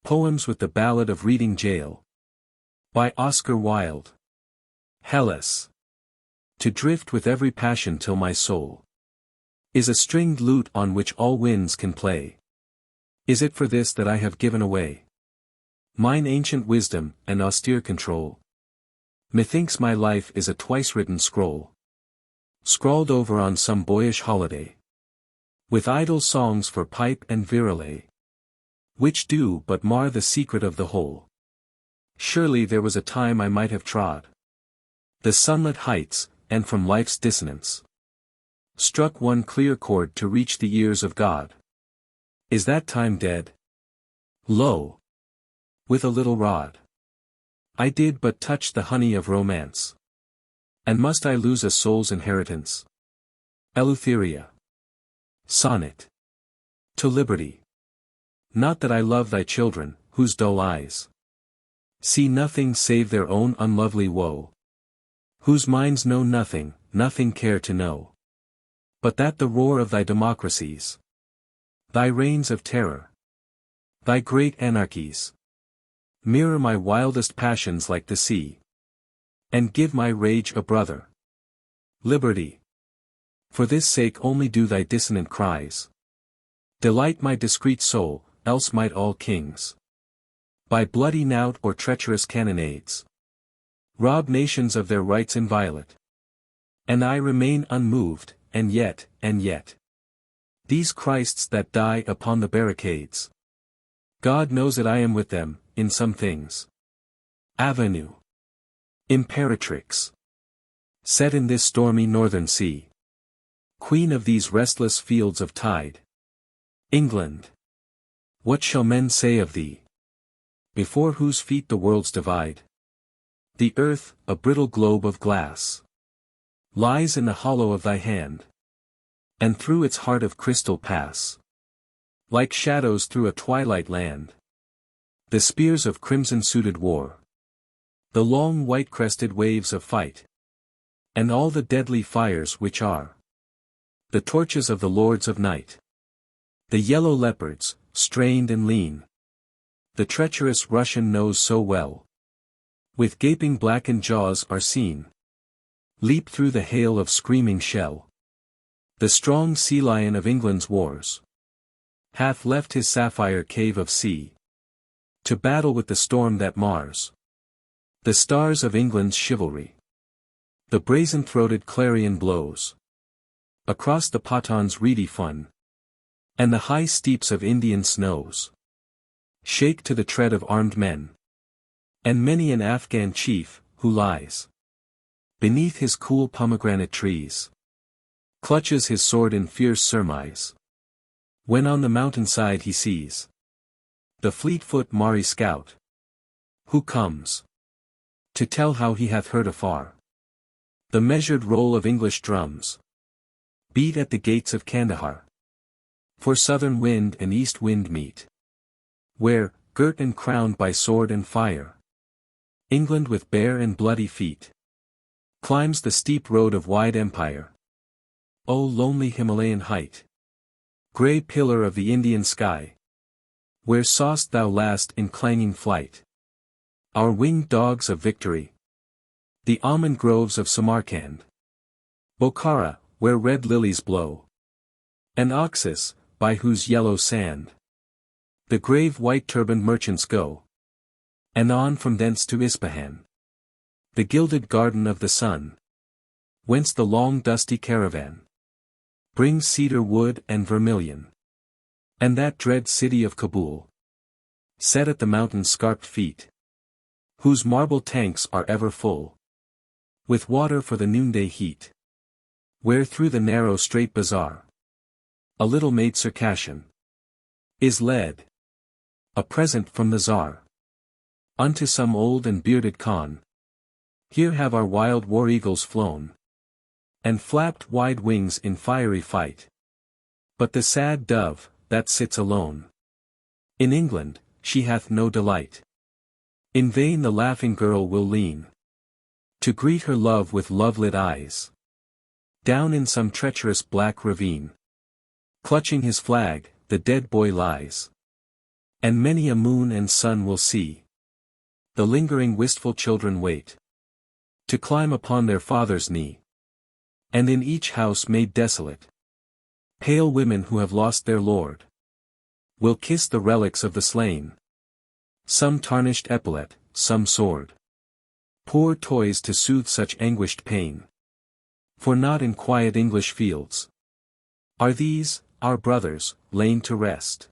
Poems with the Ballad of Reading Gaol. By Oscar Wilde. Hellas. To drift with every passion till my soul is a stringed lute on which all winds can play. Is it for this that I have given away mine ancient wisdom and austere control? Methinks my life is a twice-written scroll, scrawled over on some boyish holiday, with idle songs for pipe and virelay, which do but mar the secret of the whole. Surely there was a time I might have trod the sunlit heights, and from life's dissonance struck one clear chord to reach the ears of God. Is that time dead? Lo! With a little rod I did but touch the honey of romance. And must I lose a soul's inheritance? Eleutheria. Sonnet. To Liberty. Not that I love thy children, whose dull eyes see nothing save their own unlovely woe, whose minds know nothing, nothing care to know, but that the roar of thy democracies, thy reigns of terror, thy great anarchies, mirror my wildest passions like the sea, and give my rage a brother. Liberty. For this sake only do thy dissonant cries delight my discreet soul, else might all kings, by bloody knout or treacherous cannonades, rob nations of their rights inviolate. And I remain unmoved, and yet, these Christs that die upon the barricades, God knows that I am with them, in some things. Avenue. Imperatrix. Set in this stormy northern sea, queen of these restless fields of tide. England. What shall men say of thee, before whose feet the worlds divide? The earth, a brittle globe of glass, lies in the hollow of thy hand, and through its heart of crystal pass, like shadows through a twilight land, the spears of crimson-suited war, the long white-crested waves of fight, and all the deadly fires which are the torches of the lords of night. The yellow leopards, strained and lean, the treacherous Russian knows so well, with gaping blackened jaws are seen, leap through the hail of screaming shell. The strong sea lion of England's wars hath left his sapphire cave of sea, to battle with the storm that mars the stars of England's chivalry. The brazen-throated clarion blows across the Paton's reedy fun, and the high steeps of Indian snows shake to the tread of armed men, and many an Afghan chief, who lies beneath his cool pomegranate trees, clutches his sword in fierce surmise, when on the mountainside he sees the fleet-foot Mari scout, who comes to tell how he hath heard afar the measured roll of English drums beat at the gates of Kandahar. For southern wind and east wind meet, where, girt and crowned by sword and fire, England with bare and bloody feet climbs the steep road of wide empire. O lonely Himalayan height, grey pillar of the Indian sky, where saw'st thou last in clanging flight our winged dogs of victory? The almond groves of Samarkand, Bokhara, where red lilies blow, and Oxus, by whose yellow sand the grave white-turbaned merchants go, and on from thence to Ispahan, the gilded garden of the sun, whence the long dusty caravan brings cedar wood and vermilion, and that dread city of Kabul, set at the mountain's scarped feet, whose marble tanks are ever full with water for the noonday heat, where through the narrow straight bazaar a little maid Circassian is led, a present from the Tsar, unto some old and bearded Khan. Here have our wild war eagles flown, and flapped wide wings in fiery fight. But the sad dove, that sits alone in England, she hath no delight. In vain the laughing girl will lean to greet her love with love-lit eyes. Down in some treacherous black ravine, clutching his flag, the dead boy lies. And many a moon and sun will see. The lingering wistful children wait to climb upon their father's knee. And in each house made desolate, pale women who have lost their lord will kiss the relics of the slain. Some tarnished epaulet, some sword. Poor toys to soothe such anguished pain. For not in quiet English fields are these, our brothers, lain to rest,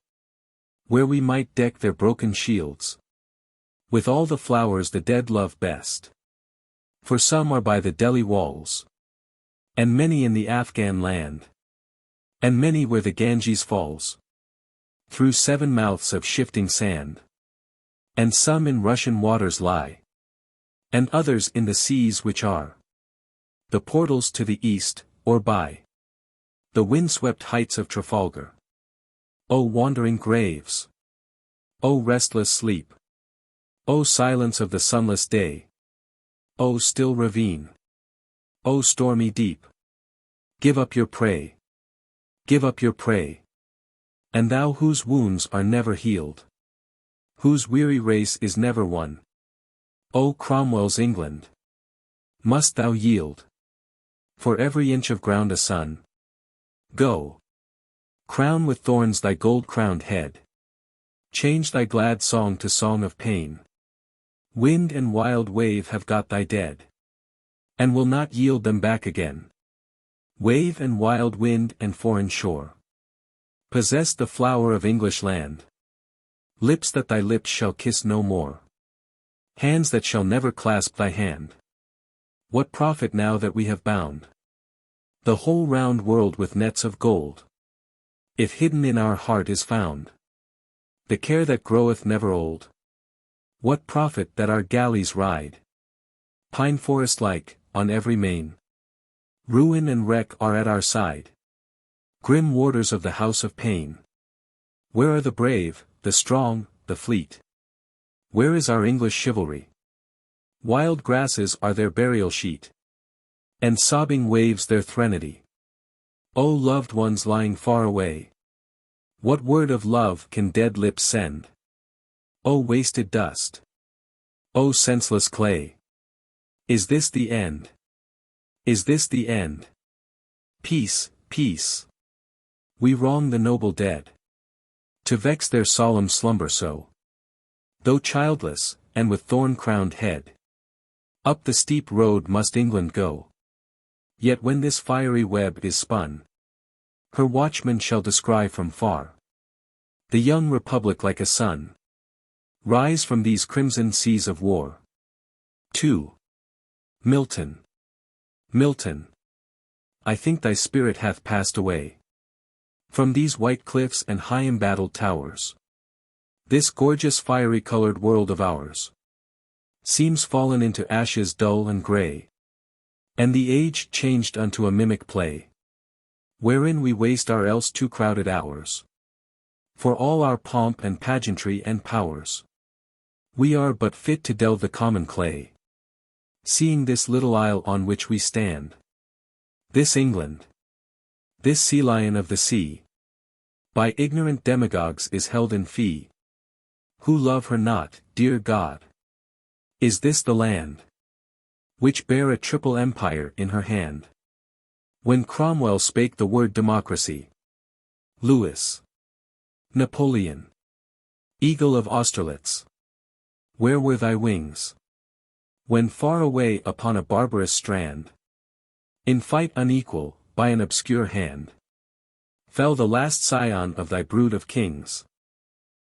where we might deck their broken shields with all the flowers the dead love best. For some are by the Delhi walls, and many in the Afghan land, and many where the Ganges falls through 7 mouths of shifting sand. And some in Russian waters lie, and others in the seas which are the portals to the east, or by the wind-swept heights of Trafalgar. O wandering graves! O restless sleep! O silence of the sunless day! O still ravine! O stormy deep! Give up your prey! Give up your prey! And thou whose wounds are never healed, whose weary race is never won, O Cromwell's England! Must thou yield for every inch of ground a son? Go! Crown with thorns thy gold-crowned head. Change thy glad song to song of pain. Wind and wild wave have got thy dead, and will not yield them back again. Wave and wild wind and foreign shore possess the flower of English land. Lips that thy lips shall kiss no more. Hands that shall never clasp thy hand. What profit now that we have bound the whole round world with nets of gold, if hidden in our heart is found the care that groweth never old? What profit that our galleys ride pine forest-like, on every main? Ruin and wreck are at our side, grim warders of the house of pain. Where are the brave, the strong, the fleet? Where is our English chivalry? Wild grasses are their burial sheet, and sobbing waves their threnody. O loved ones lying far away, what word of love can dead lips send? O wasted dust! O senseless clay! Is this the end? Is this the end? Peace, peace! We wrong the noble dead, to vex their solemn slumber so. Though childless, and with thorn-crowned head, up the steep road must England go. Yet when this fiery web is spun, her watchmen shall descry from far the young republic like a sun rise from these crimson seas of war. 2. Milton. Milton, I think thy spirit hath passed away from these white cliffs and high embattled towers. This gorgeous fiery-colored world of ours seems fallen into ashes dull and grey, and the age changed unto a mimic play, wherein we waste our else too crowded hours. For all our pomp and pageantry and powers, we are but fit to delve the common clay. Seeing this little isle on which we stand, this England, this sea lion of the sea, by ignorant demagogues is held in fee, who love her not, dear God. Is this the land which bare a triple empire in her hand? When Cromwell spake the word democracy, Louis, Napoleon, eagle of Austerlitz, where were thy wings? When far away upon a barbarous strand, in fight unequal, by an obscure hand, fell the last scion of thy brood of kings.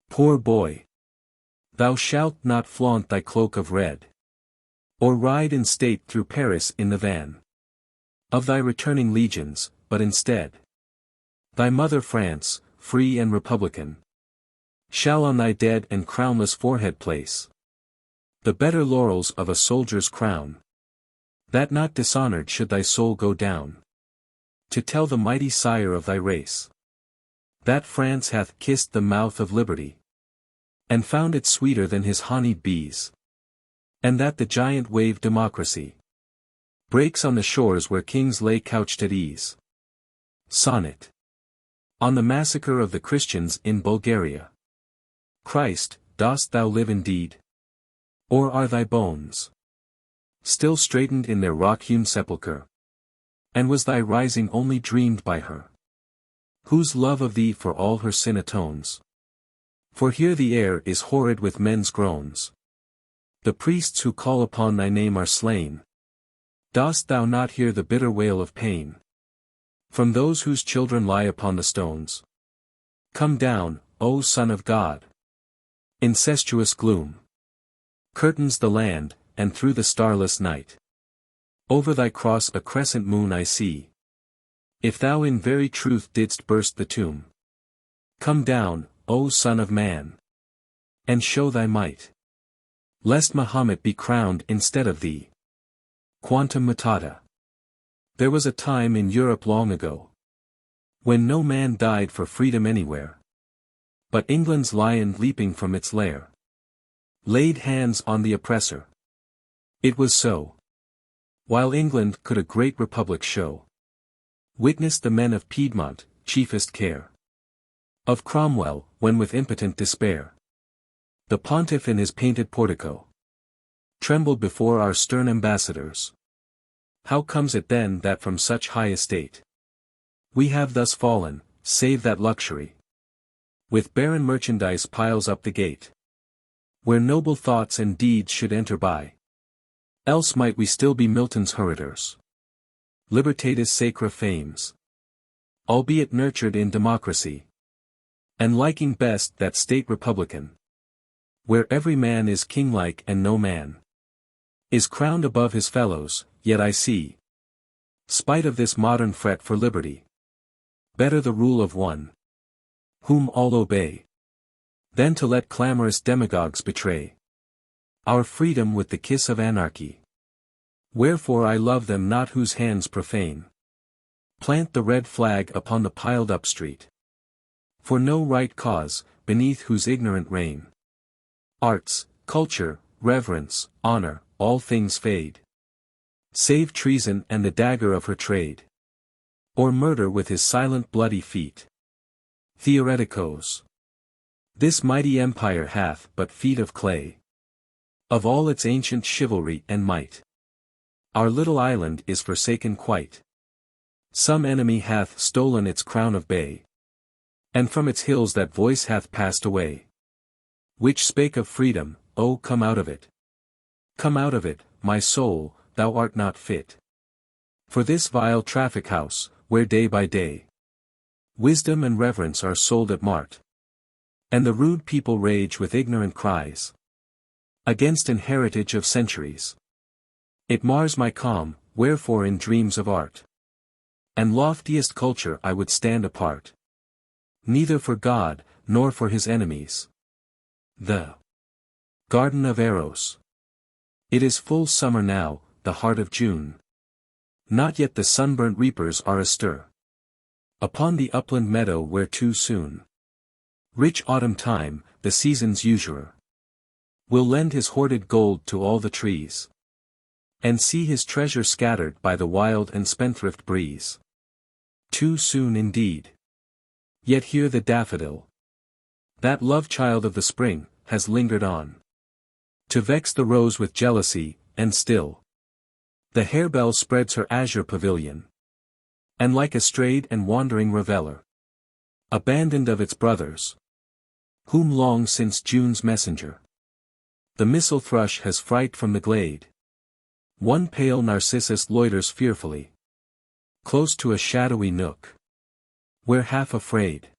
Poor boy! Thou shalt not flaunt thy cloak of red, or ride in state through Paris in the van of thy returning legions, but instead, thy mother France, free and republican, shall on thy dead and crownless forehead place the better laurels of a soldier's crown, that not dishonored should thy soul go down, to tell the mighty sire of thy race, that France hath kissed the mouth of liberty, and found it sweeter than his honeyed bees, and that the giant wave democracy breaks on the shores where kings lay couched at ease. Sonnet. On the massacre of the Christians in Bulgaria. Christ, dost thou live indeed? Or are thy bones still straightened in their rock-hewn sepulchre? And was thy rising only dreamed by her, whose love of thee for all her sin atones? For here the air is horrid with men's groans. The priests who call upon thy name are slain. Dost thou not hear the bitter wail of pain from those whose children lie upon the stones? Come down, O Son of God. Incestuous gloom curtains the land, and through the starless night over thy cross a crescent moon I see. If thou in very truth didst burst the tomb, come down, O Son of Man, and show thy might, lest Mahomet be crowned instead of thee. Quantum mutata. There was a time in Europe long ago when no man died for freedom anywhere, but England's lion leaping from its lair laid hands on the oppressor. It was so. While England could a great republic show, witnessed the men of Piedmont, chiefest care of Cromwell, when with impotent despair the pontiff in his painted portico trembled before our stern ambassadors. How comes it then that from such high estate we have thus fallen, save that luxury with barren merchandise piles up the gate, where noble thoughts and deeds should enter by? Else might we still be Milton's heritors, Libertatis Sacra fames, albeit nurtured in democracy, and liking best that state republican, where every man is kinglike and no man is crowned above his fellows. Yet I see, spite of this modern fret for liberty, better the rule of one whom all obey, than to let clamorous demagogues betray our freedom with the kiss of anarchy. Wherefore I love them not whose hands profane plant the red flag upon the piled up street, for no right cause, beneath whose ignorant reign arts, culture, reverence, honor, all things fade, save treason and the dagger of her trade, or murder with his silent bloody feet. Theoreticos. This mighty empire hath but feet of clay. Of all its ancient chivalry and might, our little island is forsaken quite. Some enemy hath stolen its crown of bay, and from its hills that voice hath passed away, which spake of freedom. Oh, come out of it. Come out of it, my soul, thou art not fit for this vile traffic house, where day by day wisdom and reverence are sold at mart, and the rude people rage with ignorant cries against an heritage of centuries. It mars my calm, wherefore in dreams of art and loftiest culture I would stand apart, neither for God, nor for his enemies. The Garden of Eros. It is full summer now, the heart of June. Not yet the sunburnt reapers are astir upon the upland meadow where too soon rich autumn time, the season's usurer, will lend his hoarded gold to all the trees, and see his treasure scattered by the wild and spendthrift breeze. Too soon indeed. Yet here the daffodil, that love-child of the spring, has lingered on to vex the rose with jealousy, and still the harebell spreads her azure pavilion, and like a strayed and wandering reveller, abandoned of its brothers, whom long since June's messenger the missel thrush has fright from the glade, one pale narcissus loiters fearfully close to a shadowy nook, where half afraid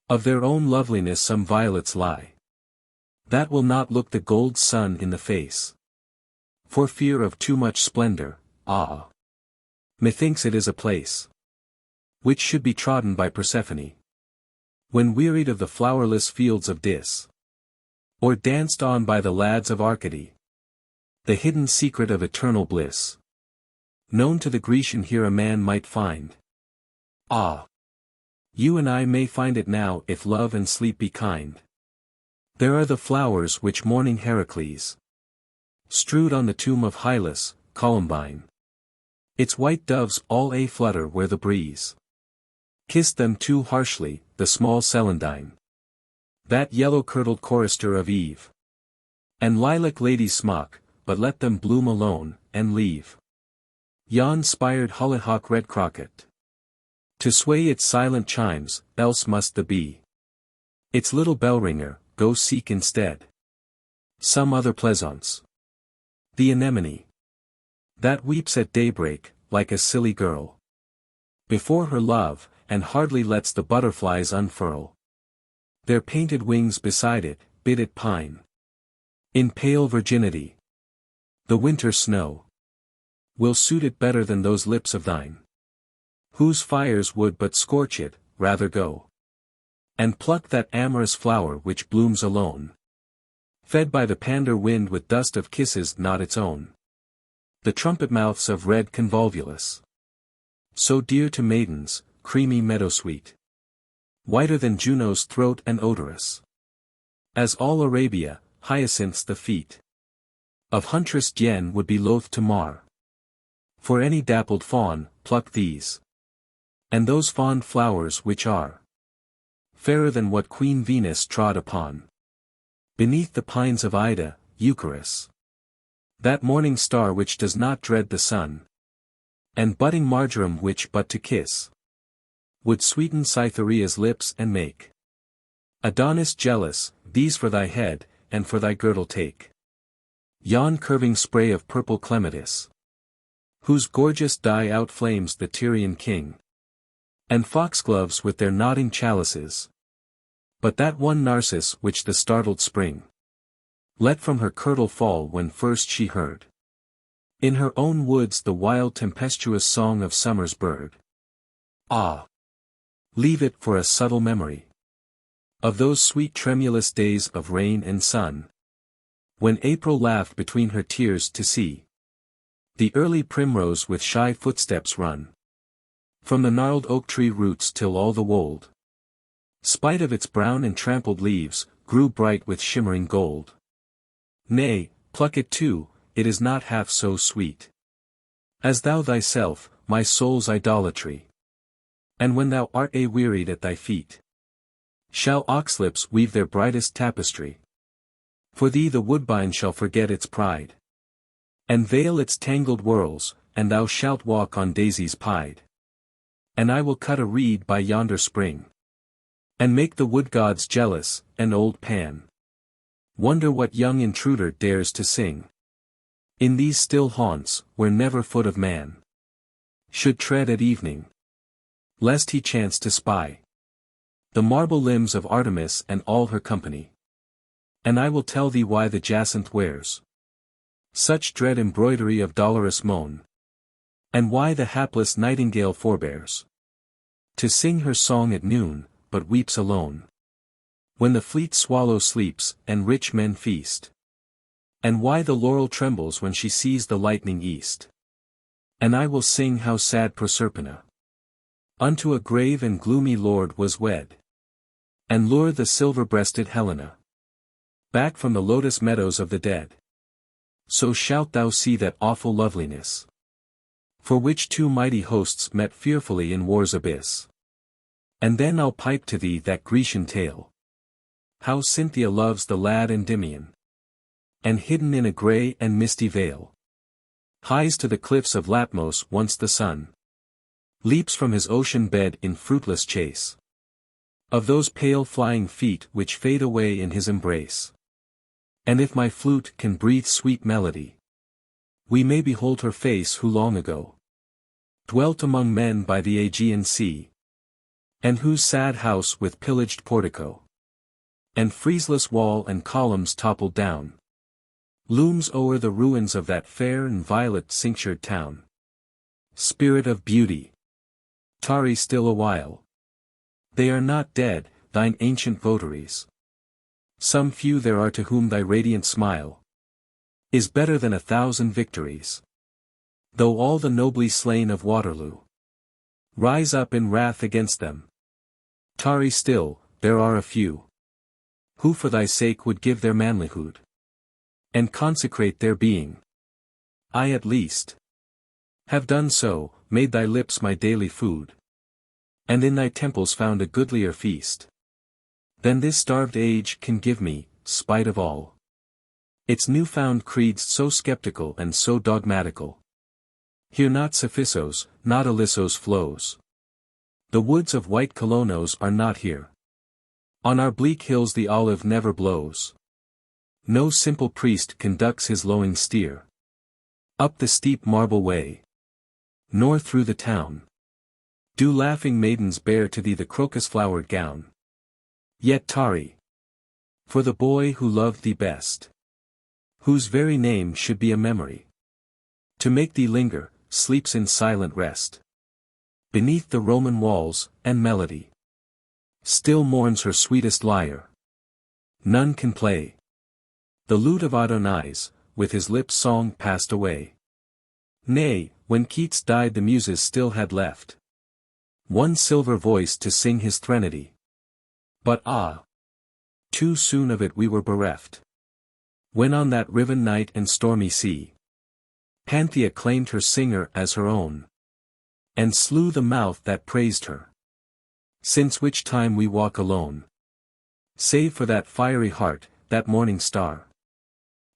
of their own loveliness some violets lie, that will not look the gold sun in the face, for fear of too much splendor. Ah! Methinks it is a place which should be trodden by Persephone, when wearied of the flowerless fields of Dis, or danced on by the lads of Arcady. The hidden secret of eternal bliss, known to the Grecian, here a man might find. Ah! You and I may find it now if love and sleep be kind. There are the flowers which mourning Heracles strewed on the tomb of Hylas, Columbine. Its white doves all a-flutter where the breeze kissed them too harshly, the small celandine, that yellow-kirtled chorister of Eve. And lilac ladies smock, but let them bloom alone, and leave yon spired hollyhock red crocket to sway its silent chimes, else must the bee its little bell-ringer go seek instead some other pleasaunce. The anemone that weeps at daybreak, like a silly girl before her love, and hardly lets the butterflies unfurl their painted wings beside it, bid it pine in pale virginity. The winter snow will suit it better than those lips of thine, whose fires would but scorch it. Rather go and pluck that amorous flower which blooms alone, fed by the pander wind with dust of kisses not its own, the trumpet mouths of red convolvulus, so dear to maidens, creamy meadowsweet, whiter than Juno's throat and odorous as all Arabia, hyacinths the feet of huntress Jen would be loath to mar. For any dappled fawn, pluck these and those fond flowers which are fairer than what Queen Venus trod upon beneath the pines of Ida, Eucharis, that morning star which does not dread the sun, and budding marjoram which but to kiss would sweeten Cytherea's lips and make Adonis jealous. These for thy head, and for thy girdle take yon curving spray of purple clematis, whose gorgeous dye outflames the Tyrian king, and foxgloves with their nodding chalices. But that one narcissus which the startled spring let from her kirtle fall when first she heard in her own woods the wild tempestuous song of summer's bird. Ah! Leave it for a subtle memory of those sweet tremulous days of rain and sun, when April laughed between her tears to see the early primrose with shy footsteps run from the gnarled oak tree roots till all the wold, spite of its brown and trampled leaves, grew bright with shimmering gold. Nay, pluck it too, it is not half so sweet as thou thyself, my soul's idolatry. And when thou art wearied at thy feet, shall oxlips weave their brightest tapestry. For thee the woodbine shall forget its pride, and veil its tangled whorls, and thou shalt walk on daisies pied. And I will cut a reed by yonder spring, and make the wood gods jealous, and old Pan wonder what young intruder dares to sing in these still haunts, where never foot of man should tread at evening, lest he chance to spy the marble limbs of Artemis and all her company. And I will tell thee why the jacinth wears such dread embroidery of dolorous moan, and why the hapless nightingale forbears to sing her song at noon, but weeps alone when the fleet swallow sleeps and rich men feast, and why the laurel trembles when she sees the lightning east. And I will sing how sad Proserpina unto a grave and gloomy lord was wed, and lure the silver-breasted Helena back from the lotus meadows of the dead. So shalt thou see that awful loveliness, for which two mighty hosts met fearfully in war's abyss. And then I'll pipe to thee that Grecian tale, how Cynthia loves the lad Endymion, and hidden in a grey and misty veil, hies to the cliffs of Latmos once the sun leaps from his ocean bed in fruitless chase of those pale flying feet which fade away in his embrace. And if my flute can breathe sweet melody, we may behold her face who long ago dwelt among men by the Aegean sea, and whose sad house with pillaged portico and friezeless wall and columns toppled down looms o'er the ruins of that fair and violet cinctured town. Spirit of beauty, tarry still awhile. They are not dead, thine ancient votaries. Some few there are to whom thy radiant smile is better than 1,000 victories. Though all the nobly slain of Waterloo rise up in wrath against them, tarry still, there are a few who for thy sake would give their manlyhood and consecrate their being. I at least have done so, made thy lips my daily food, and in thy temples found a goodlier feast than this starved age can give me, spite of all its newfound creeds so skeptical and so dogmatical. Here not Cephisos, not Ilyssos flows. The woods of white Colonos are not here. On our bleak hills the olive never blows. No simple priest conducts his lowing steer up the steep marble way, nor through the town do laughing maidens bear to thee the crocus-flowered gown. Yet tarry for the boy who loved thee best, whose very name should be a memory, to make thee linger, sleeps in silent rest beneath the Roman walls, and melody still mourns her sweetest lyre. None can play the lute of Adonais, with his lips song passed away. Nay, when Keats died the muses still had left one silver voice to sing his threnody. But ah! Too soon of it we were bereft, when on that riven night and stormy sea, Panthea claimed her singer as her own, and slew the mouth that praised her. Since which time we walk alone, save for that fiery heart, that morning star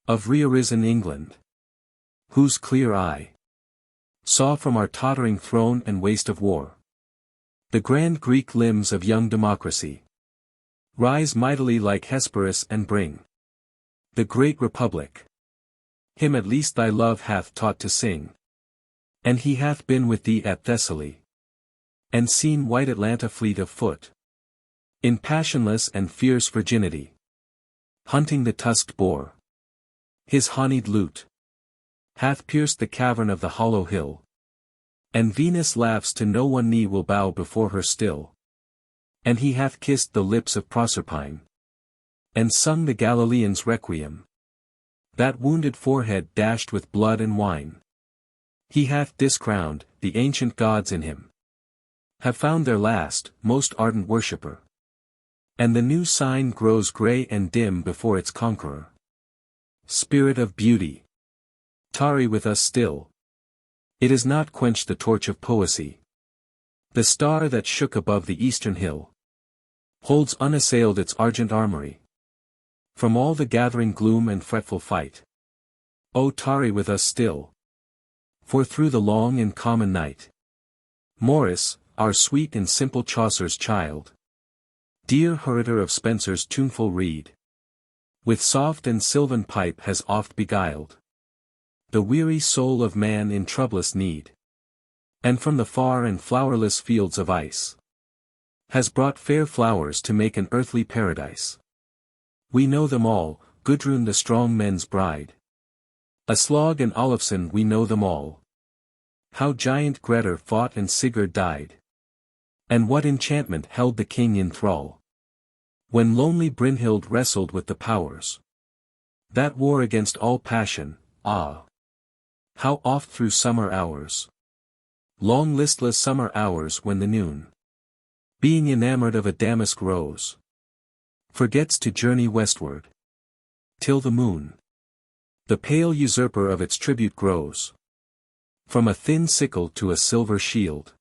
of re-arisen England, whose clear eye saw from our tottering throne and waste of war the grand Greek limbs of young democracy rise mightily like Hesperus and bring the great republic. Him at least thy love hath taught to sing, and he hath been with thee at Thessaly, and seen white Atlanta fleet of foot, in passionless and fierce virginity, hunting the tusked boar. His honeyed lute hath pierced the cavern of the hollow hill, and Venus laughs to no one knee will bow before her still. And he hath kissed the lips of Proserpine, and sung the Galilean's requiem, that wounded forehead dashed with blood and wine. He hath discrowned, the ancient gods in him have found their last, most ardent worshipper, and the new sign grows grey and dim before its conqueror. Spirit of beauty, tarry with us still. It has not quenched the torch of poesy. The star that shook above the eastern hill holds unassailed its argent armory from all the gathering gloom and fretful fight. O tarry with us still, for through the long and common night, Morris, our sweet and simple Chaucer's child, dear heritor of Spenser's tuneful reed, with soft and sylvan pipe has oft beguiled the weary soul of man in troublous need, and from the far and flowerless fields of ice has brought fair flowers to make an earthly paradise. We know them all, Gudrun the strong men's bride, Aslog and Olafson, we know them all. How giant Grettir fought and Sigurd died, and what enchantment held the king in thrall, when lonely Brynhild wrestled with the powers that war against all passion. Ah! How oft through summer hours, long listless summer hours, when the noon, being enamored of a damask rose, forgets to journey westward, till the moon, the pale usurper of its tribute, grows from a thin sickle to a silver shield,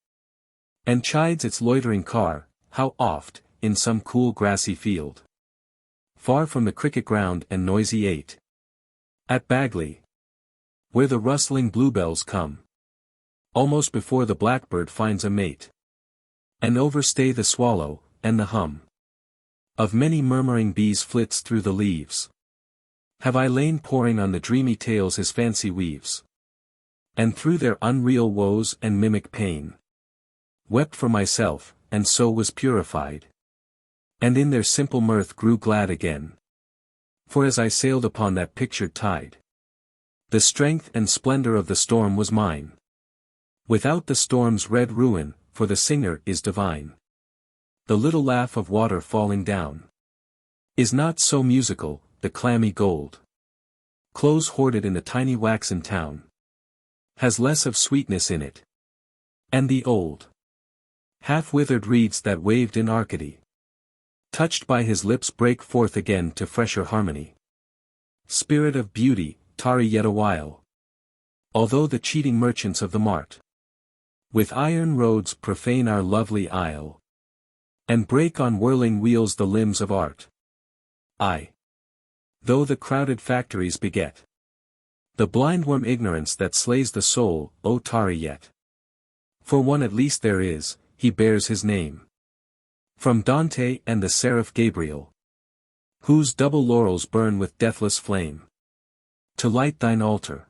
and chides its loitering car. How oft, in some cool grassy field, far from the cricket ground and noisy ate, at Bagley, where the rustling bluebells come, almost before the blackbird finds a mate, and overstay the swallow, and the hum of many murmuring bees flits through the leaves, have I lain poring on the dreamy tales his fancy weaves, and through their unreal woes and mimic pain, wept for myself, and so was purified, and in their simple mirth grew glad again. For as I sailed upon that pictured tide, the strength and splendor of the storm was mine. Without the storm's red ruin, for the singer is divine. The little laugh of water falling down is not so musical. The clammy gold close hoarded in the tiny waxen town has less of sweetness in it, and the old half-withered reeds that waved in Arcady, touched by his lips, break forth again to fresher harmony. Spirit of beauty, tarry yet awhile, although the cheating merchants of the mart with iron roads profane our lovely isle. and break on whirling wheels the limbs of art. Aye. Though the crowded factories beget the blindworm ignorance that slays the soul, O tarry yet. For one at least there is, he bears his name. From Dante and the seraph Gabriel, whose double laurels burn with deathless flame, to light thine altar.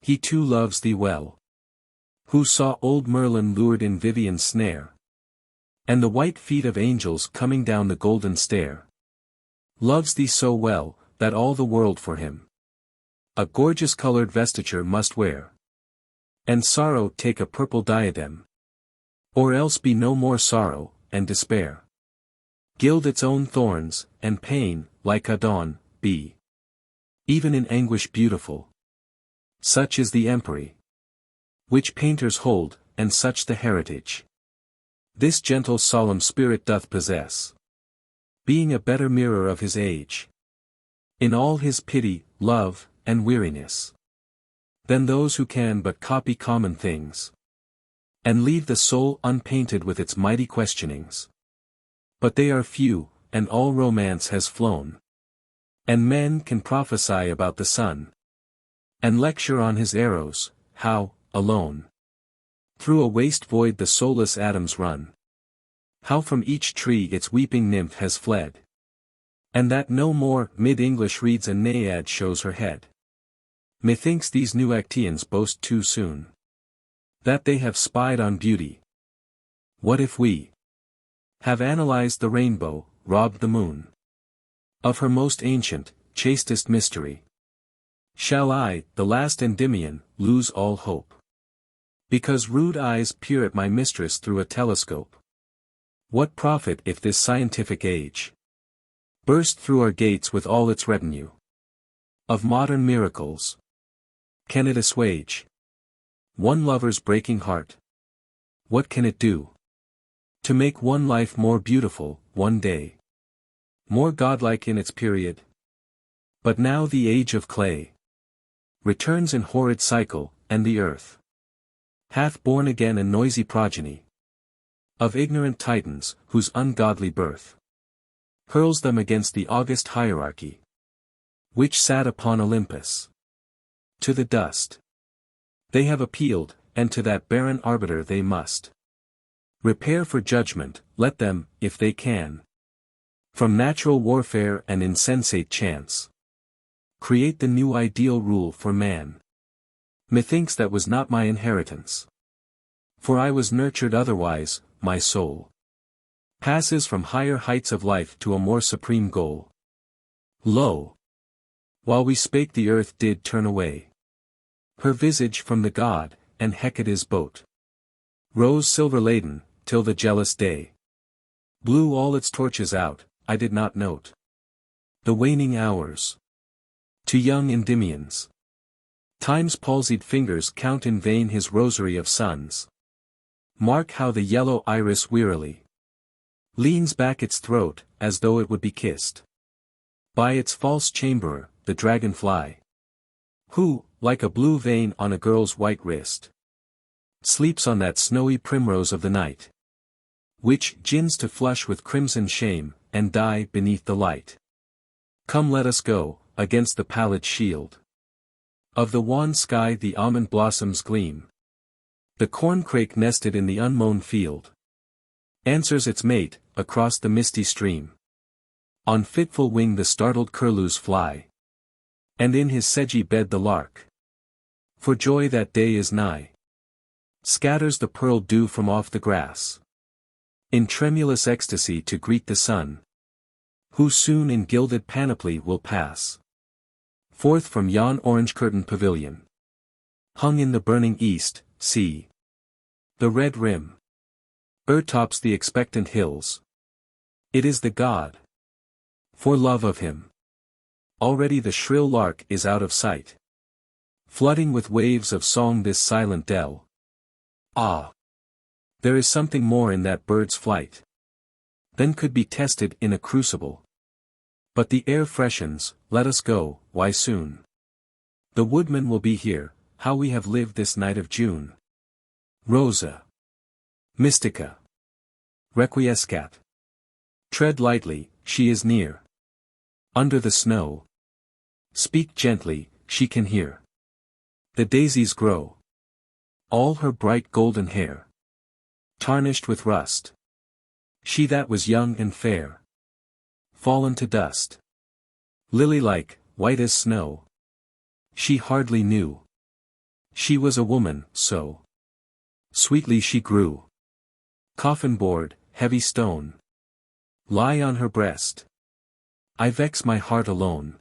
He too loves thee well, who saw old Merlin lured in Vivian's snare, and the white feet of angels coming down the golden stair. Loves thee so well, that all the world for him a gorgeous colored vestiture must wear, and sorrow take a purple diadem, or else be no more sorrow, and despair gild its own thorns, and pain, like a dawn, be even in anguish beautiful. Such is the empery which painters hold, and such the heritage this gentle solemn spirit doth possess, being a better mirror of his age, in all his pity, love, and weariness, than those who can but copy common things, and leave the soul unpainted with its mighty questionings. But they are few, and all romance has flown, and men can prophesy about the sun, and lecture on his arrows, how, alone, through a waste void the soulless atoms run, how from each tree its weeping nymph has fled, and that no more mid-English reads a naiad shows her head. Methinks these new Acteons boast too soon that they have spied on beauty. What if we have analyzed the rainbow, robbed the moon of her most ancient, chastest mystery? Shall I, the last Endymion, lose all hope, because rude eyes peer at my mistress through a telescope? What profit if this scientific age burst through our gates with all its retinue of modern miracles? Can it assuage one lover's breaking heart? What can it do to make one life more beautiful, one day more godlike in its period? But now the age of clay returns in horrid cycle, and the earth hath born again a noisy progeny of ignorant titans, whose ungodly birth hurls them against the august hierarchy which sat upon Olympus. To the dust they have appealed, and to that barren arbiter they must repair for judgment. Let them, if they can, from natural warfare and insensate chance, create the new ideal rule for man. Methinks that was not my inheritance, for I was nurtured otherwise. My soul passes from higher heights of life to a more supreme goal. Lo! While we spake the earth did turn away her visage from the god, and Hecate's boat rose silver-laden, till the jealous day blew all its torches out. I did not note the waning hours. To young Endymions, time's palsied fingers count in vain his rosary of suns. Mark how the yellow iris wearily leans back its throat, as though it would be kissed by its false chamberer, the dragonfly, who, like a blue vein on a girl's white wrist, sleeps on that snowy primrose of the night, which gins to flush with crimson shame, and die beneath the light. Come, let us go against the pallid shield of the wan sky. The almond blossoms gleam, the corncrake nested in the unmown field answers its mate across the misty stream. On fitful wing the startled curlews fly, and in his sedgy bed the lark, for joy that day is nigh, scatters the pearl dew from off the grass, in tremulous ecstasy to greet the sun, who soon in gilded panoply will pass forth from yon orange-curtained pavilion. Hung in the burning east, see the red rim o'ertops the expectant hills. It is the god. For love of him, already the shrill lark is out of sight, flooding with waves of song this silent dell. Ah! There is something more in that bird's flight than could be tested in a crucible. But the air freshens, let us go. Why soon the woodman will be here. How we have lived this night of June. Rosa Mystica. Requiescat. Tread lightly, she is near. Under the snow. Speak gently, she can hear. The daisies grow. All her bright golden hair tarnished with rust. She that was young and fair, fallen to dust. Lily-like, white as snow. She hardly knew she was a woman, so sweetly she grew. Coffin board, heavy stone, lie on her breast. I vex my heart alone.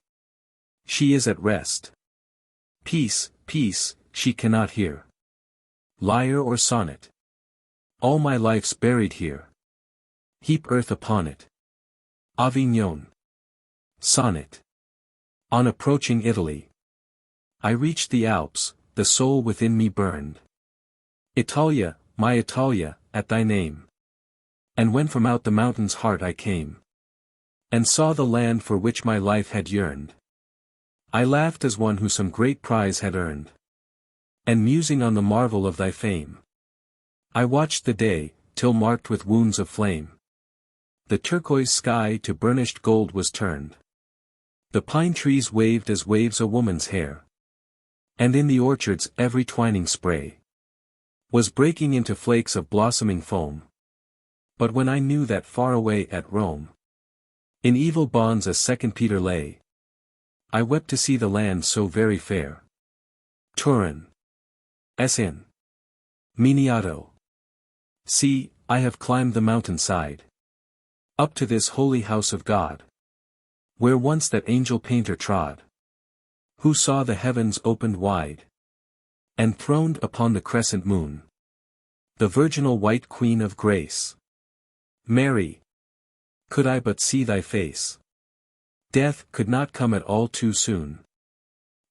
She is at rest. Peace, peace, she cannot hear lyre or sonnet. All my life's buried here. Heap earth upon it. Avignon. Sonnet. On approaching Italy, I reached the Alps, the soul within me burned. Italia, my Italia, at thy name. And when from out the mountain's heart I came, and saw the land for which my life had yearned, I laughed as one who some great prize had earned. And musing on the marvel of thy fame, I watched the day, till marked with wounds of flame, the turquoise sky to burnished gold was turned. The pine trees waved as waves a woman's hair. And in the orchards every twining spray was breaking into flakes of blossoming foam. But when I knew that far away at Rome, in evil bonds a second Peter lay, I wept to see the land so very fair. Turin. Sin. Miniato. See, I have climbed the mountain side, up to this holy house of God, where once that angel painter trod, who saw the heavens opened wide, and throned upon the crescent moon, the virginal white Queen of Grace. Mary, could I but see thy face, death could not come at all too soon.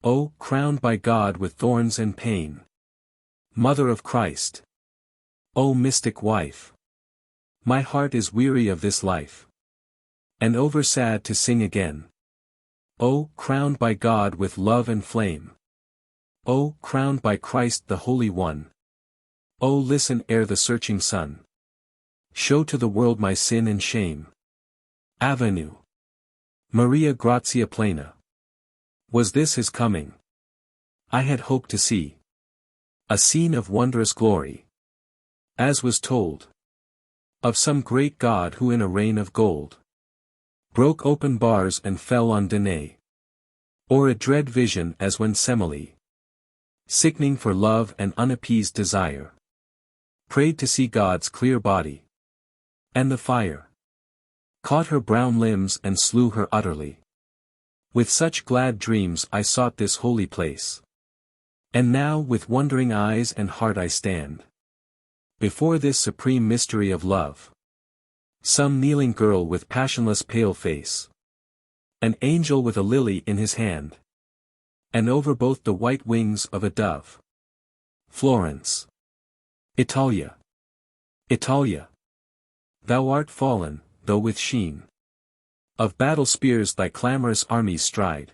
O, crowned by God with thorns and pain, Mother of Christ. O mystic wife. My heart is weary of this life, and over sad to sing again. O, crowned by God with love and flame. O, crowned by Christ the Holy One. O, listen ere the searching sun show to the world my sin and shame. Avenue. Maria Grazia Plena. Was this his coming? I had hoped to see a scene of wondrous glory, as was told of some great god who in a reign of gold broke open bars and fell on Danae. Or a dread vision as when Semele, sickening for love and unappeased desire, prayed to see God's clear body, and the fire caught her brown limbs and slew her utterly. With such glad dreams I sought this holy place, and now with wondering eyes and heart I stand before this supreme mystery of love. Some kneeling girl with passionless pale face, an angel with a lily in his hand, and over both the white wings of a dove. Florence. Italia. Italia. Thou art fallen, though with sheen of battle spears thy clamorous armies stride,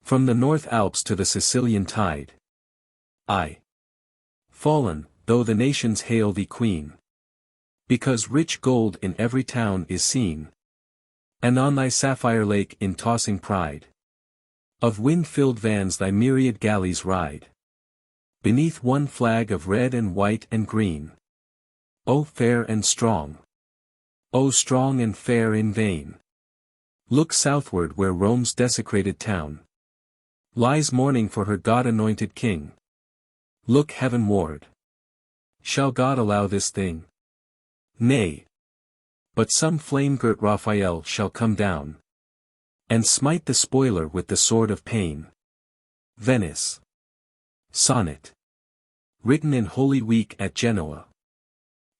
from the North Alps to the Sicilian tide. Aye. Fallen, though the nations hail thee queen, because rich gold in every town is seen, and on thy sapphire lake in tossing pride of wind-filled vans thy myriad galleys ride, beneath one flag of red and white and green. O fair and strong! O strong and fair in vain! Look southward where Rome's desecrated town lies mourning for her God-anointed king. Look heavenward. Shall God allow this thing? Nay. But some flame-girt Raphael shall come down, and smite the spoiler with the sword of pain. Venice. Sonnet. Written in Holy Week at Genoa.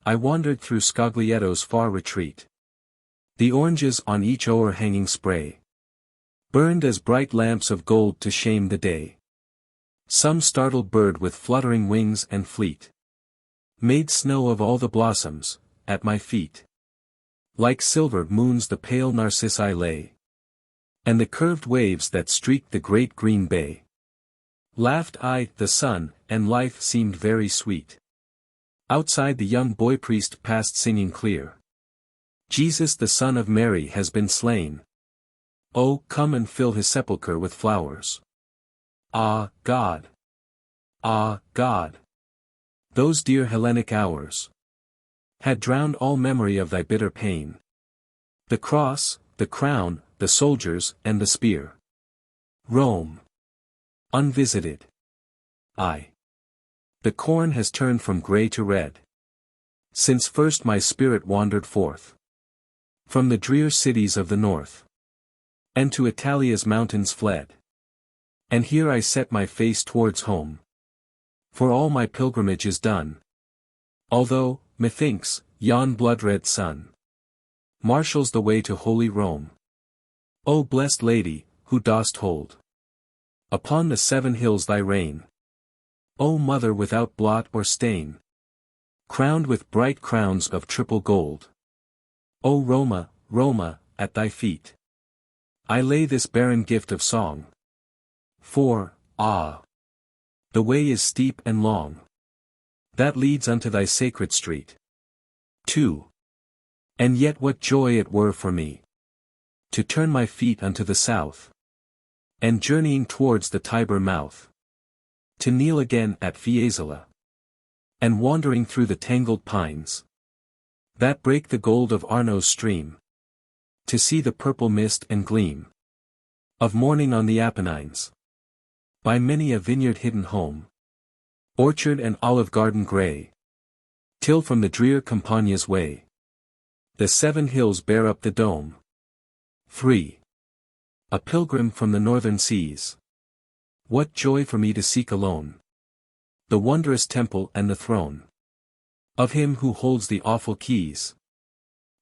I wandered through Scoglietto's far retreat. The oranges on each o'erhanging spray burned as bright lamps of gold to shame the day. Some startled bird with fluttering wings and fleet made snow of all the blossoms, at my feet. Like silver moons the pale narcissi lay, and the curved waves that streaked the great green bay. Laughed I, the sun, and life seemed very sweet. Outside the young boy priest passed singing clear. Jesus the Son of Mary has been slain. Oh, come and fill his sepulchre with flowers. Ah, God! Ah, God! Those dear Hellenic hours had drowned all memory of thy bitter pain. The cross, the crown, the soldiers, and the spear. Rome. Unvisited. I. The corn has turned from grey to red. Since first my spirit wandered forth from the drear cities of the north, and to Italia's mountains fled. And here I set my face towards home, for all my pilgrimage is done. Although, methinks, yon blood-red sun marshals the way to holy Rome. O blessed Lady, who dost hold upon the 7 hills thy reign. O Mother without blot or stain, crowned with bright crowns of triple gold. O Roma, Roma, at thy feet I lay this barren gift of song. For, ah! the way is steep and long that leads unto thy sacred street. 2. And yet what joy it were for me to turn my feet unto the south, and journeying towards the Tiber mouth, to kneel again at Fiesole, and wandering through the tangled pines that break the gold of Arno's stream, to see the purple mist and gleam of morning on the Apennines, by many a vineyard hidden home, orchard and olive garden grey, till from the drear Campagna's way the 7 hills bear up the dome. 3. A pilgrim from the northern seas. What joy for me to seek alone the wondrous temple and the throne of him who holds the awful keys.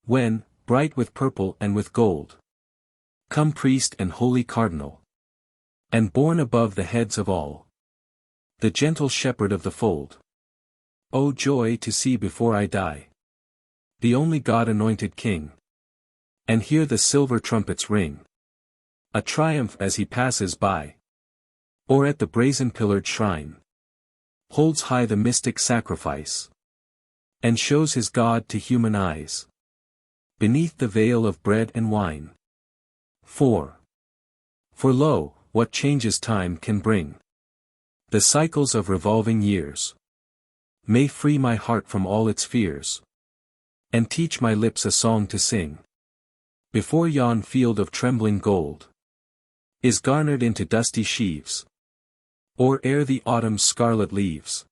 When, bright with purple and with gold, come priest and holy cardinal, and borne above the heads of all, the gentle shepherd of the fold. O joy to see before I die the only God-anointed King, and hear the silver trumpets ring a triumph as he passes by, or at the brazen-pillared shrine holds high the mystic sacrifice, and shows his God to human eyes beneath the veil of bread and wine. 4. For lo, what changes time can bring! The cycles of revolving years may free my heart from all its fears, and teach my lips a song to sing. Before yon field of trembling gold is garnered into dusty sheaves, or ere the autumn's scarlet leaves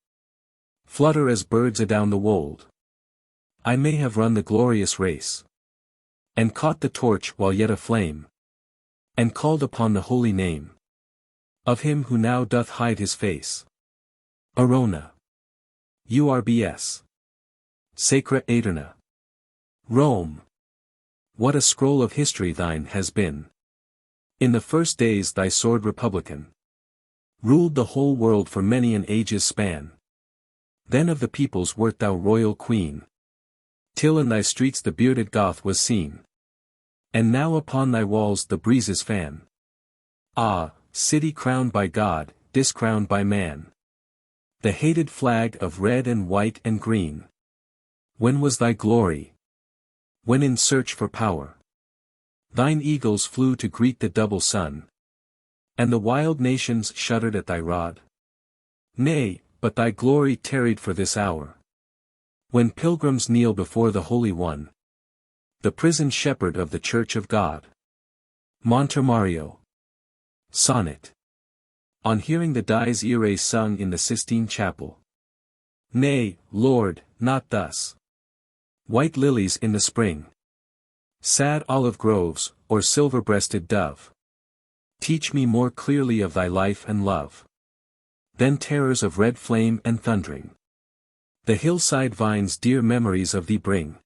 flutter as birds adown the wold, I may have run the glorious race, and caught the torch while yet aflame, and called upon the holy name of him who now doth hide his face. Arona. Urbs. Sacra Aeterna. Rome. What a scroll of history thine has been! In the first days thy sword republican ruled the whole world for many an age's span. Then of the peoples wert thou royal queen, till in thy streets the bearded Goth was seen, and now upon thy walls the breezes fan. Ah, city crowned by God, discrowned by man, the hated flag of red and white and green. When was thy glory? When in search for power thine eagles flew to greet the double sun, and the wild nations shuddered at thy rod? Nay, but thy glory tarried for this hour, when pilgrims kneel before the Holy One, the prisoned shepherd of the Church of God. Montemario. Sonnet. On hearing the Dies Irae sung in the Sistine Chapel. Nay, Lord, not thus. White lilies in the spring, sad olive groves, or silver-breasted dove, teach me more clearly of thy life and love than terrors of red flame and thundering. The hillside vines dear memories of thee bring.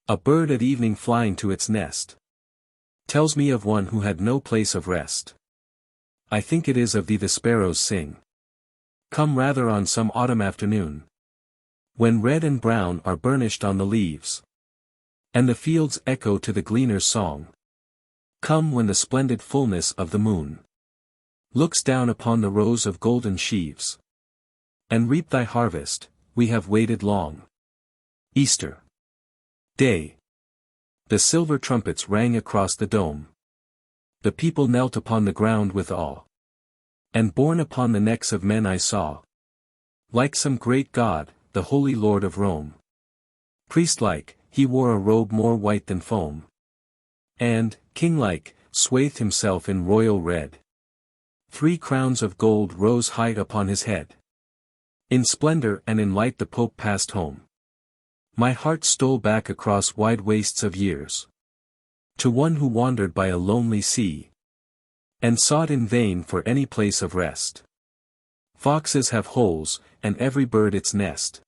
A bird at evening flying to its nest tells me of one who had no place of rest. I think it is of thee the sparrows sing. Come rather on some autumn afternoon, when red and brown are burnished on the leaves, and the fields echo to the gleaner's song. Come when the splendid fullness of the moon looks down upon the rows of golden sheaves, and reap thy harvest, we have waited long. Easter Day. The silver trumpets rang across the dome. The people knelt upon the ground with awe. And borne upon the necks of men I saw, like some great god, the holy Lord of Rome. Priest-like, he wore a robe more white than foam. And, king-like, swathed himself in royal red. 3 crowns of gold rose high upon his head. In splendor and in light the Pope passed home. My heart stole back across wide wastes of years, to one who wandered by a lonely sea, and sought in vain for any place of rest. Foxes have holes, and every bird its nest.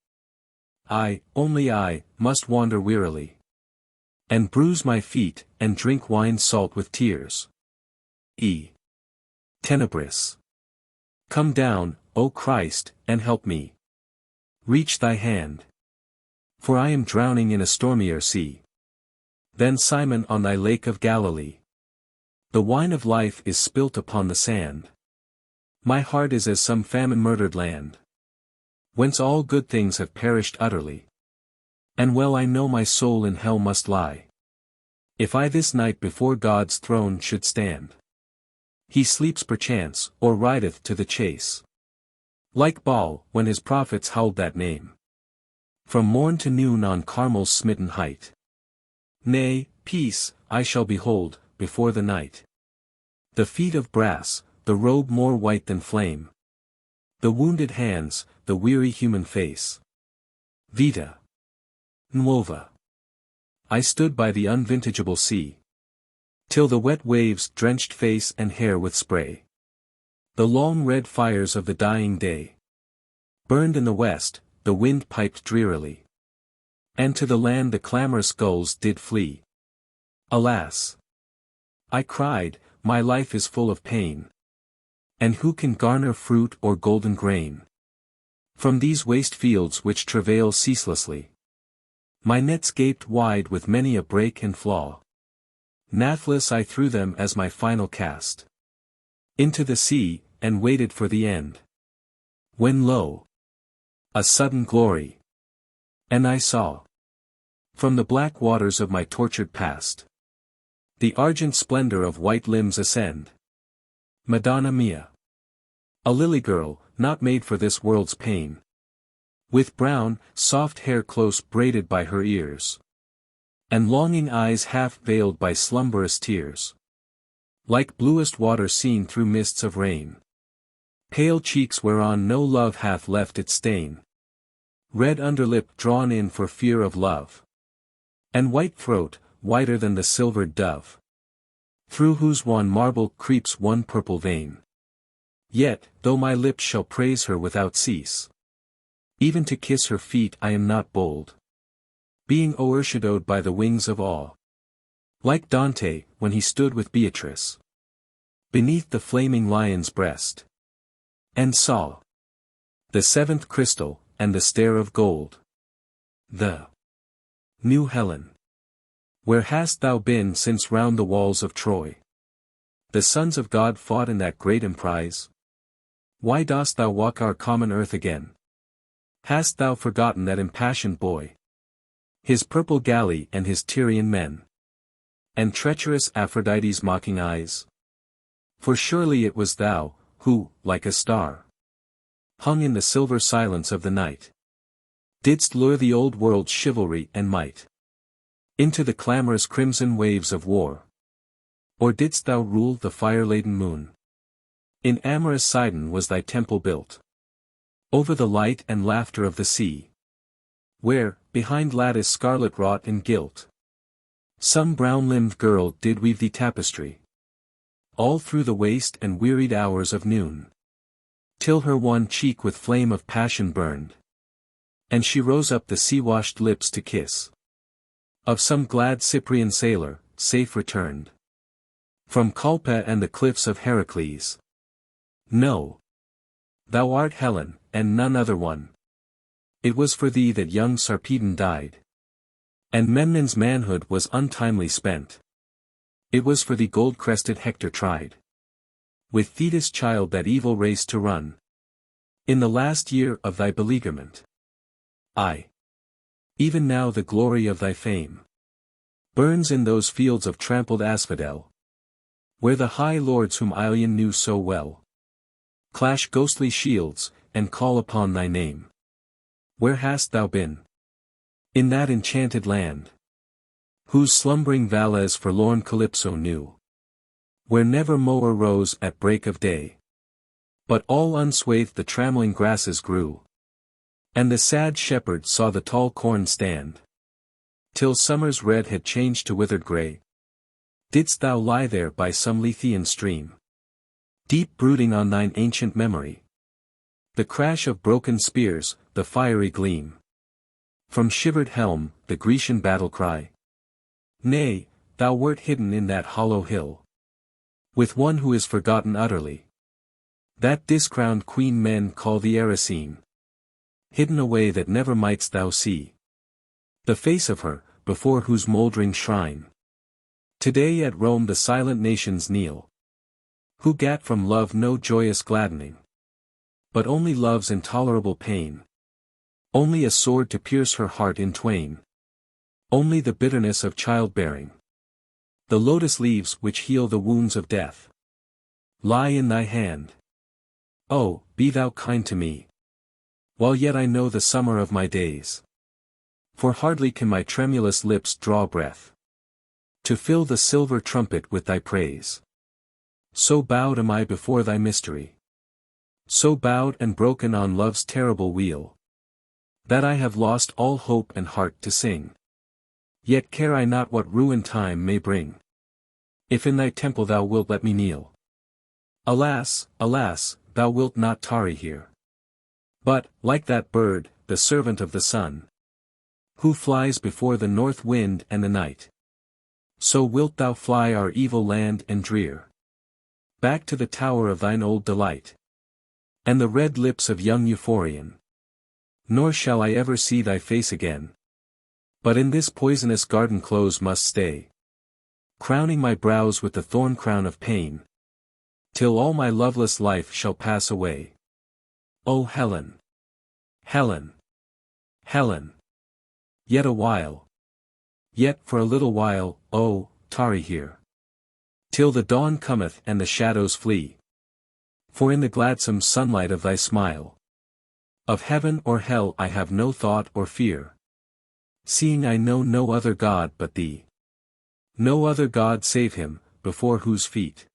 I, only I, must wander wearily, and bruise my feet, and drink wine salt with tears. Tenebris. Come down, O Christ, and help me. Reach thy hand. For I am drowning in a stormier sea than Simon on thy lake of Galilee. The wine of life is spilt upon the sand. My heart is as some famine-murdered land, whence all good things have perished utterly. And well I know my soul in hell must lie, if I this night before God's throne should stand. He sleeps perchance, or rideth to the chase, like Baal, when his prophets howled that name, from morn to noon on Carmel's smitten height. Nay, peace, I shall behold, before the night, the feet of brass, the robe more white than flame, the wounded hands, the weary human face. Vita Nuova. I stood by the unvintageable sea, till the wet waves drenched face and hair with spray. The long red fires of the dying day burned in the west, the wind piped drearily, and to the land the clamorous gulls did flee. Alas! I cried, my life is full of pain, and who can garner fruit or golden grain from these waste fields which travail ceaselessly? My nets gaped wide with many a break and flaw. Nathless I threw them as my final cast into the sea, and waited for the end. When lo! A sudden glory! And I saw, from the black waters of my tortured past, the argent splendor of white limbs ascend. Madonna mia! A lily girl, not made for this world's pain, with brown, soft hair close braided by her ears, and longing eyes half veiled by slumberous tears, like bluest water seen through mists of rain. Pale cheeks whereon no love hath left its stain, red underlip drawn in for fear of love, and white throat, whiter than the silvered dove, through whose wan marble creeps one purple vein. Yet, though my lips shall praise her without cease, even to kiss her feet I am not bold, being o'ershadowed by the wings of awe, like Dante, when he stood with Beatrice beneath the flaming lion's breast, and saw the 7th crystal, and the stair of gold. The New Helen. Where hast thou been since round the walls of Troy the sons of God fought in that great emprise? Why dost thou walk our common earth again? Hast thou forgotten that impassioned boy, his purple galley and his Tyrian men, and treacherous Aphrodite's mocking eyes? For surely it was thou, who, like a star, hung in the silver silence of the night, didst lure the old world's chivalry and might into the clamorous crimson waves of war. Or didst thou rule the fire-laden moon? In amorous Sidon was thy temple built, over the light and laughter of the sea, where, behind lattice scarlet wrought in gilt, some brown-limbed girl did weave thee tapestry, all through the waste and wearied hours of noon, till her one cheek with flame of passion burned, and she rose up the sea-washed lips to kiss of some glad Cyprian sailor, safe returned from Culpa and the cliffs of Heracles. No. Thou art Helen, and none other one. It was for thee that young Sarpedon died, and Memnon's manhood was untimely spent. It was for thee gold-crested Hector tried with Thetis' child that evil race to run, in the last year of thy beleaguerment. Aye. Even now the glory of thy fame burns in those fields of trampled asphodel, where the high lords whom Ilion knew so well clash ghostly shields, and call upon thy name. Where hast thou been? In that enchanted land, whose slumbering valleys forlorn Calypso knew, where never mower rose at break of day, but all unswathed the trammeling grasses grew, and the sad shepherd saw the tall corn stand, till summer's red had changed to withered grey. Didst thou lie there by some Lethean stream, deep brooding on thine ancient memory? The crash of broken spears, the fiery gleam from shivered helm, the Grecian battle cry? Nay, thou wert hidden in that hollow hill, with one who is forgotten utterly, that discrowned queen men call the Erycine, hidden away that never mightst thou see the face of her, before whose mouldering shrine today at Rome the silent nations kneel, who gat from love no joyous gladdening, but only love's intolerable pain, only a sword to pierce her heart in twain, only the bitterness of childbearing. The lotus leaves which heal the wounds of death lie in thy hand. Oh, be thou kind to me, while yet I know the summer of my days, for hardly can my tremulous lips draw breath to fill the silver trumpet with thy praise. So bowed am I before thy mystery, so bowed and broken on love's terrible wheel, that I have lost all hope and heart to sing. Yet care I not what ruin time may bring, if in thy temple thou wilt let me kneel. Alas, alas, thou wilt not tarry here, but, like that bird, the servant of the sun, who flies before the north wind and the night, so wilt thou fly our evil land and drear, back to the tower of thine old delight, and the red lips of young Euphorion. Nor shall I ever see thy face again, but in this poisonous garden close must stay, crowning my brows with the thorn crown of pain, till all my loveless life shall pass away. O Helen! Helen! Helen! Yet a while, yet for a little while, oh, tarry here, till the dawn cometh and the shadows flee. For in the gladsome sunlight of thy smile, of heaven or hell I have no thought or fear, seeing I know no other God but thee, no other God save him, before whose feet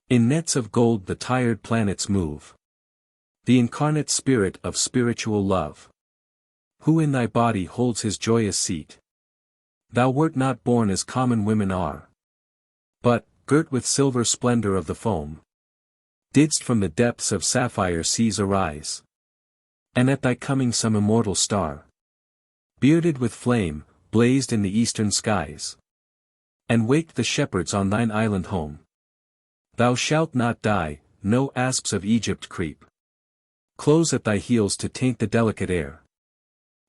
in nets of gold the tired planets move, the incarnate spirit of spiritual love, who in thy body holds his joyous seat. Thou wert not born as common women are, but, girt with silver splendor of the foam, didst from the depths of sapphire seas arise, and at thy coming some immortal star, bearded with flame, blazed in the eastern skies, and waked the shepherds on thine island home. Thou shalt not die, no asps of Egypt creep close at thy heels to taint the delicate air,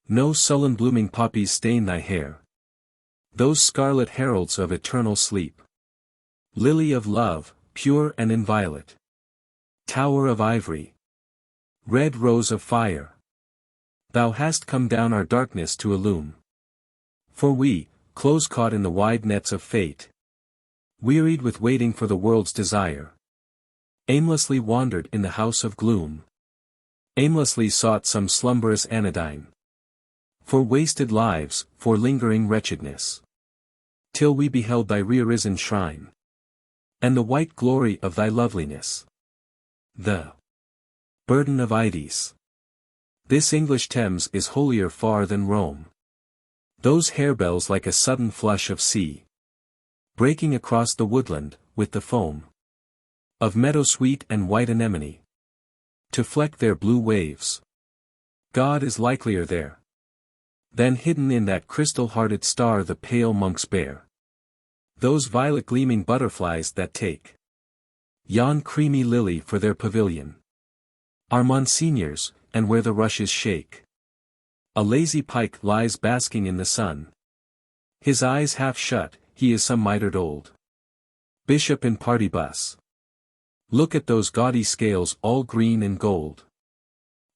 no sullen blooming poppies stain thy hair, those scarlet heralds of eternal sleep. Lily of love, pure and inviolate, tower of ivory, red rose of fire, thou hast come down our darkness to illume. For we, close caught in the wide nets of fate, wearied with waiting for the world's desire, aimlessly wandered in the house of gloom, aimlessly sought some slumberous anodyne, for wasted lives, for lingering wretchedness, till we beheld thy re-arisen shrine, and the white glory of thy loveliness. The burden of Ides. This English Thames is holier far than Rome. Those harebells like a sudden flush of sea, breaking across the woodland, with the foam of meadowsweet and white anemone, to fleck their blue waves. God is likelier there, than hidden in that crystal-hearted star the pale monks bear. Those violet-gleaming butterflies that take yon creamy lily for their pavilion, are Monsignors, and where the rushes shake, a lazy pike lies basking in the sun. His eyes half shut, he is some mitred old bishop in partibus. Look at those gaudy scales all green and gold.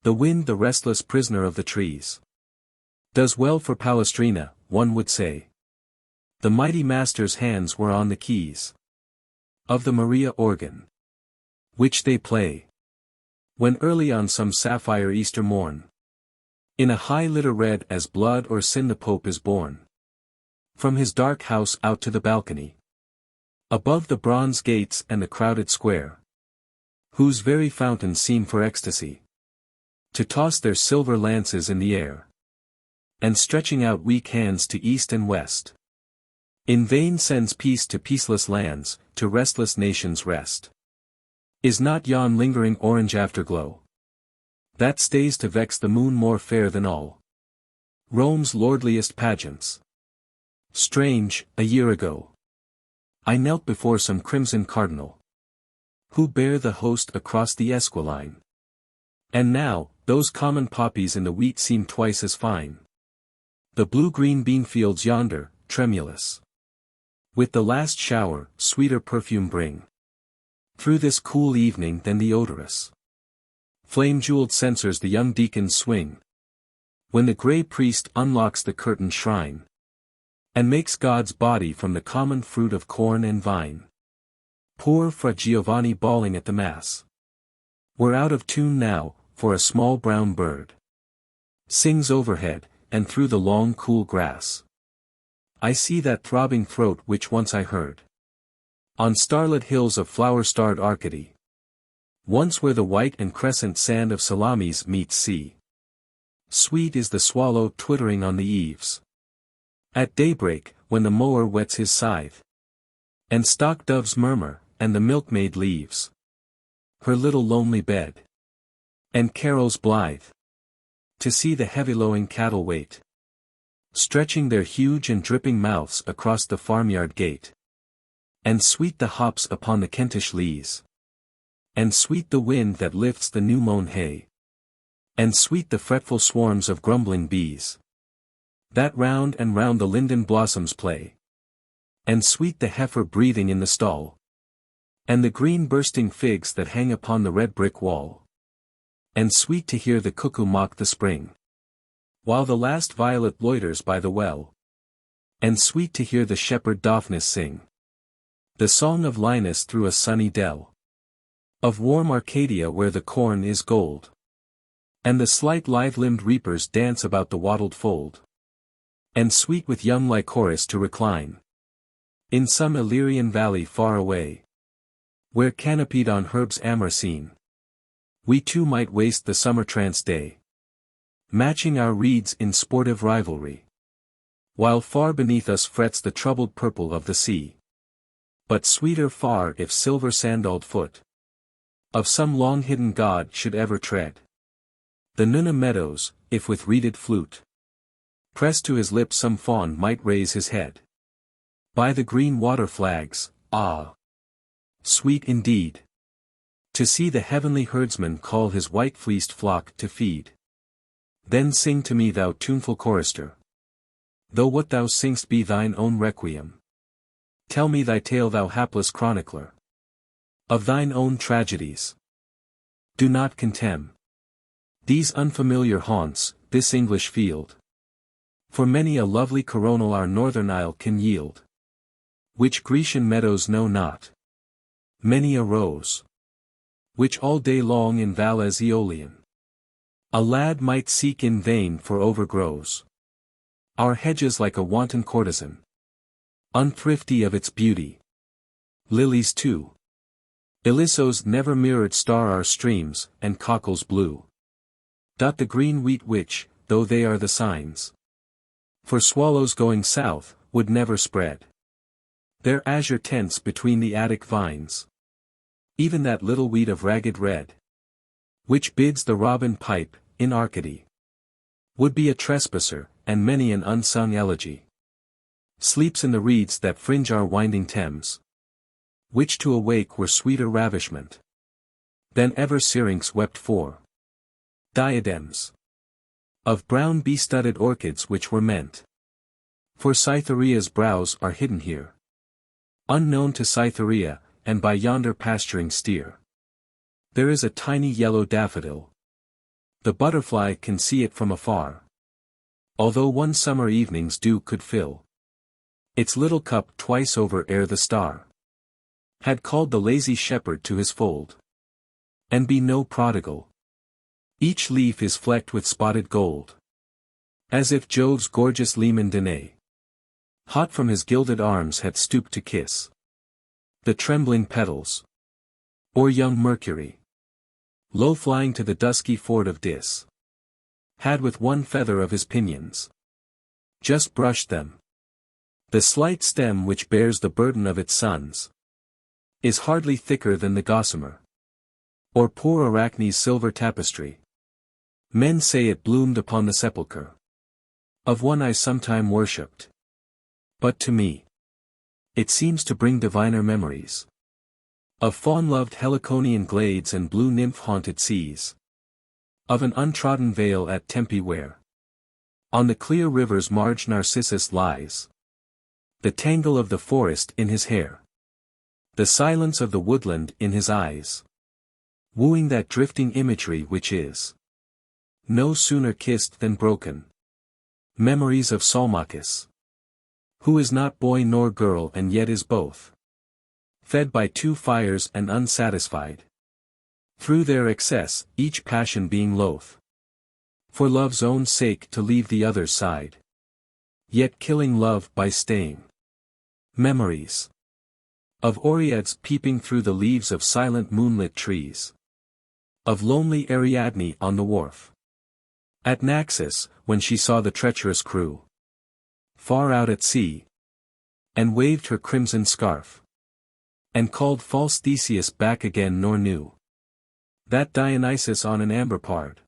The wind the restless prisoner of the trees. Does well for Palestrina, one would say. The mighty master's hands were on the keys of the Maria organ, which they play when early on some sapphire Easter morn, in a high litter red as blood or sin, the Pope is borne from his dark house out to the balcony, above the bronze gates and the crowded square, whose very fountains seem for ecstasy to toss their silver lances in the air, and stretching out weak hands to east and west, in vain sends peace to peaceless lands, to restless nations rest. Is not yon lingering orange afterglow that stays to vex the moon more fair than all Rome's lordliest pageants? Strange, a year ago I knelt before some crimson cardinal, who bear the host across the Esquiline. And now, those common poppies in the wheat seem twice as fine. The blue-green beanfields yonder, tremulous with the last shower, sweeter perfume bring through this cool evening than the odorous flame-jeweled censers the young deacons swing, when the grey priest unlocks the curtained shrine, and makes God's body from the common fruit of corn and vine. Poor Fra Giovanni bawling at the Mass, we're out of tune now, for a small brown bird sings overhead, and through the long cool grass I see that throbbing throat which once I heard on starlit hills of flower-starred Arcady, once where the white and crescent sand of Salamis meets sea. Sweet is the swallow twittering on the eaves at daybreak, when the mower whets his scythe, and stock doves murmur, and the milkmaid leaves her little lonely bed, and carols blithe, to see the heavy-lowing cattle wait, stretching their huge and dripping mouths across the farmyard gate. And sweet the hops upon the Kentish leas, and sweet the wind that lifts the new-mown hay, and sweet the fretful swarms of grumbling bees, that round and round the linden blossoms play, and sweet the heifer breathing in the stall, and the green bursting figs that hang upon the red brick wall, and sweet to hear the cuckoo mock the spring, while the last violet loiters by the well, and sweet to hear the shepherd Daphnis sing the song of Linus through a sunny dell of warm Arcadia where the corn is gold, and the slight lithe-limbed reapers dance about the wattled fold, and sweet with young Lycoris to recline in some Illyrian valley far away, where canopied on herbs Amarcine we too might waste the summer trance day, matching our reeds in sportive rivalry, while far beneath us frets the troubled purple of the sea. But sweeter far if silver sandalled foot of some long-hidden god should ever tread the Nunna meadows, if with reeded flute pressed to his lips some fawn might raise his head by the green water flags. Ah! Sweet indeed to see the heavenly herdsman call his white-fleeced flock to feed. Then sing to me, thou tuneful chorister, though what thou sing'st be thine own requiem. Tell me thy tale, thou hapless chronicler of thine own tragedies. Do not contemn these unfamiliar haunts, this English field, for many a lovely coronal our northern isle can yield, which Grecian meadows know not. Many a rose, which all day long in valleys Aeolian a lad might seek in vain for overgrows our hedges like a wanton courtesan, unthrifty of its beauty. Lilies too, Ilisso's never mirrored star our streams, and cockles blue dot the green wheat which, though they are the signs for swallows going south, would never spread their azure tents between the Attic vines. Even that little wheat of ragged red, which bids the robin pipe, in Arcady, would be a trespasser, and many an unsung elegy sleeps in the reeds that fringe our winding Thames, which to awake were sweeter ravishment than ever Syrinx wept for diadems of brown bee-studded orchids which were meant for Cytherea's brows are hidden here, unknown to Cytherea, and by yonder pasturing steer there is a tiny yellow daffodil. The butterfly can see it from afar, although one summer evening's dew could fill its little cup twice over ere the star had called the lazy shepherd to his fold. And be no prodigal. Each leaf is flecked with spotted gold, as if Jove's gorgeous leman Danae, hot from his gilded arms, had stooped to kiss the trembling petals. Or young Mercury, low flying to the dusky ford of Dis, had with one feather of his pinions just brushed them. The slight stem which bears the burden of its sons is hardly thicker than the gossamer, or poor Arachne's silver tapestry. Men say it bloomed upon the sepulchre of one I sometime worshipped. But to me, it seems to bring diviner memories of fawn-loved Heliconian glades and blue nymph-haunted seas, of an untrodden vale at Tempe where, on the clear river's marge, Narcissus lies, the tangle of the forest in his hair, the silence of the woodland in his eyes, wooing that drifting imagery which is no sooner kissed than broken. Memories of Salmachus, who is not boy nor girl and yet is both, fed by two fires and unsatisfied, through their excess, each passion being loath, for love's own sake, to leave the other's side, yet killing love by staying. Memories of Oreads peeping through the leaves of silent moonlit trees, of lonely Ariadne on the wharf at Naxos, when she saw the treacherous crew far out at sea, and waved her crimson scarf, and called false Theseus back again, nor knew that Dionysus on an amber pard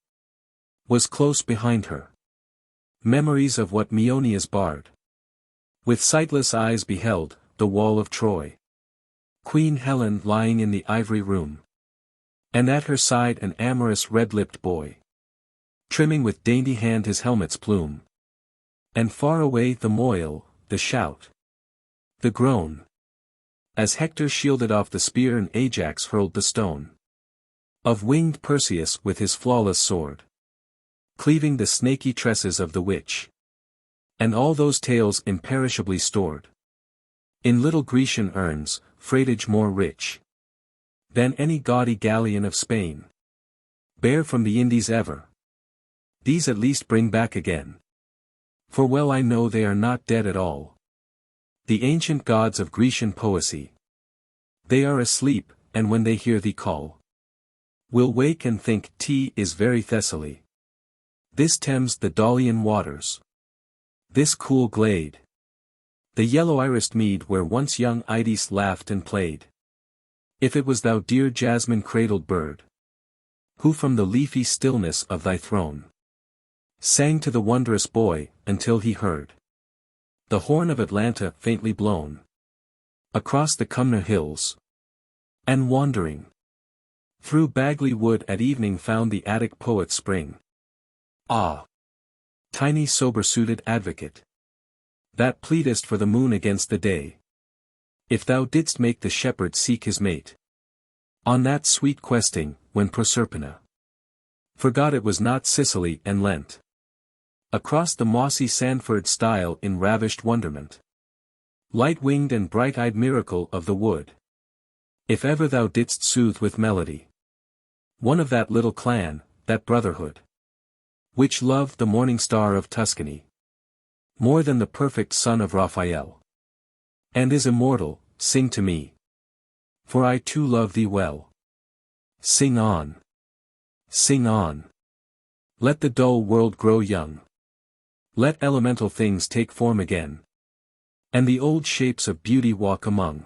was close behind her. Memories of what Maeonia's bard with sightless eyes beheld, the wall of Troy, Queen Helen lying in the ivory room, and at her side an amorous red-lipped boy, trimming with dainty hand his helmet's plume. And far away the moil, the shout, the groan, as Hector shielded off the spear and Ajax hurled the stone, of winged Perseus with his flawless sword, cleaving the snaky tresses of the witch. And all those tales imperishably stored in little Grecian urns, freightage more rich than any gaudy galleon of Spain, bear from the Indies ever. These at least bring back again, for well I know they are not dead at all, the ancient gods of Grecian poesy. They are asleep, and when they hear thee call, will wake and think, T is very Thessaly. This Thames the Daulian waters, this cool glade, the yellow-irised mead where once young Ides laughed and played. If it was thou, dear jasmine-cradled bird, who from the leafy stillness of thy throne sang to the wondrous boy, until he heard the horn of Atlanta faintly blown across the Cumnor hills, and wandering through Bagley Wood at evening found the Attic poet spring. Ah! Tiny sober-suited advocate, that pleadest for the moon against the day, if thou didst make the shepherd seek his mate on that sweet questing, when Proserpina forgot it was not Sicily and leant across the mossy Sandford stile in ravished wonderment, light-winged and bright-eyed miracle of the wood. If ever thou didst soothe with melody one of that little clan, that brotherhood, which loved the morning star of Tuscany more than the perfect son of Raphael, and is immortal, sing to me, for I too love thee well. Sing on. Sing on. Let the dull world grow young. Let elemental things take form again, and the old shapes of beauty walk among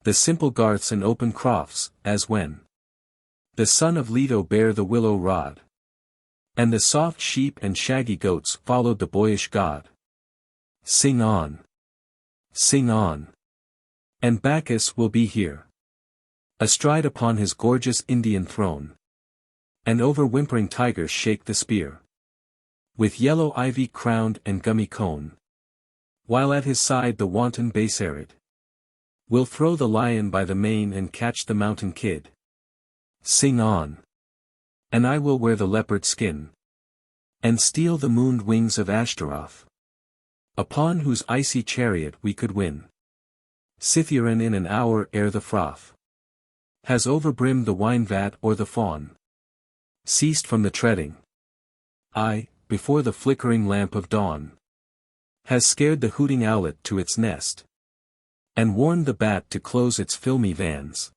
the simple garths and open crofts, as when the son of Leto bare the willow rod, and the soft sheep and shaggy goats followed the boyish god. Sing on. Sing on. And Bacchus will be here, astride upon his gorgeous Indian throne, and over whimpering tigers shake the spear, with yellow ivy crowned and gummy cone, while at his side the wanton Basarid will throw the lion by the mane and catch the mountain kid. Sing on. And I will wear the leopard skin, And steal the mooned wings of Ashtaroth, upon whose icy chariot we could win Scythian in an hour ere the froth has overbrimmed the wine-vat or the fawn ceased from the treading. Aye, before the flickering lamp of dawn has scared the hooting owlet to its nest, and warned the bat to close its filmy vans.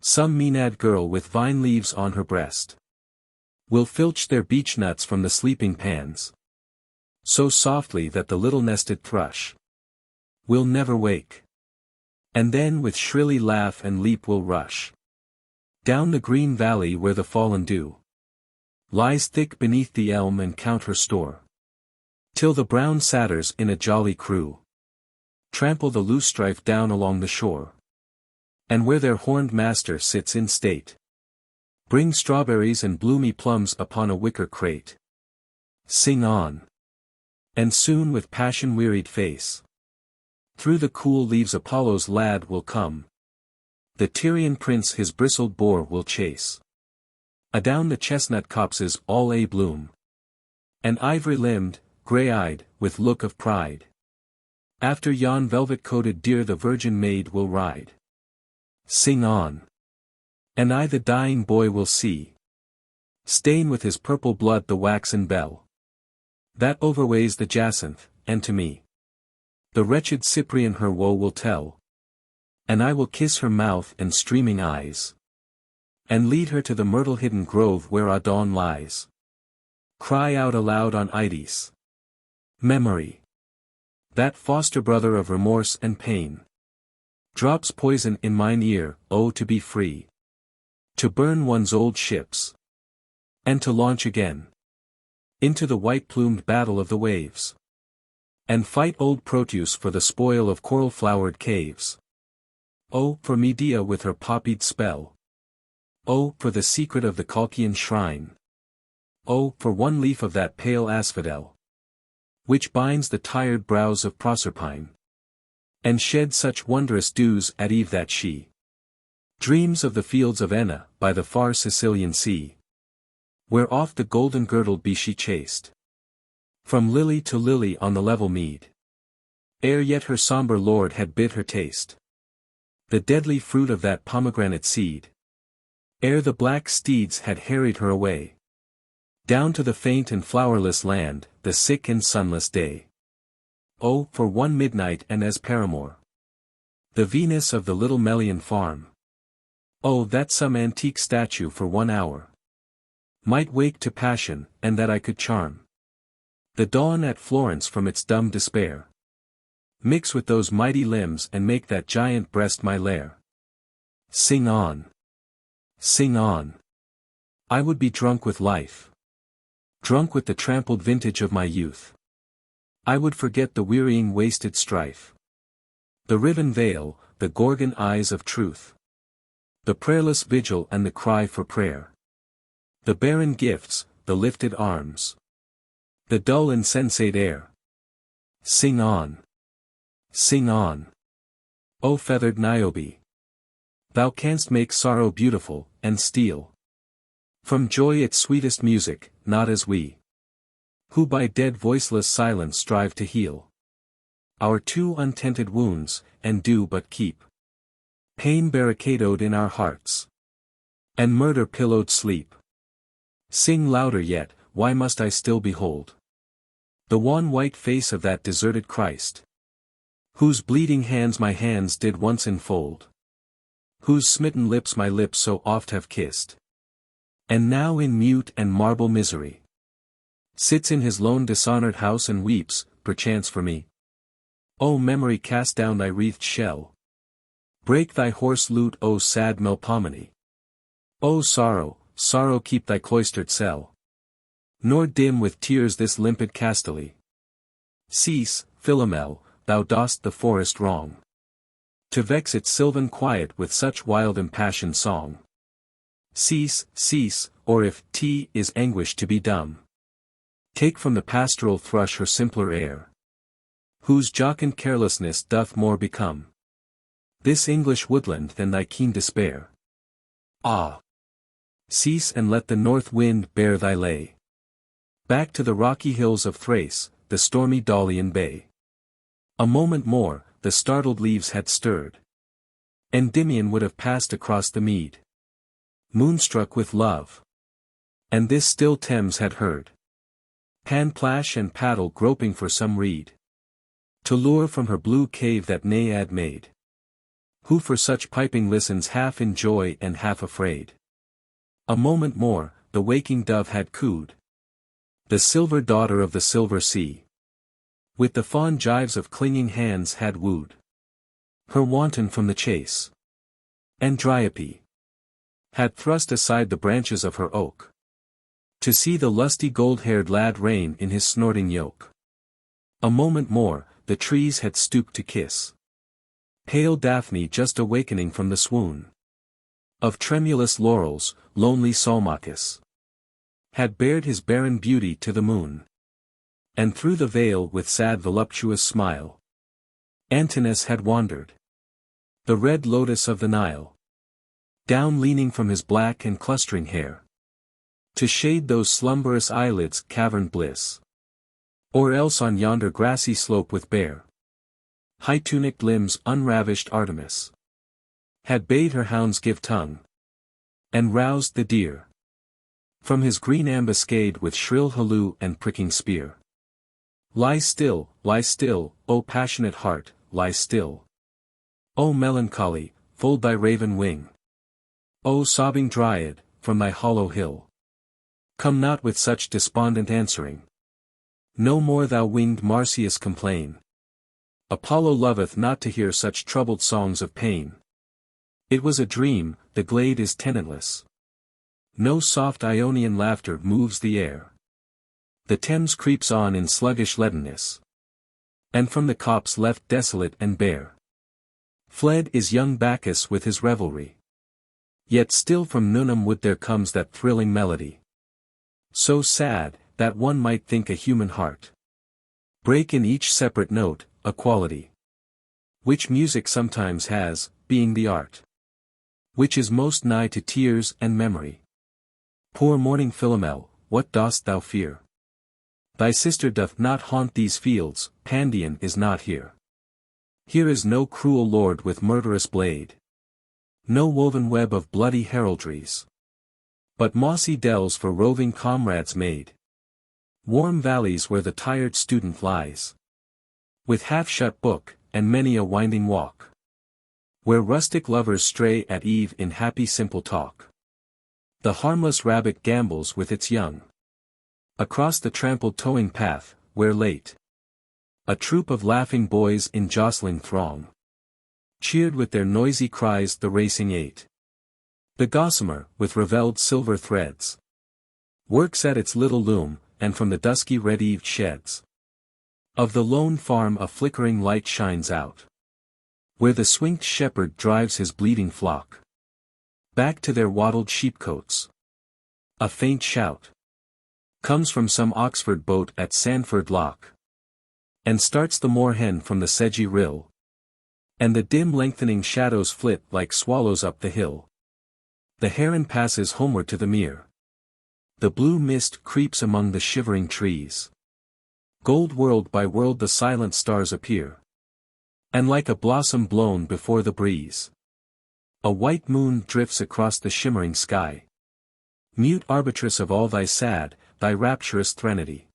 Some Maenad girl with vine leaves on her breast will filch their beech nuts from the sleeping pans, so softly that the little nested thrush will never wake, and then with shrilly laugh and leap will rush down the green valley where the fallen dew lies thick beneath the elm and count her store, till the brown satyrs in a jolly crew trample the loosestrife down along the shore, and where their horned master sits in state bring strawberries and bloomy plums upon a wicker crate. Sing on. And soon with passion-wearied face through the cool leaves Apollo's lad will come, the Tyrian prince his bristled boar will chase adown the chestnut copses all a-bloom, and ivory-limbed, grey-eyed, with look of pride, after yon velvet-coated deer the virgin maid will ride. Sing on. And I the dying boy will see stain with his purple blood the waxen bell that overweighs the jacinth, and to me the wretched Cyprian her woe will tell, and I will kiss her mouth and streaming eyes, and lead her to the myrtle-hidden grove where Adon lies. Cry out aloud on Ides. Memory, that foster-brother of remorse and pain, drops poison in mine ear. Oh, to be free, to burn one's old ships, and to launch again into the white-plumed battle of the waves, and fight old Proteus for the spoil of coral-flowered caves. Oh, for Medea with her poppied spell. Oh, for the secret of the Colchian shrine. Oh, for one leaf of that pale asphodel, which binds the tired brows of Proserpine, and sheds such wondrous dews at eve that she dreams of the fields of Enna by the far Sicilian sea, where oft the golden-girdled be she chased from lily to lily on the level mead, ere yet her sombre lord had bid her taste the deadly fruit of that pomegranate seed, ere the black steeds had harried her away down to the faint and flowerless land, the sick and sunless day. Oh, for one midnight and as paramour the Venus of the little Melian farm. Oh, that some antique statue for 1 hour might wake to passion, and that I could charm the dawn at Florence from its dumb despair, mix with those mighty limbs and make that giant breast my lair. Sing on. Sing on. I would be drunk with life, drunk with the trampled vintage of my youth. I would forget the wearying wasted strife, the riven veil, the Gorgon eyes of truth, the prayerless vigil and the cry for prayer, the barren gifts, the lifted arms, the dull insensate air. Sing on. Sing on. O feathered Niobe, thou canst make sorrow beautiful, and steal from joy its sweetest music, not as we, who by dead voiceless silence strive to heal our too untented wounds, and do but keep pain barricadoed in our hearts, and murder pillowed sleep. Sing louder yet, why must I still behold the wan white face of that deserted Christ, whose bleeding hands my hands did once enfold, whose smitten lips my lips so oft have kissed, and now in mute and marble misery sits in his lone dishonored house and weeps, perchance for me. O memory, cast down thy wreathed shell, break thy hoarse lute, O sad Melpomene. O sorrow, sorrow, keep thy cloistered cell, nor dim with tears this limpid Castaly. Cease, Philomel, thou dost the forest wrong, to vex its sylvan quiet with such wild impassioned song. Cease, cease, or if T is anguish to be dumb, take from the pastoral thrush her simpler air, whose jocund carelessness doth more become this English woodland than thy keen despair. Ah! Cease and let the north wind bear thy lay. Back to the rocky hills of Thrace, the stormy Daulian Bay. A moment more, the startled leaves had stirred. Endymion would have passed across the mead, moonstruck with love. And this still Thames had heard pan plash and paddle groping for some reed, to lure from her blue cave that Naiad maid, who for such piping listens half in joy and half afraid. A moment more, the waking dove had cooed, the silver daughter of the silver sea, with the fond gyves of clinging hands had wooed her wanton from the chase. And Dryope had thrust aside the branches of her oak, to see the lusty gold-haired lad rein in his snorting yoke. A moment more, the trees had stooped to kiss pale Daphne just awakening from the swoon of tremulous laurels. Lonely Salmachus had bared his barren beauty to the moon, and through the veil with sad voluptuous smile Antinous had wandered, the red lotus of the Nile, down leaning from his black and clustering hair, to shade those slumberous eyelids caverned bliss. Or else on yonder grassy slope with bare high-tunicked limbs unravished Artemis had bade her hounds give tongue, and roused the deer from his green ambuscade with shrill halloo and pricking spear. Lie still, O passionate heart, lie still. O melancholy, fold thy raven wing. O sobbing Dryad, from thy hollow hill come not with such despondent answering. No more thou winged Marsyas complain. Apollo loveth not to hear such troubled songs of pain. It was a dream, the glade is tenantless. No soft Ionian laughter moves the air. The Thames creeps on in sluggish leadenness, and from the copse left desolate and bare, fled is young Bacchus with his revelry. Yet still from Nunum wood there comes that thrilling melody, so sad, that one might think a human heart break in each separate note, a quality which music sometimes has, being the art which is most nigh to tears and memory. Poor mourning Philomel, what dost thou fear? Thy sister doth not haunt these fields, Pandion is not here. Here is no cruel lord with murderous blade, no woven web of bloody heraldries, but mossy dells for roving comrades made, warm valleys where the tired student lies, with half-shut book, and many a winding walk, where rustic lovers stray at eve in happy simple talk. The harmless rabbit gambols with its young across the trampled towing path, where late a troop of laughing boys in jostling throng cheered with their noisy cries the racing eight. The gossamer, with ravelled silver threads, works at its little loom, and from the dusky red-eaved sheds of the lone farm a flickering light shines out, where the swinked shepherd drives his bleating flock back to their wattled sheepcotes. A faint shout comes from some Oxford boat at Sandford Lock, and starts the moorhen from the sedgy rill, and the dim lengthening shadows flit like swallows up the hill. The heron passes homeward to the mere. The blue mist creeps among the shivering trees. Gold world by world the silent stars appear, and like a blossom blown before the breeze, a white moon drifts across the shimmering sky. Mute arbitress of all thy sad, thy rapturous threnody.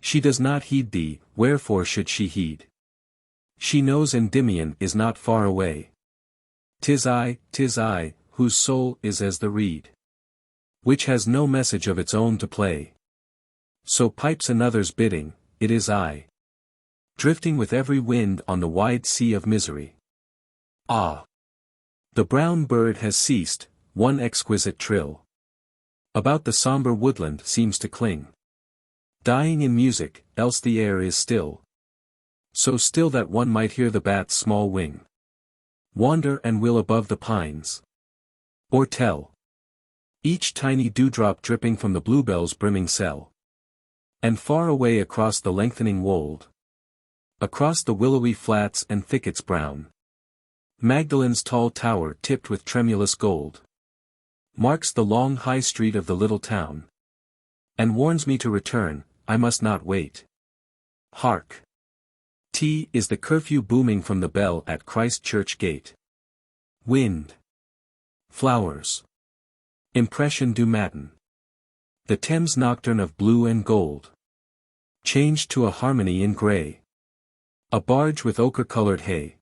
She does not heed thee, wherefore should she heed? She knows Endymion is not far away. 'Tis I, whose soul is as the reed, which has no message of its own to play. So pipes another's bidding, it is I, drifting with every wind on the wide sea of misery. Ah! The brown bird has ceased, one exquisite trill about the sombre woodland seems to cling, dying in music, else the air is still, so still that one might hear the bat's small wing wander and will above the pines, or tell each tiny dewdrop dripping from the bluebell's brimming cell. And far away across the lengthening wold, across the willowy flats and thickets brown, Magdalen's tall tower tipped with tremulous gold marks the long high street of the little town. and warns me to return, I must not wait. Hark! T is the curfew booming from the bell at Christ Church gate. Wind. Flowers. Impression du matin. The Thames nocturne of blue and gold. Changed to a harmony in grey. A barge with ochre-coloured hay.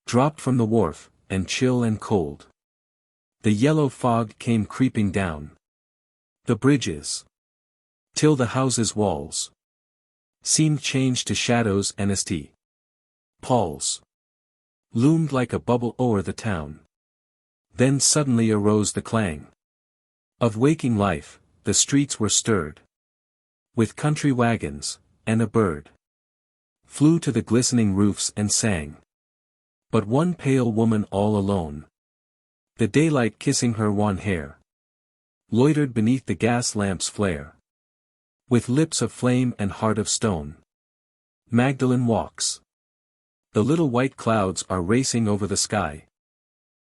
Dropped from the wharf, and chill and cold. The yellow fog came creeping down. The bridges. Till the houses' walls seemed changed to shadows and St. Paul's loomed like a bubble o'er the town. Then suddenly arose the clang of waking life, the streets were stirred with country wagons, and a bird flew to the glistening roofs and sang. But one pale woman all alone, the daylight kissing her wan hair, loitered beneath the gas lamp's flare. With lips of flame and heart of stone. Magdalene walks. The little white clouds are racing over the sky.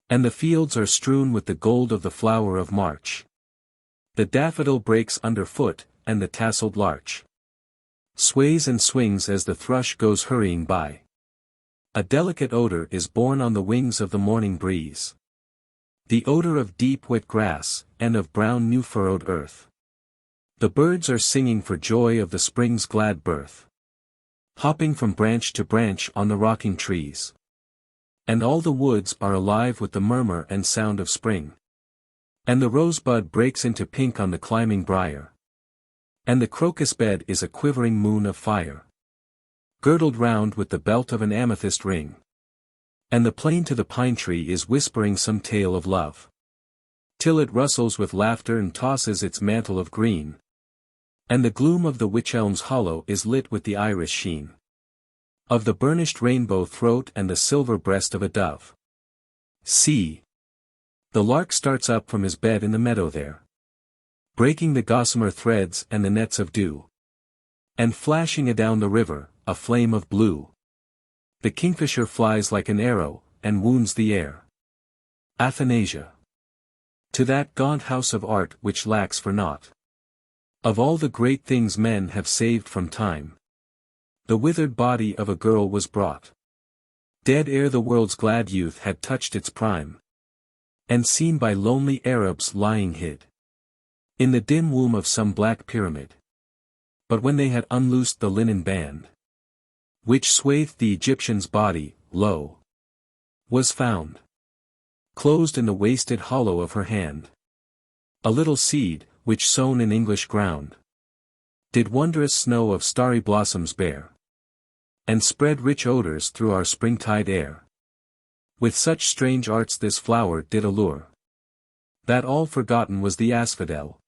And the fields are strewn with the gold of the flower of March. The daffodil breaks underfoot, and the tasseled larch sways and swings as the thrush goes hurrying by. A delicate odor is borne on the wings of the morning breeze. The odor of deep wet grass, and of brown new furrowed earth. The birds are singing for joy of the spring's glad birth. Hopping from branch to branch on the rocking trees. And all the woods are alive with the murmur and sound of spring. And the rosebud breaks into pink on the climbing briar. And the crocus bed is a quivering moon of fire. Girdled round with the belt of an amethyst ring. And the plane to the pine tree is whispering some tale of love. Till it rustles with laughter and tosses its mantle of green. And the gloom of the wych elm's hollow is lit with the iris sheen of the burnished rainbow throat and the silver breast of a dove. See! The lark starts up from his bed in the meadow there, breaking the gossamer threads and the nets of dew, and flashing adown the river, a flame of blue. The kingfisher flies like an arrow, and wounds the air. Athanasia. To that gaunt house of art which lacks for naught. Of all the great things men have saved from time, the withered body of a girl was brought. Dead ere the world's glad youth had touched its prime. And seen by lonely Arabs lying hid in the dim womb of some black pyramid. But when they had unloosed the linen band, which swathed the Egyptian's body, lo! Was found, closed in the wasted hollow of her hand, a little seed, which sown in English ground, did wondrous snow of starry blossoms bear, and spread rich odors through our springtide air. With such strange arts this flower did allure, that all forgotten was the asphodel,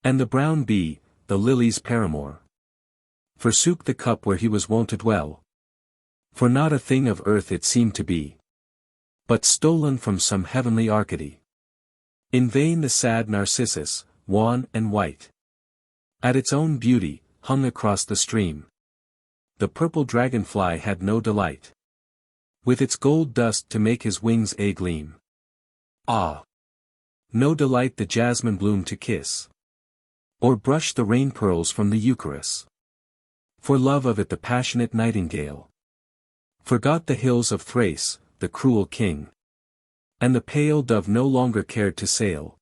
and the brown bee, the lily's paramour, forsook the cup where he was wont to dwell, for not a thing of earth it seemed to be, but stolen from some heavenly Arcady. In vain the sad narcissus, wan and white, at its own beauty, hung across the stream. The purple dragonfly had no delight, with its gold dust to make his wings gleam. Ah! No delight the jasmine bloom to kiss, or brush the rain pearls from the eucharis. For love of it the passionate nightingale forgot the hills of Thrace, the cruel king, and the pale dove no longer cared to sail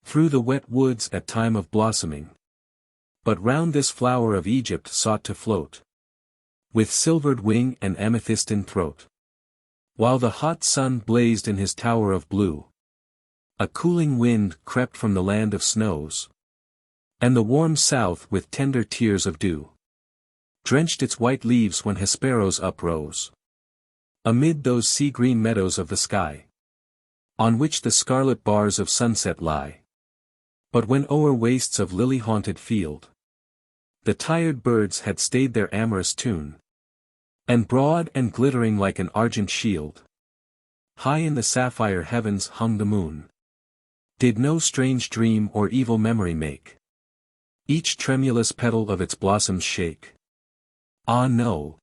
through the wet woods at time of blossoming, but round this flower of Egypt sought to float, with silvered wing and amethystine throat. While the hot sun blazed in his tower of blue, a cooling wind crept from the land of snows, and the warm south with tender tears of dew drenched its white leaves when Hesperos uprose, amid those sea-green meadows of the sky, on which the scarlet bars of sunset lie. But when o'er wastes of lily-haunted field, the tired birds had stayed their amorous tune, and broad and glittering like an argent shield, high in the sapphire heavens hung the moon. Did no strange dream or evil memory make each tremulous petal of its blossoms shake? Ah no!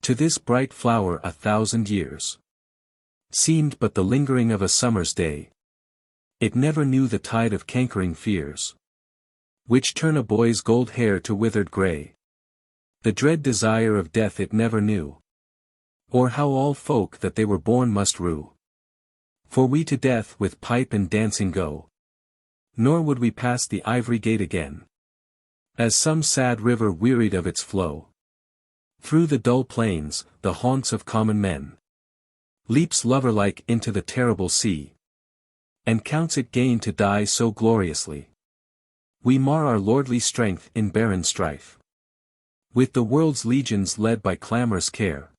To this bright flower 1,000 years seemed but the lingering of a summer's day. It never knew the tide of cankering fears, which turn a boy's gold hair to withered grey. The dread desire of death it never knew, or how all folk that they were born must rue. For we to death with pipe and dancing go, nor would we pass the ivory gate again, as some sad river wearied of its flow. Through the dull plains, the haunts of common men, leaps lover-like into the terrible sea, and counts it gain to die so gloriously. We mar our lordly strength in barren strife, with the world's legions led by clamorous care.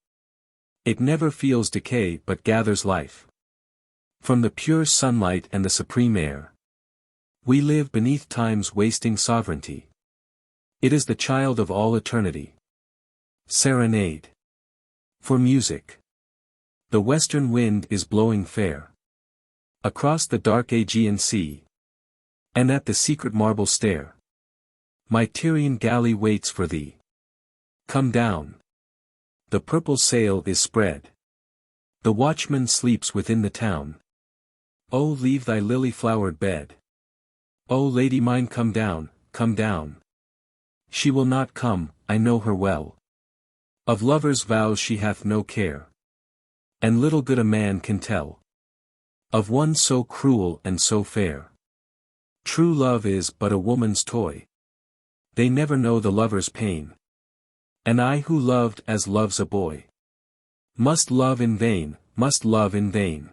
It never feels decay but gathers life from the pure sunlight and the supreme air. We live beneath time's wasting sovereignty. It is the child of all eternity. Serenade. For music. The western wind is blowing fair across the dark Aegean sea, and at the secret marble stair my Tyrian galley waits for thee. Come down. The purple sail is spread. The watchman sleeps within the town. Oh, leave thy lily-flowered bed. O lady mine, come down, come down. She will not come, I know her well. Of lovers' vows she hath no care, and little good a man can tell of one so cruel and so fair. True love is but a woman's toy. They never know the lover's pain. And I who loved as loves a boy must love in vain, must love in vain.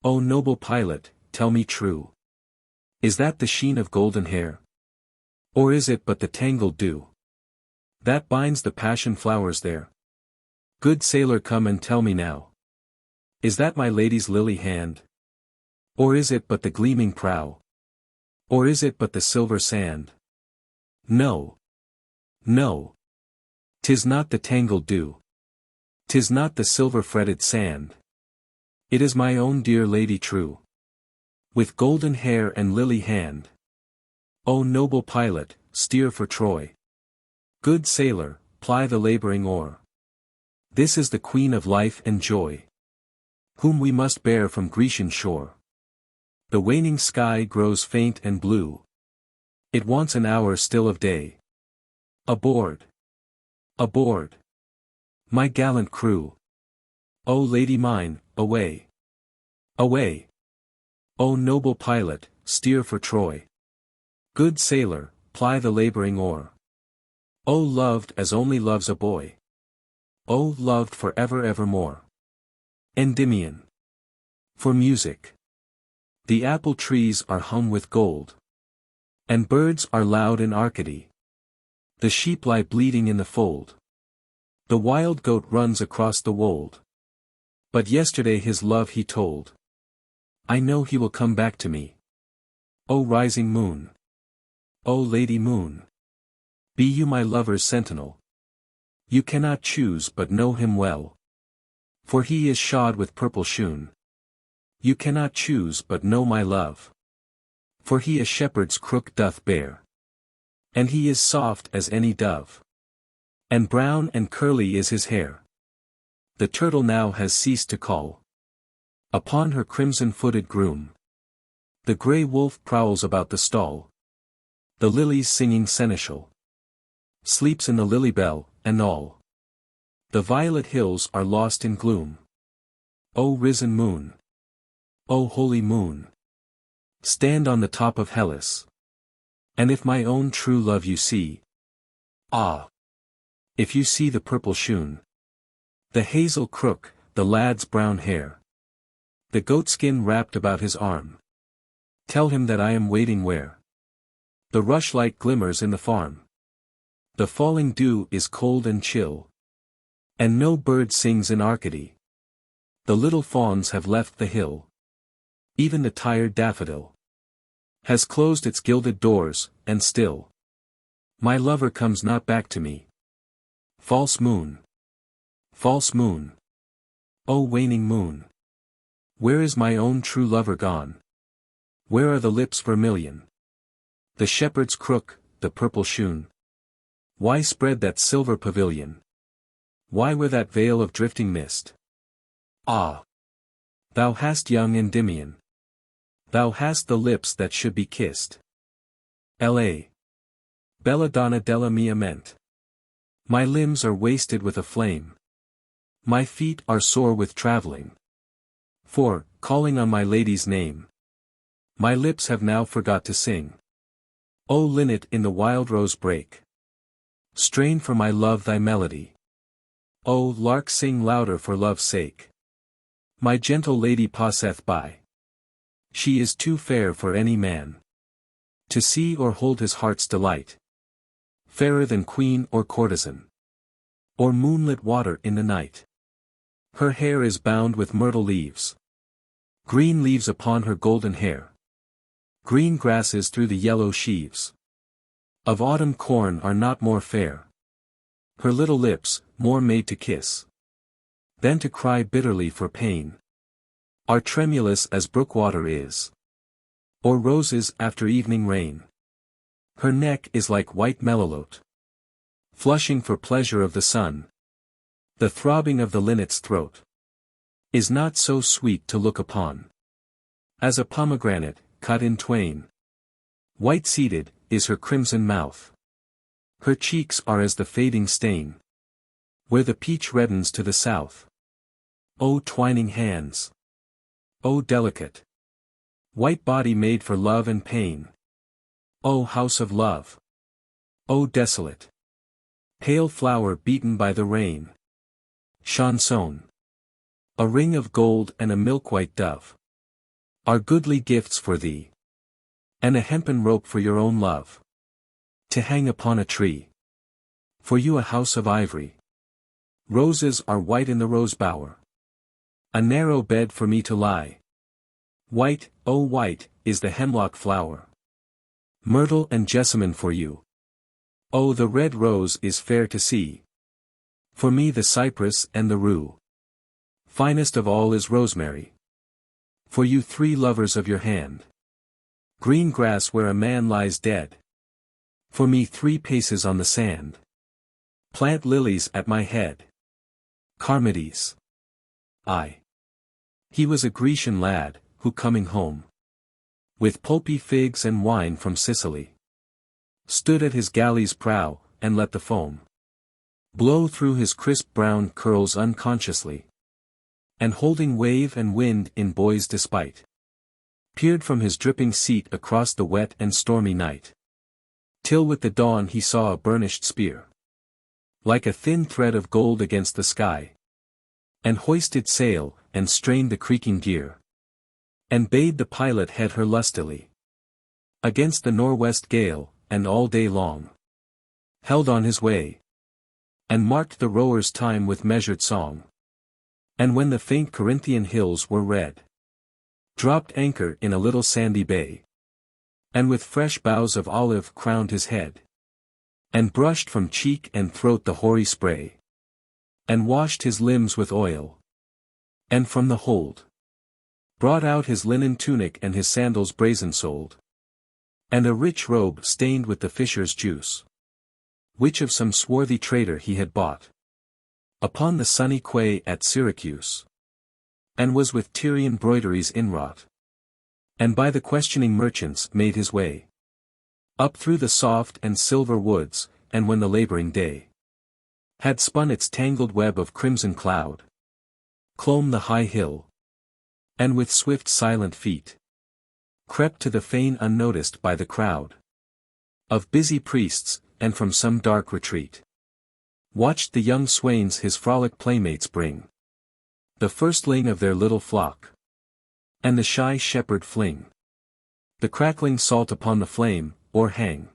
O noble pilot, tell me true, is that the sheen of golden hair? Or is it but the tangled dew that binds the passion flowers there? Good sailor, come and tell me now, is that my lady's lily hand? Or is it but the gleaming prow? Or is it but the silver sand? No. No. 'Tis not the tangled dew. 'Tis not the silver-fretted sand. It is my own dear lady true, with golden hair and lily hand. O noble pilot, steer for Troy. Good sailor, ply the laboring oar. This is the queen of life and joy, whom we must bear from Grecian shore. The waning sky grows faint and blue. It wants an hour still of day. Aboard! Aboard! My gallant crew! O lady mine, away! Away! O noble pilot, steer for Troy. Good sailor, ply the laboring oar. O loved as only loves a boy. O loved for ever evermore. Endymion. For music. The apple trees are hung with gold, and birds are loud in Arcady. The sheep lie bleeding in the fold. The wild goat runs across the wold. But yesterday his love he told. I know he will come back to me. O rising moon! O lady moon! Be you my lover's sentinel. You cannot choose but know him well, for he is shod with purple shoon. You cannot choose but know my love, for he a shepherd's crook doth bear, and he is soft as any dove, and brown and curly is his hair. The turtle now has ceased to call upon her crimson-footed groom. The grey wolf prowls about the stall. The lily's singing seneschal sleeps in the lily bell, and all the violet hills are lost in gloom. O risen moon! O holy moon! Stand on the top of Hellas, and if my own true love you see, ah! If you see the purple shoon, the hazel crook, the lad's brown hair, the goatskin wrapped about his arm, tell him that I am waiting where the rushlight glimmers in the farm. The falling dew is cold and chill, and no bird sings in Arcady. The little fawns have left the hill. Even the tired daffodil has closed its gilded doors, and still my lover comes not back to me. False moon! False moon! O waning moon! Where is my own true lover gone? Where are the lips vermilion, the shepherd's crook, the purple shoon? Why spread that silver pavilion? Why wear that veil of drifting mist? Ah! Thou hast young Endymion. Thou hast the lips that should be kissed. L.A. Belladonna della mia mente. My limbs are wasted with a flame. My feet are sore with traveling. For, calling on my lady's name, my lips have now forgot to sing. O linnet in the wild rose brake, strain for my love thy melody. O lark sing louder for love's sake. My gentle lady passeth by. She is too fair for any man to see or hold his heart's delight. Fairer than queen or courtesan, or moonlit water in the night. Her hair is bound with myrtle leaves. Green leaves upon her golden hair. Green grasses through the yellow sheaves of autumn corn are not more fair. Her little lips, more made to kiss than to cry bitterly for pain, are tremulous as brook water is, or roses after evening rain. Her neck is like white melilot, flushing for pleasure of the sun. The throbbing of the linnet's throat is not so sweet to look upon as a pomegranate, cut in twain. White-seeded, is her crimson mouth. Her cheeks are as the fading stain, where the peach reddens to the south. O twining hands! O delicate, white body made for love and pain! O house of love! O desolate, pale flower beaten by the rain! Chanson. A ring of gold and a milk-white dove are goodly gifts for thee, and a hempen rope for your own love, to hang upon a tree. For you a house of ivory. Roses are white in the rose bower. A narrow bed for me to lie. White, oh white, is the hemlock flower. Myrtle and jessamine for you. Oh the red rose is fair to see. For me the cypress and the rue. Finest of all is rosemary. For you 3 lovers of your hand. Green grass where a man lies dead. For me 3 paces on the sand. Plant lilies at my head. Charmides. He was a Grecian lad, who coming home with pulpy figs and wine from Sicily, stood at his galley's prow, and let the foam blow through his crisp brown curls unconsciously, and holding wave and wind in boy's despite, peered from his dripping seat across the wet and stormy night, till with the dawn he saw a burnished spear, like a thin thread of gold against the sky, and hoisted sail, and strained the creaking gear, and bade the pilot head her lustily against the nor'west gale, and all day long held on his way, and marked the rower's time with measured song. And when the faint Corinthian hills were red, dropped anchor in a little sandy bay, and with fresh boughs of olive crowned his head, and brushed from cheek and throat the hoary spray, and washed his limbs with oil, and from the hold brought out his linen tunic and his sandals brazen-soled, and a rich robe stained with the fisher's juice, which of some swarthy trader he had bought upon the sunny quay at Syracuse, and was with Tyrian broideries inwrought, and by the questioning merchants made his way up through the soft and silver woods, and when the laboring day had spun its tangled web of crimson cloud, clomb the high hill, and with swift silent feet crept to the fane unnoticed by the crowd of busy priests, and from some dark retreat watched the young swains his frolic playmates bring, the firstling of their little flock, and the shy shepherd fling the crackling salt upon the flame, or hang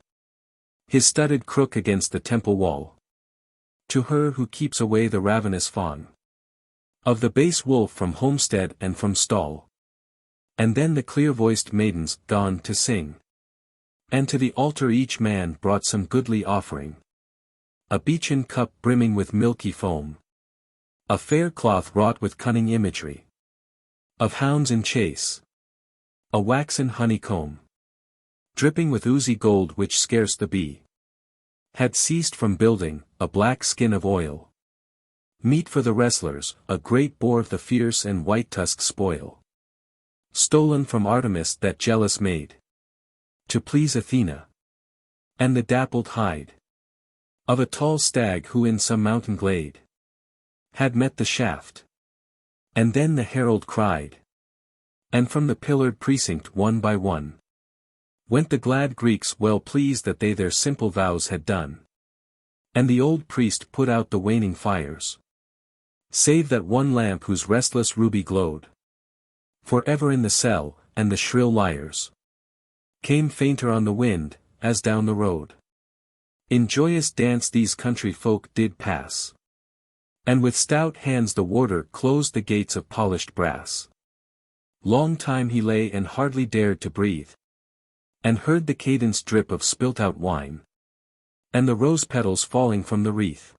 his studded crook against the temple wall, to her who keeps away the ravenous fawn of the base wolf from homestead and from stall. And then the clear-voiced maidens gone to sing, and to the altar each man brought some goodly offering, a beechen cup brimming with milky foam, a fair cloth wrought with cunning imagery of hounds in chase, a waxen honeycomb dripping with oozy gold which scarce the bee had ceased from building, a black skin of oil, meat for the wrestlers, a great boar the fierce and white-tusked spoil, stolen from Artemis that jealous maid, to please Athena, and the dappled hide of a tall stag who in some mountain glade had met the shaft. And then the herald cried, and from the pillared precinct one by one went the glad Greeks, well pleased that they their simple vows had done. And the old priest put out the waning fires, save that one lamp whose restless ruby glowed for ever in the cell, and the shrill lyres came fainter on the wind, as down the road in joyous dance these country folk did pass. And with stout hands the warder closed the gates of polished brass. Long time he lay and hardly dared to breathe, and heard the cadence drip of spilt-out wine, and the rose petals falling from the wreath,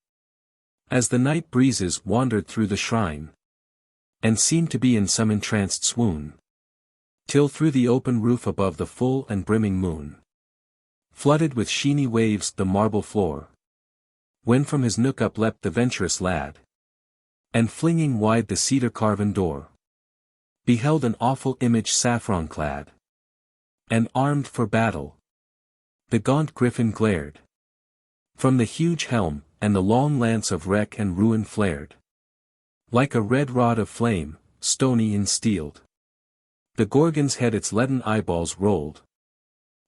as the night breezes wandered through the shrine, and seemed to be in some entranced swoon, till through the open roof above the full and brimming moon flooded with sheeny waves the marble floor, when from his nook upleapt the venturous lad, and flinging wide the cedar-carven door, beheld an awful image saffron-clad, and armed for battle. The gaunt griffin glared from the huge helm, and the long lance of wreck and ruin flared like a red rod of flame, stony and steeled. The Gorgon's head its leaden eyeballs rolled,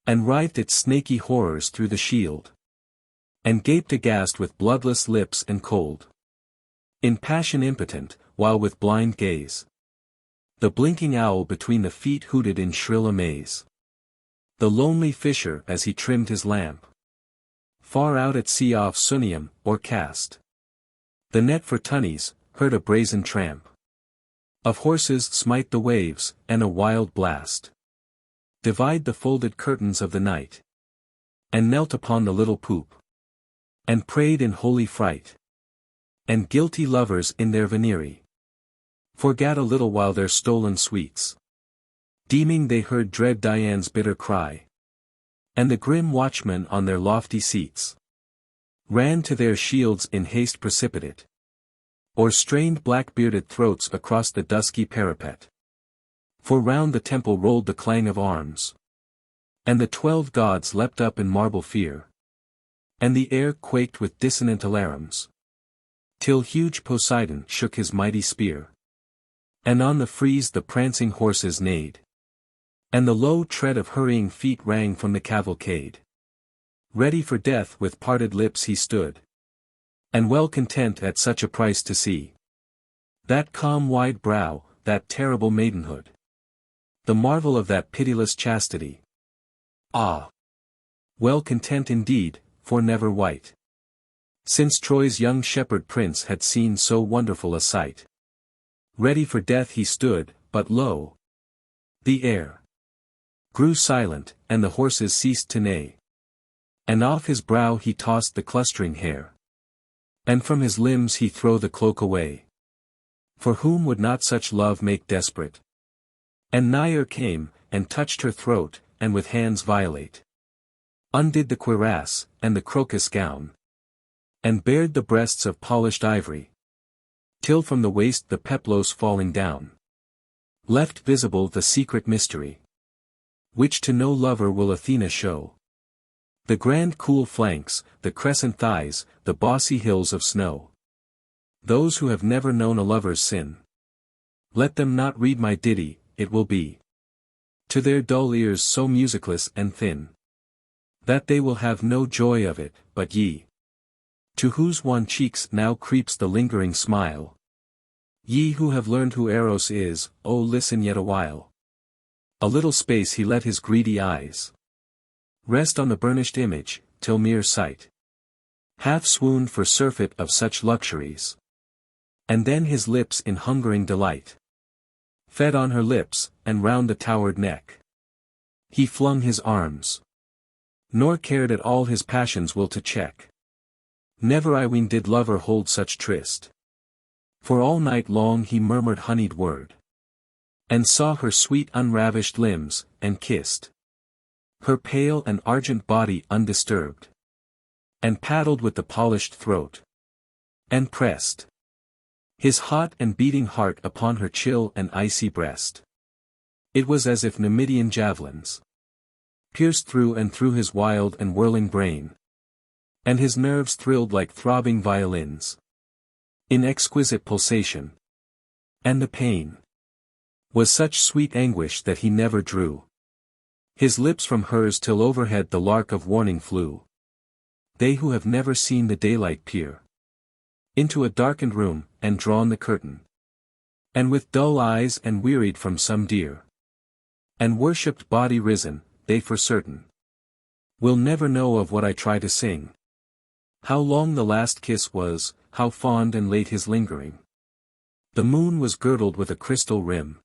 and writhed its snaky horrors through the shield, and gaped aghast with bloodless lips and cold, in passion impotent, while with blind gaze the blinking owl between the feet hooted in shrill amaze. The lonely fisher as he trimmed his lamp, far out at sea off Sunium, or cast the net for tunnies, heard a brazen tramp of horses smite the waves, and a wild blast divide the folded curtains of the night, and knelt upon the little poop, and prayed in holy fright. And guilty lovers in their venery forgat a little while their stolen sweets, deeming they heard dread Dian's bitter cry, and the grim watchmen on their lofty seats ran to their shields in haste precipitate, or strained black-bearded throats across the dusky parapet. For round the temple rolled the clang of arms, and the 12 gods leapt up in marble fear, and the air quaked with dissonant alarums, till huge Poseidon shook his mighty spear, and on the frieze the prancing horses neighed, and the low tread of hurrying feet rang from the cavalcade. Ready for death with parted lips he stood, and well content at such a price to see that calm wide brow, that terrible maidenhood, the marvel of that pitiless chastity. Ah! Well content indeed, for never wight since Troy's young shepherd prince had seen so wonderful a sight. Ready for death he stood, but lo! The air grew silent, and the horses ceased to neigh, and off his brow he tossed the clustering hair, and from his limbs he threw the cloak away. For whom would not such love make desperate? And nigher came, and touched her throat, and with hands violate undid the cuirass, and the crocus gown, and bared the breasts of polished ivory, till from the waist the peplos falling down left visible the secret mystery, which to no lover will Athena show. The grand cool flanks, the crescent thighs, the bossy hills of snow. Those who have never known a lover's sin, let them not read my ditty, it will be to their dull ears so musicless and thin, that they will have no joy of it. But ye, to whose wan cheeks now creeps the lingering smile, ye who have learned who Eros is, oh listen yet awhile. A little space he let his greedy eyes rest on the burnished image, till mere sight half swooned for surfeit of such luxuries. And then his lips in hungering delight fed on her lips, and round the towered neck he flung his arms, nor cared at all his passion's will to check. Never I ween did lover hold such tryst, for all night long he murmured honeyed word, and saw her sweet unravished limbs, and kissed her pale and argent body undisturbed, and paddled with the polished throat, and pressed his hot and beating heart upon her chill and icy breast. It was as if Numidian javelins pierced through and through his wild and whirling brain. And his nerves thrilled like throbbing violins, in exquisite pulsation. And the pain was such sweet anguish that he never drew his lips from hers till overhead the lark of warning flew. They who have never seen the daylight peer into a darkened room, and drawn the curtain, and with dull eyes and wearied from some dear and worshipped body risen, they for certain will never know of what I try to sing. How long the last kiss was, how fond and late his lingering. The moon was girdled with a crystal rim,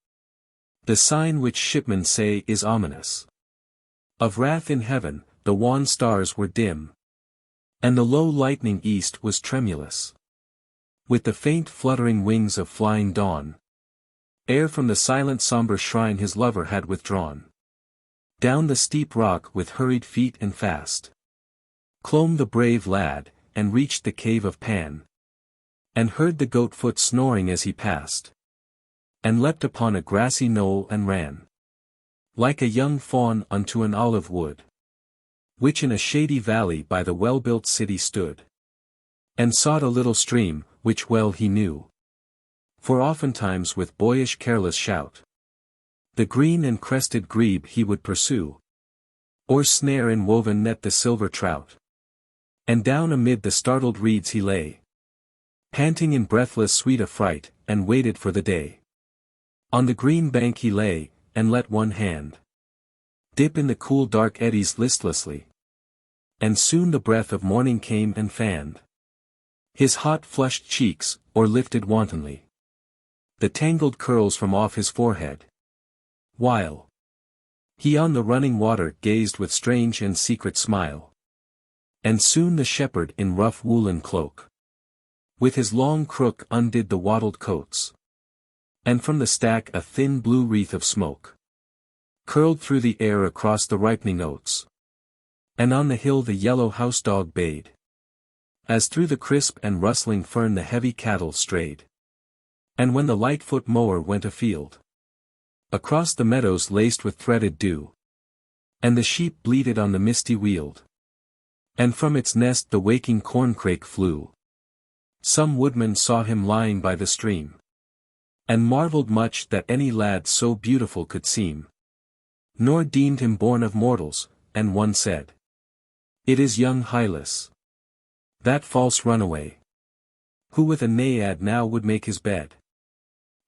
the sign which shipmen say is ominous of wrath in heaven. The wan stars were dim, and the low lightning east was tremulous with the faint fluttering wings of flying dawn, ere from the silent sombre shrine his lover had withdrawn. Down the steep rock with hurried feet and fast clomb the brave lad, and reached the cave of Pan, and heard the goat-foot snoring as he passed, and leapt upon a grassy knoll and ran, like a young fawn unto an olive wood, which in a shady valley by the well-built city stood, and sought a little stream, which well he knew, for oftentimes with boyish careless shout, the green and crested grebe he would pursue, or snare in woven net the silver trout. And down amid the startled reeds he lay, panting in breathless sweet affright, and waited for the day. On the green bank he lay, and let one hand dip in the cool dark eddies listlessly. And soon the breath of morning came and fanned his hot flushed cheeks, or lifted wantonly the tangled curls from off his forehead, while he on the running water gazed with strange and secret smile. And soon the shepherd in rough woolen cloak, with his long crook undid the wattled coats, and from the stack a thin blue wreath of smoke curled through the air across the ripening oats. And on the hill the yellow house-dog bayed, as through the crisp and rustling fern the heavy cattle strayed. And when the light-foot mower went afield, across the meadows laced with threaded dew, and the sheep bleated on the misty weald, and from its nest the waking corncrake flew, some woodman saw him lying by the stream, and marvelled much that any lad so beautiful could seem, nor deemed him born of mortals. And one said, "It is young Hylas, that false runaway, who with a naiad now would make his bed,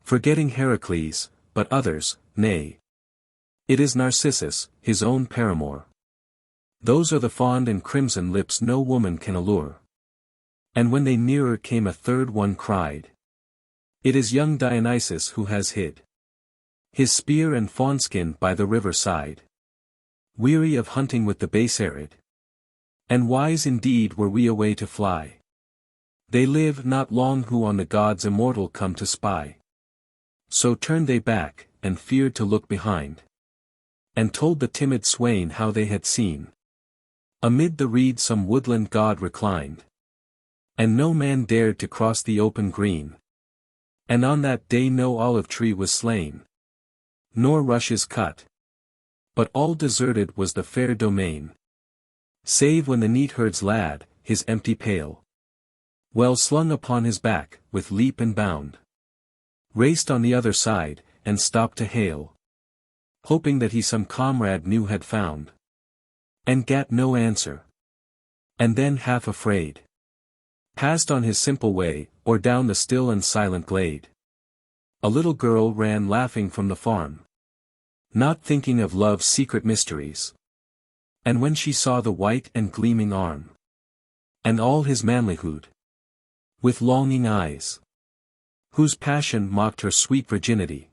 forgetting Heracles." But others, "Nay, it is Narcissus, his own paramour. Those are the fond and crimson lips no woman can allure." And when they nearer came a third one cried, "It is young Dionysus who has hid his spear and fawnskin by the river side, weary of hunting with the base arid. And wise indeed were we away to fly. They live not long who on the gods immortal come to spy." So turned they back, and feared to look behind, and told the timid swain how they had seen amid the reeds some woodland god reclined, and no man dared to cross the open green. And on that day no olive tree was slain, nor rushes cut, but all deserted was the fair domain, save when the neatherd's lad, his empty pail well slung upon his back, with leap and bound raced on the other side, and stopped to hail, hoping that he some comrade new had found, and gat no answer. And then half afraid, passed on his simple way, or down the still and silent glade. A little girl ran laughing from the farm, not thinking of love's secret mysteries. And when she saw the white and gleaming arm, and all his manlyhood, with longing eyes, whose passion mocked her sweet virginity,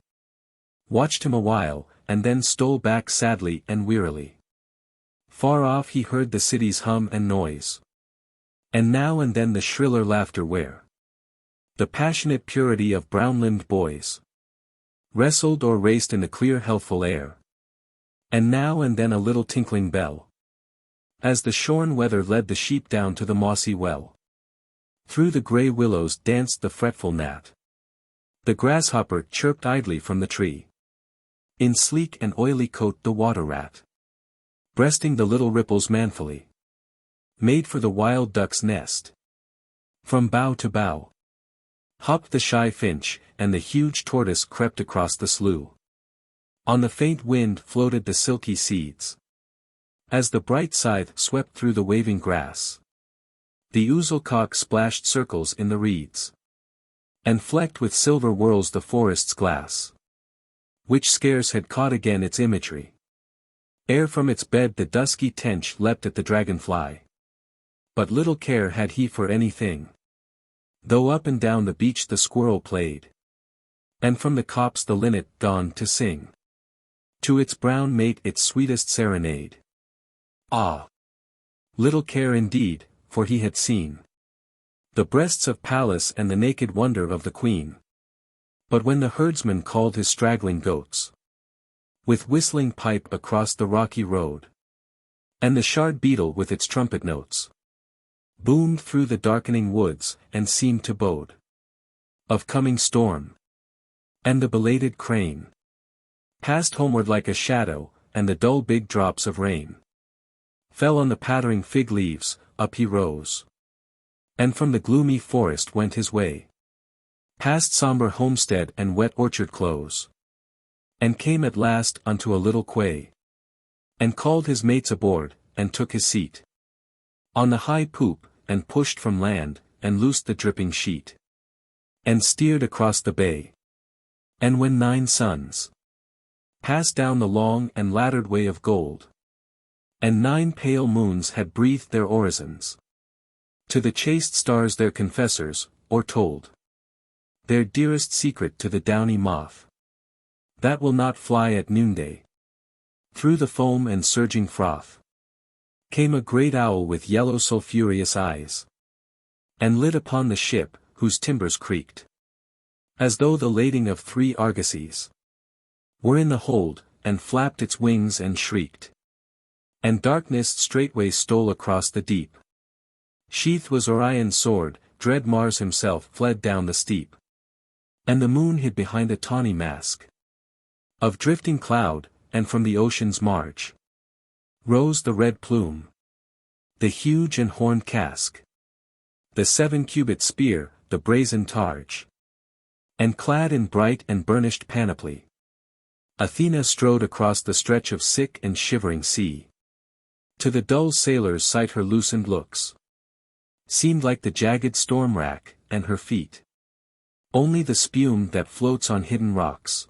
watched him awhile, and then stole back sadly and wearily. Far off he heard the city's hum and noise, and now and then the shriller laughter where the passionate purity of brown-limbed boys wrestled or raced in the clear healthful air. And now and then a little tinkling bell, as the shorn wether led the sheep down to the mossy well. Through the grey willows danced the fretful gnat. The grasshopper chirped idly from the tree. In sleek and oily coat the water rat breasting the little ripples manfully. Made for the wild duck's nest. From bough to bough hopped the shy finch, and the huge tortoise crept across the slough. On the faint wind floated the silky seeds. As the bright scythe swept through the waving grass, the ouzel-cock splashed circles in the reeds, and flecked with silver whirls the forest's glass, which scarce had caught again its imagery, ere from its bed the dusky tench leapt at the dragonfly. But little care had he for anything, though up and down the beach the squirrel played, and from the copse the linnet gone to sing to its brown mate its sweetest serenade. Ah! Little care indeed, for he had seen the breasts of Pallas and the naked wonder of the queen. But when the herdsman called his straggling goats with whistling pipe across the rocky road, and the shard beetle with its trumpet notes boomed through the darkening woods and seemed to bode of coming storm, and the belated crane passed homeward like a shadow, and the dull big drops of rain fell on the pattering fig leaves, up he rose, and from the gloomy forest went his way, past sombre homestead and wet orchard close, and came at last unto a little quay, and called his mates aboard, and took his seat on the high poop, and pushed from land, and loosed the dripping sheet, and steered across the bay. And when 9 suns passed down the long and laddered way of gold, and 9 pale moons had breathed their orisons to the chaste stars their confessors, or told their dearest secret to the downy moth that will not fly at noonday, through the foam and surging froth came a great owl with yellow sulphureous eyes, and lit upon the ship, whose timbers creaked, as though the lading of 3 argosies were in the hold, and flapped its wings and shrieked. And darkness straightway stole across the deep. Sheathed was Orion's sword, dread Mars himself fled down the steep, and the moon hid behind a tawny mask of drifting cloud, and from the ocean's marge rose the red plume, the huge and horned casque, the 7-cubit spear, the brazen targe, and clad in bright and burnished panoply, Athena strode across the stretch of sick and shivering sea. To the dull sailor's sight her loosened looks seemed like the jagged storm rack, and her feet only the spume that floats on hidden rocks.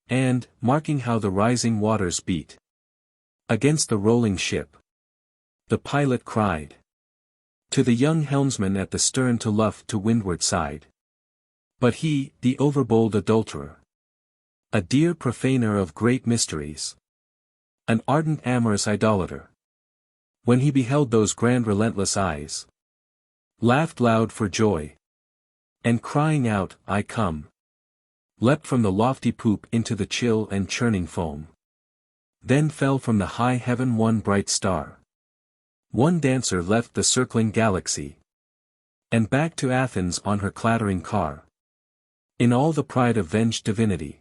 And, marking how the rising waters beat against the rolling ship, the pilot cried to the young helmsman at the stern to luff to windward side. But he, the overbold adulterer, a dear profaner of great mysteries, an ardent amorous idolater, when he beheld those grand relentless eyes, laughed loud for joy, and crying out, "I come," leapt from the lofty poop into the chill and churning foam. Then fell from the high heaven one bright star. One dancer left the circling galaxy, and back to Athens on her clattering car. In all the pride of venged divinity,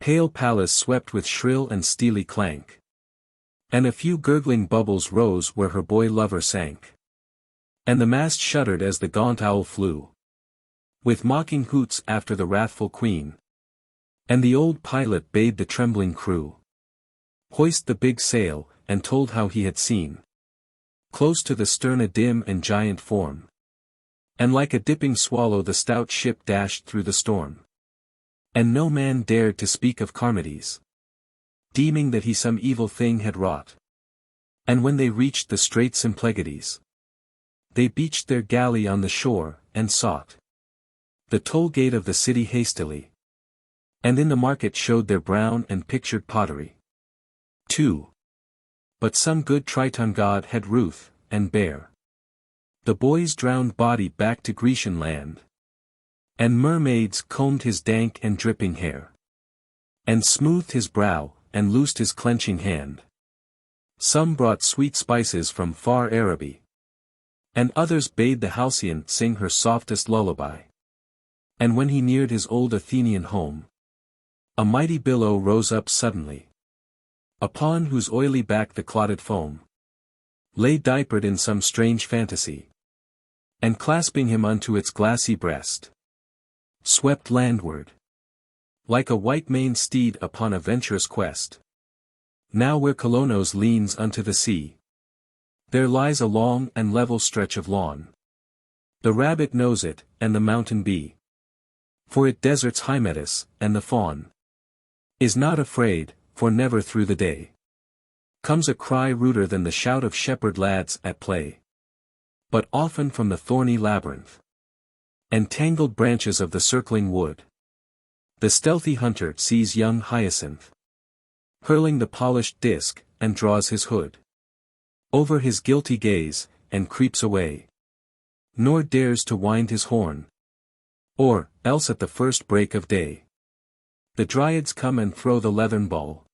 pale Pallas swept with shrill and steely clank, and a few gurgling bubbles rose where her boy-lover sank. And the mast shuddered as the gaunt owl flew, with mocking hoots after the wrathful queen. And the old pilot bade the trembling crew hoist the big sail, and told how he had seen close to the stern a dim and giant form, and like a dipping swallow the stout ship dashed through the storm. And no man dared to speak of Charmides, deeming that he some evil thing had wrought. And when they reached the strait Symplegades, they beached their galley on the shore, and sought the toll gate of the city hastily, and in the market showed their brown and pictured pottery. 2. But some good Triton god had ruth, and bare the boy's drowned body back to Grecian land. And mermaids combed his dank and dripping hair, and smoothed his brow, and loosed his clenching hand. Some brought sweet spices from far Araby, and others bade the Halcyon sing her softest lullaby. And when he neared his old Athenian home, a mighty billow rose up suddenly, upon whose oily back the clotted foam lay diapered in some strange fantasy, and clasping him unto its glassy breast, swept landward, like a white-maned steed upon a venturous quest. Now where Colonos leans unto the sea, there lies a long and level stretch of lawn. The rabbit knows it, and the mountain bee, for it deserts Hymettus, and the fawn is not afraid, for never through the day comes a cry ruder than the shout of shepherd lads at play, but often from the thorny labyrinth and tangled branches of the circling wood, the stealthy hunter sees young Hyacinth hurling the polished disk, and draws his hood over his guilty gaze, and creeps away, nor dares to wind his horn, or else at the first break of day the dryads come and throw the leathern ball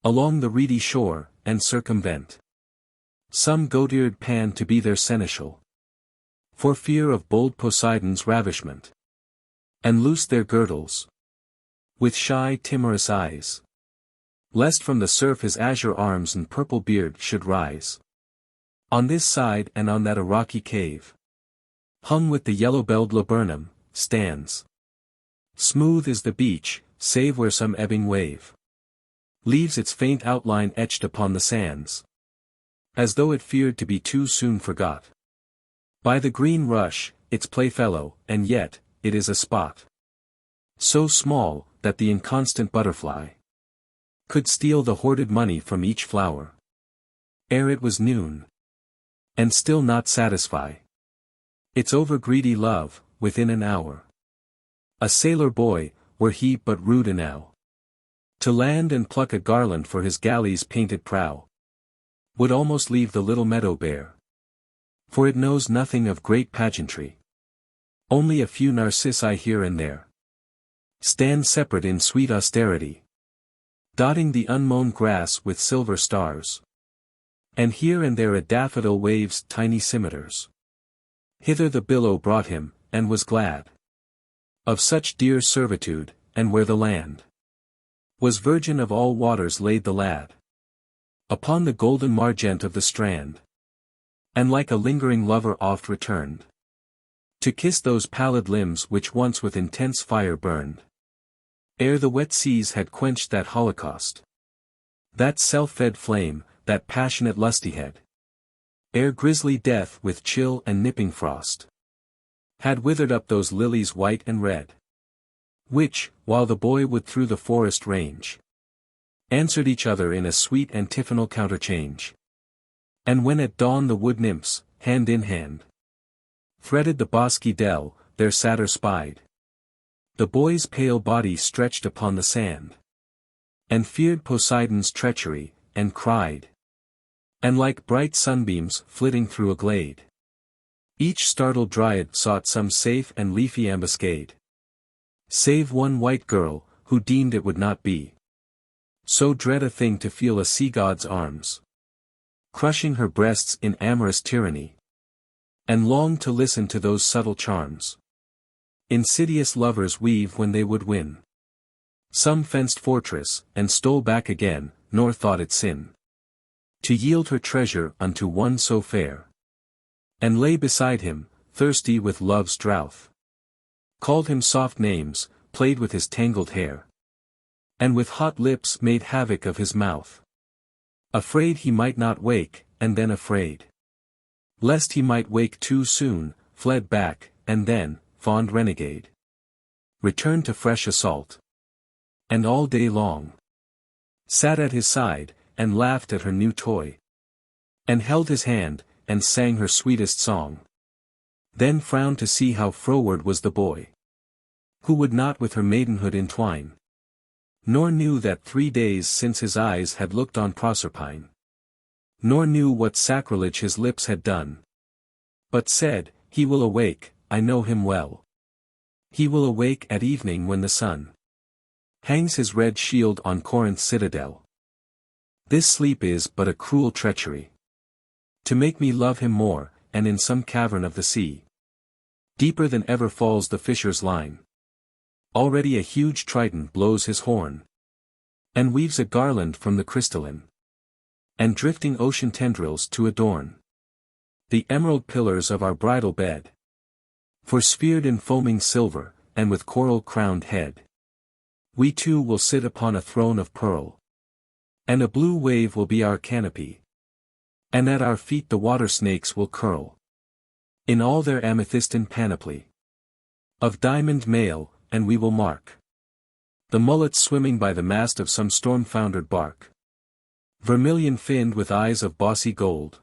along the reedy shore, and circumvent some goat-eared Pan to be their seneschal, for fear of bold Poseidon's ravishment, and loose their girdles with shy timorous eyes, lest from the surf his azure arms and purple beard should rise. On this side and on that a rocky cave, hung with the yellow-belled laburnum, stands. Smooth is the beach, save where some ebbing wave leaves its faint outline etched upon the sands, as though it feared to be too soon forgot by the green rush, its playfellow, and yet, it is a spot so small, that the inconstant butterfly could steal the hoarded money from each flower, ere it was noon, and still not satisfy its over-greedy love, within an hour. A sailor boy, were he but rude enow to land and pluck a garland for his galley's painted prow, would almost leave the little meadow bare, for it knows nothing of great pageantry. Only a few narcissi here and there stand separate in sweet austerity, dotting the unmown grass with silver stars, and here and there a daffodil waves tiny scimitars. Hither the billow brought him, and was glad of such dear servitude, and where the land was virgin of all waters laid the lad upon the golden margent of the strand, and like a lingering lover oft returned to kiss those pallid limbs which once with intense fire burned, ere the wet seas had quenched that holocaust, that self-fed flame, that passionate lustihead, ere grisly death with chill and nipping frost had withered up those lilies white and red, which, while the boy would through the forest range, answered each other in a sweet antiphonal counterchange. And when at dawn the wood nymphs, hand in hand, threaded the bosky dell, their satyr spied the boy's pale body stretched upon the sand, and feared Poseidon's treachery, and cried, and like bright sunbeams flitting through a glade, each startled dryad sought some safe and leafy ambuscade, save one white girl, who deemed it would not be so dread a thing to feel a sea-god's arms crushing her breasts in amorous tyranny, and longed to listen to those subtle charms insidious lovers weave when they would win some fenced fortress, and stole back again, nor thought it sin to yield her treasure unto one so fair, and lay beside him, thirsty with love's drouth, called him soft names, played with his tangled hair, and with hot lips made havoc of his mouth, afraid he might not wake, and then afraid lest he might wake too soon, fled back, and then, fond renegade, returned to fresh assault, and all day long sat at his side, and laughed at her new toy, and held his hand, and sang her sweetest song. Then frowned to see how froward was the boy, who would not with her maidenhood entwine, nor knew that 3 days since his eyes had looked on Proserpine, nor knew what sacrilege his lips had done, but said, he will awake, I know him well. He will awake at evening when the sun hangs his red shield on Corinth's citadel. This sleep is but a cruel treachery, to make me love him more, and in some cavern of the sea, deeper than ever falls the fisher's line, already a huge Triton blows his horn, and weaves a garland from the crystalline, and drifting ocean tendrils to adorn the emerald pillars of our bridal bed. For sphered in foaming silver, and with coral-crowned head, we two will sit upon a throne of pearl, and a blue wave will be our canopy, and at our feet the water snakes will curl, in all their amethystine panoply of diamond mail, and we will mark the mullets swimming by the mast of some storm-foundered bark, vermilion-finned with eyes of bossy gold,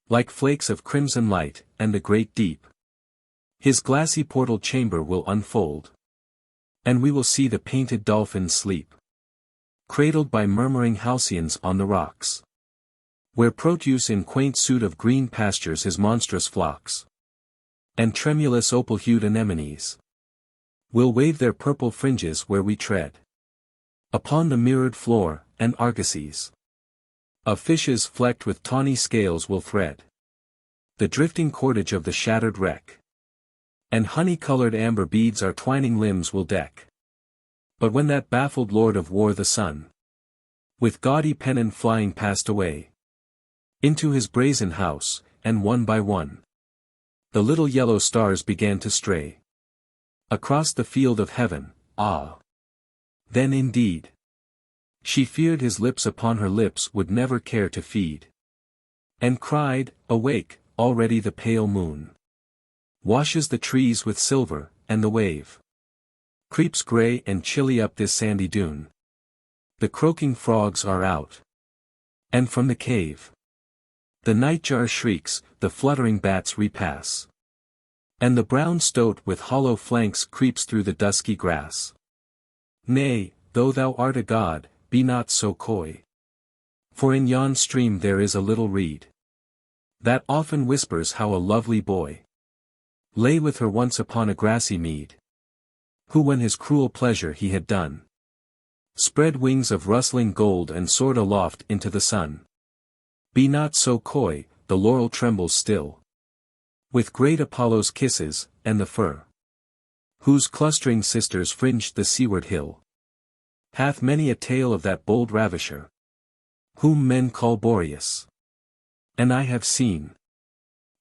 like flakes of crimson light, and the great deep his glassy portal chamber will unfold, and we will see the painted dolphins sleep, cradled by murmuring halcyons on the rocks, where Proteus in quaint suit of green pastures his monstrous flocks, and tremulous opal-hued anemones will wave their purple fringes where we tread upon the mirrored floor, and argosies of fishes flecked with tawny scales will thread the drifting cordage of the shattered wreck, and honey-colored amber beads our twining limbs will deck. But when that baffled lord of war the sun, with gaudy pennon flying passed away into his brazen house, and one by one the little yellow stars began to stray across the field of heaven, then indeed she feared his lips upon her lips would never care to feed, and cried, "Awake, already the pale moon washes the trees with silver, and the wave creeps grey and chilly up this sandy dune. The croaking frogs are out, and from the cave the nightjar shrieks, the fluttering bats repass, and the brown stoat with hollow flanks creeps through the dusky grass. Nay, though thou art a god, be not so coy, for in yon stream there is a little reed that often whispers how a lovely boy lay with her once upon a grassy mead, who when his cruel pleasure he had done, spread wings of rustling gold and soared aloft into the sun. Be not so coy, the laurel trembles still with great Apollo's kisses, and the fir, whose clustering sisters fringed the seaward hill, hath many a tale of that bold ravisher, whom men call Boreas. And I have seen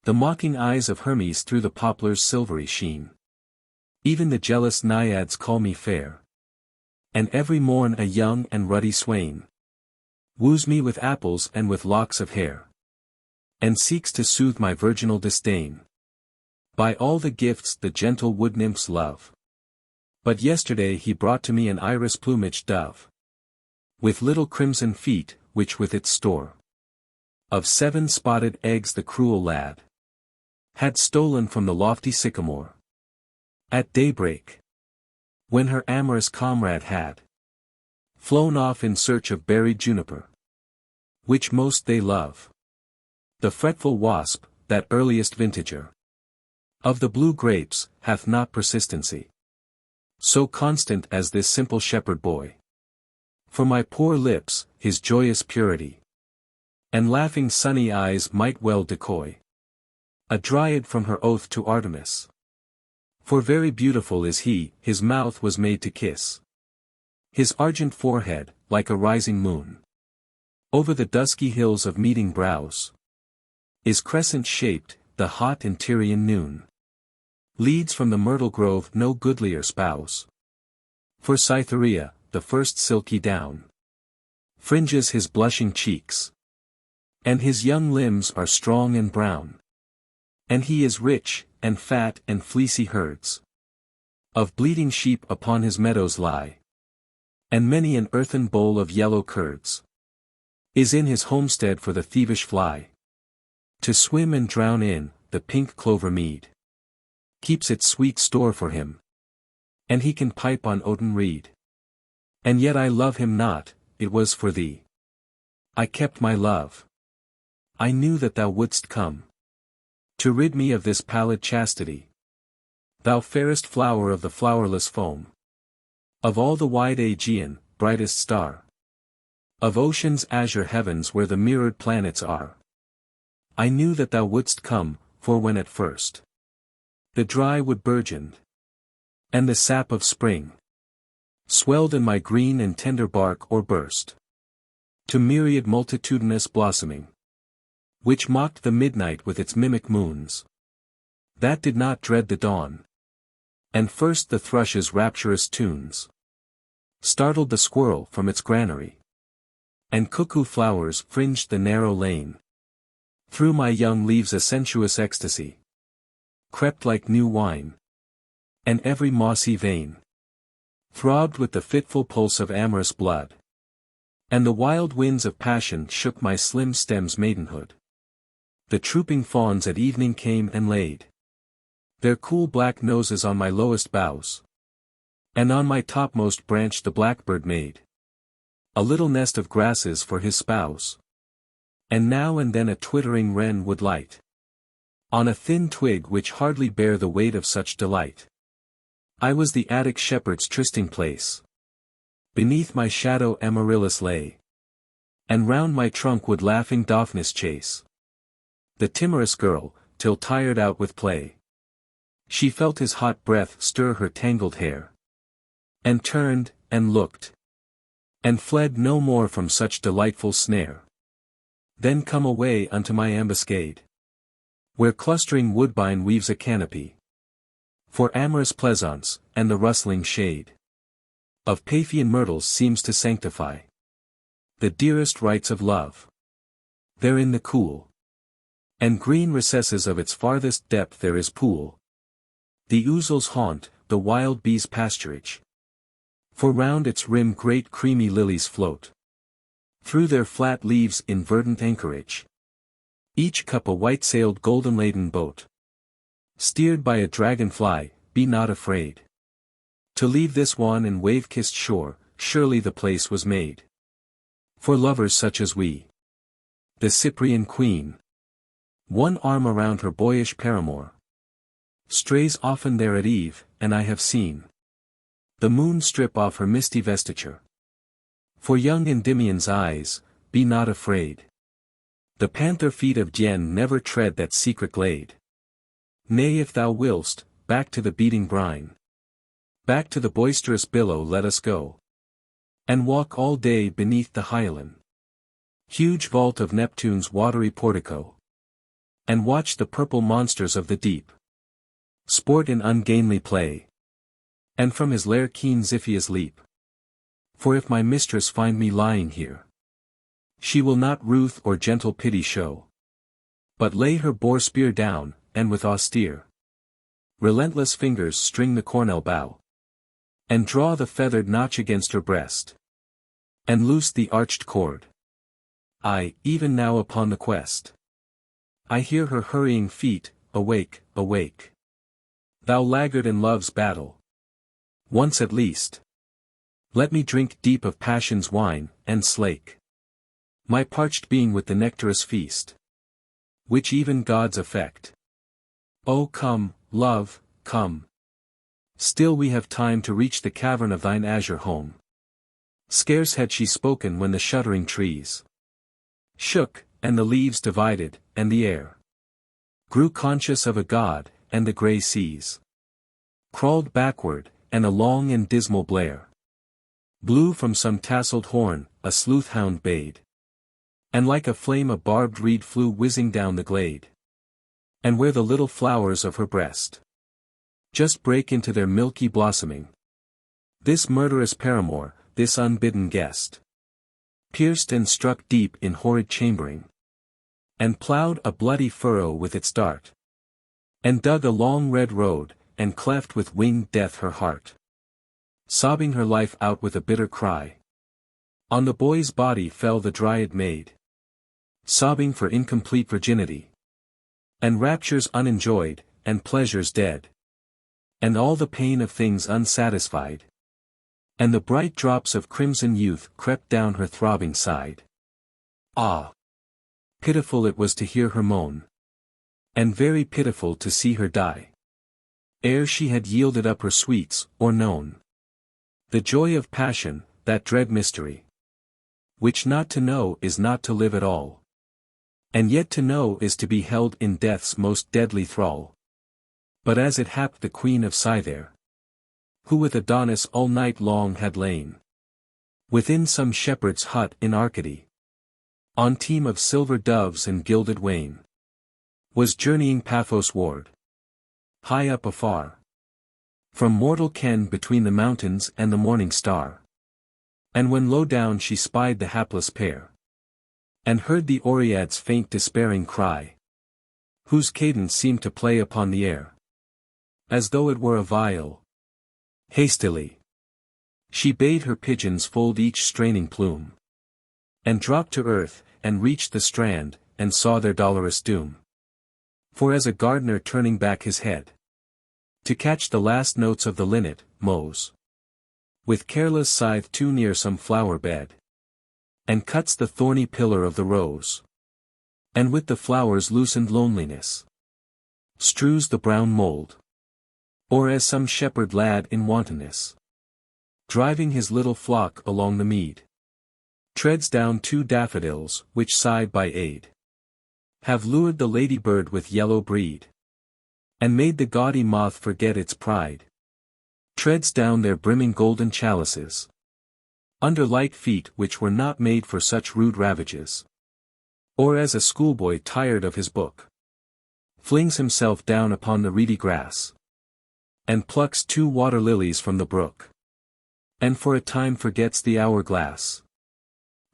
the mocking eyes of Hermes through the poplar's silvery sheen. Even the jealous naiads call me fair, and every morn a young and ruddy swain woos me with apples and with locks of hair, and seeks to soothe my virginal disdain by all the gifts the gentle wood nymphs love. But yesterday he brought to me an iris-plumaged dove, with little crimson feet, which with its store of 7 spotted eggs the cruel lad had stolen from the lofty sycamore at daybreak, when her amorous comrade had flown off in search of buried juniper, which most they love. The fretful wasp, that earliest vintager of the blue grapes, hath not persistency so constant as this simple shepherd boy. For my poor lips, his joyous purity and laughing sunny eyes might well decoy a dryad from her oath to Artemis. For very beautiful is he, his mouth was made to kiss his argent forehead, like a rising moon. Over the dusky hills of meeting brows is crescent-shaped, the hot and Tyrian noon leads from the myrtle grove no goodlier spouse. For Cytherea, the first silky down fringes his blushing cheeks, and his young limbs are strong and brown, and he is rich, and fat and fleecy herds of bleating sheep upon his meadows lie, and many an earthen bowl of yellow curds is in his homestead for the thievish fly to swim and drown in. The pink clover mead keeps its sweet store for him, and he can pipe on oaten reed. And yet I love him not, it was for thee I kept my love. I knew that thou wouldst come to rid me of this pallid chastity, thou fairest flower of the flowerless foam, of all the wide Aegean, brightest star, of ocean's azure heavens where the mirrored planets are. I knew that thou wouldst come, for when at first the dry wood burgeoned, and the sap of spring swelled in my green and tender bark or burst to myriad multitudinous blossoming, which mocked the midnight with its mimic moons, that did not dread the dawn. And first the thrush's rapturous tunes startled the squirrel from its granary, and cuckoo flowers fringed the narrow lane. Through my young leaves a sensuous ecstasy crept like new wine, and every mossy vein throbbed with the fitful pulse of amorous blood. And the wild winds of passion shook my slim stem's maidenhood. The trooping fawns at evening came and laid their cool black noses on my lowest boughs, and on my topmost branch the blackbird made a little nest of grasses for his spouse. And now and then a twittering wren would light on a thin twig which hardly bare the weight of such delight. I was the Attic shepherd's trysting place. Beneath my shadow Amaryllis lay, and round my trunk would laughing Daphnis chase the timorous girl, till tired out with play, she felt his hot breath stir her tangled hair, and turned, and looked, and fled no more from such delightful snare. Then come away unto my ambuscade, where clustering woodbine weaves a canopy for amorous pleasaunce, and the rustling shade of Paphian myrtles seems to sanctify the dearest rites of love. There in the cool and green recesses of its farthest depth there is pool, the ouzel's haunt, the wild bee's pasturage. For round its rim great creamy lilies float through their flat leaves in verdant anchorage, each cup a white-sailed golden-laden boat, steered by a dragonfly. Be not afraid to leave this wan and wave-kissed shore, surely the place was made for lovers such as we. The Cyprian queen, one arm around her boyish paramour, strays often there at eve, and I have seen the moon strip off her misty vestiture. For young Endymion's eyes, be not afraid. The panther feet of Dian never tread that secret glade. Nay, if thou willst, back to the beating brine, back to the boisterous billow let us go, and walk all day beneath the hyaline huge vault of Neptune's watery portico, and watch the purple monsters of the deep sport in ungainly play, and from his lair keen Xiphias leap. For if my mistress find me lying here, she will not ruth or gentle pity show, but lay her boar spear down, and with austere relentless fingers string the cornel bough, and draw the feathered notch against her breast, and loose the arched cord. I, even now upon the quest, I hear her hurrying feet, awake, awake. Thou laggard in love's battle, once at least, let me drink deep of passion's wine, and slake my parched being with the nectarous feast, which even gods affect. Oh come, love, come. Still we have time to reach the cavern of thine azure home. Scarce had she spoken when the shuddering trees shook, and the leaves divided, and the air grew conscious of a god, and the grey seas crawled backward, and a long and dismal blare blew from some tasselled horn, a sleuth-hound bayed, and like a flame a barbed reed flew whizzing down the glade. And where the little flowers of her breast just break into their milky blossoming, this murderous paramour, this unbidden guest, pierced and struck deep in horrid chambering, and ploughed a bloody furrow with its dart, and dug a long red road, and cleft with winged death her heart, sobbing her life out with a bitter cry. On the boy's body fell the dryad maid, sobbing for incomplete virginity, and raptures unenjoyed, and pleasures dead, and all the pain of things unsatisfied. And the bright drops of crimson youth crept down her throbbing side. Ah! Pitiful it was to hear her moan, and very pitiful to see her die, ere she had yielded up her sweets, or known the joy of passion, that dread mystery, which not to know is not to live at all. And yet to know is to be held in death's most deadly thrall. But as it happed the Queen of Scythia, who with Adonis all night long had lain within some shepherd's hut in Arcady, on team of silver doves and gilded wain, was journeying Paphos ward, high up afar, from mortal ken between the mountains and the morning star. And when low down she spied the hapless pair, and heard the Oread's faint despairing cry, whose cadence seemed to play upon the air, as though it were a viol. Hastily she bade her pigeons fold each straining plume, and dropped to earth, and reached the strand, and saw their dolorous doom. For as a gardener turning back his head, to catch the last notes of the linnet, mows with careless scythe too near some flower bed, and cuts the thorny pillar of the rose, and with the flower's loosened loneliness strews the brown mould, or as some shepherd lad in wantonness, driving his little flock along the mead, treads down two daffodils which side by aid have lured the ladybird with yellow breed, and made the gaudy moth forget its pride, treads down their brimming golden chalices, under light feet which were not made for such rude ravages. Or as a schoolboy tired of his book flings himself down upon the reedy grass, and plucks two water lilies from the brook, and for a time forgets the hourglass,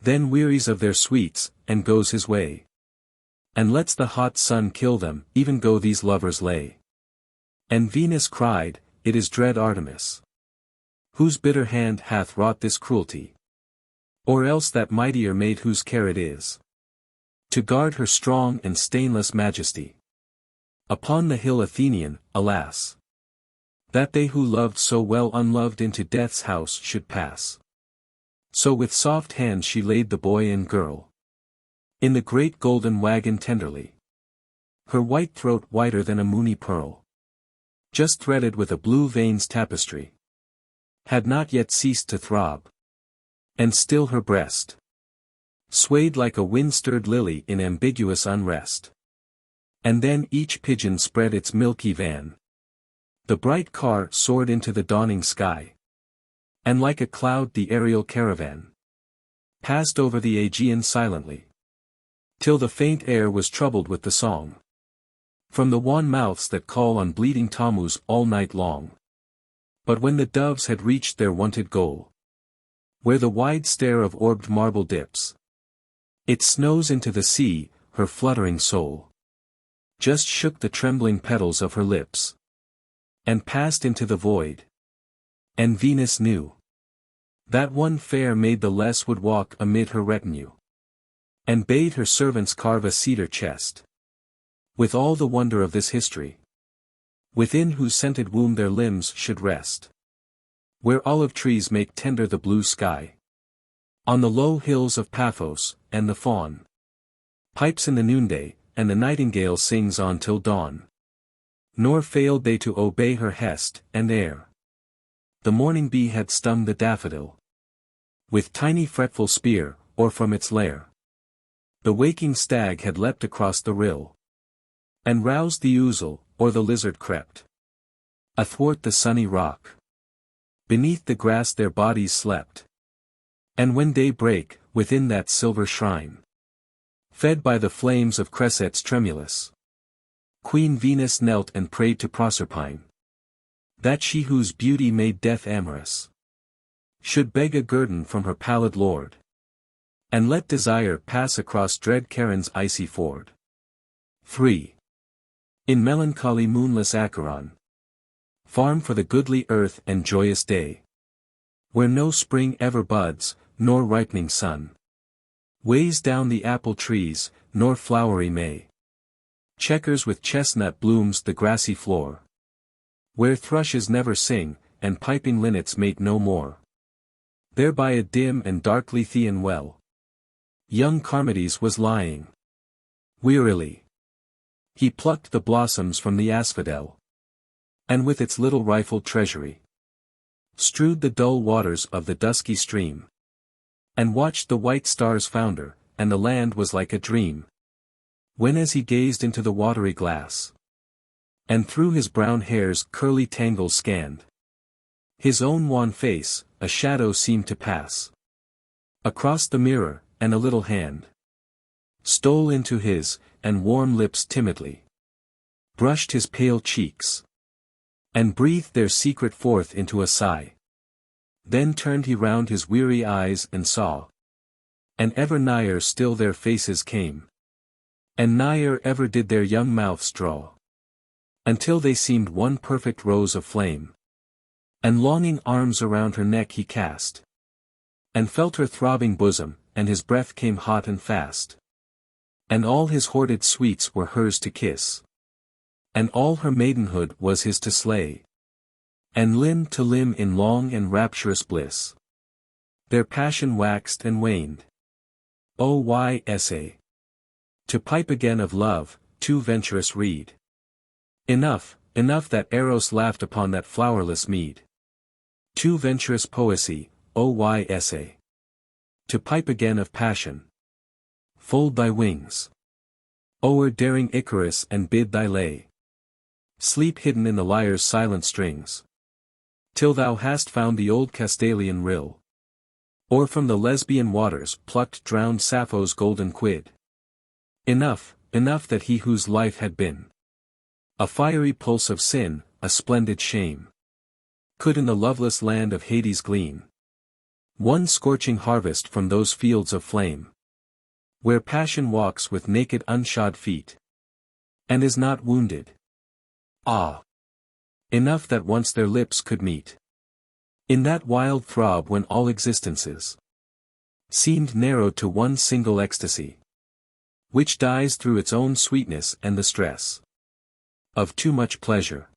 then wearies of their sweets, and goes his way, and lets the hot sun kill them, even go these lovers lay. And Venus cried, it is dread Artemis, whose bitter hand hath wrought this cruelty, or else that mightier maid whose care it is to guard her strong and stainless majesty. Upon the hill Athenian, alas, that they who loved so well unloved into death's house should pass. So with soft hands she laid the boy and girl in the great golden wagon tenderly, her white throat whiter than a moony pearl, just threaded with a blue veins tapestry, had not yet ceased to throb, and still her breast swayed like a wind-stirred lily in ambiguous unrest. And then each pigeon spread its milky van, the bright car soared into the dawning sky, and like a cloud the aerial caravan passed over the Aegean silently, till the faint air was troubled with the song from the wan mouths that call on bleeding Tammuz all night long. But when the doves had reached their wonted goal, where the wide stair of orbed marble dips its snows into the sea, her fluttering soul just shook the trembling petals of her lips, and passed into the void. And Venus knew that one fair maid the less would walk amid her retinue, and bade her servants carve a cedar chest, with all the wonder of this history, within whose scented womb their limbs should rest, where olive trees make tender the blue sky, on the low hills of Paphos, and the fawn pipes in the noonday, and the nightingale sings on till dawn. Nor failed they to obey her hest, and ere the morning bee had stung the daffodil with tiny fretful spear, or from its lair the waking stag had leapt across the rill, and roused the ouzel, or the lizard crept athwart the sunny rock, beneath the grass their bodies slept. And when day brake, within that silver shrine, fed by the flames of cressets tremulous, Queen Venus knelt and prayed to Proserpine, that she whose beauty made death amorous should beg a guerdon from her pallid lord, and let desire pass across dread Charon's icy ford. 3. In melancholy moonless Acheron, farm for the goodly earth and joyous day, where no spring ever buds, nor ripening sun weighs down the apple trees, nor flowery May checkers with chestnut blooms the grassy floor, where thrushes never sing, and piping linnets mate no more. There by a dim and dark Lethean well, young Charmides was lying. Wearily he plucked the blossoms from the asphodel, and with its little rifled treasury strewed the dull waters of the dusky stream, and watched the white stars founder, and the land was like a dream. When as he gazed into the watery glass, and through his brown hair's curly tangles scanned His own wan face, a shadow seemed to pass across the mirror, and a little hand stole into his, and warm lips timidly brushed his pale cheeks, and breathed their secret forth into a sigh. Then turned he round his weary eyes and saw, and ever nigher still their faces came, and nigher ever did their young mouths draw, until they seemed one perfect rose of flame. And longing arms around her neck he cast, and felt her throbbing bosom, and his breath came hot and fast. And all his hoarded sweets were hers to kiss, and all her maidenhood was his to slay, and limb to limb in long and rapturous bliss. Their passion waxed and waned. O.Y.S.A. To pipe again of love, too venturous reed. Enough, enough that Eros laughed upon that flowerless mead. Too venturous poesy, O.Y.S.A. To pipe again of passion. Fold thy wings o'er daring Icarus and bid thy lay sleep hidden in the lyre's silent strings, till thou hast found the old Castalian rill, or from the Lesbian waters plucked drowned Sappho's golden quid. Enough, enough that he whose life had been a fiery pulse of sin, a splendid shame, could in the loveless land of Hades glean one scorching harvest from those fields of flame, where passion walks with naked unshod feet, and is not wounded. Ah! Enough that once their lips could meet in that wild throb when all existences seemed narrowed to one single ecstasy, which dies through its own sweetness and the stress of too much pleasure.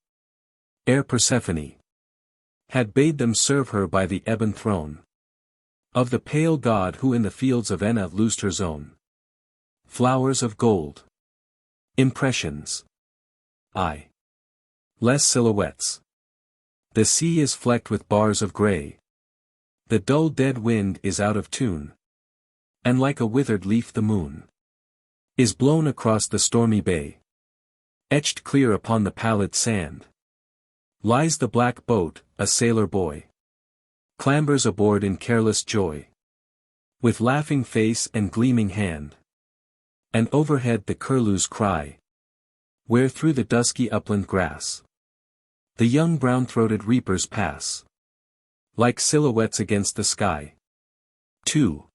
Ere Persephone had bade them serve her by the ebon throne of the pale god who in the fields of Enna loosed her zone. Flowers of gold. Impressions. Less silhouettes. The sea is flecked with bars of grey. The dull dead wind is out of tune, and like a withered leaf the moon is blown across the stormy bay. Etched clear upon the pallid sand lies the black boat, a sailor boy clambers aboard in careless joy, with laughing face and gleaming hand. And overhead the curlews cry, where through the dusky upland grass the young brown-throated reapers pass, like silhouettes against the sky. 2.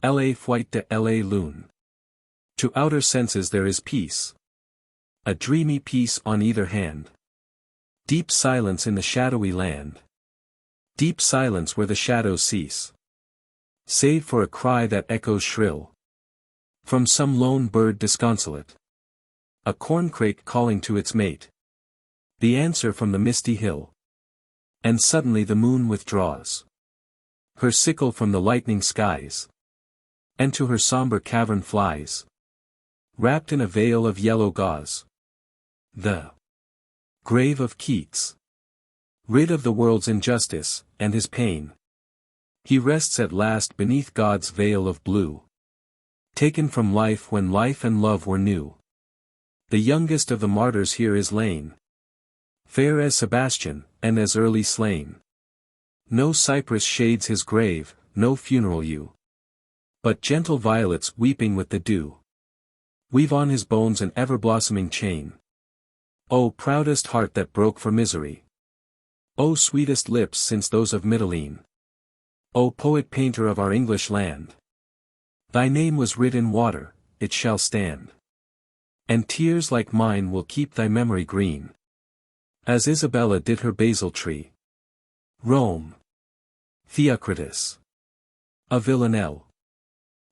La fuite de la lune. To outer senses there is peace, a dreamy peace on either hand. Deep silence in the shadowy land. Deep silence where the shadows cease, save for a cry that echoes shrill from some lone bird disconsolate, a corncrake calling to its mate, the answer from the misty hill. And suddenly the moon withdraws her sickle from the lightning skies, and to her somber cavern flies, wrapped in a veil of yellow gauze. The grave of Keats. Rid of the world's injustice, and his pain, he rests at last beneath God's veil of blue, taken from life when life and love were new. The youngest of the martyrs here is lain, fair as Sebastian, and as early slain. No cypress shades his grave, no funeral yew, but gentle violets weeping with the dew weave on his bones an ever-blossoming chain. O proudest heart that broke for misery! O sweetest lips since those of Mitylene! O poet-painter of our English land! Thy name was writ in water, it shall stand, and tears like mine will keep thy memory green, as Isabella did her basil tree. Rome. Theocritus. A villanelle.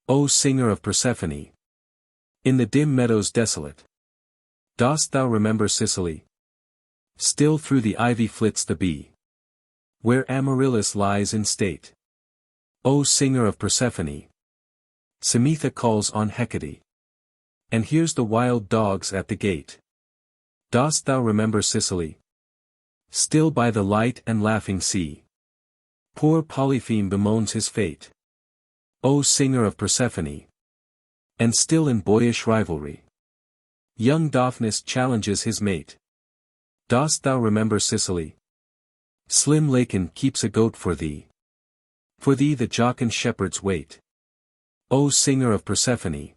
O singer of Persephone! In the dim meadows desolate, dost thou remember Sicily? Still through the ivy flits the bee, where Amaryllis lies in state. O singer of Persephone! Semitha calls on Hecate, and hears the wild dogs at the gate. Dost thou remember Sicily? Still by the light and laughing sea, poor Polypheme bemoans his fate. O singer of Persephone! And still in boyish rivalry, young Daphnis challenges his mate. Dost thou remember Sicily? Slim Lacon keeps a goat for thee. For thee the jocund shepherds wait. O singer of Persephone!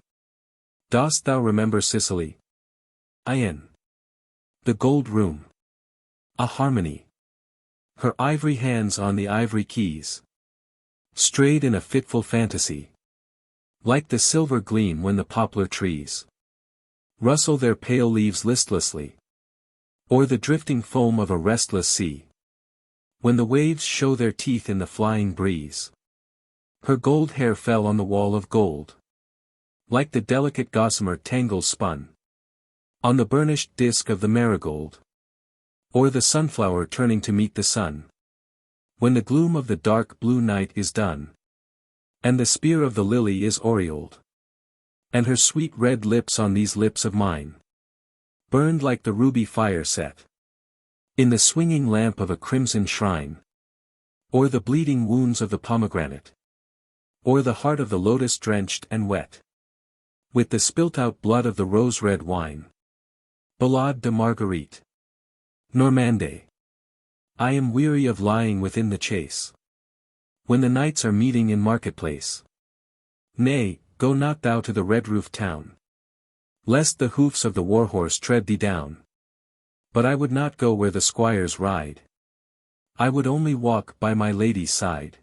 Dost thou remember Sicily? In the gold room. A harmony. Her ivory hands on the ivory keys. Strayed in a fitful fantasy. Like the silver gleam when the poplar trees rustle their pale leaves listlessly. Or the drifting foam of a restless sea. When the waves show their teeth in the flying breeze. Her gold hair fell on the wall of gold. Like the delicate gossamer tangles spun. On the burnished disk of the marigold. Or the sunflower turning to meet the sun. When the gloom of the dark blue night is done. And the spear of the lily is aureoled. And her sweet red lips on these lips of mine. Burned like the ruby fire set. In the swinging lamp of a crimson shrine. Or the bleeding wounds of the pomegranate. Or the heart of the lotus drenched and wet. With the spilt-out blood of the rose-red wine. Ballade de Marguerite. Normande. I am weary of lying within the chase. When the knights are meeting in marketplace. Nay, go not thou to the red-roofed town. Lest the hoofs of the war-horse tread thee down. But I would not go where the squires ride. I would only walk by my lady's side.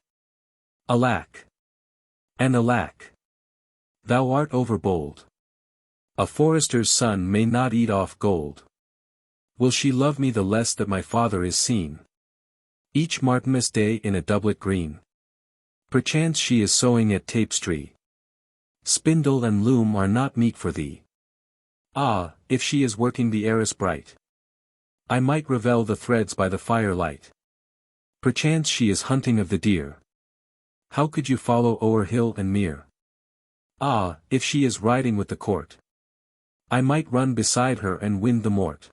Alack! And alack! Thou art overbold. A forester's son may not eat off gold. Will she love me the less that my father is seen? Each Martinmas day in a doublet green. Perchance she is sewing at tapestry. Spindle and loom are not meet for thee. Ah, if she is working the arras bright. I might revel the threads by the firelight. Perchance she is hunting of the deer. How could you follow o'er hill and mere? Ah, if she is riding with the court. I might run beside her and win the mort.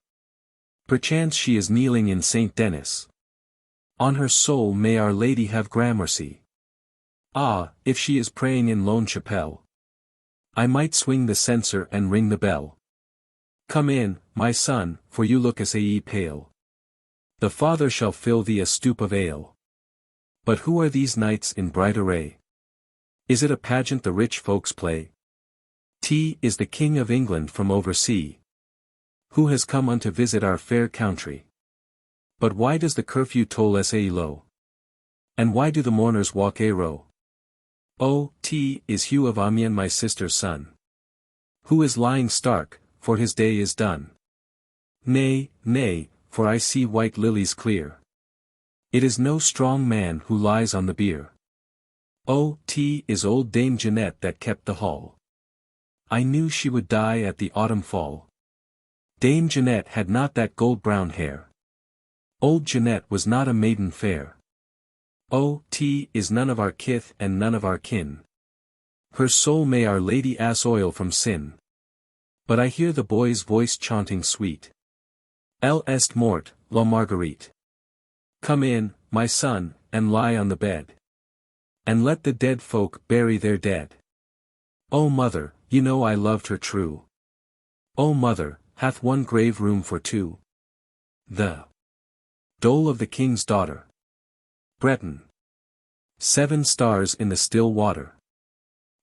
Perchance she is kneeling in Saint Denis. On her soul may Our Lady have gramercy. Ah, if she is praying in lone chapelle. I might swing the censer and ring the bell. Come in, my son, for you look assay pale. The father shall fill thee a stoup of ale. But who are these knights in bright array? Is it a pageant the rich folks play? Is the King of England from oversea, who has come unto visit our fair country. But why does the curfew toll assay low? And why do the mourners walk a row? Oh, is Hugh of Amiens my sister's son? Who is lying stark, for his day is done. Nay, nay, for I see white lilies clear. It is no strong man who lies on the bier. Oh, is old Dame Jeanette that kept the hall. I knew she would die at the autumn fall. Dame Jeanette had not that gold-brown hair. Old Jeanette was not a maiden fair. Oh, is none of our kith and none of our kin. Her soul may Our Lady assoil from sin. But I hear the boy's voice chanting sweet. El est mort, la Marguerite. Come in, my son, and lie on the bed. And let the dead folk bury their dead. O mother, you know I loved her true. O mother, hath one grave room for two? The dole of the king's daughter. Breton. 7 stars in the still water.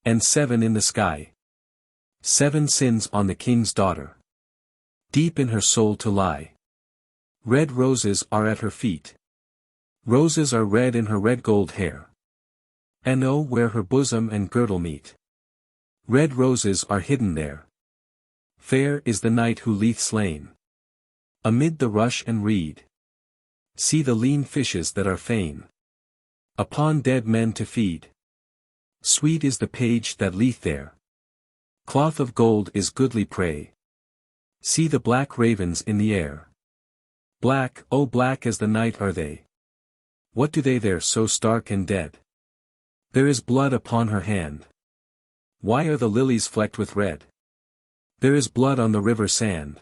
And 7 in the sky. 7 sins on the king's daughter. Deep in her soul to lie. Red roses are at her feet. Roses are red in her red gold hair. And oh, where her bosom and girdle meet. Red roses are hidden there. Fair is the knight who lieth slain. Amid the rush and reed. See the lean fishes that are fain upon dead men to feed. Sweet is the page that lieth there. Cloth of gold is goodly prey. See the black ravens in the air. Black, oh black as the night are they. What do they there so stark and dead? There is blood upon her hand. Why are the lilies flecked with red? There is blood on the river sand.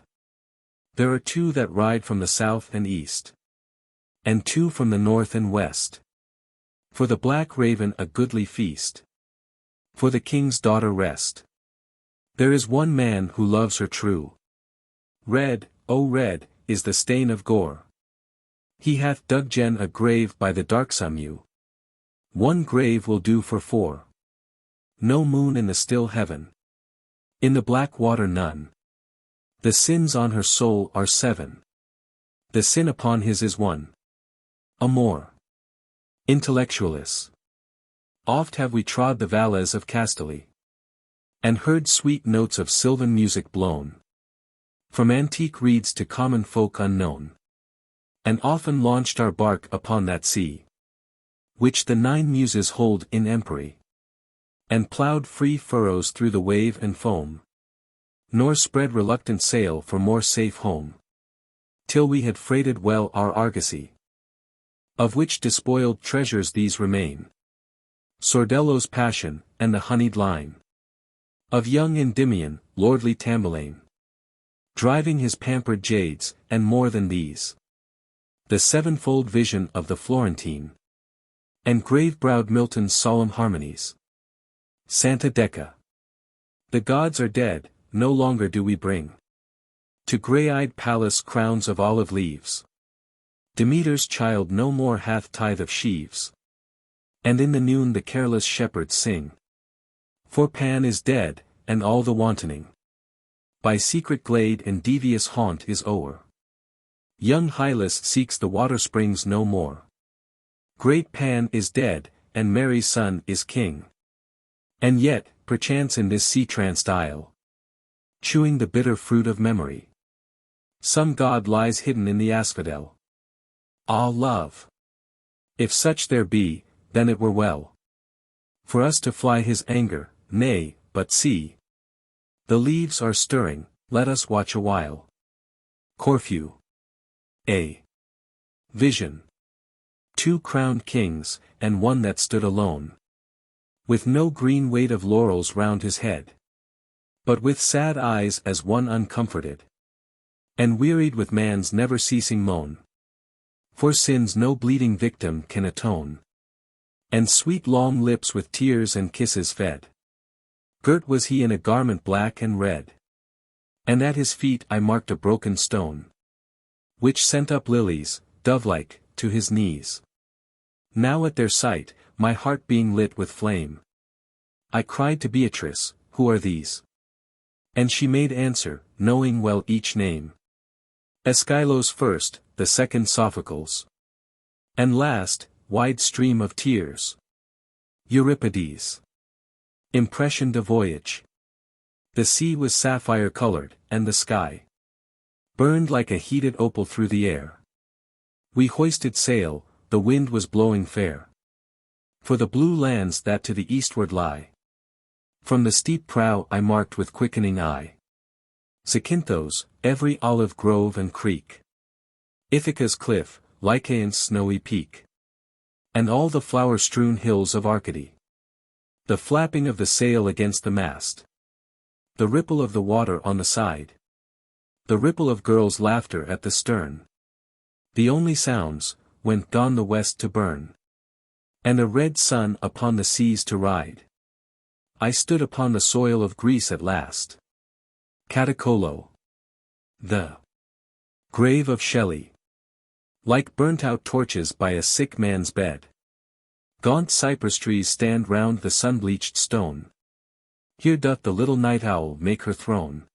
There are 2 that ride from the south and east. And 2 from the north and west. For the black raven a goodly feast. For the king's daughter rest. There is one man who loves her true. Red, oh red, is the stain of gore. He hath dug gen a grave by the darksome yew. One grave will do for four. No moon in the still heaven. In the black water none. The sins on her soul are 7. The sin upon his is 1. Amor. Intellectualis. Oft have we trod the valleys of Castelli, and heard sweet notes of sylvan music blown from antique reeds to common folk unknown, and often launched our bark upon that sea, which the 9 muses hold in empery, and ploughed free furrows through the wave and foam, nor spread reluctant sail for more safe home, till we had freighted well our argosy, of which despoiled treasures these remain. Sordello's passion, and the honeyed line of young Endymion, lordly Tamburlaine, driving his pampered jades, and more than these, the sevenfold vision of the Florentine, and grave-browed Milton's solemn harmonies. Santa Decca. The gods are dead, no longer do we bring to grey-eyed Pallas crowns of olive leaves. Demeter's child no more hath tithe of sheaves, and in the noon the careless shepherds sing. For Pan is dead, and all the wantoning by secret glade and devious haunt is o'er. Young Hylas seeks the water springs no more. Great Pan is dead, and Mary's son is king. And yet, perchance in this sea-tranced isle, chewing the bitter fruit of memory, some god lies hidden in the asphodel. Ah, love! If such there be, then it were well for us to fly his anger. Nay, but see, the leaves are stirring, let us watch a while. Corfu. A vision. 2 crowned kings, and one that stood alone, with no green weight of laurels round his head, but with sad eyes as one uncomforted, and wearied with man's never-ceasing moan. For sins no bleeding victim can atone, and sweet long lips with tears and kisses fed. Girt was he in a garment black and red, and at his feet I marked a broken stone, which sent up lilies, dove-like, to his knees. Now at their sight, my heart being lit with flame, I cried to Beatrice, who are these? And she made answer, knowing well each name. Aeschylus first, the second Sophocles, and last, wide stream of tears, Euripides. Impression de voyage. The sea was sapphire-colored, and the sky burned like a heated opal through the air. We hoisted sail, the wind was blowing fair, for the blue lands that to the eastward lie. From the steep prow I marked with quickening eye Zakynthos, every olive grove and creek, Ithaca's cliff, Lycaon's snowy peak, and all the flower-strewn hills of Arcady. The flapping of the sail against the mast, the ripple of the water on the side, the ripple of girls' laughter at the stern, the only sounds, went gone the west to burn, and a red sun upon the seas to ride. I stood upon the soil of Greece at last. Catacolo. The grave of Shelley. Like burnt-out torches by a sick man's bed. Gaunt cypress trees stand round the sun-bleached stone. Here doth the little night owl make her throne,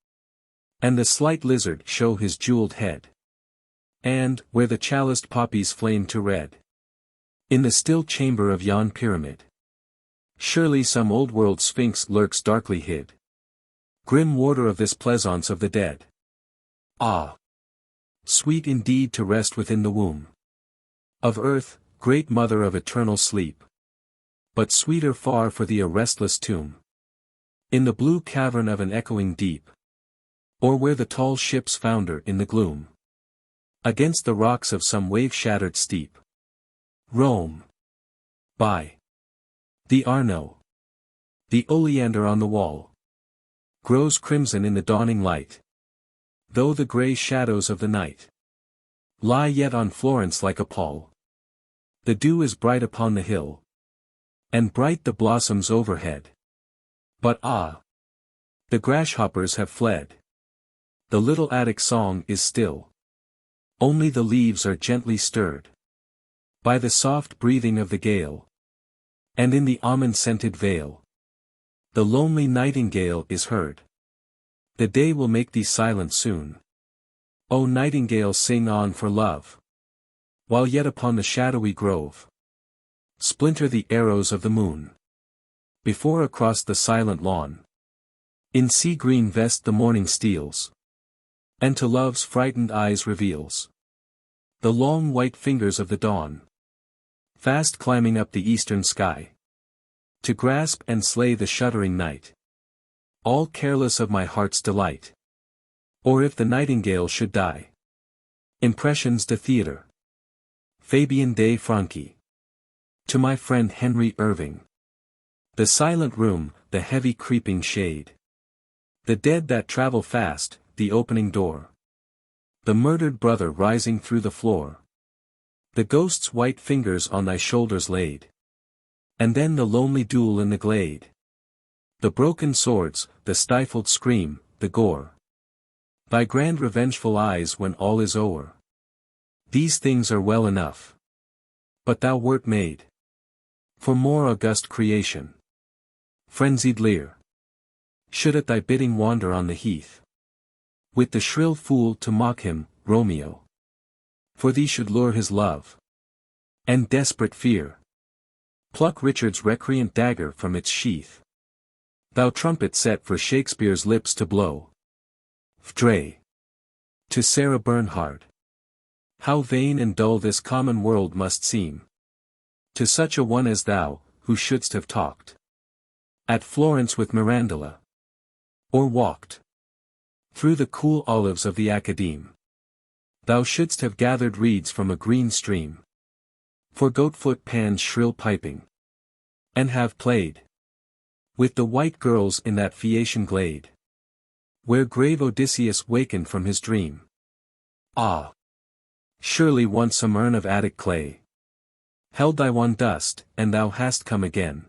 and the slight lizard show his jeweled head. And, where the chaliced poppies flame to red, in the still chamber of yon pyramid, surely some old-world sphinx lurks darkly hid, grim warder of this pleasaunce of the dead. Ah! Sweet indeed to rest within the womb of earth, great mother of eternal sleep, but sweeter far for thee a restless tomb, in the blue cavern of an echoing deep, or where the tall ships founder in the gloom, against the rocks of some wave-shattered steep. Rome. By the Arno. The oleander on the wall grows crimson in the dawning light, though the grey shadows of the night lie yet on Florence like a pall. The dew is bright upon the hill, and bright the blossoms overhead. But ah! The grasshoppers have fled. The little attic song is still. Only the leaves are gently stirred by the soft breathing of the gale. And in the almond-scented vale, the lonely nightingale is heard. The day will make thee silent soon. O nightingale, sing on for love, while yet upon the shadowy grove splinter the arrows of the moon. Before across the silent lawn, in sea-green vest the morning steals, and to love's frightened eyes reveals the long white fingers of the dawn, fast climbing up the eastern sky, to grasp and slay the shuddering night, all careless of my heart's delight. Or if the nightingale should die. Impressions de Theatre. Fabien de Franchi. To my friend Henry Irving. The silent room, the heavy creeping shade. The dead that travel fast, the opening door. The murdered brother rising through the floor. The ghost's white fingers on thy shoulders laid. And then the lonely duel in the glade. The broken swords, the stifled scream, the gore. Thy grand revengeful eyes when all is o'er. These things are well enough. But thou wert made for more august creation. Frenzied Lear should at thy bidding wander on the heath, with the shrill fool to mock him, Romeo. For thee should lure his love, and desperate fear pluck Richard's recreant dagger from its sheath. Thou trumpet set for Shakespeare's lips to blow. Vdre. To Sarah Bernhard. How vain and dull this common world must seem to such a one as thou, who shouldst have talked at Florence with Mirandola, or walked through the cool olives of the Academe. Thou shouldst have gathered reeds from a green stream for Goatfoot Pan's shrill piping, and have played with the white girls in that Phaeacian glade, where grave Odysseus wakened from his dream. Ah! Surely once some urn of Attic clay held thy wan dust, and thou hast come again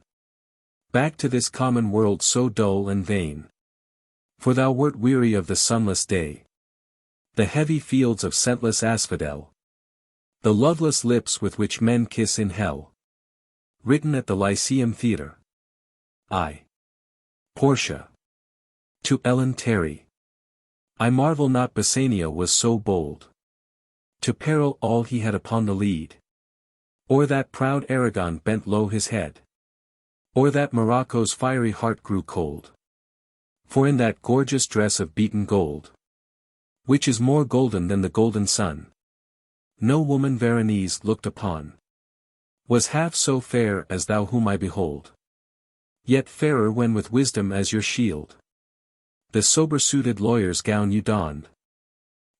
back to this common world so dull and vain. For thou wert weary of the sunless day, the heavy fields of scentless asphodel, the loveless lips with which men kiss in hell, written at the Lyceum Theatre. I. Portia. To Ellen Terry. I marvel not Bassanio was so bold to peril all he had upon the lead, or that proud Aragon bent low his head, or that Morocco's fiery heart grew cold. For in that gorgeous dress of beaten gold, which is more golden than the golden sun, no woman Veronese looked upon was half so fair as thou whom I behold. Yet fairer when with wisdom as your shield the sober-suited lawyer's gown you donned,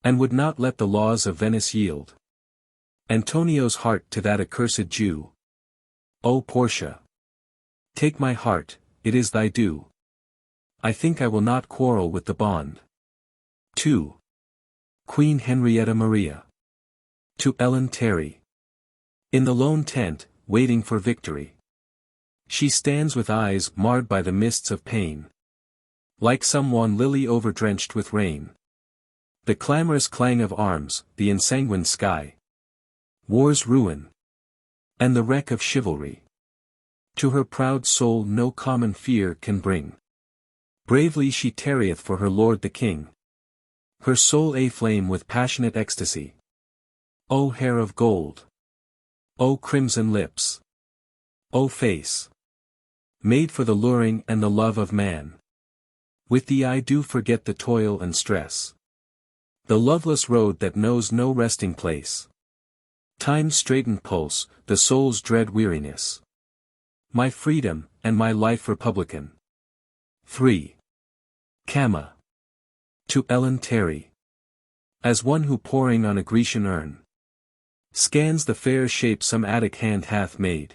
and would not let the laws of Venice yield Antonio's heart to that accursed Jew. O Portia! Take my heart, it is thy due. I think I will not quarrel with the bond. 2. Queen Henrietta Maria. To Ellen Terry. In the lone tent, waiting for victory, she stands with eyes marred by the mists of pain, like some wan lily overdrenched with rain. The clamorous clang of arms, the ensanguined sky, war's ruin, and the wreck of chivalry, to her proud soul no common fear can bring. Bravely she tarrieth for her lord the king, her soul aflame with passionate ecstasy. O hair of gold! O crimson lips! O face! Made for the luring and the love of man. With thee I do forget the toil and stress, the loveless road that knows no resting place. Time's straitened pulse, the soul's dread weariness. My freedom, and my life republican. 3. Cama. To Ellen Terry. As one who poring on a Grecian urn scans the fair shape some Attic hand hath made.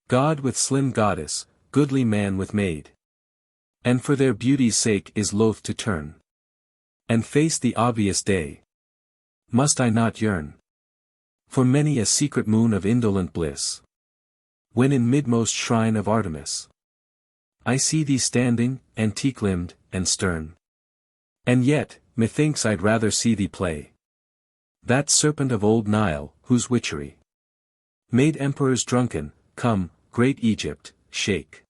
God with slim goddess, goodly man with maid, and for their beauty's sake is loath to turn and face the obvious day. Must I not yearn for many a secret moon of indolent bliss, when in midmost shrine of Artemis I see thee standing, antique-limbed, and stern? And yet, methinks I'd rather see thee play That serpent of old Nile, whose witchery made emperors drunken, come, great Egypt, shake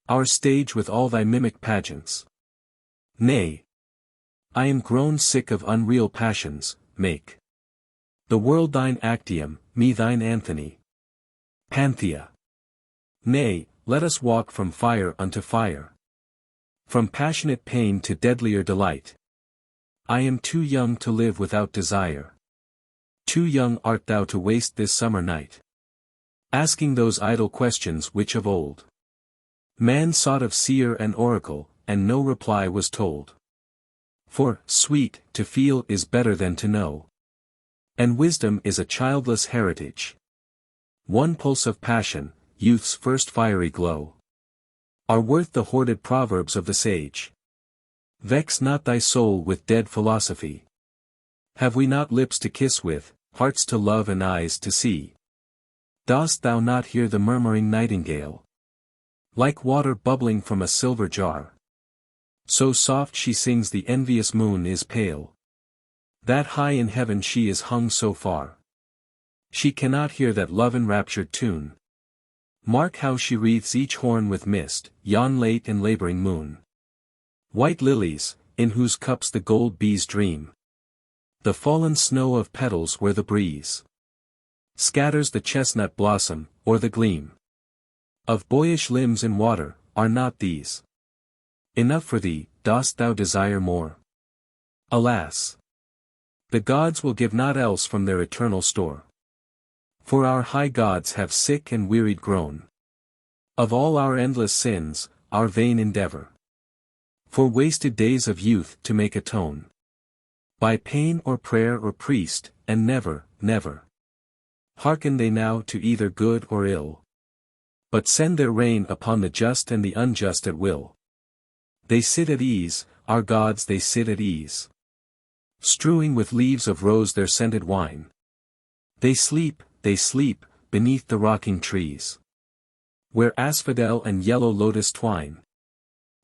our stage with all thy mimic pageants. Nay, I am grown sick of unreal passions, make the world thine Actium, me thine Anthony. Panthea. Nay, let us walk from fire unto fire, from passionate pain to deadlier delight. I am too young to live without desire. Too young art thou to waste this summer night, asking those idle questions which of old man sought of seer and oracle, and no reply was told. For, sweet, to feel is better than to know, and wisdom is a childless heritage. One pulse of passion, youth's first fiery glow, are worth the hoarded proverbs of the sage. Vex not thy soul with dead philosophy. Have we not lips to kiss with, hearts to love and eyes to see? Dost thou not hear the murmuring nightingale? Like water bubbling from a silver jar, so soft she sings the envious moon is pale, that high in heaven she is hung so far, she cannot hear that love-enraptured tune. Mark how she wreathes each horn with mist, yon late and laboring moon. White lilies, in whose cups the gold bees dream. The fallen snow of petals where the breeze scatters the chestnut blossom, or the gleam of boyish limbs in water, are not these enough for thee? Dost thou desire more? Alas! The gods will give naught else from their eternal store. For our high gods have sick and wearied grown of all our endless sins, our vain endeavor for wasted days of youth to make atone, by pain or prayer or priest, and never, never hearken they now to either good or ill, but send their rain upon the just and the unjust at will. They sit at ease, our gods they sit at ease, strewing with leaves of rose their scented wine. They sleep, beneath the rocking trees, where asphodel and yellow lotus twine,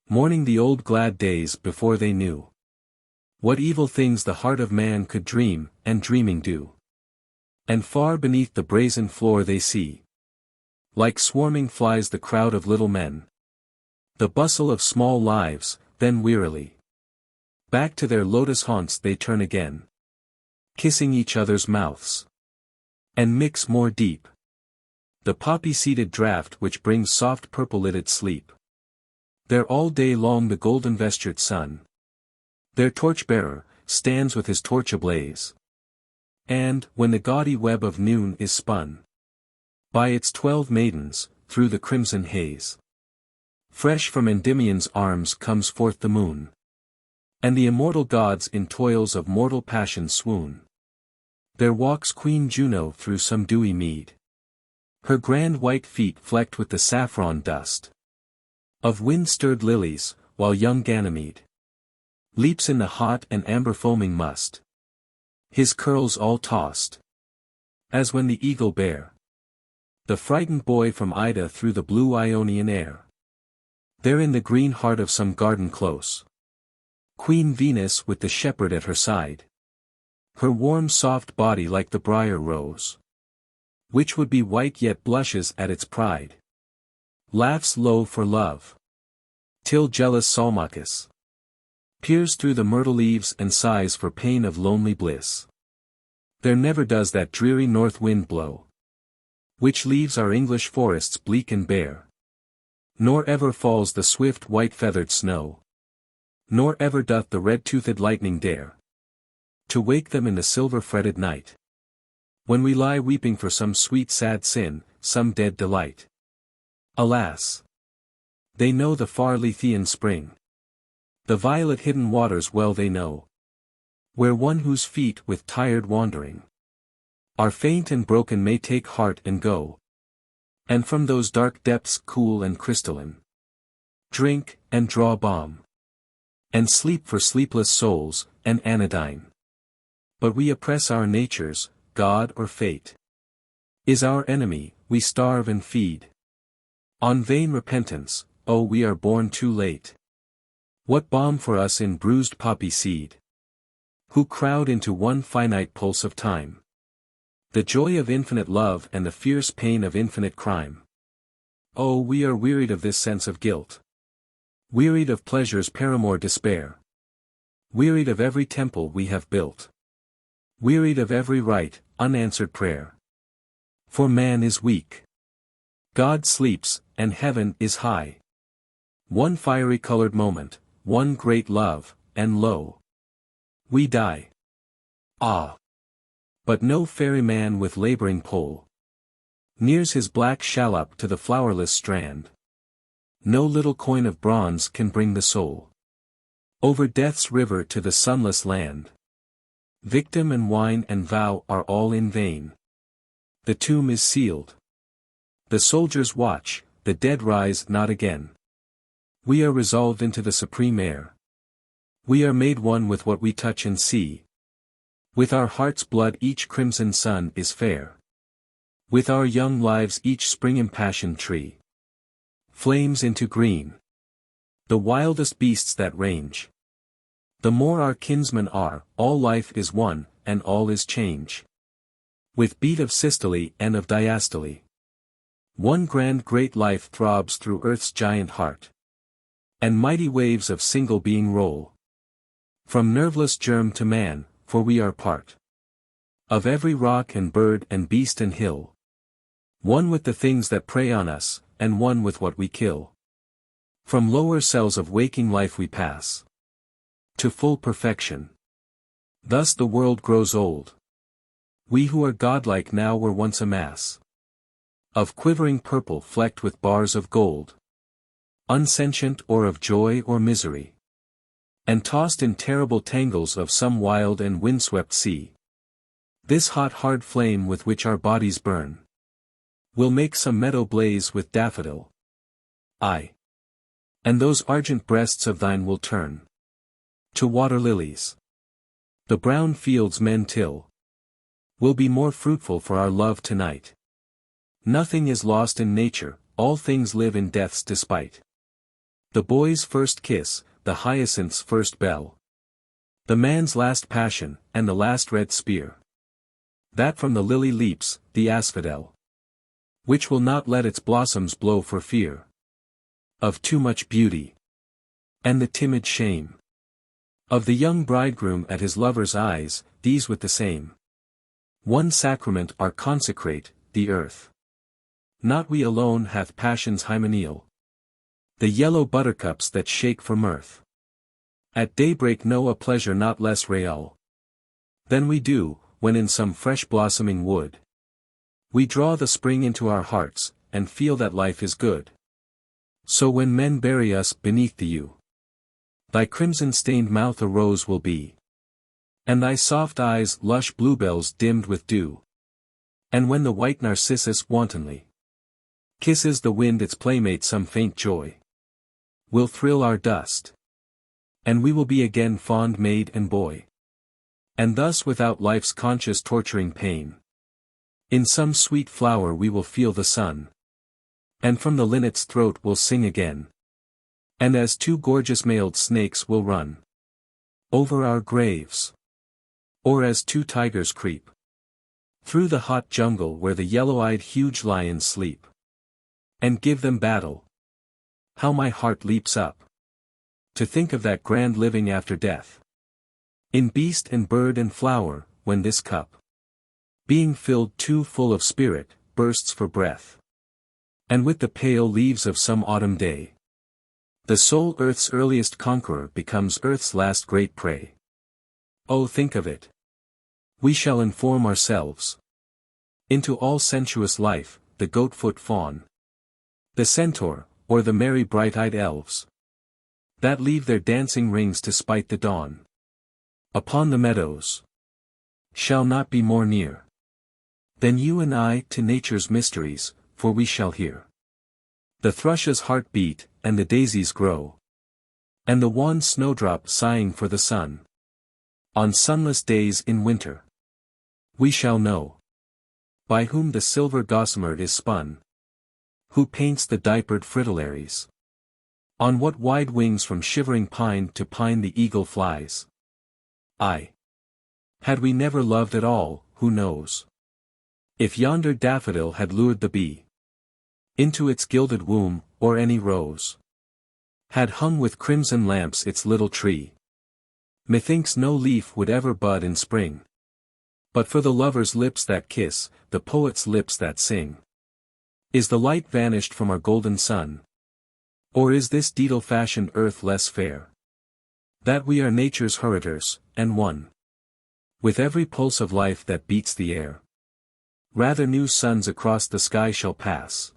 mourning the old glad days before they knew what evil things the heart of man could dream, and dreaming do. And far beneath the brazen floor they see, like swarming flies the crowd of little men, the bustle of small lives, then wearily back to their lotus haunts they turn again, kissing each other's mouths, and mix more deep the poppy-seeded draught which brings soft purple-lidded sleep. There all day long the golden-vestured sun, their torch-bearer, stands with his torch ablaze. And, when the gaudy web of noon is spun by its 12 maidens, through the crimson haze, fresh from Endymion's arms comes forth the moon, and the immortal gods in toils of mortal passion swoon. There walks Queen Juno through some dewy mead, her grand white feet flecked with the saffron dust of wind-stirred lilies, while young Ganymede leaps in the hot and amber-foaming must, his curls all tossed, as when the eagle bear the frightened boy from Ida through the blue Ionian air. There in the green heart of some garden close, Queen Venus with the shepherd at her side, her warm soft body like the briar rose, which would be white yet blushes at its pride, laughs low for love, till jealous Salmachus peers through the myrtle leaves and sighs for pain of lonely bliss. There never does that dreary north wind blow, which leaves our English forests bleak and bare, nor ever falls the swift white-feathered snow, nor ever doth the red-toothed lightning dare to wake them in the silver-fretted night, when we lie weeping for some sweet sad sin, some dead delight. Alas! They know the far Lethean spring, the violet-hidden waters well they know, where one whose feet with tired wandering are faint and broken may take heart and go, and from those dark depths cool and crystalline drink, and draw balm, and sleep for sleepless souls, and anodyne. But we oppress our natures, God or fate is our enemy, we starve and feed on vain repentance. Oh, we are born too late. What balm for us in bruised poppy seed who crowd into one finite pulse of time. The joy of infinite love and the fierce pain of infinite crime. Oh, we are wearied of this sense of guilt. Wearied of pleasure's paramour despair. Wearied of every temple we have built. Wearied of every rite, unanswered prayer. For man is weak. God sleeps, and heaven is high. One fiery-colored moment, one great love, and lo! We die. Ah! But no ferryman with laboring pole nears his black shallop to the flowerless strand. No little coin of bronze can bring the soul over death's river to the sunless land. Victim and wine and vow are all in vain. The tomb is sealed. The soldiers watch, the dead rise not again. We are resolved into the supreme air. We are made one with what we touch and see. With our heart's blood each crimson sun is fair. With our young lives each spring impassioned tree flames into green. The wildest beasts that range. The more our kinsmen are, all life is one, and all is change. With beat of systole and of diastole. One grand great life throbs through earth's giant heart. And mighty waves of single being roll. From nerveless germ to man, for we are part of every rock and bird and beast and hill. One with the things that prey on us, and one with what we kill. From lower cells of waking life we pass to full perfection. Thus the world grows old. We who are godlike now were once a mass of quivering purple flecked with bars of gold. Unsentient or of joy or misery. And tossed in terrible tangles of some wild and windswept sea. This hot hard flame with which our bodies burn will make some meadow blaze with daffodil. Aye. And those argent breasts of thine will turn to water lilies. The brown fields men till will be more fruitful for our love tonight. Nothing is lost in nature, all things live in death's despite. The boy's first kiss, the hyacinth's first bell. The man's last passion, and the last red spear. That from the lily leaps, the asphodel, which will not let its blossoms blow for fear of too much beauty. And the timid shame of the young bridegroom at his lover's eyes, these with the same one sacrament are consecrate, the earth. Not we alone hath passion's hymeneal. The yellow buttercups that shake for mirth. At daybreak know a pleasure not less real than we do, when in some fresh blossoming wood we draw the spring into our hearts, and feel that life is good. So when men bury us beneath the yew, thy crimson-stained mouth a rose will be, and thy soft eyes lush bluebells dimmed with dew. And when the white narcissus wantonly kisses the wind its playmate some faint joy will thrill our dust, and we will be again fond maid and boy. And thus without life's conscious torturing pain, in some sweet flower we will feel the sun, and from the linnet's throat will sing again. And as two gorgeous mailed snakes will run over our graves, or as two tigers creep through the hot jungle where the yellow-eyed huge lions sleep, and give them battle. How my heart leaps up to think of that grand living after death. In beast and bird and flower, when this cup, being filled too full of spirit, bursts for breath. And with the pale leaves of some autumn day, the soul earth's earliest conqueror becomes earth's last great prey. Oh, think of it. We shall inform ourselves into all sensuous life, the goat-foot fawn, the centaur, or the merry bright-eyed elves, that leave their dancing rings to spite the dawn, upon the meadows, shall not be more near than you and I to nature's mysteries, for we shall hear the thrush's heart beat, and the daisies grow, and the wan snowdrop sighing for the sun. On sunless days in winter, we shall know by whom the silver gossamer is spun, who paints the diapered fritillaries, on what wide wings from shivering pine to pine the eagle flies. Aye. Had we never loved at all, who knows? If yonder daffodil had lured the bee into its gilded womb, or any rose had hung with crimson lamps its little tree, methinks no leaf would ever bud in spring. But for the lover's lips that kiss, the poet's lips that sing. Is the light vanished from our golden sun? Or is this daedal-fashioned earth less fair? That we are nature's heritors, and one with every pulse of life that beats the air. Rather new suns across the sky shall pass.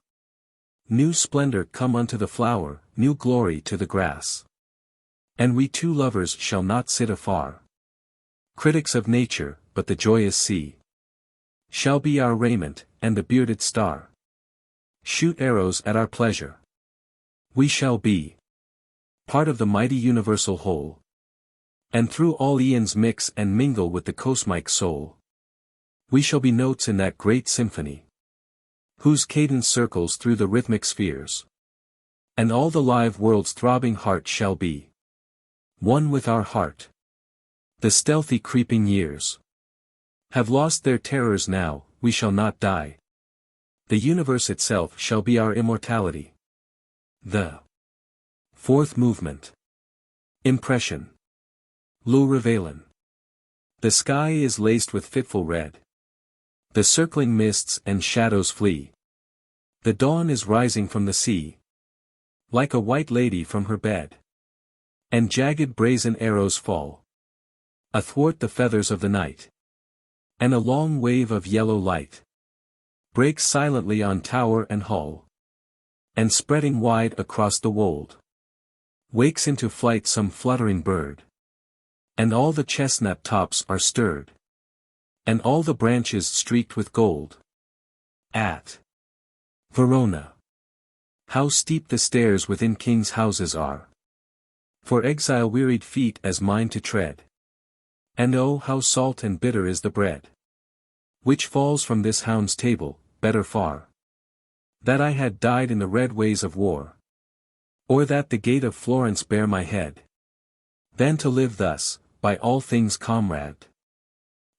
New splendor come unto the flower, new glory to the grass. And we two lovers shall not sit afar, critics of nature, but the joyous sea shall be our raiment, and the bearded star shoot arrows at our pleasure. We shall be part of the mighty universal whole, and through all eons mix and mingle with the cosmic soul. We shall be notes in that great symphony, whose cadence circles through the rhythmic spheres. And all the live world's throbbing heart shall be one with our heart. The stealthy creeping years have lost their terrors now, we shall not die. The universe itself shall be our immortality. The fourth movement. Impression. Le Réveillon. The sky is laced with fitful red. The circling mists and shadows flee. The dawn is rising from the sea, like a white lady from her bed. And jagged brazen arrows fall athwart the feathers of the night. And a long wave of yellow light breaks silently on tower and hall, and spreading wide across the wold, wakes into flight some fluttering bird. And all the chestnut tops are stirred, and all the branches streaked with gold. At Verona, how steep the stairs within kings' houses are, for exile-wearied feet as mine to tread. And oh, how salt and bitter is the bread which falls from this hound's table, better far that I had died in the red ways of war, or that the gate of Florence bear my head, than to live thus, by all things comrade,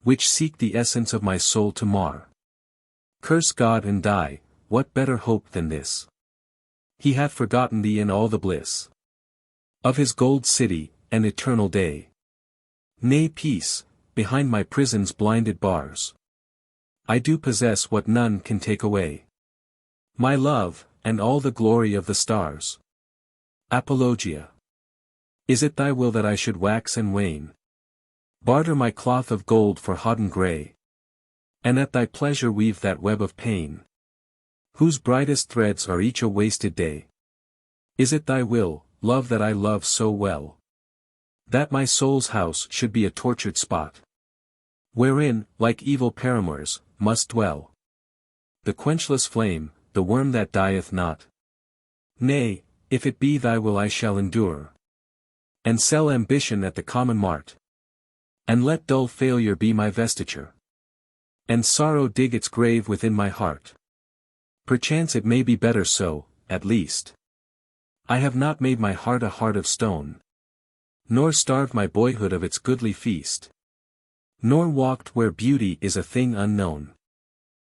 which seek the essence of my soul to mar. Curse God and die, what better hope than this? He hath forgotten thee in all the bliss of his gold city, and eternal day. Nay, peace, behind my prison's blinded bars. I do possess what none can take away. My love, and all the glory of the stars. Apologia. Is it thy will that I should wax and wane? Barter my cloth of gold for hodden grey, and at thy pleasure weave that web of pain, whose brightest threads are each a wasted day? Is it thy will, love, that I love so well, that my soul's house should be a tortured spot, wherein, like evil paramours, must dwell the quenchless flame, the worm that dieth not? Nay, if it be thy will I shall endure, and sell ambition at the common mart, and let dull failure be my vestiture, and sorrow dig its grave within my heart. Perchance it may be better so, at least. I have not made my heart a heart of stone, nor starved my boyhood of its goodly feast, nor walked where beauty is a thing unknown.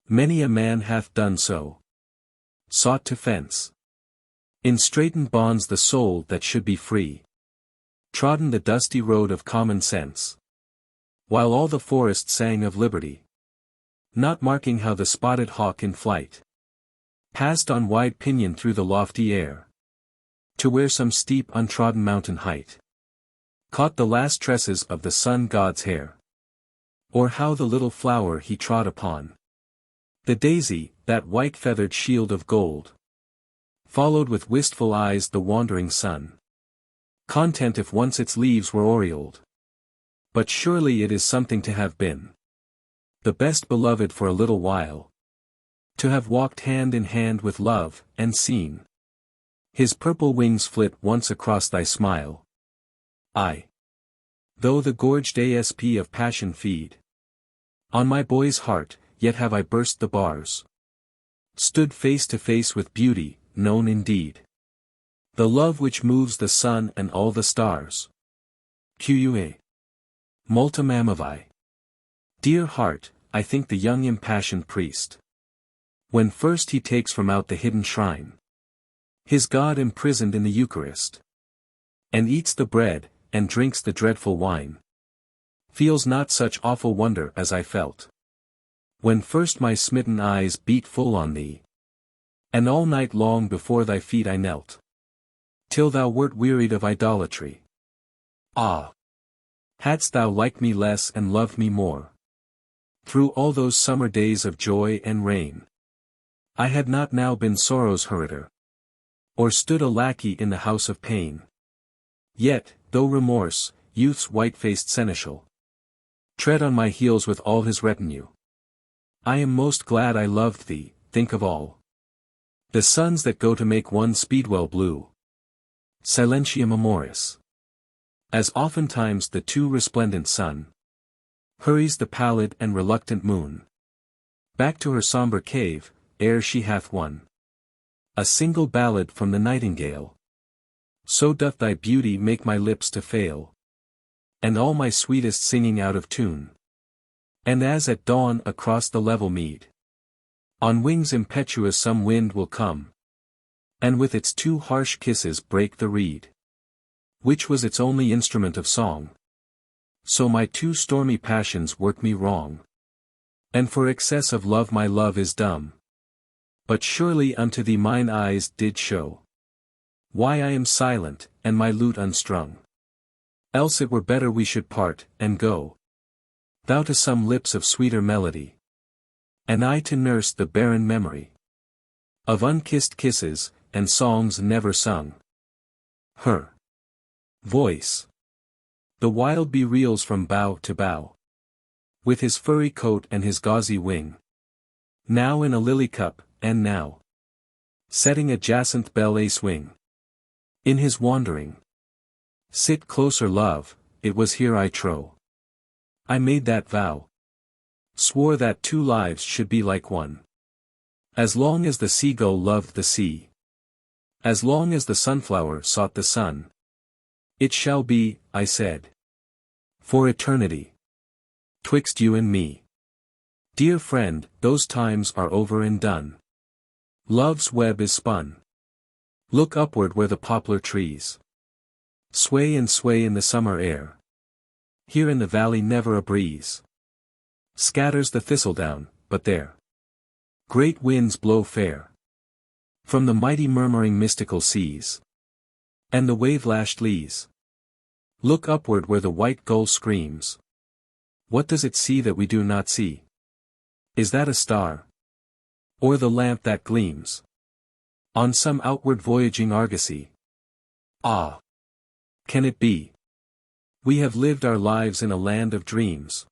Many a man hath done so, sought to fence in straitened bonds the soul that should be free, trodden the dusty road of common sense, while all the forest sang of liberty, not marking how the spotted hawk in flight passed on wide pinion through the lofty air, to where some steep untrodden mountain height caught the last tresses of the sun god's hair. Or how the little flower he trod upon, the daisy, that white-feathered shield of gold, followed with wistful eyes the wandering sun, content if once its leaves were aureoled. But surely it is something to have been the best beloved for a little while, to have walked hand in hand with love, and seen his purple wings flit once across thy smile. I, though the gorged asp of passion feed on my boy's heart, yet have I burst the bars, stood face to face with beauty, known indeed, the love which moves the sun and all the stars. Qa. Multum amavi. Dear heart, I think the young impassioned priest, when first he takes from out the hidden shrine his God imprisoned in the Eucharist, and eats the bread, and drinks the dreadful wine, feels not such awful wonder as I felt when first my smitten eyes beat full on thee, and all night long before thy feet I knelt, till thou wert wearied of idolatry. Ah! Hadst thou liked me less and loved me more, through all those summer days of joy and rain, I had not now been sorrow's heritor, or stood a lackey in the house of pain. Yet, though remorse, youth's white-faced seneschal, tread on my heels with all his retinue, I am most glad I loved thee. Think of all the suns that go to make one speedwell blue, silentium amoris, as oftentimes the too resplendent sun hurries the pallid and reluctant moon back to her sombre cave, ere she hath won a single ballad from the nightingale. So doth thy beauty make my lips to fail, and all my sweetest singing out of tune. And as at dawn across the level mead, on wings impetuous some wind will come, and with its too harsh kisses break the reed, which was its only instrument of song. So my too stormy passions work me wrong, and for excess of love my love is dumb. But surely unto thee mine eyes did show why I am silent, and my lute unstrung. Else it were better we should part, and go, thou to some lips of sweeter melody, and I to nurse the barren memory of unkissed kisses, and songs never sung. Her voice, the wild bee reels from bough to bough, with his furry coat and his gauzy wing, now in a lily cup, and now setting a jacinth bell a swing. In his wandering, sit closer love, it was here I trow I made that vow, swore that two lives should be like one, as long as the seagull loved the sea, as long as the sunflower sought the sun. It shall be, I said, for eternity, twixt you and me. Dear friend, those times are over and done. Love's web is spun. Look upward where the poplar trees sway and sway in the summer air. Here in the valley never a breeze scatters the thistledown, but there great winds blow fair from the mighty murmuring mystical seas, and the wave-lashed leas. Look upward where the white gull screams. What does it see that we do not see? Is that a star? Or the lamp that gleams on some outward voyaging argosy? Ah! Can it be? We have lived our lives in a land of dreams.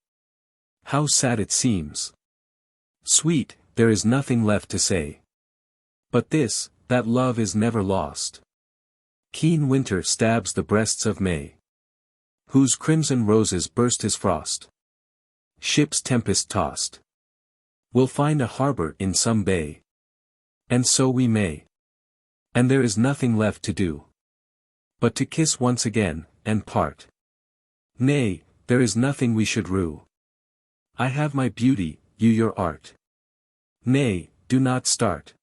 How sad it seems! Sweet, there is nothing left to say but this, that love is never lost. Keen winter stabs the breasts of May, whose crimson roses burst as frost. Ships tempest-tossed will find a harbor in some bay, and so we may. And there is nothing left to do but to kiss once again, and part. Nay, there is nothing we should rue. I have my beauty, you your art. Nay, do not start.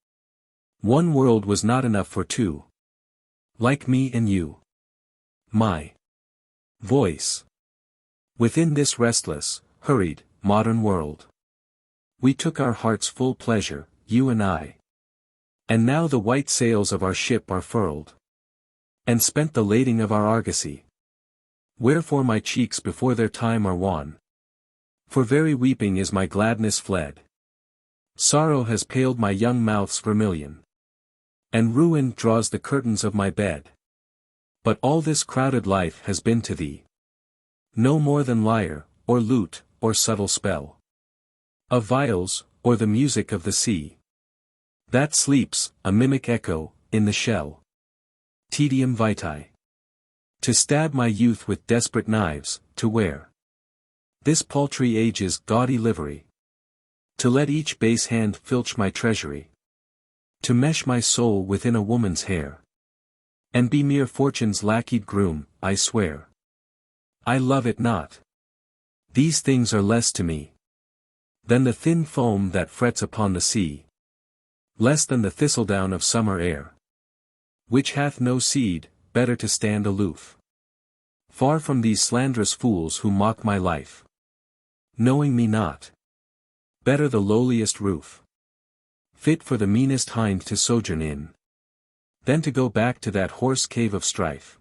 One world was not enough for two, like me and you. My voice within this restless, hurried, modern world. We took our heart's full pleasure, you and I. And now the white sails of our ship are furled, and spent the lading of our argosy. Wherefore my cheeks before their time are wan, for very weeping is my gladness fled. Sorrow has paled my young mouth's vermilion, and ruin draws the curtains of my bed. But all this crowded life has been to thee no more than lyre, or lute, or subtle spell of viols, or the music of the sea that sleeps, a mimic echo, in the shell. Tedium vitae. To stab my youth with desperate knives, to wear this paltry age's gaudy livery, to let each base hand filch my treasury, to mesh my soul within a woman's hair, and be mere fortune's lackeyed groom, I swear. I love it not. These things are less to me than the thin foam that frets upon the sea, less than the thistledown of summer air, which hath no seed, better to stand aloof, far from these slanderous fools who mock my life, knowing me not. Better the lowliest roof, fit for the meanest hind to sojourn in, than to go back to that hoarse cave of strife,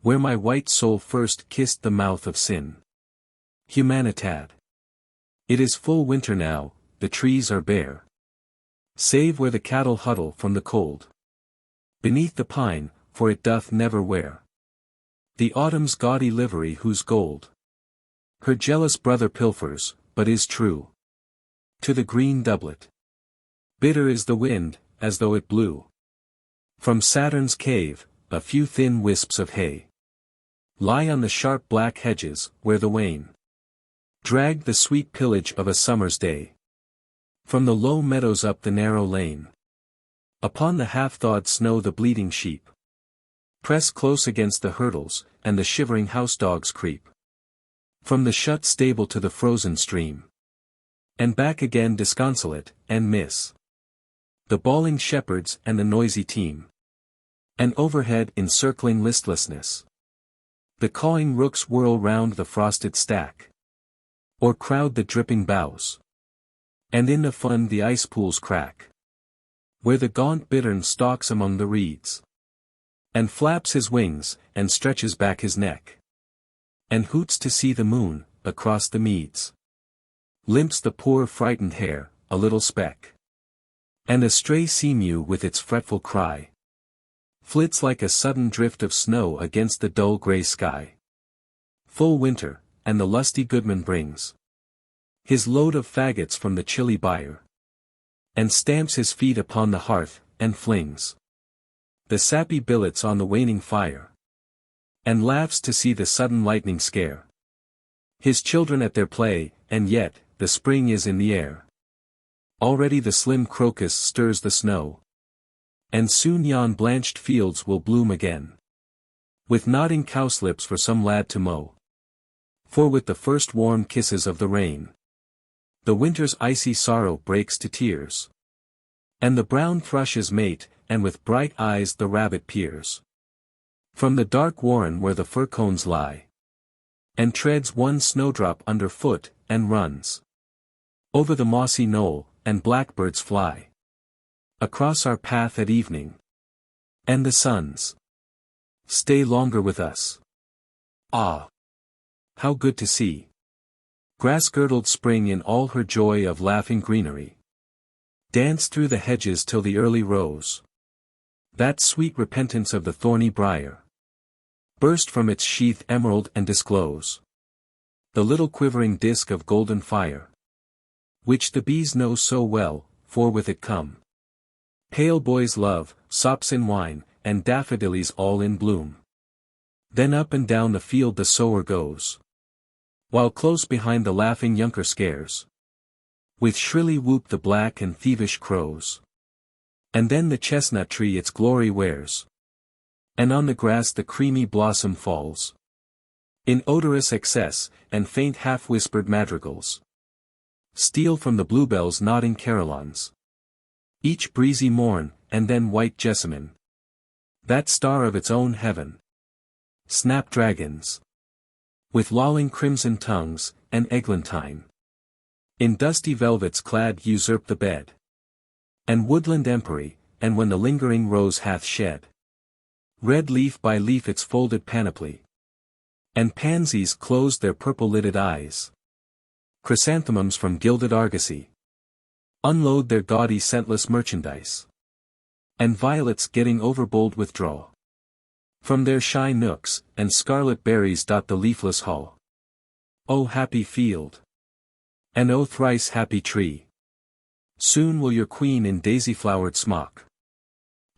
where my white soul first kissed the mouth of sin. Humanitad. It is full winter now, the trees are bare, save where the cattle huddle from the cold, beneath the pine, for it doth never wear the autumn's gaudy livery whose gold her jealous brother pilfers, but is true to the green doublet. Bitter is the wind, as though it blew from Saturn's cave. A few thin wisps of hay lie on the sharp black hedges, where the wain dragged the sweet pillage of a summer's day from the low meadows up the narrow lane. Upon the half-thawed snow the bleating sheep press close against the hurdles, and the shivering house-dogs creep from the shut stable to the frozen stream, and back again disconsolate, and miss the bawling shepherds and the noisy team, and overhead in circling listlessness the cawing rooks whirl round the frosted stack, or crowd the dripping boughs, and in the fun the ice pools crack, where the gaunt bittern stalks among the reeds, and flaps his wings, and stretches back his neck, and hoots to see the moon. Across the meads limps the poor frightened hare, a little speck, and a stray sea-mew with its fretful cry flits like a sudden drift of snow against the dull grey sky. Full winter, and the lusty goodman brings his load of faggots from the chilly byre, and stamps his feet upon the hearth, and flings the sappy billets on the waning fire, and laughs to see the sudden lightning scare his children at their play. And yet, the spring is in the air. Already the slim crocus stirs the snow, and soon yon blanched fields will bloom again, with nodding cowslips for some lad to mow. For with the first warm kisses of the rain, the winter's icy sorrow breaks to tears, and the brown thrush's mate, and with bright eyes the rabbit peers from the dark warren where the fir cones lie, and treads one snowdrop under foot, and runs over the mossy knoll, and blackbirds fly across our path at evening, and the suns stay longer with us. Ah! How good to see grass-girdled spring in all her joy of laughing greenery dance through the hedges till the early rose, that sweet repentance of the thorny briar, burst from its sheath emerald and disclose the little quivering disk of golden fire, which the bees know so well, for with it come pale boys' love, sops in wine, and daffodillies all in bloom. Then up and down the field the sower goes, while close behind the laughing younker scares with shrilly whoop the black and thievish crows. And then the chestnut tree its glory wears, and on the grass the creamy blossom falls in odorous excess, and faint half-whispered madrigals steal from the bluebell's nodding carillons each breezy morn. And then white jessamine, that star of its own heaven, snapdragons with lolling crimson tongues, and eglantine in dusty velvets clad usurp the bed, and woodland empery. And when the lingering rose hath shed red leaf by leaf its folded panoply, and pansies close their purple-lidded eyes, chrysanthemums from gilded argosy unload their gaudy scentless merchandise, and violets getting overbold withdraw from their shy nooks, and scarlet berries dot the leafless hull. O happy field! And O thrice happy tree! Soon will your queen in daisy-flowered smock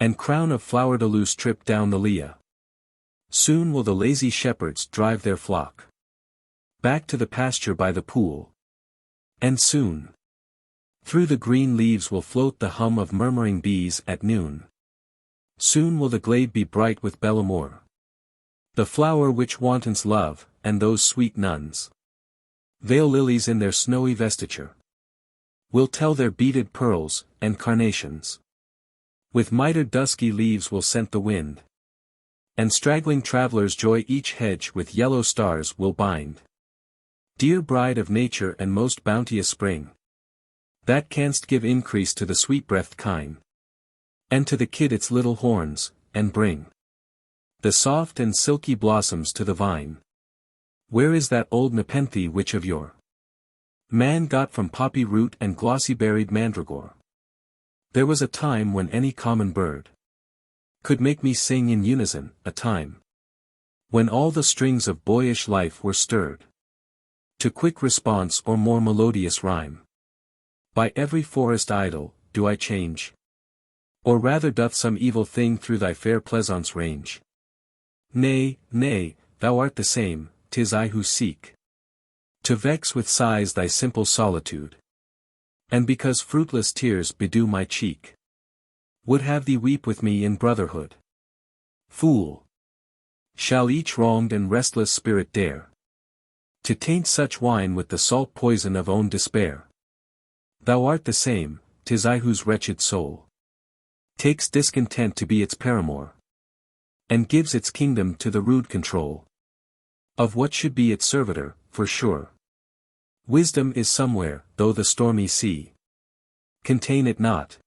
and crown of flower-de-luce trip down the lea. Soon will the lazy shepherds drive their flock back to the pasture by the pool. And soon through the green leaves will float the hum of murmuring bees at noon. Soon will the glade be bright with bel amour, the flower which wantons love, and those sweet nuns veil lilies in their snowy vestiture. will tell their beaded pearls, and carnations. With mitred dusky leaves will scent the wind. And straggling travelers joy each hedge with yellow stars will bind. Dear bride of nature and most bounteous spring, that canst give increase to the sweet-breathed kine, and to the kid its little horns, and bring the soft and silky blossoms to the vine. Where is that old nepenthe which of yore man got from poppy root and glossy-berried mandragore? There was a time when any common bird could make me sing in unison, a time when all the strings of boyish life were stirred to quick response or more melodious rhyme. By every forest idol, do I change? Or rather doth some evil thing through thy fair pleasaunce range? Nay, nay, thou art the same, 'tis I who seek to vex with sighs thy simple solitude. And because fruitless tears bedew my cheek, would have thee weep with me in brotherhood. Fool! Shall each wronged and restless spirit dare to taint such wine with the salt poison of own despair? Thou art the same, 'tis I whose wretched soul takes discontent to be its paramour, and gives its kingdom to the rude control of what should be its servitor, for sure. Wisdom is somewhere, though the stormy sea contain it not.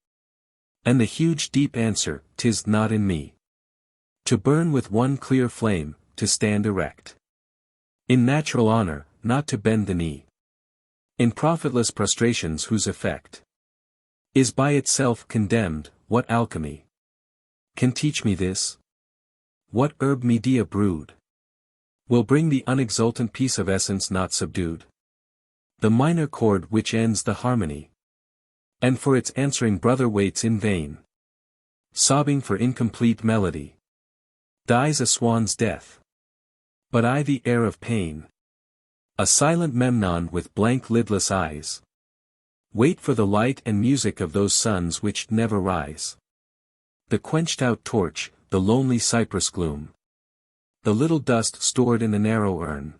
And the huge deep answer, 'tis not in me to burn with one clear flame, to stand erect in natural honor, not to bend the knee in profitless prostrations whose effect is by itself condemned. What alchemy can teach me this? What herb Medea brewed will bring the unexultant peace of essence not subdued? The minor chord which ends the harmony, and for its answering brother waits in vain, sobbing for incomplete melody, dies a swan's death. But I the heir of pain, a silent Memnon with blank lidless eyes, wait for the light and music of those suns which never rise. The quenched-out torch, the lonely cypress gloom, the little dust stored in the narrow urn,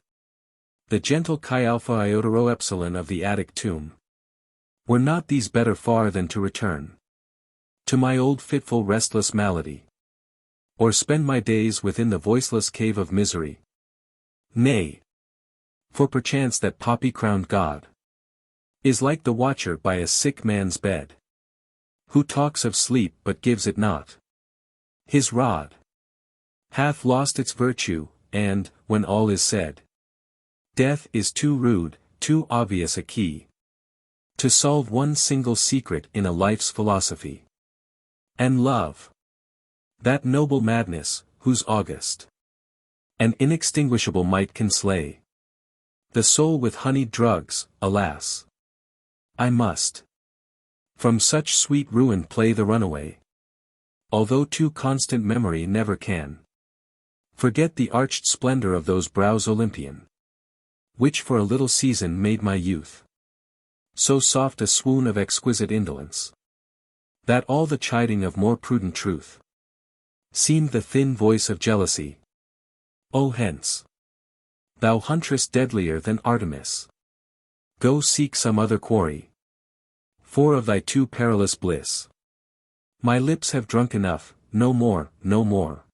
the gentle chi alpha iota rho epsilon of the Attic tomb. Were not these better far than to return to my old fitful restless malady, or spend my days within the voiceless cave of misery? Nay, for perchance that poppy-crowned God is like the watcher by a sick man's bed, who talks of sleep but gives it not. His rod hath lost its virtue, and, when all is said, death is too rude, too obvious a key to solve one single secret in a life's philosophy. And love, that noble madness, whose august and inextinguishable might can slay the soul with honeyed drugs, alas! I must from such sweet ruin play the runaway, although too constant memory never can forget the arched splendor of those brows Olympian, which for a little season made my youth so soft a swoon of exquisite indolence, that all the chiding of more prudent truth seemed the thin voice of jealousy. O hence, thou huntress deadlier than Artemis! Go seek some other quarry, for of thy too perilous bliss my lips have drunk enough, no more, no more.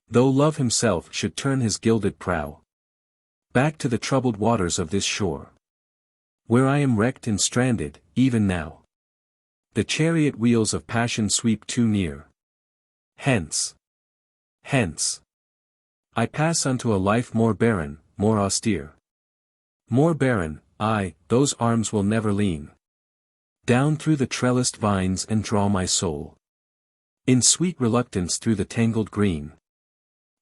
Though Love himself should turn his gilded prow back to the troubled waters of this shore, where I am wrecked and stranded, even now the chariot wheels of passion sweep too near. Hence, hence, I pass unto a life more barren, more austere. More barren, aye, those arms will never lean down through the trellised vines and draw my soul in sweet reluctance through the tangled green.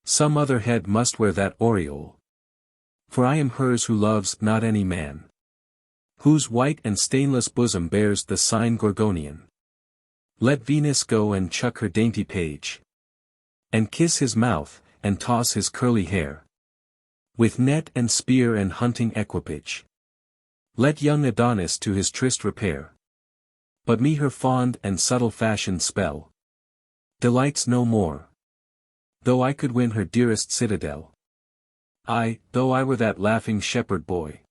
Some other head must wear that aureole, for I am hers who loves not any man, whose white and stainless bosom bears the sign Gorgonian. Let Venus go and chuck her dainty page, and kiss his mouth, and toss his curly hair, with net and spear and hunting equipage. Let young Adonis to his tryst repair, but me her fond and subtle fashion spell delights no more, though I could win her dearest citadel. Ay, though I were that laughing shepherd boy,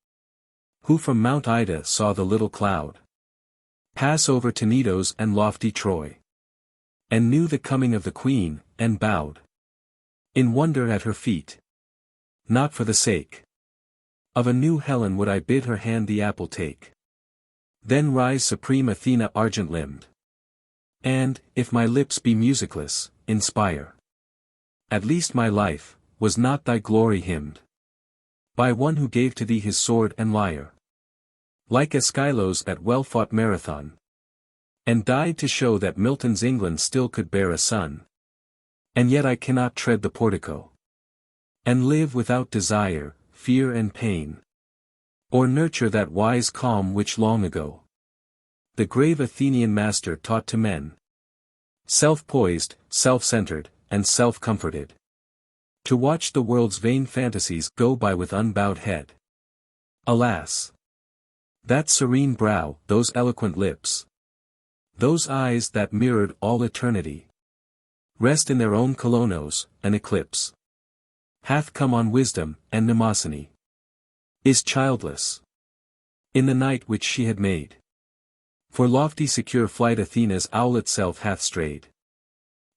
who from Mount Ida saw the little cloud pass over Tenedos and lofty Troy. And knew the coming of the queen, and bowed in wonder at her feet. Not for the sake of a new Helen would I bid her hand the apple take. Then rise supreme Athena argent-limbed. And, if my lips be musicless, inspire. At least my life, was not thy glory hymned by one who gave to thee his sword and lyre, like Aeschylus at well-fought Marathon, and died to show that Milton's England still could bear a son. And yet I cannot tread the portico, and live without desire, fear and pain, or nurture that wise calm which long ago the grave Athenian master taught to men, self-poised, self-centered, and self-comforted, to watch the world's vain fantasies go by with unbowed head. Alas! That serene brow, those eloquent lips, those eyes that mirrored all eternity, rest in their own Colonos, an eclipse hath come on wisdom, and Mnemosyne is childless in the night which she had made. For lofty secure flight Athena's owlet self hath strayed.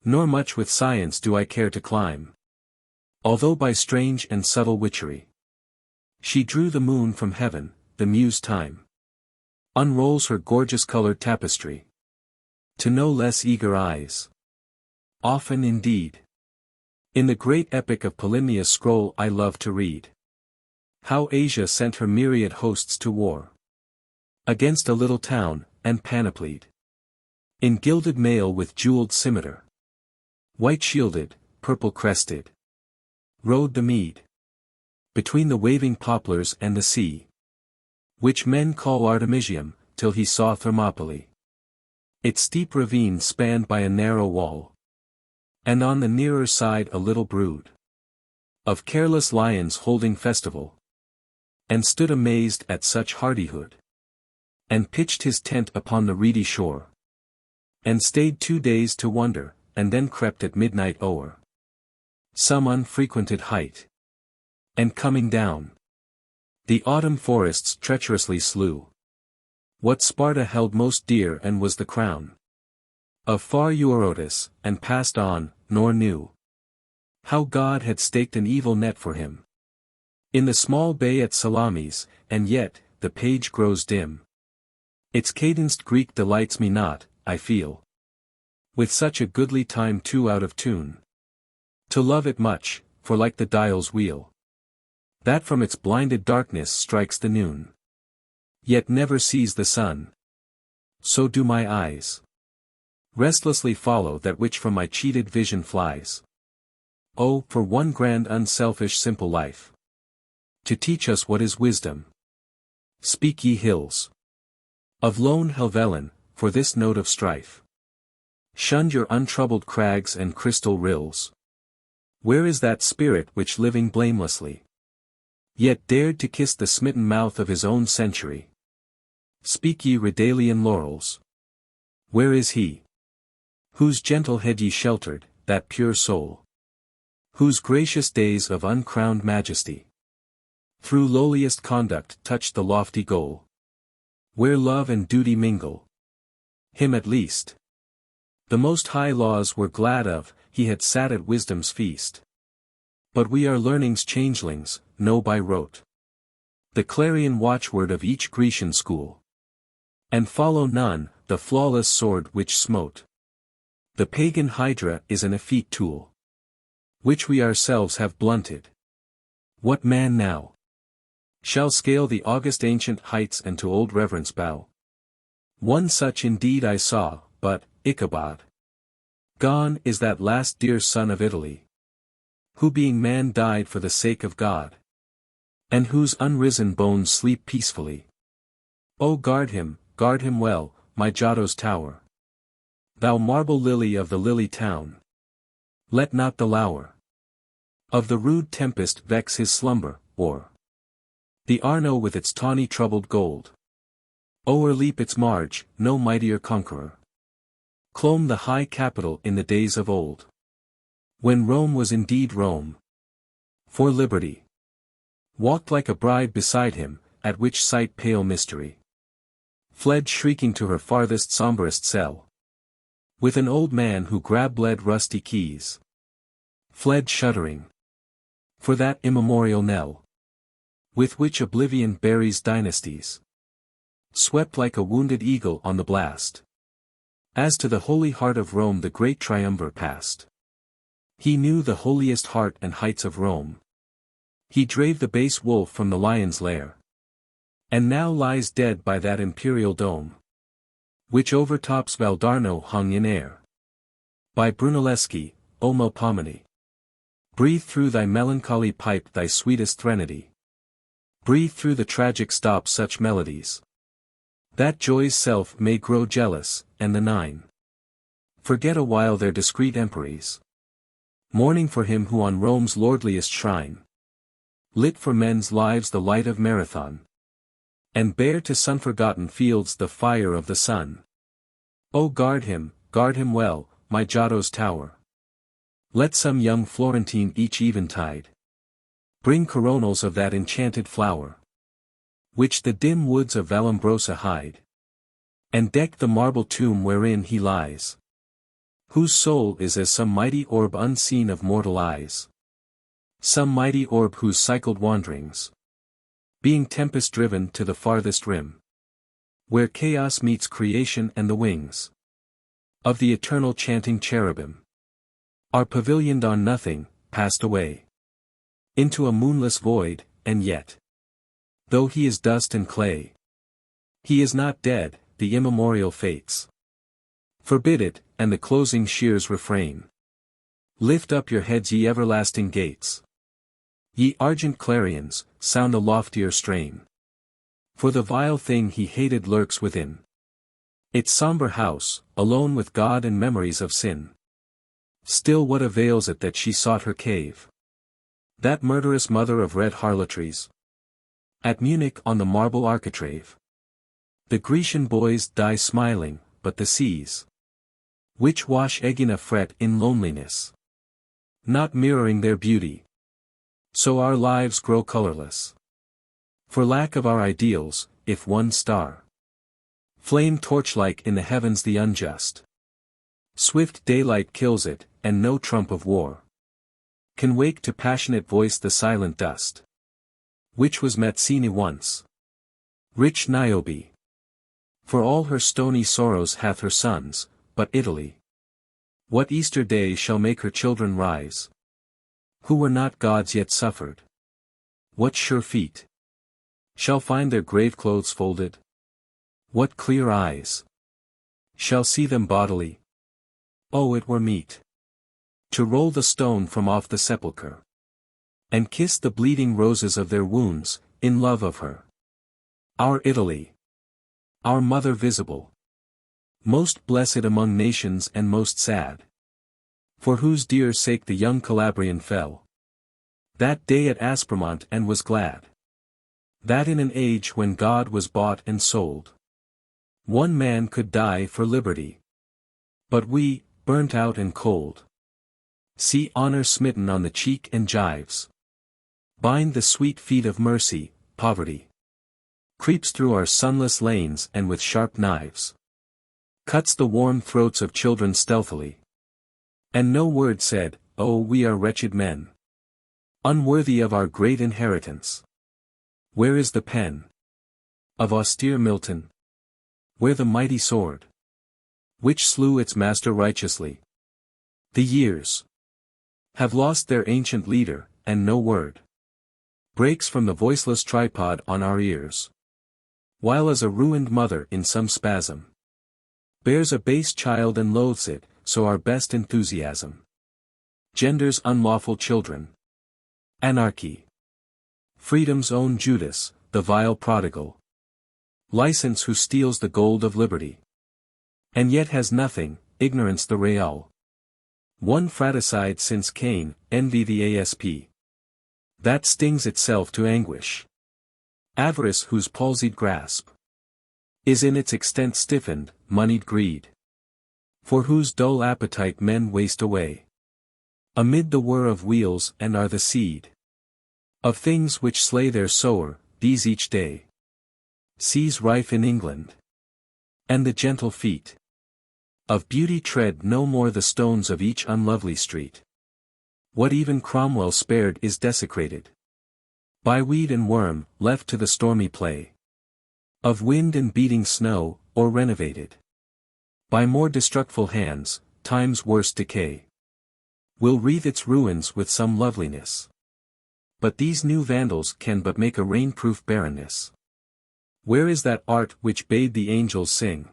Nor much with science do I care to climb, although by strange and subtle witchery she drew the moon from heaven, the muse Time unrolls her gorgeous-colored tapestry to no less eager eyes. Often indeed, in the great epic of Polymnia's scroll I love to read how Asia sent her myriad hosts to war against a little town, and panoplied in gilded mail with jeweled scimitar, white-shielded, purple-crested, rode the mead between the waving poplars and the sea, which men call Artemisium, till he saw Thermopylae, its steep ravine spanned by a narrow wall, and on the nearer side a little brood of careless lions holding festival, and stood amazed at such hardihood, and pitched his tent upon the reedy shore, and stayed 2 days to wonder, and then crept at midnight o'er some unfrequented height, and coming down the autumn forests treacherously slew what Sparta held most dear and was the crown of far Eurotas, and passed on, nor knew how God had staked an evil net for him in the small bay at Salamis. And yet, the page grows dim. Its cadenced Greek delights me not, I feel, with such a goodly time too out of tune to love it much, for like the dial's wheel that from its blinded darkness strikes the noon, yet never sees the sun, so do my eyes restlessly follow that which from my cheated vision flies. Oh, for one grand unselfish simple life, to teach us what is wisdom. Speak ye hills of lone Helvellyn, for this note of strife shunned your untroubled crags and crystal rills. Where is that spirit which living blamelessly yet dared to kiss the smitten mouth of his own century? Speak ye Redalian laurels, where is he whose gentle head ye sheltered, that pure soul whose gracious days of uncrowned majesty through lowliest conduct touched the lofty goal, where love and duty mingle? Him at least the most high laws were glad of, he had sat at wisdom's feast. But we are learning's changelings, know by rote the clarion watchword of each Grecian school, and follow none, the flawless sword which smote the pagan hydra is an effete tool, which we ourselves have blunted. What man now shall scale the august ancient heights and to old reverence bow? One such indeed I saw, but, Ichabod, gone is that last dear son of Italy, who being man died for the sake of God, and whose unrisen bones sleep peacefully. Oh, guard him well, my Giotto's tower, thou marble lily of the lily town. Let not the lour of the rude tempest vex his slumber, or the Arno with its tawny troubled gold o'erleap its marge. No mightier conqueror clomb the high Capitol in the days of old, when Rome was indeed Rome. For liberty walked like a bride beside him, at which sight pale mystery fled shrieking to her farthest somberest cell. With an old man who grab-bled rusty keys. Fled shuddering. For that immemorial knell. With which oblivion buries dynasties. Swept like a wounded eagle on the blast. As to the holy heart of Rome the great triumvir passed. He knew the holiest heart and heights of Rome. He drave the base wolf from the lion's lair. And now lies dead by that imperial dome. Which overtops Valdarno hung in air. By Brunelleschi, O Melpomene. Breathe through thy melancholy pipe thy sweetest threnody. Breathe through the tragic stop such melodies. That joy's self may grow jealous, and the nine forget a while their discreet emperies. Mourning for him who on Rome's lordliest shrine lit for men's lives the light of Marathon. And bare to sun-forgotten fields the fire of the sun. O guard him well, my Giotto's tower. Let some young Florentine each eventide bring coronals of that enchanted flower, which the dim woods of Vallombrosa hide, and deck the marble tomb wherein he lies, whose soul is as some mighty orb unseen of mortal eyes, some mighty orb whose cycled wanderings, being tempest-driven to the farthest rim, where chaos meets creation and the wings of the eternal chanting cherubim, are pavilioned on nothing, passed away into a moonless void, and yet, though he is dust and clay, he is not dead, the immemorial fates forbid it, and the closing shears refrain. Lift up your heads ye everlasting gates. Ye argent clarions, sound a loftier strain. For the vile thing he hated lurks within its somber house, alone with God and memories of sin. Still what avails it that she sought her cave? That murderous mother of red harlotries. At Munich on the marble architrave. The Grecian boys die smiling, but the seas, which wash Aegina fret in loneliness, not mirroring their beauty. So our lives grow colorless. For lack of our ideals, if one star flame torch-like in the heavens the unjust, swift daylight kills it, and no trump of war can wake to passionate voice the silent dust, which was Mazzini once. Rich Niobe, for all her stony sorrows hath her sons, but Italy, what Easter day shall make her children rise, who were not gods yet suffered? What sure feet shall find their grave clothes folded? What clear eyes shall see them bodily? Oh, it were meet to roll the stone from off the sepulchre, and kiss the bleeding roses of their wounds, in love of her. Our Italy, our mother visible, most blessed among nations and most sad, for whose dear sake the young Calabrian fell that day at Aspremont and was glad that in an age when God was bought and sold, one man could die for liberty. But we, burnt out and cold, see honor smitten on the cheek and gyves, bind the sweet feet of mercy. Poverty creeps through our sunless lanes and with sharp knives cuts the warm throats of children stealthily. And no word said, oh we are wretched men, unworthy of our great inheritance. Where is the pen of austere Milton? Where the mighty sword which slew its master righteously? The years have lost their ancient leader, and no word breaks from the voiceless tripod on our ears, while as a ruined mother in some spasm bears a base child and loathes it, so our best enthusiasm genders unlawful children. Anarchy, freedom's own Judas, the vile prodigal, license who steals the gold of liberty, and yet has nothing, ignorance the real one fratricide since Cain, envy the asp that stings itself to anguish, avarice whose palsied grasp is in its extent stiffened, moneyed greed, for whose dull appetite men waste away amid the whir of wheels and are the seed of things which slay their sower. These each day sees rife in England And the gentle feet of beauty tread no more the stones of each unlovely street. What even Cromwell spared is desecrated by weed and worm, left to the stormy play of wind and beating snow, or renovated by more destructful hands. Time's worst decay will wreathe its ruins with some loveliness. But these new vandals can but make a rain-proof barrenness. Where is that art which bade the angels sing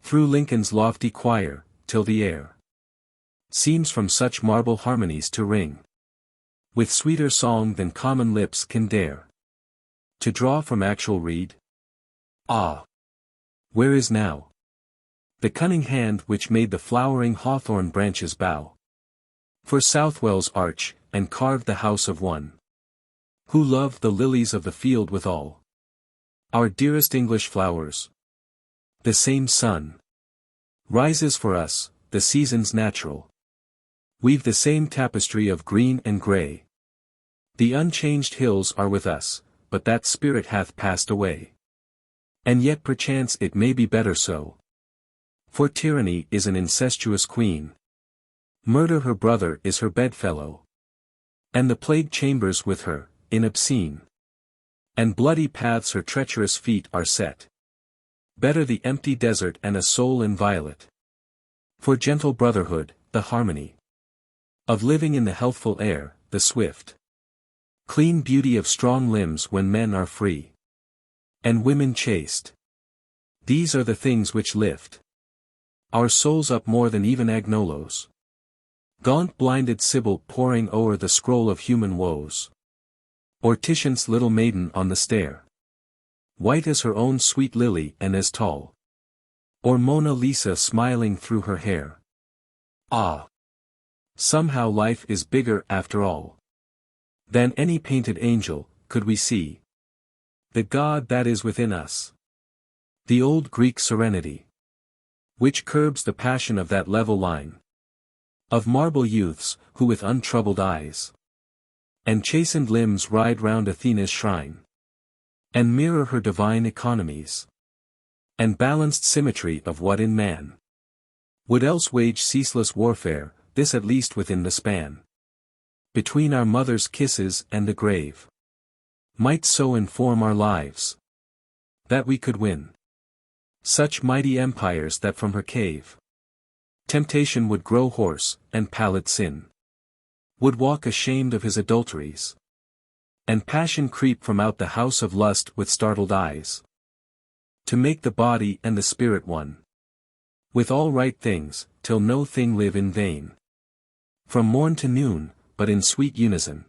through Lincoln's lofty choir, till the air seems from such marble harmonies to ring with sweeter song than common lips can dare to draw from actual reed? Ah! Where is now the cunning hand which made the flowering hawthorn branches bow for Southwell's arch, and carved the house of one who loved the lilies of the field with all our dearest English flowers? The same sun rises for us, the seasons natural weave the same tapestry of green and grey. The unchanged hills are with us, but that spirit hath passed away. And yet perchance it may be better so. For tyranny is an incestuous queen. Murder her brother is her bedfellow. And the plague chambers with her, in obscene and bloody paths her treacherous feet are set. Better the empty desert and a soul inviolate. For gentle brotherhood, the harmony of living in the healthful air, the swift, clean beauty of strong limbs when men are free, and women chaste. These are the things which lift our souls up more than even Agnolo's gaunt blinded Sibyl poring o'er the scroll of human woes, or Titian's little maiden on the stair, white as her own sweet lily and as tall, or Mona Lisa smiling through her hair. Ah! Somehow life is bigger after all than any painted angel. Could we see the God that is within us, the old Greek serenity which curbs the passion of that level line of marble youths, who with untroubled eyes and chastened limbs ride round Athena's shrine, and mirror her divine economies and balanced symmetry of what in man would else wage ceaseless warfare, this at least within the span between our mother's kisses and the grave might so inform our lives that we could win such mighty empires that from her cave temptation would grow hoarse, and pallid sin would walk ashamed of his adulteries, and passion creep from out the house of lust with startled eyes, to make the body and the spirit one with all right things, till no thing live in vain from morn to noon, but in sweet unison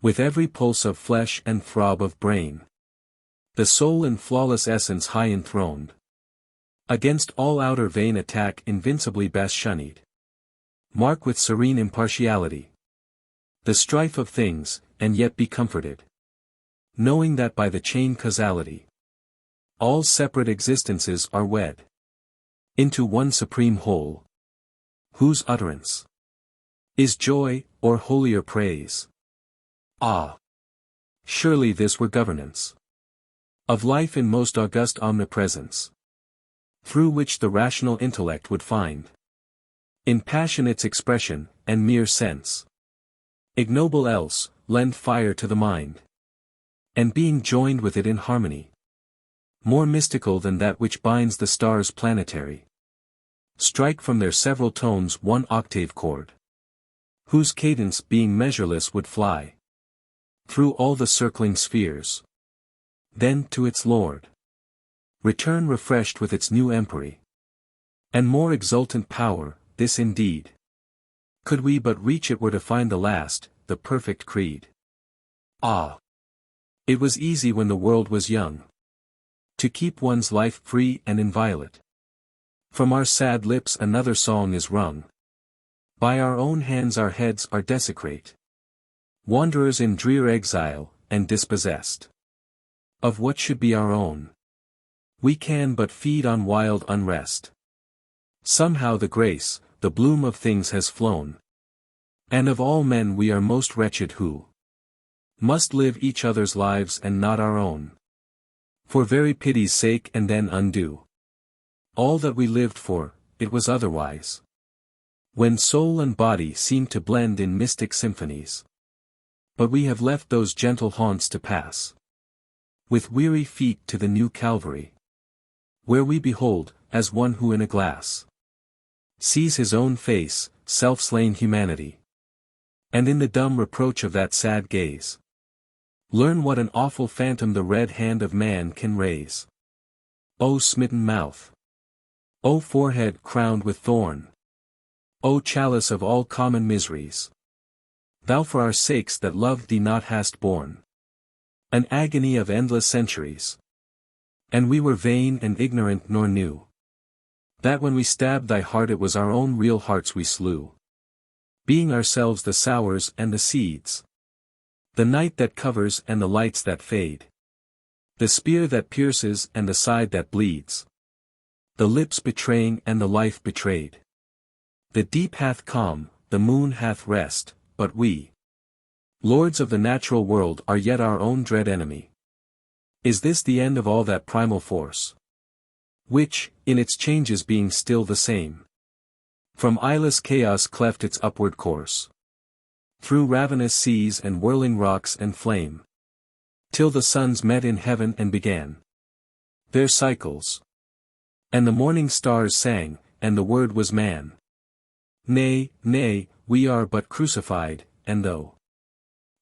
with every pulse of flesh and throb of brain, the soul in flawless essence high enthroned against all outer vain attack invincibly best shunned. Mark with serene impartiality the strife of things, and yet be comforted, knowing that by the chain causality all separate existences are wed into one supreme whole, whose utterance is joy, or holier praise. Ah! Surely this were governance of life in most august omnipresence, through which the rational intellect would find in passion its expression, and mere sense ignoble else, lend fire to the mind, and being joined with it in harmony, more mystical than that which binds the stars planetary, strike from their several tones one octave chord, whose cadence being measureless would fly through all the circling spheres, then to its Lord return refreshed with its new empery and more exultant power. This indeed, could we but reach it, were to find the last, the perfect creed. Ah! It was easy when the world was young to keep one's life free and inviolate. From our sad lips another song is wrung, by our own hands our heads are desecrate, wanderers in drear exile, and dispossessed of what should be our own. We can but feed on wild unrest. Somehow the grace, the bloom of things has flown, and of all men we are most wretched who must live each other's lives and not our own, for very pity's sake, and then undo All that we lived for, it was otherwise. When soul and body seemed to blend in mystic symphonies. But we have left those gentle haunts to pass. With weary feet to the new Calvary. Where we behold, as one who in a glass sees his own face, self-slain humanity. And in the dumb reproach of that sad gaze, learn what an awful phantom the red hand of man can raise. O smitten mouth! O forehead crowned with thorn! O chalice of all common miseries! Thou for our sakes that loved thee not hast borne an agony of endless centuries. And we were vain and ignorant nor knew that when we stabbed thy heart it was our own real hearts we slew. Being ourselves the sours and the seeds, the night that covers and the lights that fade, the spear that pierces and the side that bleeds, the lips betraying and the life betrayed. The deep hath calm, the moon hath rest, but we, lords of the natural world, are yet our own dread enemy. Is this the end of all that primal force, which, in its changes being still the same, from eyeless chaos cleft its upward course, through ravenous seas and whirling rocks and flame, till the suns met in heaven and began their cycles, and the morning stars sang, and the word was man? Nay, nay, we are but crucified, and though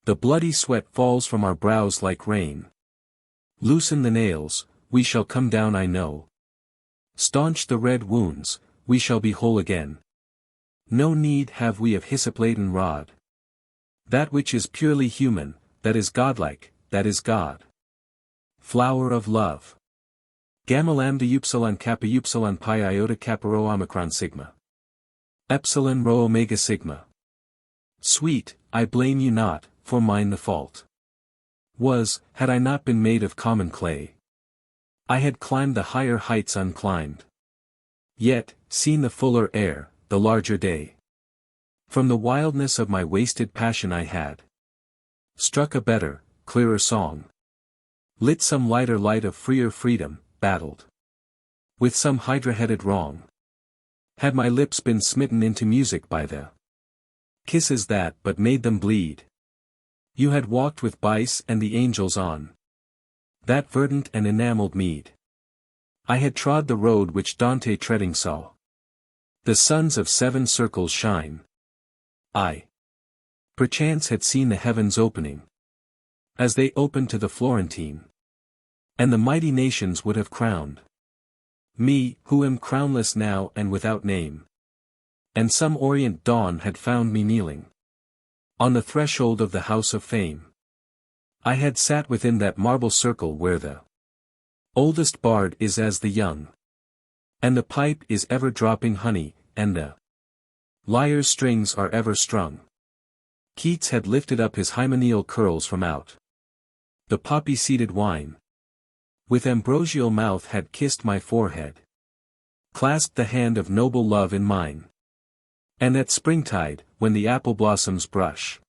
the bloody sweat falls from our brows like rain, loosen the nails, we shall come down, I know. Staunch the red wounds, we shall be whole again. No need have we of hyssop-laden rod. That which is purely human, that is godlike, that is God. Flower of love. Gamma lambda upsilon kappa upsilon pi iota kappa rho omicron sigma. Epsilon rho omega sigma. Sweet, I blame you not, for mine the fault was, had I not been made of common clay. I had climbed the higher heights unclimbed. Yet, seen the fuller air, the larger day. From the wildness of my wasted passion I had struck a better, clearer song. Lit some lighter light of freer freedom, battled with some hydra-headed wrong. Had my lips been smitten into music by the kisses that but made them bleed. You had walked with Bice and the angels on that verdant and enamelled mead. I had trod the road which Dante treading saw the suns of seven circles shine. I, perchance, had seen the heavens opening, as they opened to the Florentine, and the mighty nations would have crowned me, who am crownless now and without name. And some orient dawn had found me kneeling on the threshold of the house of fame. I had sat within that marble circle where the oldest bard is as the young, and the pipe is ever dropping honey, and the lyre's strings are ever strung. Keats had lifted up his hymeneal curls from out the poppy-seeded wine, with ambrosial mouth had kissed my forehead, clasped the hand of noble love in mine. And at springtide, when the apple blossoms brush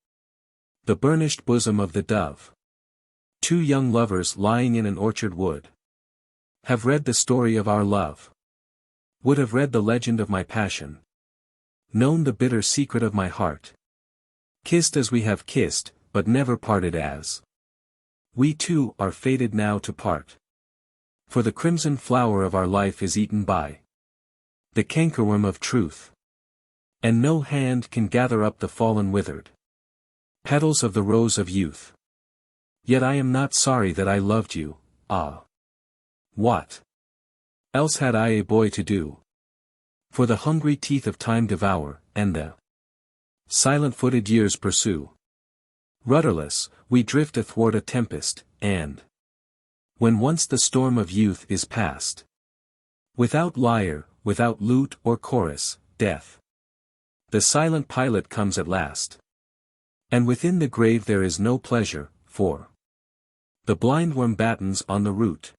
the burnished bosom of the dove, two young lovers lying in an orchard would have read the story of our love, would have read the legend of my passion, known the bitter secret of my heart, kissed as we have kissed, but never parted as we two are fated now to part. For the crimson flower of our life is eaten by the cankerworm of truth, and no hand can gather up the fallen withered petals of the rose of youth. Yet I am not sorry that I loved you, ah! What else had I a boy to do? For the hungry teeth of time devour, and the silent-footed years pursue. Rudderless, we drift athwart a tempest, and when once the storm of youth is past, without lyre, without lute or chorus, death, the silent pilot comes at last. And within the grave there is no pleasure, for the blind worm battens on the root,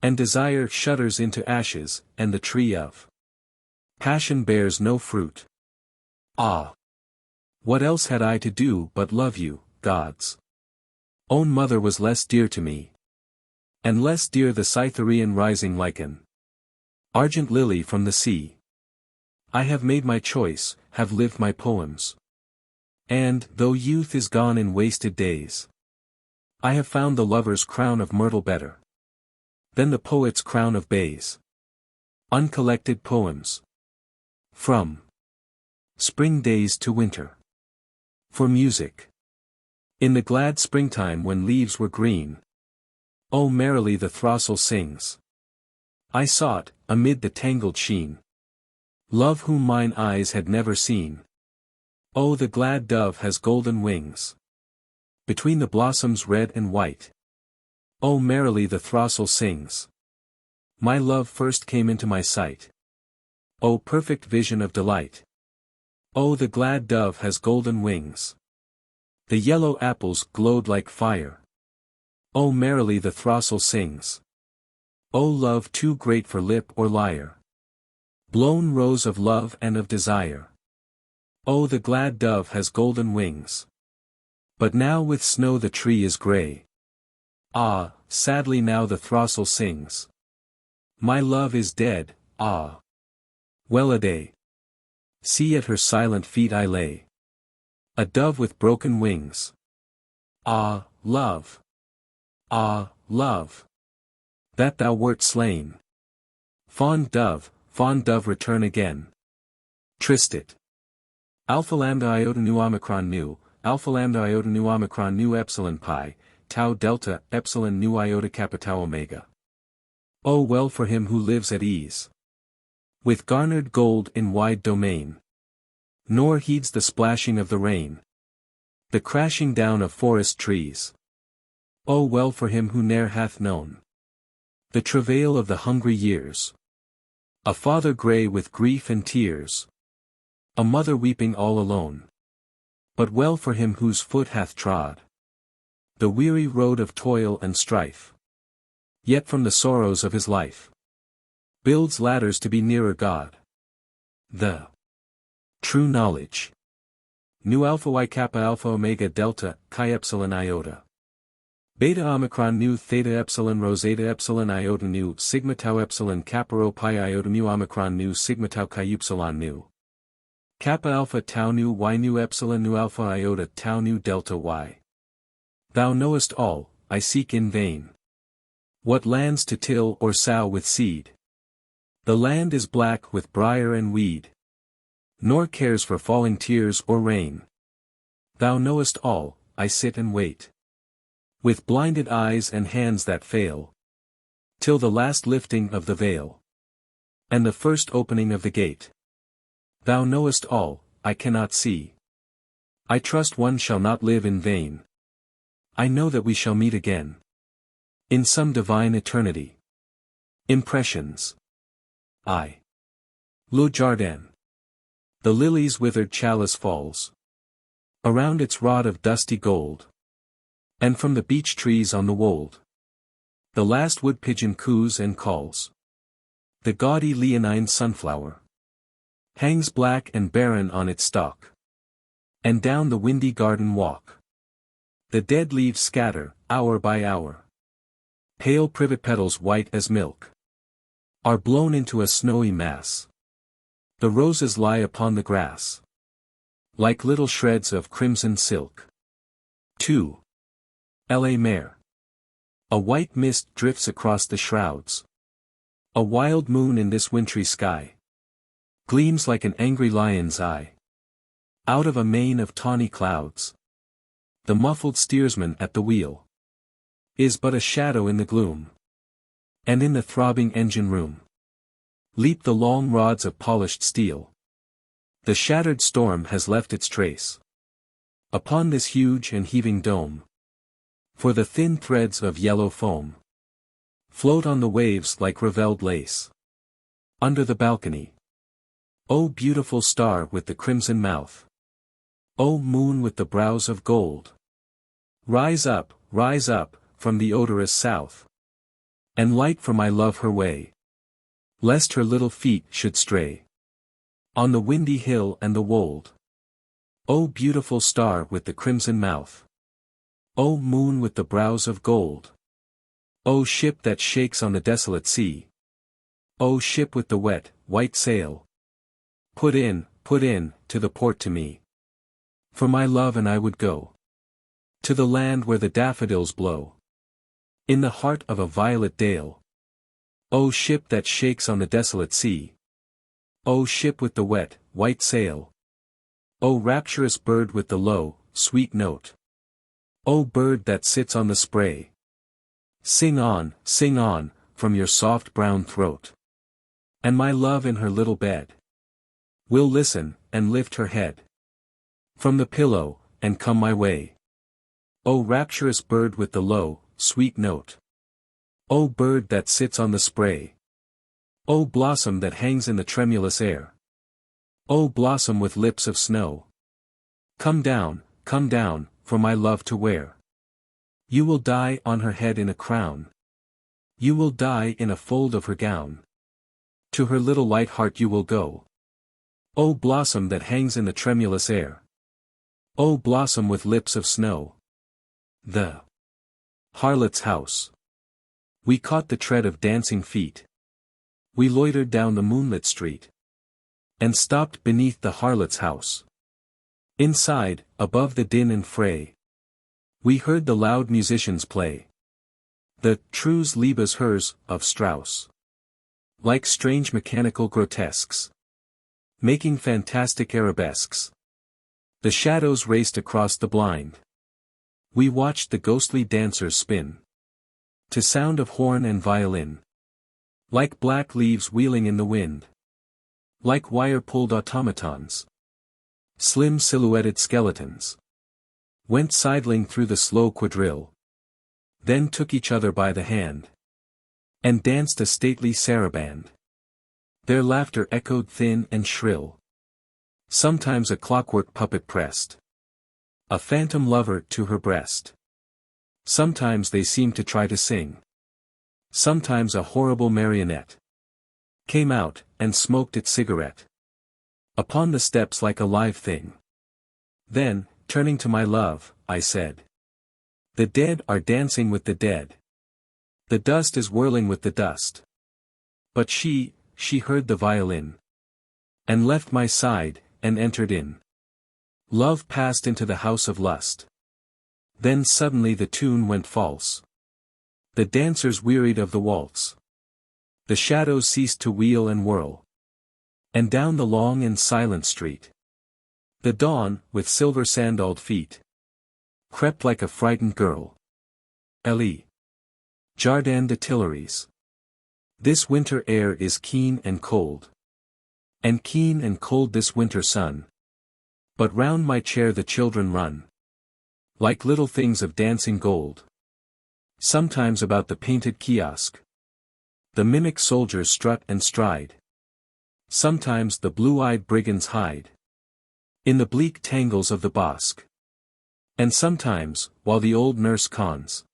and desire shudders into ashes, and the tree of passion bears no fruit. Ah! What else had I to do but love you, God's own mother was less dear to me, and less dear the Cytherean rising lichen, Argent lily from the sea. I have made my choice, have lived my poems. And, though youth is gone in wasted days, I have found the lover's crown of myrtle better than the poet's crown of bays. Uncollected poems. From spring days to winter. For music. In the glad springtime when leaves were green, oh merrily the throstle sings. I sought, amid the tangled sheen, love whom mine eyes had never seen. Oh, the glad dove has golden wings, between the blossoms red and white. Oh, merrily the throstle sings. My love first came into my sight. Oh, perfect vision of delight. Oh, the glad dove has golden wings. The yellow apples glowed like fire. Oh, merrily the throstle sings. Oh, love too great for lip or lyre. Blown rose of love and of desire. Oh, the glad dove has golden wings. But now with snow the tree is grey. Ah, sadly now the throstle sings. My love is dead, ah. Well-a-day. See at her silent feet I lay. A dove with broken wings. Ah, love. Ah, love. That thou wert slain. Fond dove, return again. Tristit. Alpha lambda iota nu omicron nu, alpha lambda iota nu omicron nu epsilon pi, tau delta epsilon nu iota kappa tau omega. Oh, well for him who lives at ease, with garnered gold in wide domain, nor heeds the splashing of the rain, the crashing down of forest trees. Oh, well for him who ne'er hath known the travail of the hungry years, a father grey with grief and tears, a mother weeping all alone. But well for him whose foot hath trod the weary road of toil and strife, yet from the sorrows of his life builds ladders to be nearer God. The true knowledge. Nu alpha y kappa alpha omega delta chi epsilon iota. Beta omicron nu theta epsilon rho zeta epsilon iota nu sigma tau epsilon kappa rho pi iota mu omicron nu sigma tau chi upsilon nu. Kappa alpha tau nu y nu epsilon nu alpha iota tau nu delta y. Thou knowest all, I seek in vain. What lands to till or sow with seed? The land is black with briar and weed, nor cares for falling tears or rain. Thou knowest all, I sit and wait, with blinded eyes and hands that fail, till the last lifting of the veil, and the first opening of the gate. Thou knowest all, I cannot see. I trust one shall not live in vain. I know that we shall meet again, in some divine eternity. Impressions. I. Le Jardin. The lily's withered chalice falls around its rod of dusty gold, and from the beech trees on the wold the last wood pigeon coos and calls. The gaudy leonine sunflower hangs black and barren on its stalk, and down the windy garden walk the dead leaves scatter, hour by hour. Pale privet petals white as milk are blown into a snowy mass. The roses lie upon the grass, like little shreds of crimson silk. 2. La Mer. A white mist drifts across the shrouds. A wild moon in this wintry sky gleams like an angry lion's eye. Out of a mane of tawny clouds, the muffled steersman at the wheel is but a shadow in the gloom. And in the throbbing engine room leap the long rods of polished steel. The shattered storm has left its trace upon this huge and heaving dome, for the thin threads of yellow foam float on the waves like ravelled lace. Under the balcony, O beautiful star with the crimson mouth, O moon with the brows of gold, rise up, from the odorous south, and light for my love her way, lest her little feet should stray on the windy hill and the wold. O beautiful star with the crimson mouth, O moon with the brows of gold, O ship that shakes on the desolate sea, O ship with the wet, white sail. Put in, to the port to me. For my love and I would go. To the land where the daffodils blow. In the heart of a violet dale. O ship that shakes on the desolate sea. O ship with the wet, white sail. O rapturous bird with the low, sweet note. O bird that sits on the spray. Sing on, from your soft brown throat. And my love in her little bed will listen, and lift her head from the pillow, and come my way. O rapturous bird with the low, sweet note. O bird that sits on the spray. O blossom that hangs in the tremulous air. O blossom with lips of snow. Come down, for my love to wear. You will die on her head in a crown. You will die in a fold of her gown. To her little light heart you will go. O blossom that hangs in the tremulous air. O blossom with lips of snow. The harlot's house. We caught the tread of dancing feet. We loitered down the moonlit street. And stopped beneath the harlot's house. Inside, above the din and fray, we heard the loud musicians play. The Treus Liebes Hers of Strauss. Like strange mechanical grotesques. Making fantastic arabesques. The shadows raced across the blind. We watched the ghostly dancers spin. To sound of horn and violin. Like black leaves wheeling in the wind. Like wire-pulled automatons. Slim silhouetted skeletons. Went sidling through the slow quadrille. Then took each other by the hand. And danced a stately saraband. Their laughter echoed thin and shrill. Sometimes a clockwork puppet pressed a phantom lover to her breast. Sometimes they seemed to try to sing. Sometimes a horrible marionette came out, and smoked its cigarette upon the steps like a live thing. Then, turning to my love, I said, the dead are dancing with the dead. The dust is whirling with the dust. But she heard the violin. And left my side, and entered in. Love passed into the house of lust. Then suddenly the tune went false. The dancers wearied of the waltz. The shadows ceased to wheel and whirl. And down the long and silent street, the dawn, with silver sandaled feet, crept like a frightened girl. Elie. Jardin de Tuileries. This winter air is keen and cold. And keen and cold this winter sun. But round my chair the children run. Like little things of dancing gold. Sometimes about the painted kiosk. The mimic soldiers strut and stride. Sometimes the blue-eyed brigands hide in the bleak tangles of the bosque. And sometimes, while the old nurse cons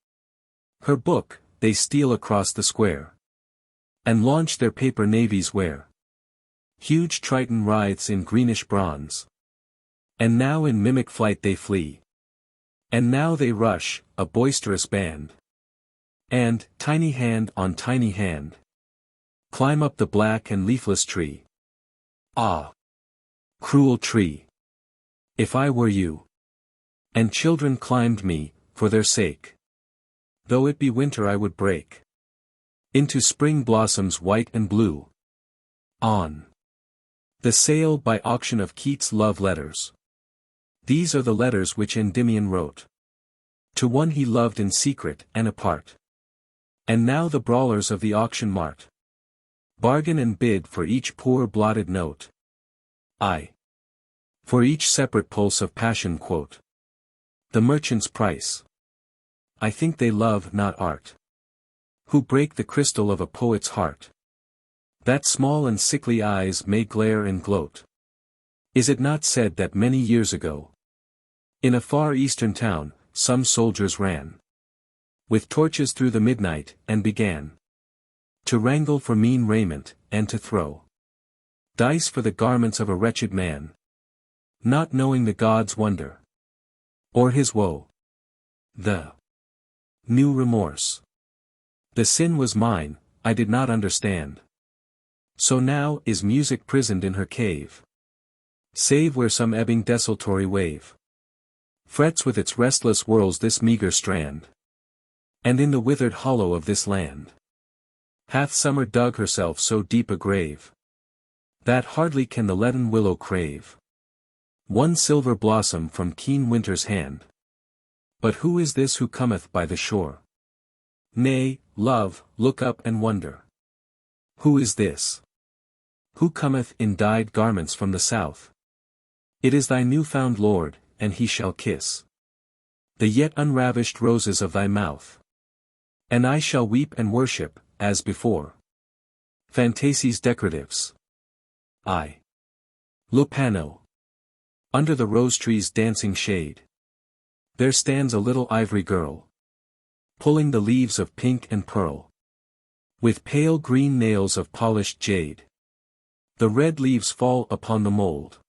her book, they steal across the square. And launch their paper navies where huge Triton writhes in greenish bronze. And now in mimic flight they flee. And now they rush, a boisterous band. And, tiny hand on tiny hand, climb up the black and leafless tree. Ah! Cruel tree! If I were you. And children climbed me, for their sake. Though it be winter I would break into spring blossoms white and blue. On the sale by auction of Keats' love letters. These are the letters which Endymion wrote to one he loved in secret and apart. And now the brawlers of the auction mart bargain and bid for each poor blotted note. I for each separate pulse of passion quote the merchant's price. I think they love not art, who break the crystal of a poet's heart, that small and sickly eyes may glare and gloat. Is it not said that many years ago, in a far eastern town, some soldiers ran with torches through the midnight, and began to wrangle for mean raiment, and to throw dice for the garments of a wretched man, not knowing the god's wonder, or his woe, the new remorse. The sin was mine, I did not understand. So now is music prisoned in her cave. Save where some ebbing desultory wave frets with its restless whirls this meager strand. And in the withered hollow of this land hath summer dug herself so deep a grave that hardly can the leaden willow crave one silver blossom from keen winter's hand. But who is this who cometh by the shore? Nay, love, look up and wonder. Who is this? Who cometh in dyed garments from the south? It is thy new-found lord, and he shall kiss the yet unravished roses of thy mouth. And I shall weep and worship, as before, fantasies decoratives. I. Lupano. Under the rose-tree's dancing shade there stands a little ivory girl, pulling the leaves of pink and pearl, with pale green nails of polished jade. The red leaves fall upon the mold.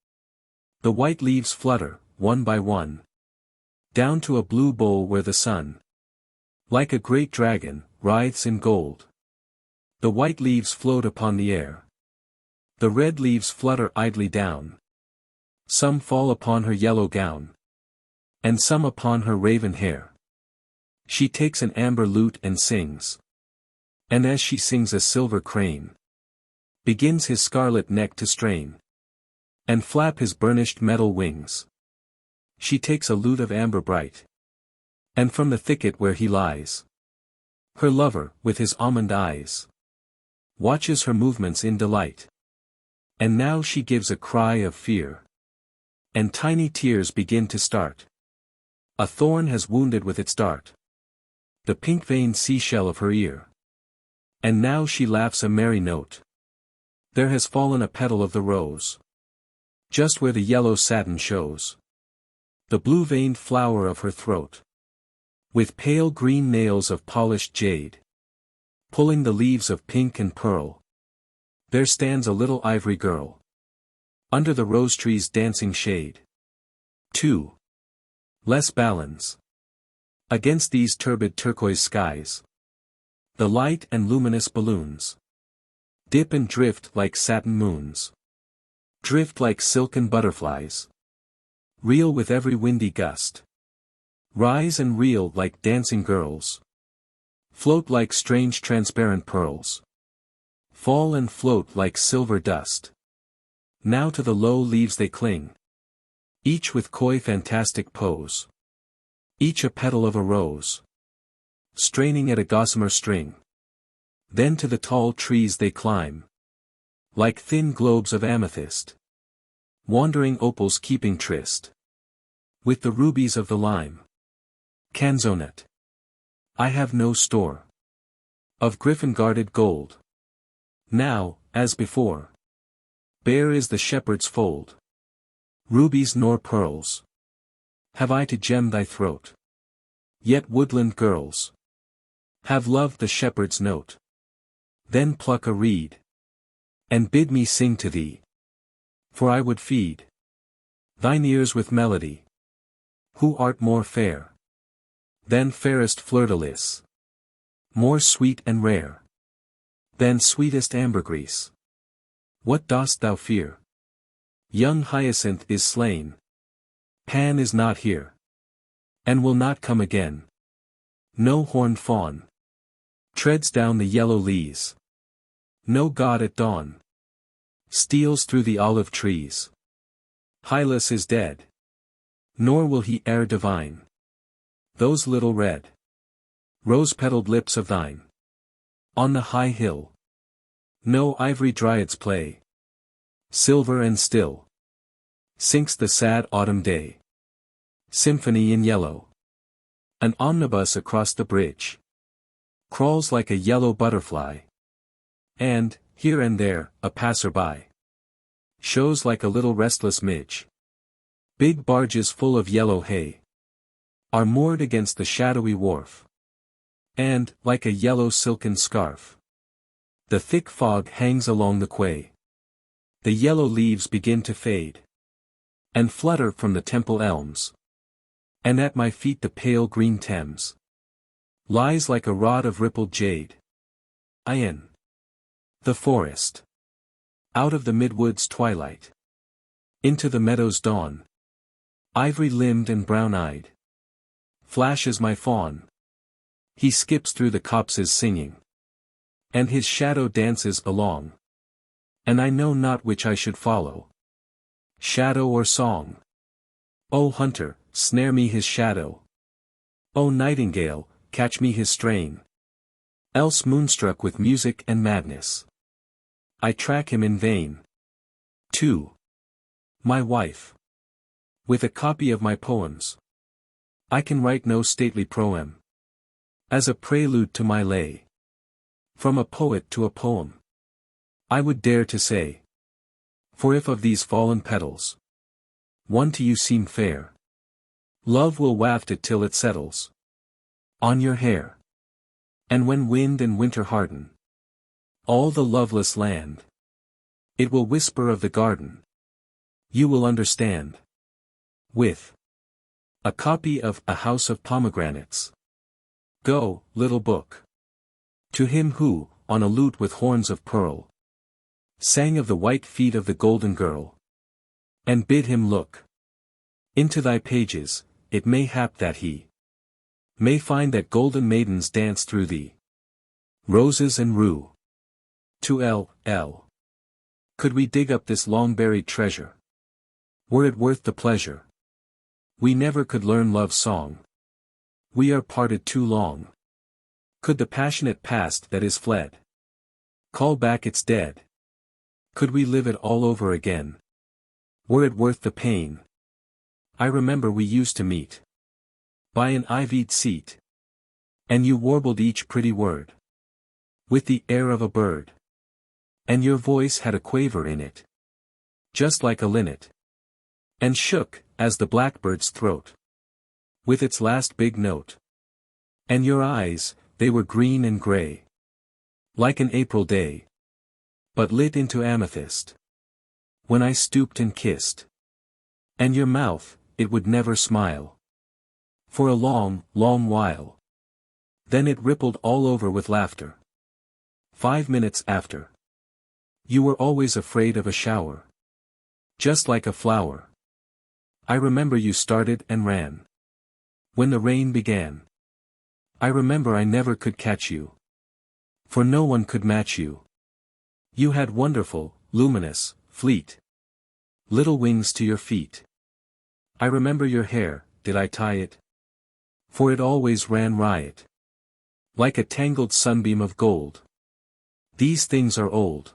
The white leaves flutter, one by one, down to a blue bowl where the sun, like a great dragon, writhes in gold. The white leaves float upon the air. The red leaves flutter idly down. Some fall upon her yellow gown, and some upon her raven hair. She takes an amber lute and sings. And as she sings a silver crane begins his scarlet neck to strain, and flap his burnished metal wings. She takes a lute of amber bright, and from the thicket where he lies, her lover, with his almond eyes, watches her movements in delight. And now she gives a cry of fear, and tiny tears begin to start. A thorn has wounded with its dart the pink-veined seashell of her ear. And now she laughs a merry note. There has fallen a petal of the rose, just where the yellow satin shows the blue-veined flower of her throat, with pale green nails of polished jade, pulling the leaves of pink and pearl. There stands a little ivory girl, under the rose-tree's dancing shade. 2. Less balance. Against these turbid turquoise skies, the light and luminous balloons dip and drift like satin moons, drift like silken butterflies, reel with every windy gust, rise and reel like dancing girls, float like strange transparent pearls, fall and float like silver dust. Now to the low leaves they cling, each with coy fantastic pose, each a petal of a rose, straining at a gossamer string. Then to the tall trees they climb, like thin globes of amethyst, wandering opals keeping tryst with the rubies of the lime. Canzonet. I have no store of griffin-guarded gold. Now, as before, bare is the shepherd's fold. Rubies nor pearls have I to gem thy throat. Yet woodland girls have loved the shepherd's note. Then pluck a reed, and bid me sing to thee, for I would feed thine ears with melody. Who art more fair than fairest fleur-de-lis, more sweet and rare than sweetest ambergris? What dost thou fear? Young Hyacinth is slain. Pan is not here, and will not come again. No horned fawn treads down the yellow leas. No god at dawn steals through the olive trees. Hylas is dead, nor will he e'er divine those little red, rose-petaled lips of thine. On the high hill no ivory dryads play. Silver and still sinks the sad autumn day. Symphony in yellow. An omnibus across the bridge crawls like a yellow butterfly, and, here and there, a passer-by shows like a little restless midge. Big barges full of yellow hay are moored against the shadowy wharf, and, like a yellow silken scarf, the thick fog hangs along the quay. The yellow leaves begin to fade and flutter from the temple elms, and at my feet the pale green Thames lies like a rod of rippled jade. I in the forest Out of the midwood's twilight. Into the meadow's dawn. Ivory-limbed and brown-eyed. Flashes my fawn. He skips through the copses singing. And his shadow dances along. And I know not which I should follow. Shadow or song. O hunter, snare me his shadow. O nightingale, catch me his strain. Else moonstruck with music and madness, I track him in vain. 2. My wife. With a copy of my poems. I can write no stately proem. As a prelude to my lay. From a poet to a poem. I would dare to say. For if of these fallen petals, one to you seem fair, love will waft it till it settles on your hair. And when wind and winter harden all the loveless land, it will whisper of the garden. You will understand. With a copy of A House of Pomegranates. Go, little book. To him who, on a lute with horns of pearl, sang of the white feet of the golden girl. And bid him look into thy pages, it may hap that he may find that golden maidens dance through thee. Roses and rue. To L. Could we dig up this long-buried treasure? Were it worth the pleasure? We never could learn love's song. We are parted too long. Could the passionate past that is fled call back its dead? Could we live it all over again? Were it worth the pain? I remember we used to meet by an ivied seat, and you warbled each pretty word with the air of a bird. And your voice had a quaver in it, just like a linnet, and shook, as the blackbird's throat, with its last big note. And your eyes, they were green and gray, like an April day, but lit into amethyst, when I stooped and kissed. And your mouth, it would never smile, for a long, long while. Then it rippled all over with laughter. 5 minutes after. You were always afraid of a shower. Just like a flower. I remember you started and ran when the rain began. I remember I never could catch you, for no one could match you. You had wonderful, luminous, fleet little wings to your feet. I remember your hair, did I tie it? For it always ran riot, like a tangled sunbeam of gold. These things are old.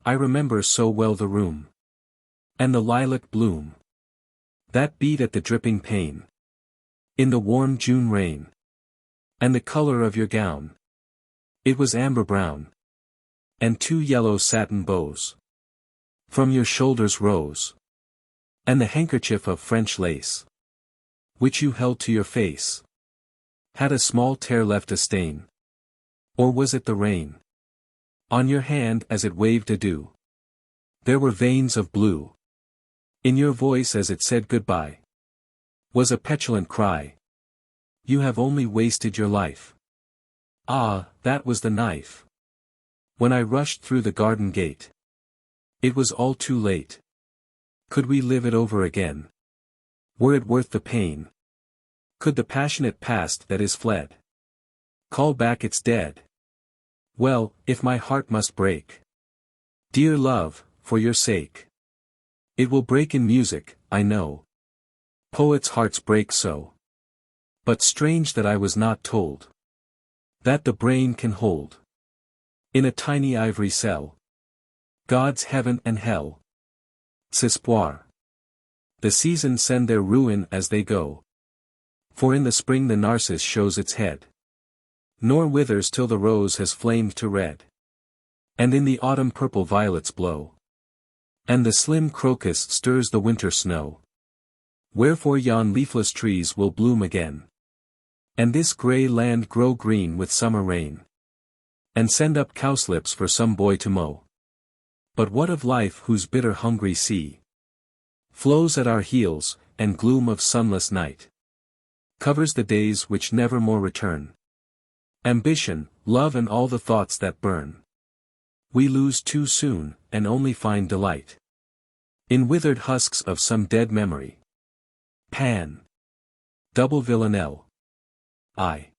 I remember so well the room, and the lilac bloom, that beat at the dripping pane, in the warm June rain. And the color of your gown, it was amber brown, and 2 yellow satin bows from your shoulders rose. And the handkerchief of French lace, which you held to your face, had a small tear left a stain. Or was it the rain on your hand as it waved adieu? There were veins of blue in your voice as it said goodbye. Was a petulant cry. You have only wasted your life. Ah, that was the knife. When I rushed through the garden gate, it was all too late. Could we live it over again? Were it worth the pain? Could the passionate past that is fled call back its dead? Well, if my heart must break, dear love, for your sake, it will break in music, I know. Poets' hearts break so. But strange that I was not told that the brain can hold in a tiny ivory cell God's heaven and hell. S'espoir. The seasons send their ruin as they go. For in the spring the narcissus shows its head, nor withers till the rose has flamed to red. And in the autumn purple violets blow, and the slim crocus stirs the winter snow. Wherefore yon leafless trees will bloom again, and this grey land grow green with summer rain, and send up cowslips for some boy to mow. But what of life whose bitter hungry sea flows at our heels, and gloom of sunless night covers the days which never more return? Ambition, love and all the thoughts that burn We lose too soon, and only find delight in withered husks of some dead memory. Pan. Double villanelle. I.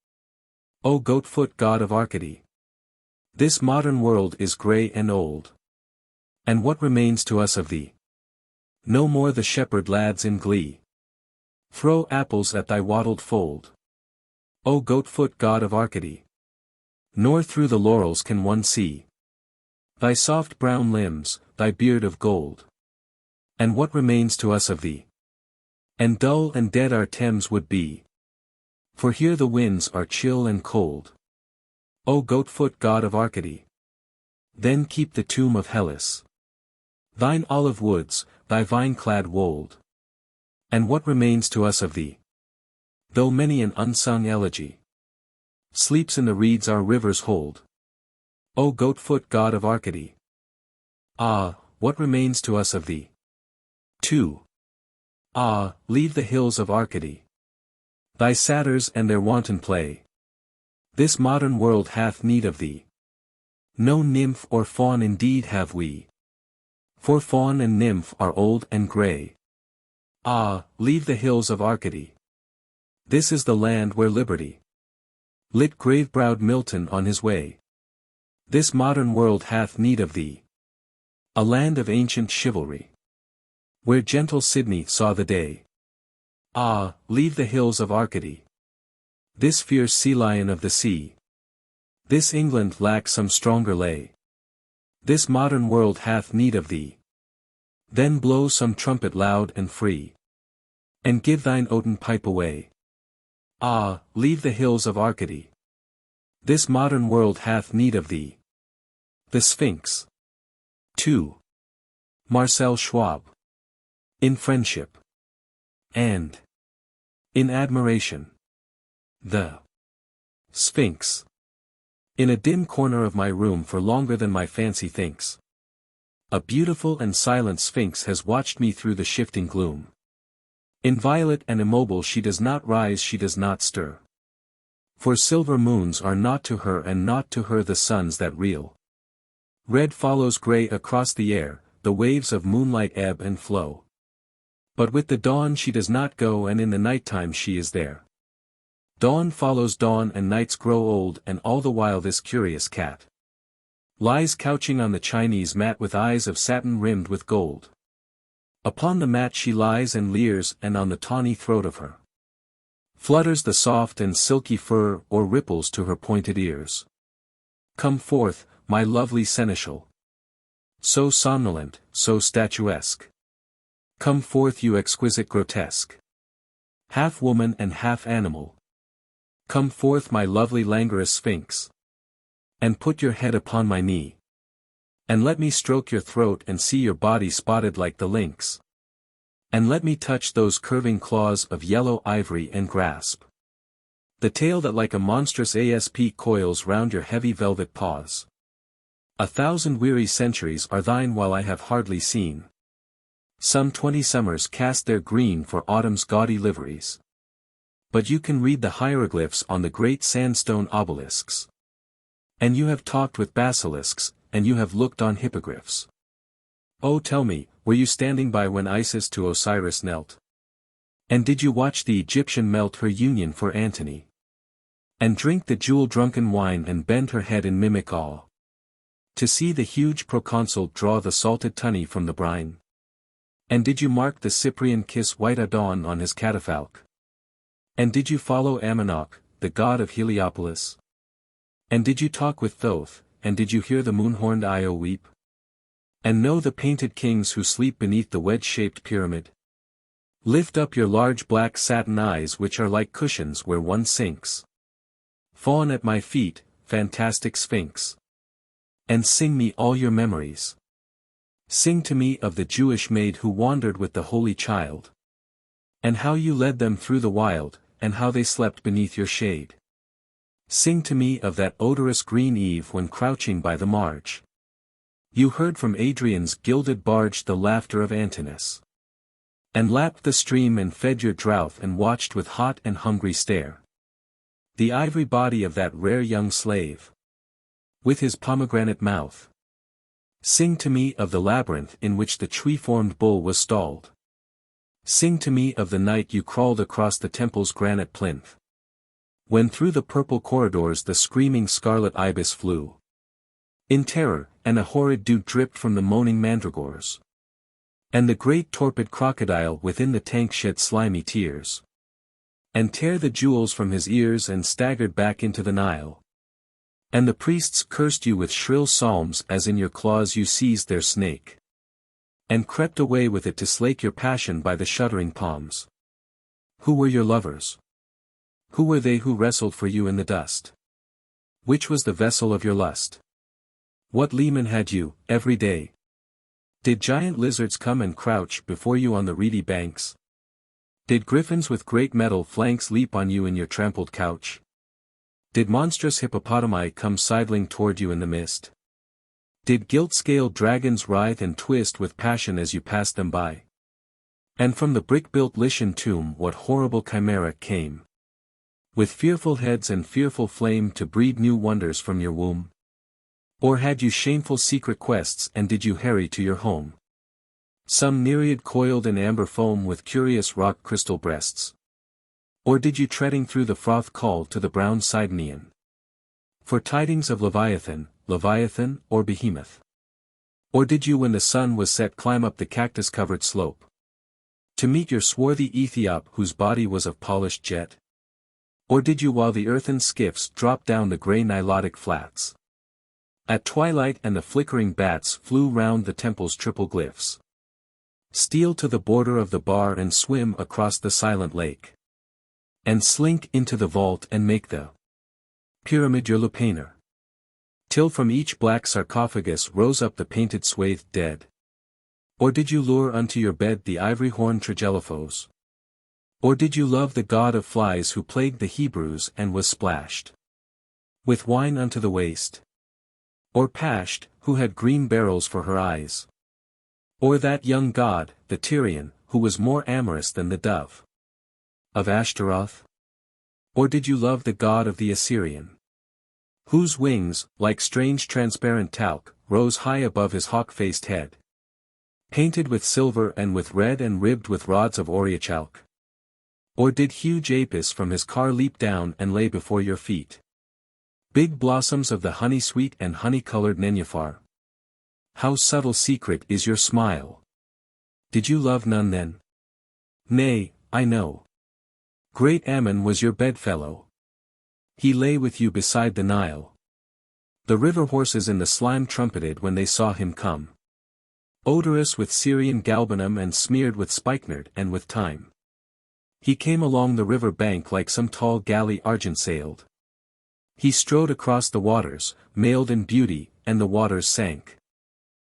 O goatfoot god of Arcady! This modern world is grey and old. And what remains to us of thee? No more the shepherd lads in glee throw apples at thy wattled fold. O goatfoot god of Arcady! Nor through the laurels can one see thy soft brown limbs, thy beard of gold. And what remains to us of thee? And dull and dead our Thames would be, for here the winds are chill and cold. O goatfoot god of Arcady! Then keep the tomb of Hellas, thine olive woods, thy vine-clad wold. And what remains to us of thee? Though many an unsung elegy sleeps in the reeds our rivers hold. O goatfoot god of Arcady! Ah, what remains to us of thee? 2. Ah, leave the hills of Arcady, thy satyrs and their wanton play. This modern world hath need of thee. No nymph or faun indeed have we, for faun and nymph are old and grey. Ah, leave the hills of Arcady. This is the land where liberty lit grave-browed Milton on his way. This modern world hath need of thee. A land of ancient chivalry, where gentle Sidney saw the day. Ah, leave the hills of Arcady. This fierce sea lion of the sea. This England lacks some stronger lay. This modern world hath need of thee. Then blow some trumpet loud and free, and give thine oaten pipe away. Ah, leave the hills of Arcady. This modern world hath need of thee. The Sphinx. 2. Marcel Schwab. In friendship and in admiration. The Sphinx. In a dim corner of my room for longer than my fancy thinks, a beautiful and silent Sphinx has watched me through the shifting gloom. Inviolate and immobile she does not rise, she does not stir. For silver moons are not to her, and not to her the suns that reel. Red follows grey across the air, the waves of moonlight ebb and flow. But with the dawn she does not go, and in the nighttime she is there. Dawn follows dawn and nights grow old, and all the while this curious cat lies couching on the Chinese mat with eyes of satin rimmed with gold. Upon the mat she lies and leers, and on the tawny throat of her flutters the soft and silky fur, or ripples to her pointed ears. Come forth, my lovely seneschal, so somnolent, so statuesque. Come forth, you exquisite grotesque, half woman and half animal. Come forth, my lovely languorous Sphinx, and put your head upon my knee, and let me stroke your throat and see your body spotted like the lynx. And let me touch those curving claws of yellow ivory and grasp the tail that like a monstrous asp coils round your heavy velvet paws. 1,000 weary centuries are thine while I have hardly seen some 20 summers cast their green for autumn's gaudy liveries. But you can read the hieroglyphs on the great sandstone obelisks. And you have talked with basilisks, and you have looked on hippogriffs. Oh, tell me, were you standing by when Isis to Osiris knelt? And did you watch the Egyptian melt her union for Antony, and drink the jewel-drunken wine and bend her head in mimic awe, to see the huge proconsul draw the salted tunny from the brine? And did you mark the Cyprian kiss white Adon on his catafalque? And did you follow Amonach, the god of Heliopolis? And did you talk with Thoth, and did you hear the moon-horned Io weep? And know the painted kings who sleep beneath the wedge-shaped pyramid? Lift up your large black satin eyes which are like cushions where one sinks. Fawn at my feet, fantastic Sphinx. And sing me all your memories. Sing to me of the Jewish maid who wandered with the Holy Child, and how you led them through the wild, and how they slept beneath your shade. Sing to me of that odorous green eve when crouching by the marge, you heard from Adrian's gilded barge the laughter of Antinous, and lapped the stream and fed your drought and watched with hot and hungry stare the ivory body of that rare young slave, with his pomegranate mouth, Sing to me of the labyrinth in which the tree-formed bull was stalled. Sing to me of the night you crawled across the temple's granite plinth, when through the purple corridors the screaming scarlet ibis flew in terror, and a horrid dew dripped from the moaning mandragores, and the great torpid crocodile within the tank shed slimy tears, and tear the jewels from his ears and staggered back into the Nile. And the priests cursed you with shrill psalms as in your claws you seized their snake, and crept away with it to slake your passion by the shuddering palms. Who were your lovers? Who were they who wrestled for you in the dust? Which was the vessel of your lust? What leman had you, every day? Did giant lizards come and crouch before you on the reedy banks? Did griffins with great metal flanks leap on you in your trampled couch? Did monstrous hippopotami come sidling toward you in the mist? Did gilt-scaled dragons writhe and twist with passion as you passed them by? And from the brick-built Lycian tomb what horrible chimera came, with fearful heads and fearful flame to breed new wonders from your womb? Or had you shameful secret quests and did you harry to your home some nereid coiled in amber foam with curious rock crystal breasts? Or did you treading through the froth call to the brown Sidonian for tidings of Leviathan, or Behemoth? Or did you when the sun was set climb up the cactus-covered slope to meet your swarthy Ethiop whose body was of polished jet? Or did you while the earthen skiffs dropped down the grey Nilotic flats at twilight and the flickering bats flew round the temple's triple glyphs, steal to the border of the bar and swim across the silent lake, and slink into the vault and make the pyramid your lupanar, till from each black sarcophagus rose up the painted swathed dead? Or did you lure unto your bed the ivory-horned Trigelaphos? Or did you love the god of flies who plagued the Hebrews and was splashed with wine unto the waist? Or Pasht, who had green beryls for her eyes? Or that young god, the Tyrian, who was more amorous than the dove of Ashtaroth? Or did you love the god of the Assyrian, whose wings, like strange transparent talc, rose high above his hawk-faced head, painted with silver and with red and ribbed with rods of aureochalk? Or did huge Apis from his car leap down and lay before your feet big blossoms of the honey-sweet and honey-colored nenuphar? How subtle secret is your smile! Did you love none then? Nay, I know. Great Ammon was your bedfellow. He lay with you beside the Nile. The river horses in the slime trumpeted when they saw him come, odorous with Syrian galbanum and smeared with spikenard and with thyme. He came along the river bank like some tall galley argent-sailed. He strode across the waters, mailed in beauty, and the waters sank.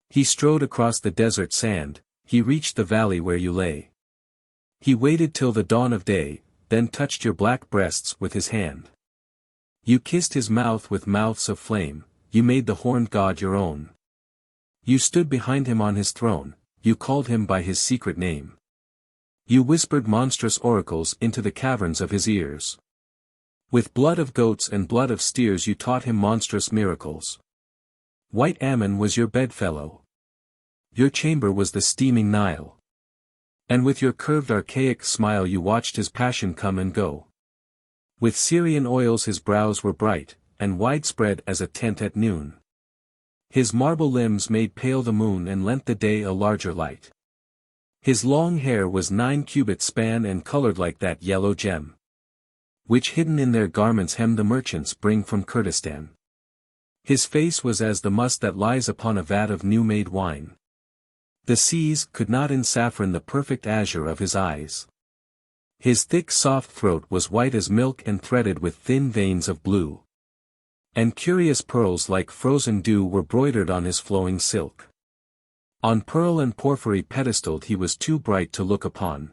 He strode across the desert sand, he reached the valley where you lay. He waited till the dawn of day, then touched your black breasts with his hand. You kissed his mouth with mouths of flame, you made the horned god your own. You stood behind him on his throne, you called him by his secret name. You whispered monstrous oracles into the caverns of his ears. With blood of goats and blood of steers you taught him monstrous miracles. White Ammon was your bedfellow. Your chamber was the steaming Nile. And with your curved archaic smile you watched his passion come and go. With Syrian oils his brows were bright, and widespread as a tent at noon. His marble limbs made pale the moon and lent the day a larger light. His long hair was 9 cubits span and colored like that yellow gem, which hidden in their garments hem the merchants bring from Kurdistan. His face was as the must that lies upon a vat of new-made wine. The seas could not ensaffron the perfect azure of his eyes. His thick soft throat was white as milk and threaded with thin veins of blue. And curious pearls like frozen dew were broidered on his flowing silk. On pearl and porphyry pedestaled he was too bright to look upon.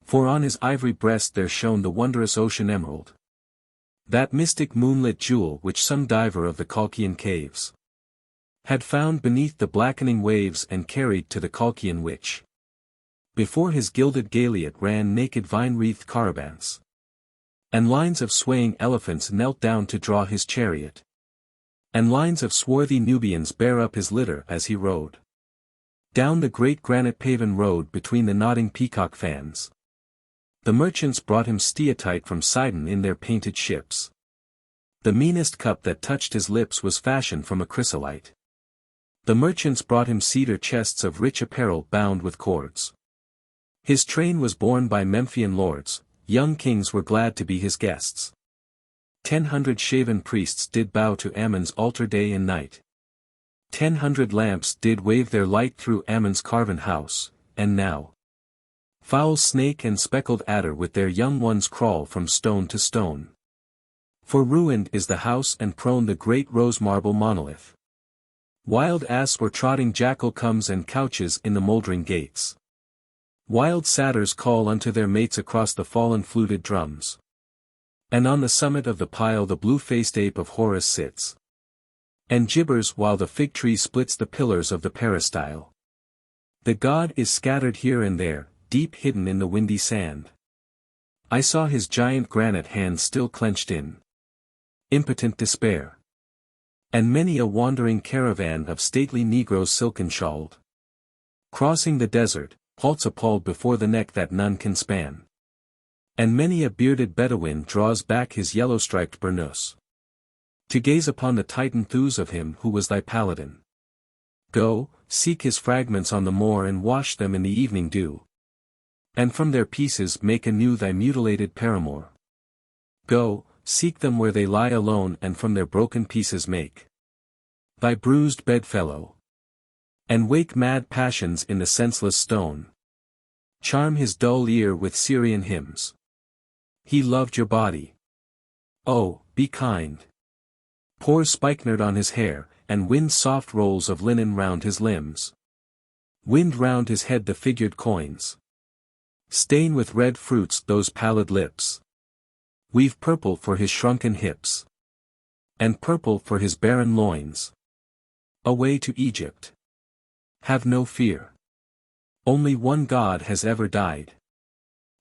For on his ivory breast there shone the wondrous ocean emerald, that mystic moonlit jewel which some diver of the Colchian caves had found beneath the blackening waves and carried to the Colchian witch. Before his gilded galliot ran naked vine-wreathed caravans, and lines of swaying elephants knelt down to draw his chariot. And lines of swarthy Nubians bear up his litter as he rode down the great granite paven road between the nodding peacock fans. The merchants brought him steatite from Sidon in their painted ships. The meanest cup that touched his lips was fashioned from a chrysolite. The merchants brought him cedar chests of rich apparel bound with cords. His train was borne by Memphian lords, young kings were glad to be his guests. 100 shaven priests did bow to Ammon's altar day and night. 100 lamps did wave their light through Ammon's carven house, and now foul snake and speckled adder with their young ones crawl from stone to stone. For ruined is the house and prone the great rose marble monolith. Wild ass or trotting jackal comes and couches in the mouldering gates. Wild satyrs call unto their mates across the fallen fluted drums. And on the summit of the pile the blue-faced ape of Horus sits, and gibbers while the fig tree splits the pillars of the peristyle. The god is scattered here and there, deep hidden in the windy sand. I saw his giant granite hand still clenched in impotent despair. And many a wandering caravan of stately negroes silken-shawled, crossing the desert, halts appalled before the neck that none can span. And many a bearded Bedouin draws back his yellow-striped burnous, to gaze upon the titan thews of him who was thy paladin. Go, seek his fragments on the moor and wash them in the evening dew. And from their pieces make anew thy mutilated paramour. Go, seek them where they lie alone and from their broken pieces make thy bruised bedfellow. And wake mad passions in the senseless stone. Charm his dull ear with Syrian hymns. He loved your body. Oh, be kind. Pour spikenard on his hair, and wind soft rolls of linen round his limbs. Wind round his head the figured coins. Stain with red fruits those pallid lips. Weave purple for his shrunken hips. And purple for his barren loins. Away to Egypt. Have no fear. Only one God has ever died.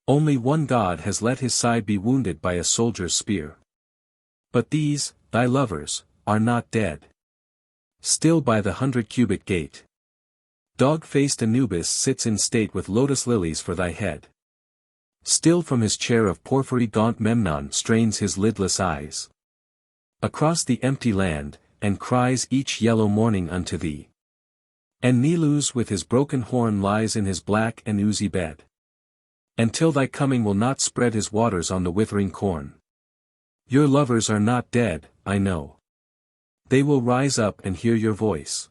Only one God has let his side be wounded by a soldier's spear. But these, thy lovers, are not dead. Still by the 100-cubit gate. Dog-faced Anubis sits in state with lotus lilies for thy head. Still from his chair of porphyry gaunt Memnon strains his lidless eyes across the empty land, and cries each yellow morning unto thee. And Nilus with his broken horn lies in his black and oozy bed. Until thy coming will not spread his waters on the withering corn. Your lovers are not dead, I know. They will rise up and hear your voice.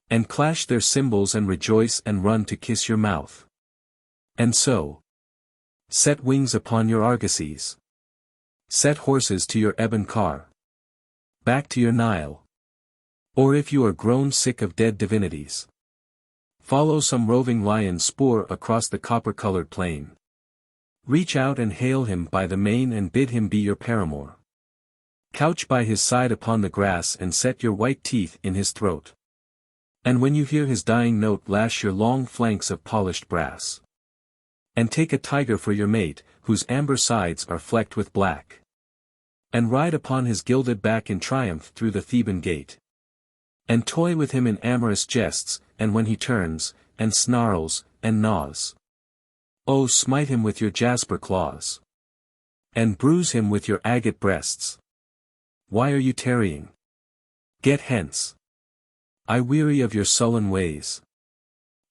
And clash their cymbals and rejoice and run to kiss your mouth. And so, set wings upon your argosies. Set horses to your ebon car. Back to your Nile. Or if you are grown sick of dead divinities, follow some roving lion's spoor across the copper-colored plain. Reach out and hail him by the mane and bid him be your paramour. Couch by his side upon the grass and set your white teeth in his throat. And when you hear his dying note lash your long flanks of polished brass. And take a tiger for your mate, whose amber sides are flecked with black. And ride upon his gilded back in triumph through the Theban gate. And toy with him in amorous jests, and when he turns, and snarls, and gnaws. Oh, smite him with your jasper claws. And bruise him with your agate breasts. Why are you tarrying? Get hence. I weary of your sullen ways.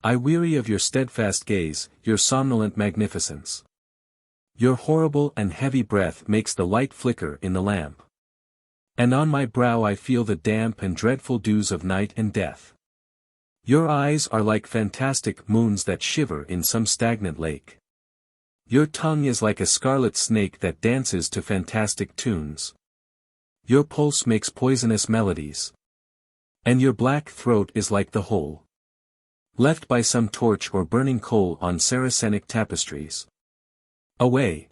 I weary of your steadfast gaze, your somnolent magnificence. Your horrible and heavy breath makes the light flicker in the lamp. And on my brow I feel the damp and dreadful dews of night and death. Your eyes are like fantastic moons that shiver in some stagnant lake. Your tongue is like a scarlet snake that dances to fantastic tunes. Your pulse makes poisonous melodies. And your black throat is like the hole left by some torch or burning coal on Saracenic tapestries. Away!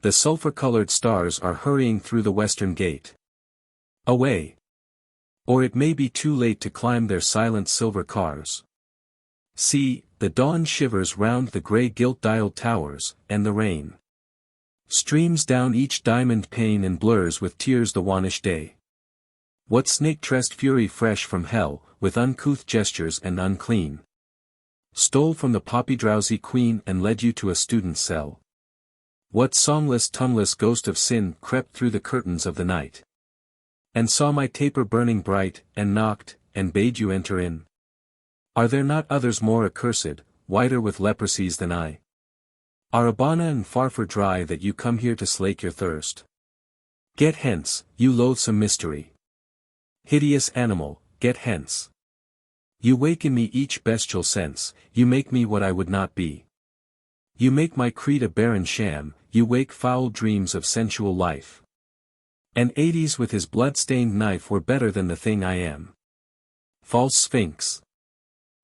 The sulphur-colored stars are hurrying through the western gate. Away! Or it may be too late to climb their silent silver cars. See, the dawn shivers round the grey gilt-dialed towers, and the rain streams down each diamond pane and blurs with tears the wannish day. What snake-tressed fury fresh from hell, with uncouth gestures and unclean, stole from the poppy-drowsy queen and led you to a student's cell? What songless tongueless ghost of sin crept through the curtains of the night, and saw my taper burning bright, and knocked, and bade you enter in? Are there not others more accursed, whiter with leprosies than I? Are Abana and Farfar dry that you come here to slake your thirst? Get hence, you loathsome mystery! Hideous animal, get hence! You wake in me each bestial sense, you make me what I would not be. You make my creed a barren sham, you wake foul dreams of sensual life. And Hades with his blood-stained knife were better than the thing I am. False Sphinx!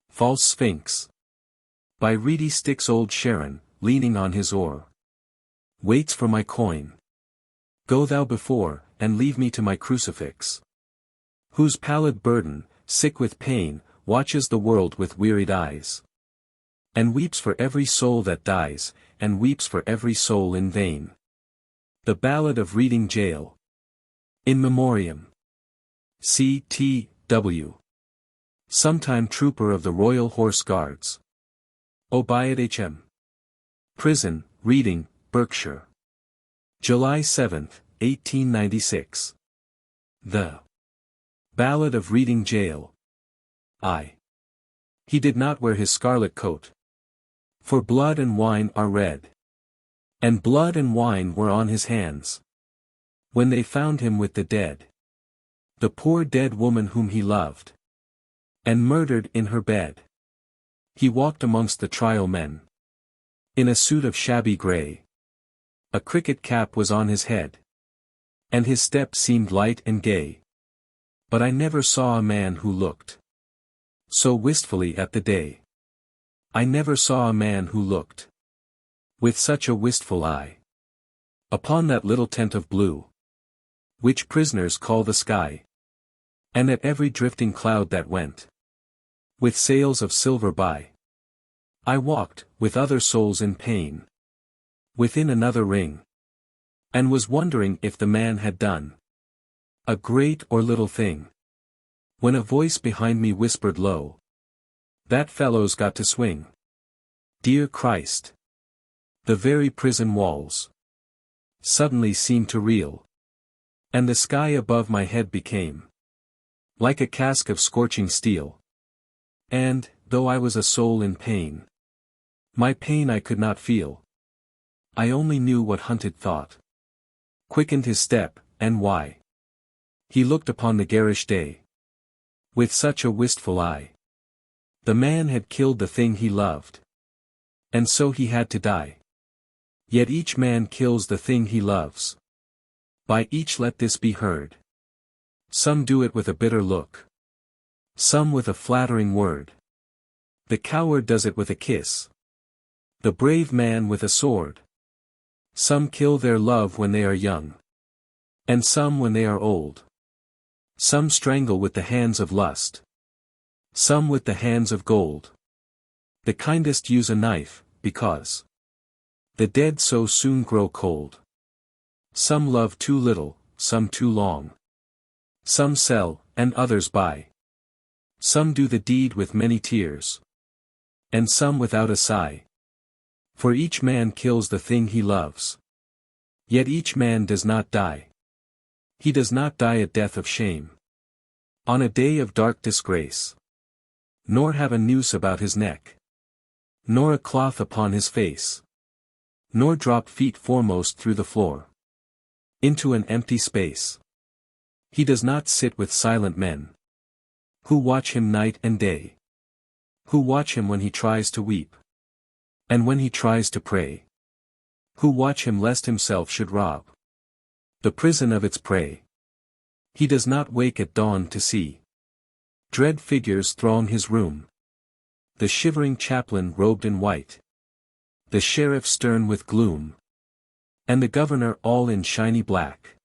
False Sphinx! By reedy Styx old Charon, leaning on his oar, waits for my coin. Go thou before, and leave me to my crucifix, whose pallid burden, sick with pain, watches the world with wearied eyes, and weeps for every soul that dies, and weeps for every soul in vain. The Ballad of Reading Gaol. In Memoriam. C. T. W. Sometime trooper of the Royal Horse Guards. Obiad H.M. Prison, Reading, Berkshire. July 7, 1896. The Ballad of Reading Gaol. I. He did not wear his scarlet coat, for blood and wine are red, and blood and wine were on his hands, when they found him with the dead, the poor dead woman whom he loved, and murdered in her bed. He walked amongst the trial men, in a suit of shabby grey. A cricket cap was on his head, and his step seemed light and gay. But I never saw a man who looked so wistfully at the day. I never saw a man who looked with such a wistful eye upon that little tent of blue, which prisoners call the sky, and at every drifting cloud that went with sails of silver by. I walked, with other souls in pain, within another ring, and was wondering if the man had done a great or little thing, when a voice behind me whispered low, "That fellow's got to swing." Dear Christ! The very prison walls suddenly seemed to reel, and the sky above my head became like a cask of scorching steel. And, though I was a soul in pain, my pain I could not feel. I only knew what hunted thought quickened his step, and why he looked upon the garish day with such a wistful eye. The man had killed the thing he loved, and so he had to die. Yet each man kills the thing he loves. By each let this be heard. Some do it with a bitter look, some with a flattering word. The coward does it with a kiss, the brave man with a sword. Some kill their love when they are young, and some when they are old. Some strangle with the hands of lust, some with the hands of gold. The kindest use a knife, because the dead so soon grow cold. Some love too little, some too long. Some sell, and others buy. Some do the deed with many tears, and some without a sigh. For each man kills the thing he loves. Yet each man does not die. He does not die a death of shame, on a day of dark disgrace, nor have a noose about his neck, nor a cloth upon his face, nor drop feet foremost through the floor into an empty space. He does not sit with silent men, who watch him night and day, who watch him when he tries to weep, and when he tries to pray, who watch him lest himself should rob the prison of its prey. He does not wake at dawn to see dread figures throng his room, the shivering chaplain robed in white, the sheriff stern with gloom, and the governor all in shiny black,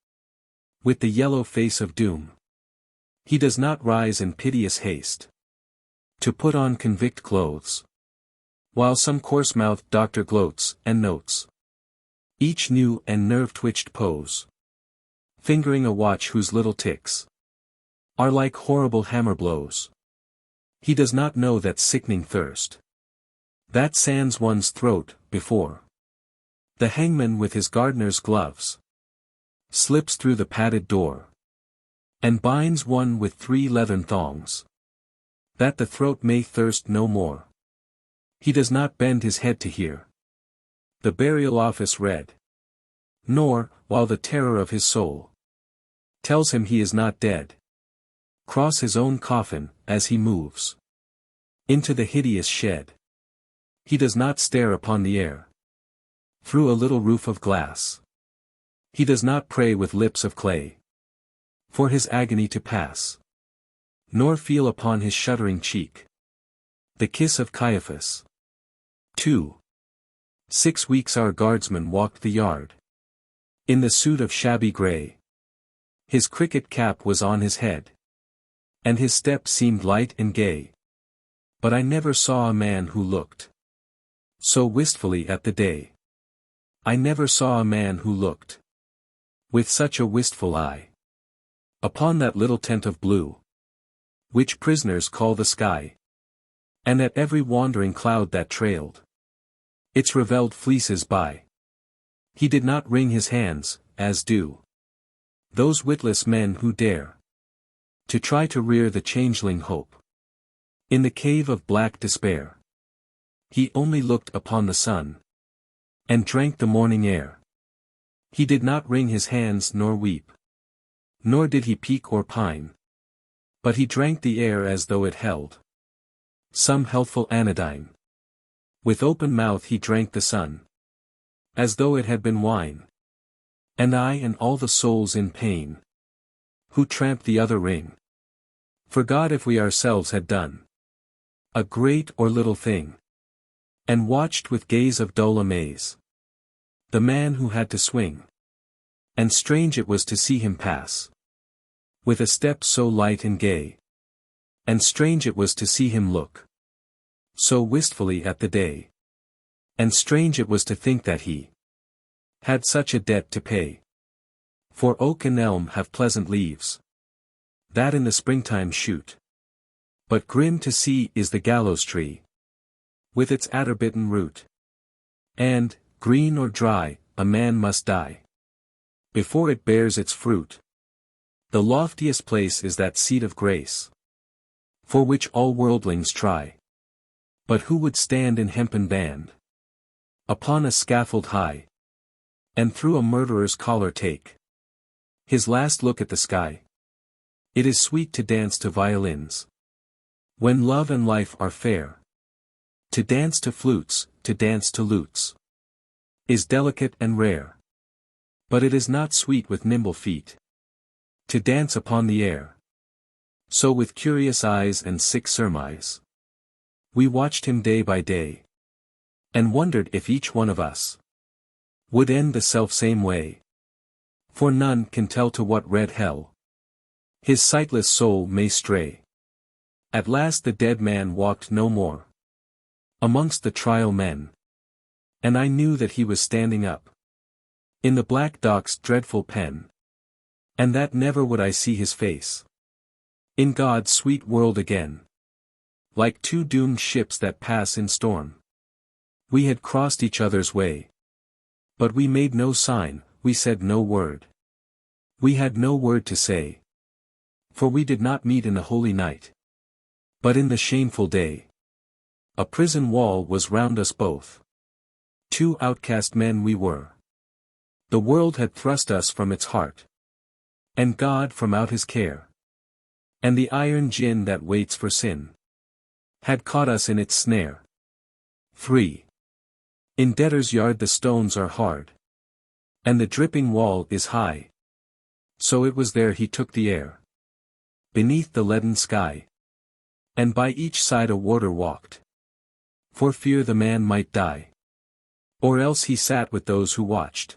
with the yellow face of doom. He does not rise in piteous haste to put on convict clothes, while some coarse-mouthed doctor gloats and notes each new and nerve-twitched pose, fingering a watch whose little ticks are like horrible hammer blows. He does not know that sickening thirst that sands one's throat, before the hangman with his gardener's gloves slips through the padded door and binds one with 3 leathern thongs, that the throat may thirst no more. He does not bend his head to hear the burial office read, nor, while the terror of his soul tells him he is not dead, cross his own coffin, as he moves into the hideous shed. He does not stare upon the air through a little roof of glass. He does not pray with lips of clay for his agony to pass, nor feel upon his shuddering cheek the kiss of Caiaphas. 2. 6 weeks our guardsman walked the yard in the suit of shabby grey. His cricket cap was on his head, and his step seemed light and gay. But I never saw a man who looked so wistfully at the day. I never saw a man who looked with such a wistful eye upon that little tent of blue, which prisoners call the sky, and at every wandering cloud that trailed its ravelled fleeces by. He did not wring his hands, as do those witless men who dare to try to rear the changeling hope in the cave of black despair. He only looked upon the sun and drank the morning air. He did not wring his hands nor weep, nor did he peak or pine, but he drank the air as though it held some healthful anodyne. With open mouth he drank the sun, as though it had been wine. And I and all the souls in pain, who tramp the other ring, forgot if we ourselves had done a great or little thing, and watched with gaze of dull amaze the man who had to swing. And strange it was to see him pass with a step so light and gay, and strange it was to see him look so wistfully at the day, and strange it was to think that he had such a debt to pay. For oak and elm have pleasant leaves that in the springtime shoot, but grim to see is the gallows tree with its adder-bitten root. And, green or dry, a man must die before it bears its fruit. The loftiest place is that seat of grace for which all worldlings try. But who would stand in hempen band upon a scaffold high, and through a murderer's collar take his last look at the sky? It is sweet to dance to violins when love and life are fair. To dance to flutes, to dance to lutes, is delicate and rare. But it is not sweet with nimble feet to dance upon the air. So with curious eyes and sick surmise, we watched him day by day, and wondered if each one of us would end the self-same way. For none can tell to what red hell his sightless soul may stray. At last the dead man walked no more amongst the trial men, and I knew that he was standing up in the black dock's dreadful pen, and that never would I see his face in God's sweet world again. Like 2 doomed ships that pass in storm, we had crossed each other's way, but we made no sign, we said no word. We had no word to say, for we did not meet in the holy night, but in the shameful day. A prison wall was round us both. 2 outcast men we were. The world had thrust us from its heart, and God from out his care. And the iron gin that waits for sin had caught us in its snare. 3. In debtor's yard the stones are hard, and the dripping wall is high. So it was there he took the air, beneath the leaden sky. And by each side a warder walked, for fear the man might die. Or else he sat with those who watched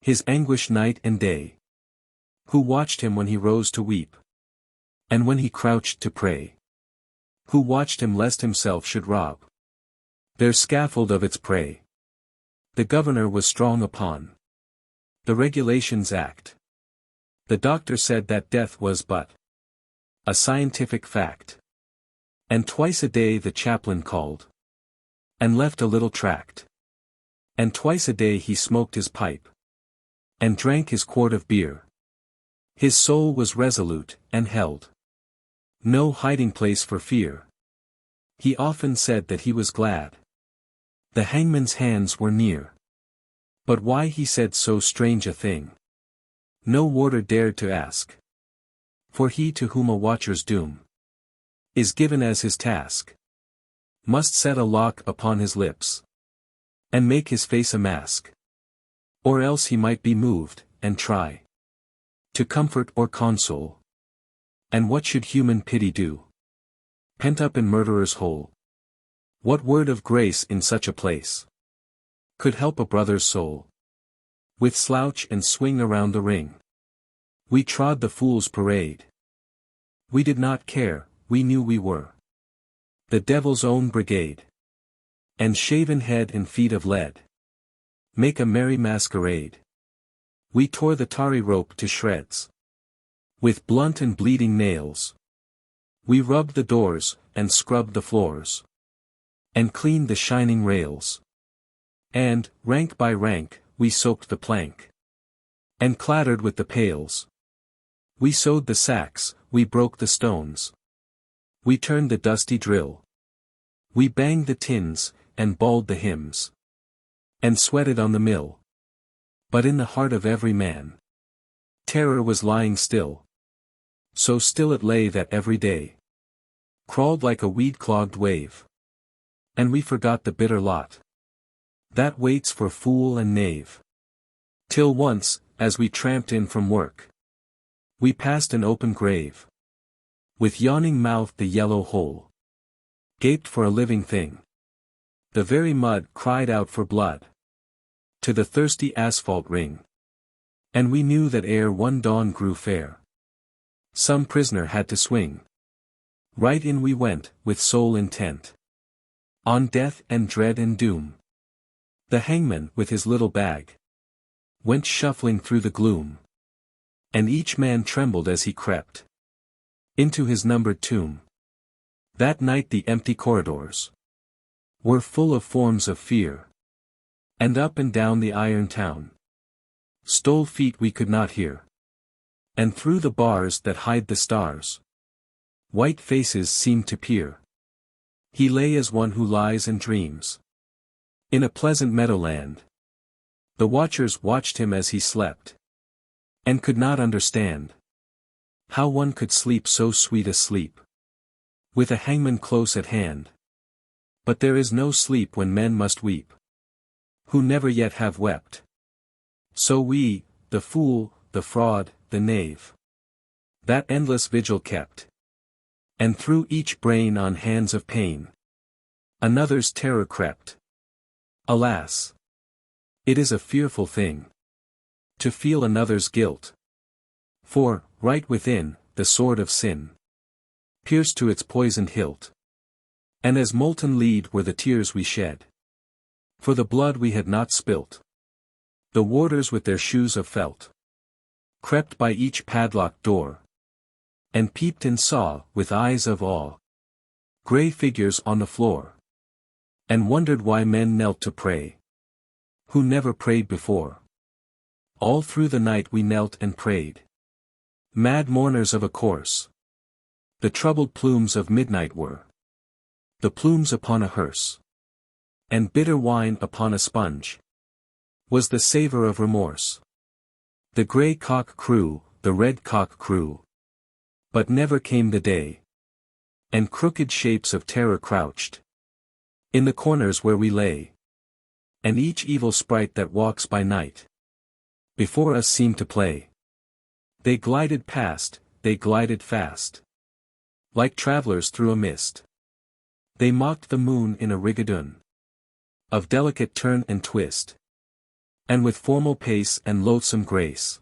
his anguish night and day, who watched him when he rose to weep, and when he crouched to pray, who watched him lest himself should rob their scaffold of its prey. The governor was strong upon the regulations act. The doctor said that death was but a scientific fact. And twice a day the chaplain called, and left a little tract. And twice a day he smoked his pipe, and drank his quart of beer. His soul was resolute, and held no hiding place for fear. He often said that he was glad the hangman's hands were near. But why he said so strange a thing, no warder dared to ask. For he to whom a watcher's doom is given as his task, must set a lock upon his lips, and make his face a mask. Or else he might be moved, and try to comfort or console. And what should human pity do, pent up in murderer's hole? What word of grace in such a place could help a brother's soul? With slouch and swing around the ring, we trod the fool's parade. We did not care, we knew we were the devil's own brigade. And shaven head and feet of lead make a merry masquerade. We tore the tarry rope to shreds with blunt and bleeding nails. We rubbed the doors, and scrubbed the floors, and cleaned the shining rails. And, rank by rank, we soaked the plank, and clattered with the pails. We sewed the sacks, we broke the stones. We turned the dusty drill. We banged the tins, and bawled the hymns, and sweated on the mill. But in the heart of every man, terror was lying still. So still it lay that every day crawled like a weed-clogged wave. And we forgot the bitter lot that waits for fool and knave. Till once, as we tramped in from work, we passed an open grave. With yawning mouth the yellow hole gaped for a living thing. The very mud cried out for blood to the thirsty asphalt ring. And we knew that ere one dawn grew fair, some prisoner had to swing. Right in we went, with soul intent on death and dread and doom. The hangman, with his little bag, went shuffling through the gloom. And each man trembled as he crept into his numbered tomb. That night the empty corridors were full of forms of fear. And up and down the iron town stole feet we could not hear. And through the bars that hide the stars, white faces seemed to peer. He lay as one who lies and dreams in a pleasant meadowland. The watchers watched him as he slept, and could not understand how one could sleep so sweet a sleep with a hangman close at hand. But there is no sleep when men must weep who never yet have wept. So we, the fool, the fraud, the knave, that endless vigil kept. And through each brain on hands of pain another's terror crept. Alas! It is a fearful thing to feel another's guilt. For, right within, the sword of sin pierced to its poisoned hilt. And as molten lead were the tears we shed for the blood we had not spilt. The warders with their shoes of felt crept by each padlocked door, and peeped and saw, with eyes of awe, grey figures on the floor, and wondered why men knelt to pray who never prayed before. All through the night we knelt and prayed, mad mourners of a course. The troubled plumes of midnight were the plumes upon a hearse, and bitter wine upon a sponge was the savour of remorse. The grey cock crew, the red cock crew, but never came the day, and crooked shapes of terror crouched in the corners where we lay. And each evil sprite that walks by night before us seemed to play. They glided past, they glided fast, like travellers through a mist. They mocked the moon in a rigadoon of delicate turn and twist. And with formal pace and loathsome grace,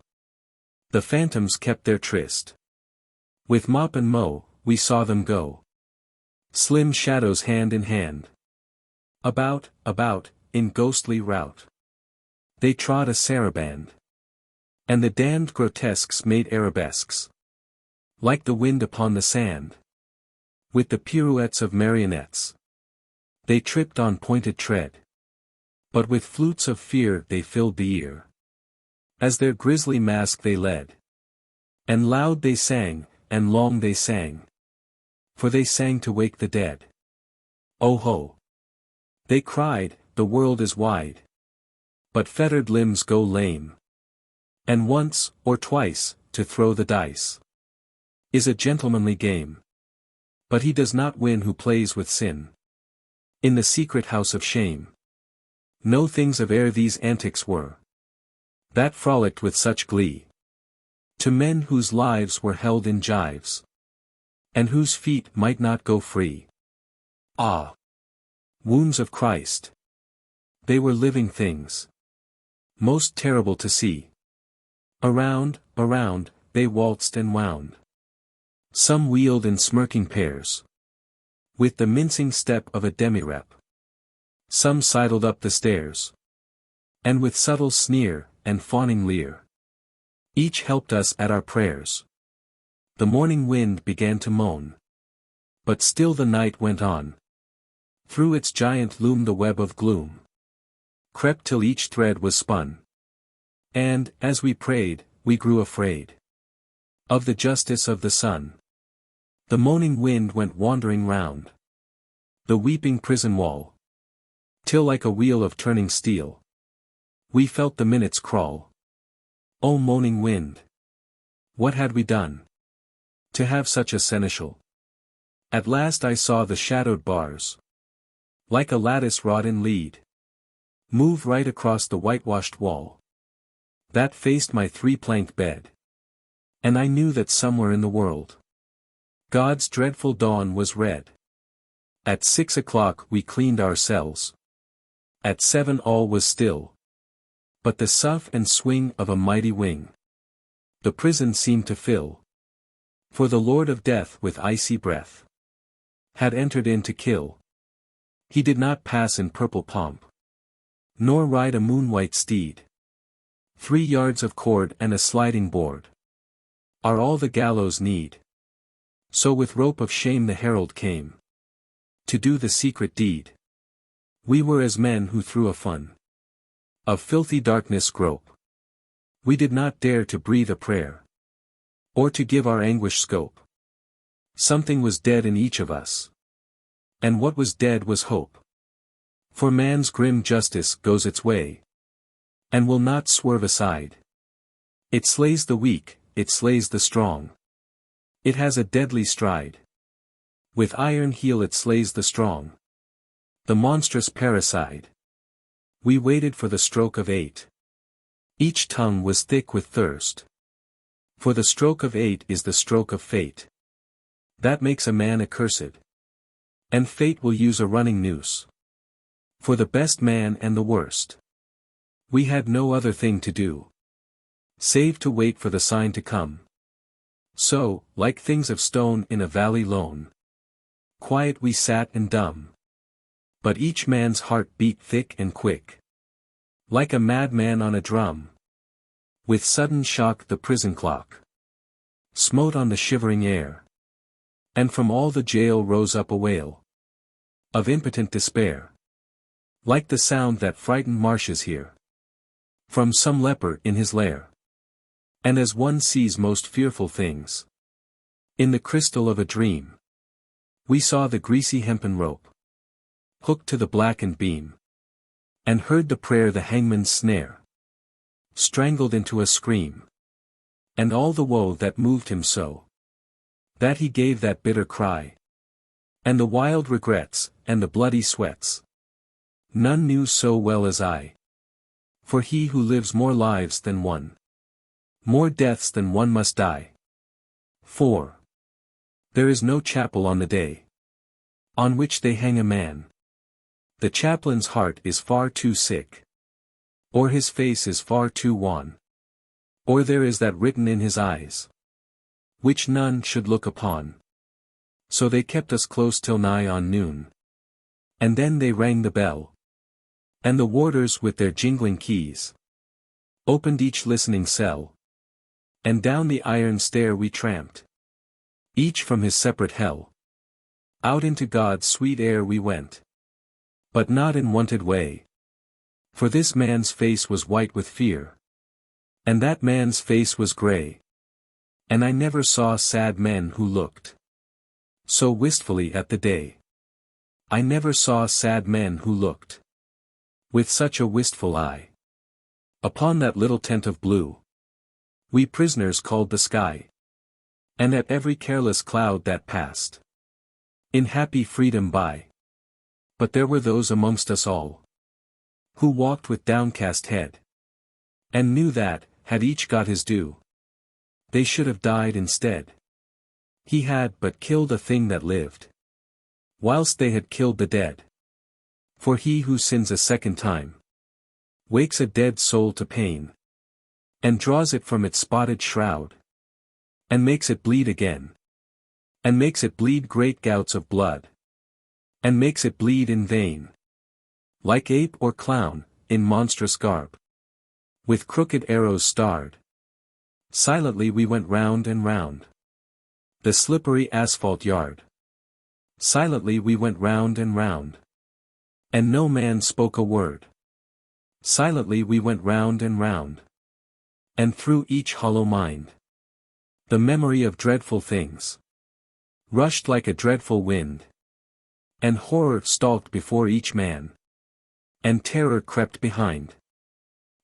the phantoms kept their tryst. With mop and mow, we saw them go, slim shadows hand in hand. About, in ghostly rout, they trod a saraband. And the damned grotesques made arabesques Like the wind upon the sand. With the pirouettes of marionettes. They tripped on pointed tread. But with flutes of fear they filled the ear. As their grisly mask they led. And loud they sang, and long they sang. For they sang to wake the dead. Oh ho! They cried, the world is wide. But fettered limbs go lame. And once, or twice, to throw the dice is a gentlemanly game. But he does not win who plays with sin. In the secret house of shame. No things of ere these antics were. That frolicked with such glee. To men whose lives were held in gyves. And whose feet might not go free. Ah! Wounds of Christ. They were living things. Most terrible to see. Around, around, they waltzed and wound. Some wheeled in smirking pairs. With the mincing step of a demi-rep. Some sidled up the stairs. And with subtle sneer, and fawning leer. Each helped us at our prayers. The morning wind began to moan. But still the night went on. Through its giant loom the web of gloom. Crept till each thread was spun. And, as we prayed, we grew afraid. Of the justice of the sun. The moaning wind went wandering round. The weeping prison wall. Till like a wheel of turning steel. We felt the minutes crawl. O moaning wind! What had we done? To have such a seneschal? At last I saw the shadowed bars. Like a lattice wrought in lead. Move right across the whitewashed wall. That faced my three-planked bed. And I knew that somewhere in the world. God's dreadful dawn was red. At 6 o'clock we cleaned our cells. At 7 all was still. But the sough and swing of a mighty wing. The prison seemed to fill. For the Lord of Death with icy breath. Had entered in to kill. He did not pass in purple pomp. Nor ride a moon-white steed. 3 yards of cord and a sliding board. Are all the gallows need. So with rope of shame the herald came. To do the secret deed. We were as men who through a fun. Of filthy darkness grope. We did not dare to breathe a prayer. Or to give our anguish scope. Something was dead in each of us. And what was dead was hope. For man's grim justice goes its way. And will not swerve aside. It slays the weak, it slays the strong. It has a deadly stride. With iron heel it slays the strong. The monstrous parricide. We waited for the stroke of 8. Each tongue was thick with thirst. For the stroke of 8 is the stroke of fate. That makes a man accursed. And fate will use a running noose. For the best man and the worst. We had no other thing to do. Save to wait for the sign to come. So, like things of stone in a valley lone. Quiet we sat and dumb. But each man's heart beat thick and quick. Like a madman on a drum. With sudden shock the prison clock smote on the shivering air. And from all the jail rose up a wail. Of impotent despair. Like the sound that frightened marshes hear. From some leper in his lair. And as one sees most fearful things. In the crystal of a dream. We saw the greasy hempen rope. Hooked to the blackened beam. And heard the prayer the hangman's snare. Strangled into a scream. And all the woe that moved him so. That he gave that bitter cry. And the wild regrets, and the bloody sweats. None knew so well as I. For he who lives more lives than one. More deaths than one must die. 4. There is no chapel on the day. On which they hang a man. The chaplain's heart is far too sick. Or his face is far too wan. Or there is that written in his eyes. Which none should look upon. So they kept us close till nigh on noon. And then they rang the bell. And the warders with their jingling keys. Opened each listening cell. And down the iron stair we tramped. Each from his separate hell. Out into God's sweet air we went. But not in wonted way. For this man's face was white with fear. And that man's face was grey. And I never saw sad men who looked so wistfully at the day. I never saw sad men who looked with such a wistful eye upon that little tent of blue we prisoners called the sky. And at every careless cloud that passed in happy freedom by. But there were those amongst us all who walked with downcast head, and knew that, had each got his due, they should have died instead. He had but killed a thing that lived, whilst they had killed the dead. For he who sins a second time wakes a dead soul to pain, and draws it from its spotted shroud, and makes it bleed again, and makes it bleed great gouts of blood, and makes it bleed in vain, like ape or clown, in monstrous garb, with crooked arrows starred. Silently we went round and round the slippery asphalt yard. Silently we went round and round, and no man spoke a word. Silently we went round and round, and through each hollow mind the memory of dreadful things rushed like a dreadful wind, and horror stalked before each man, and terror crept behind.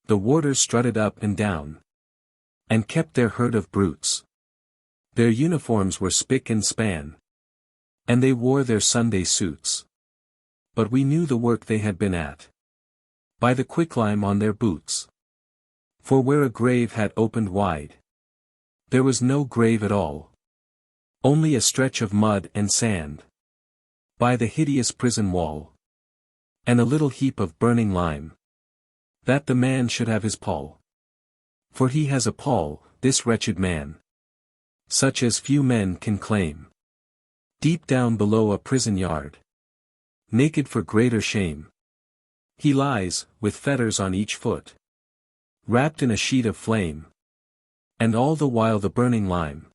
The warders strutted up and down, and kept their herd of brutes. Their uniforms were spick and span, and they wore their Sunday suits. But we knew the work they had been at by the quicklime on their boots. For where a grave had opened wide, there was no grave at all, only a stretch of mud and sand by the hideous prison wall, and a little heap of burning lime, that the man should have his pall. For he has a pall, this wretched man, such as few men can claim, deep down below a prison yard, naked for greater shame. He lies, with fetters on each foot, wrapped in a sheet of flame, and all the while the burning lime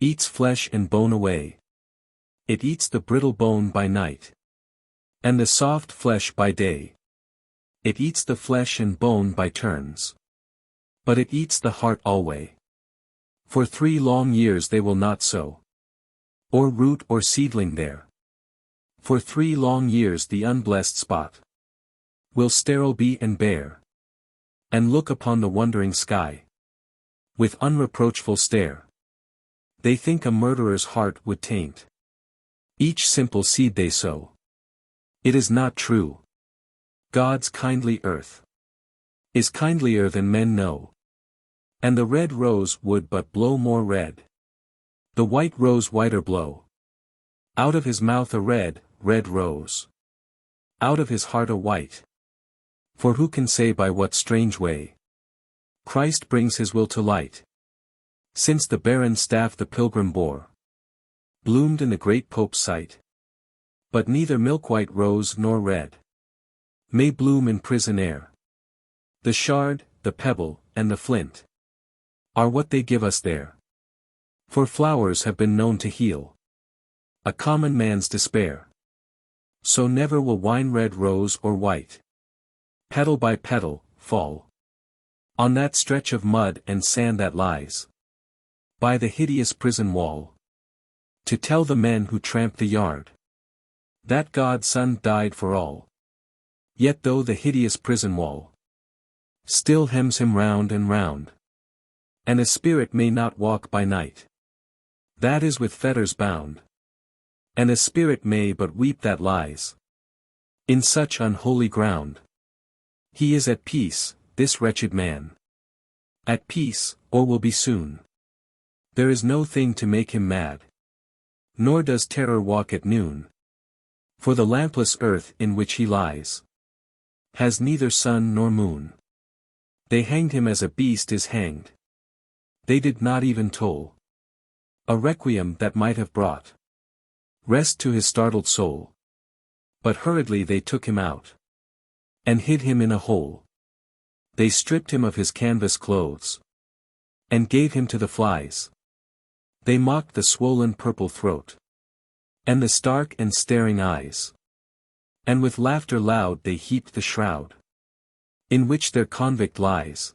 eats flesh and bone away. It eats the brittle bone by night, and the soft flesh by day. It eats the flesh and bone by turns, but it eats the heart alway. For 3 long years they will not sow, or root or seedling there. For 3 long years the unblessed spot will sterile be and bare, and look upon the wondering sky with unreproachful stare. They think a murderer's heart would taint each simple seed they sow. It is not true. God's kindly earth is kindlier than men know. And the red rose would but blow more red, the white rose whiter blow. Out of his mouth a red, red rose, out of his heart a white. For who can say by what strange way Christ brings his will to light? Since the barren staff the pilgrim bore bloomed in the great Pope's sight. But neither milk-white rose nor red may bloom in prison air. The shard, the pebble, and the flint are what they give us there. For flowers have been known to heal a common man's despair. So never will wine-red rose or white, petal by petal, fall on that stretch of mud and sand that lies by the hideous prison wall, to tell the men who tramp the yard that God's Son died for all. Yet though the hideous prison wall still hems him round and round, and a spirit may not walk by night that is with fetters bound, and a spirit may but weep that lies in such unholy ground, he is at peace, this wretched man, at peace, or will be soon. There is no thing to make him mad, nor does terror walk at noon. For the lampless earth in which he lies has neither sun nor moon. They hanged him as a beast is hanged. They did not even toll a requiem that might have brought rest to his startled soul. But hurriedly they took him out, and hid him in a hole. They stripped him of his canvas clothes, and gave him to the flies. They mocked the swollen purple throat, and the stark and staring eyes. And with laughter loud they heaped the shroud, in which their convict lies.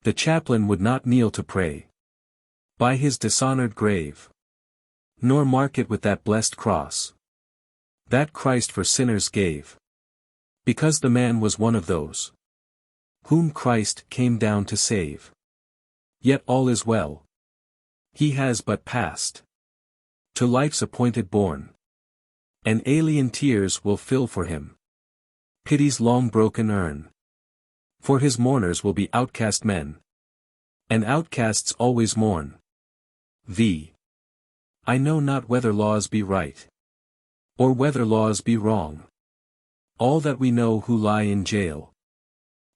The chaplain would not kneel to pray by his dishonored grave, nor mark it with that blessed cross that Christ for sinners gave, because the man was one of those whom Christ came down to save. Yet all is well. He has but passed to life's appointed bourne, and alien tears will fill for him pity's long broken urn. For his mourners will be outcast men, and outcasts always mourn. I know not whether laws be right, or whether laws be wrong. All that we know who lie in jail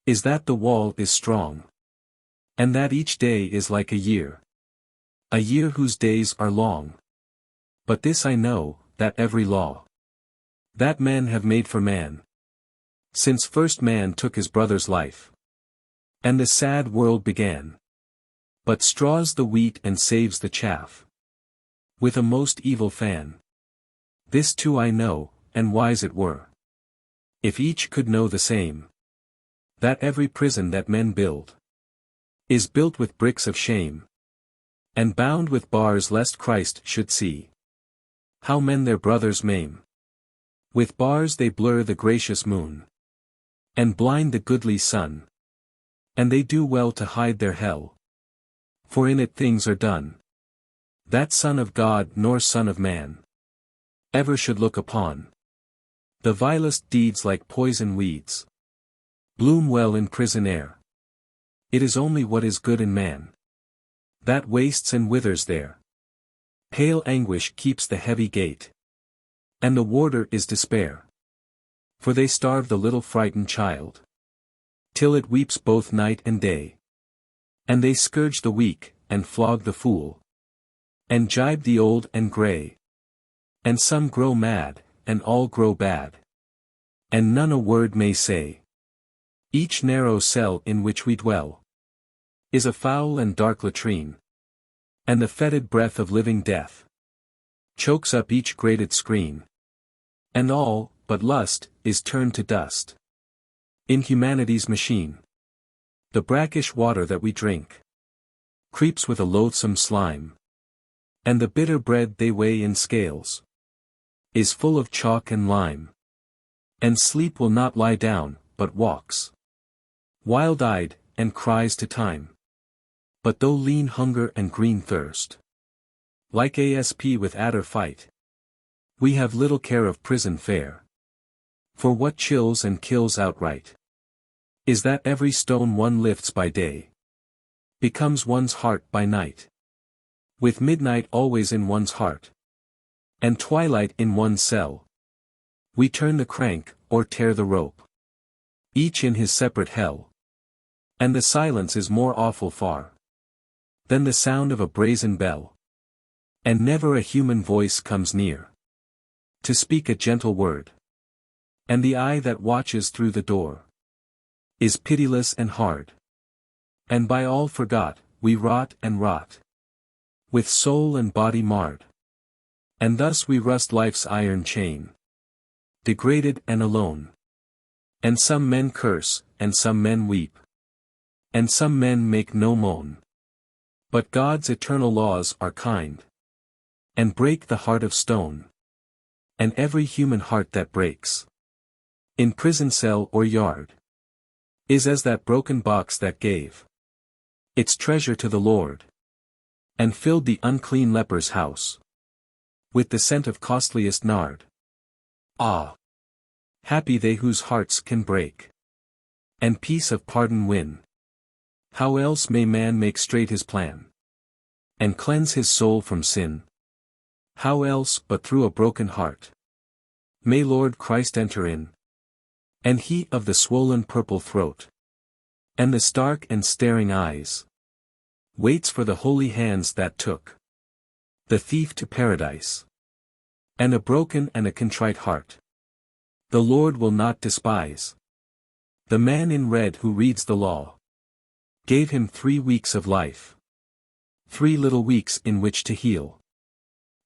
is that the wall is strong, and that each day is like a year whose days are long. But this I know, that every law that men have made for man, since first man took his brother's life, and the sad world began, but straws the wheat and saves the chaff with a most evil fan. This too I know, and wise it were, if each could know the same, that every prison that men build is built with bricks of shame, and bound with bars lest Christ should see how men their brothers maim. With bars they blur the gracious moon, and blind the goodly sun, and they do well to hide their hell, for in it things are done that Son of God nor Son of Man ever should look upon. The vilest deeds like poison weeds bloom well in prison air. It is only what is good in man that wastes and withers there. Pale anguish keeps the heavy gate, and the warder is despair. For they starve the little frightened child till it weeps both night and day. And they scourge the weak, and flog the fool, and gibe the old and grey. And some grow mad, and all grow bad, and none a word may say. Each narrow cell in which we dwell is a foul and dark latrine, and the fetid breath of living death chokes up each grated screen. And all, but lust, is turned to dust in humanity's machine. The brackish water that we drink creeps with a loathsome slime, and the bitter bread they weigh in scales is full of chalk and lime. And sleep will not lie down, but walks wild-eyed, and cries to time. But though lean hunger and green thirst like asp with adder fight, we have little care of prison fare. For what chills and kills outright is that every stone one lifts by day becomes one's heart by night, with midnight always in one's heart, and twilight in one's cell. We turn the crank, or tear the rope, each in his separate hell. And the silence is more awful far than the sound of a brazen bell. And never a human voice comes near to speak a gentle word. And the eye that watches through the door is pitiless and hard. And by all forgot, we rot and rot, with soul and body marred. And thus we rust life's iron chain, degraded and alone. And some men curse, and some men weep, and some men make no moan. But God's eternal laws are kind, and break the heart of stone. And every human heart that breaks in prison cell or yard is as that broken box that gave its treasure to the Lord, and filled the unclean leper's house with the scent of costliest nard. Ah! Happy they whose hearts can break, and peace of pardon win. How else may man make straight his plan, and cleanse his soul from sin? How else but through a broken heart may Lord Christ enter in? And he of the swollen purple throat, and the stark and staring eyes, waits for the holy hands that took the thief to paradise. And a broken and a contrite heart the Lord will not despise. The man in red who reads the law gave him 3 weeks of life, 3 little weeks in which to heal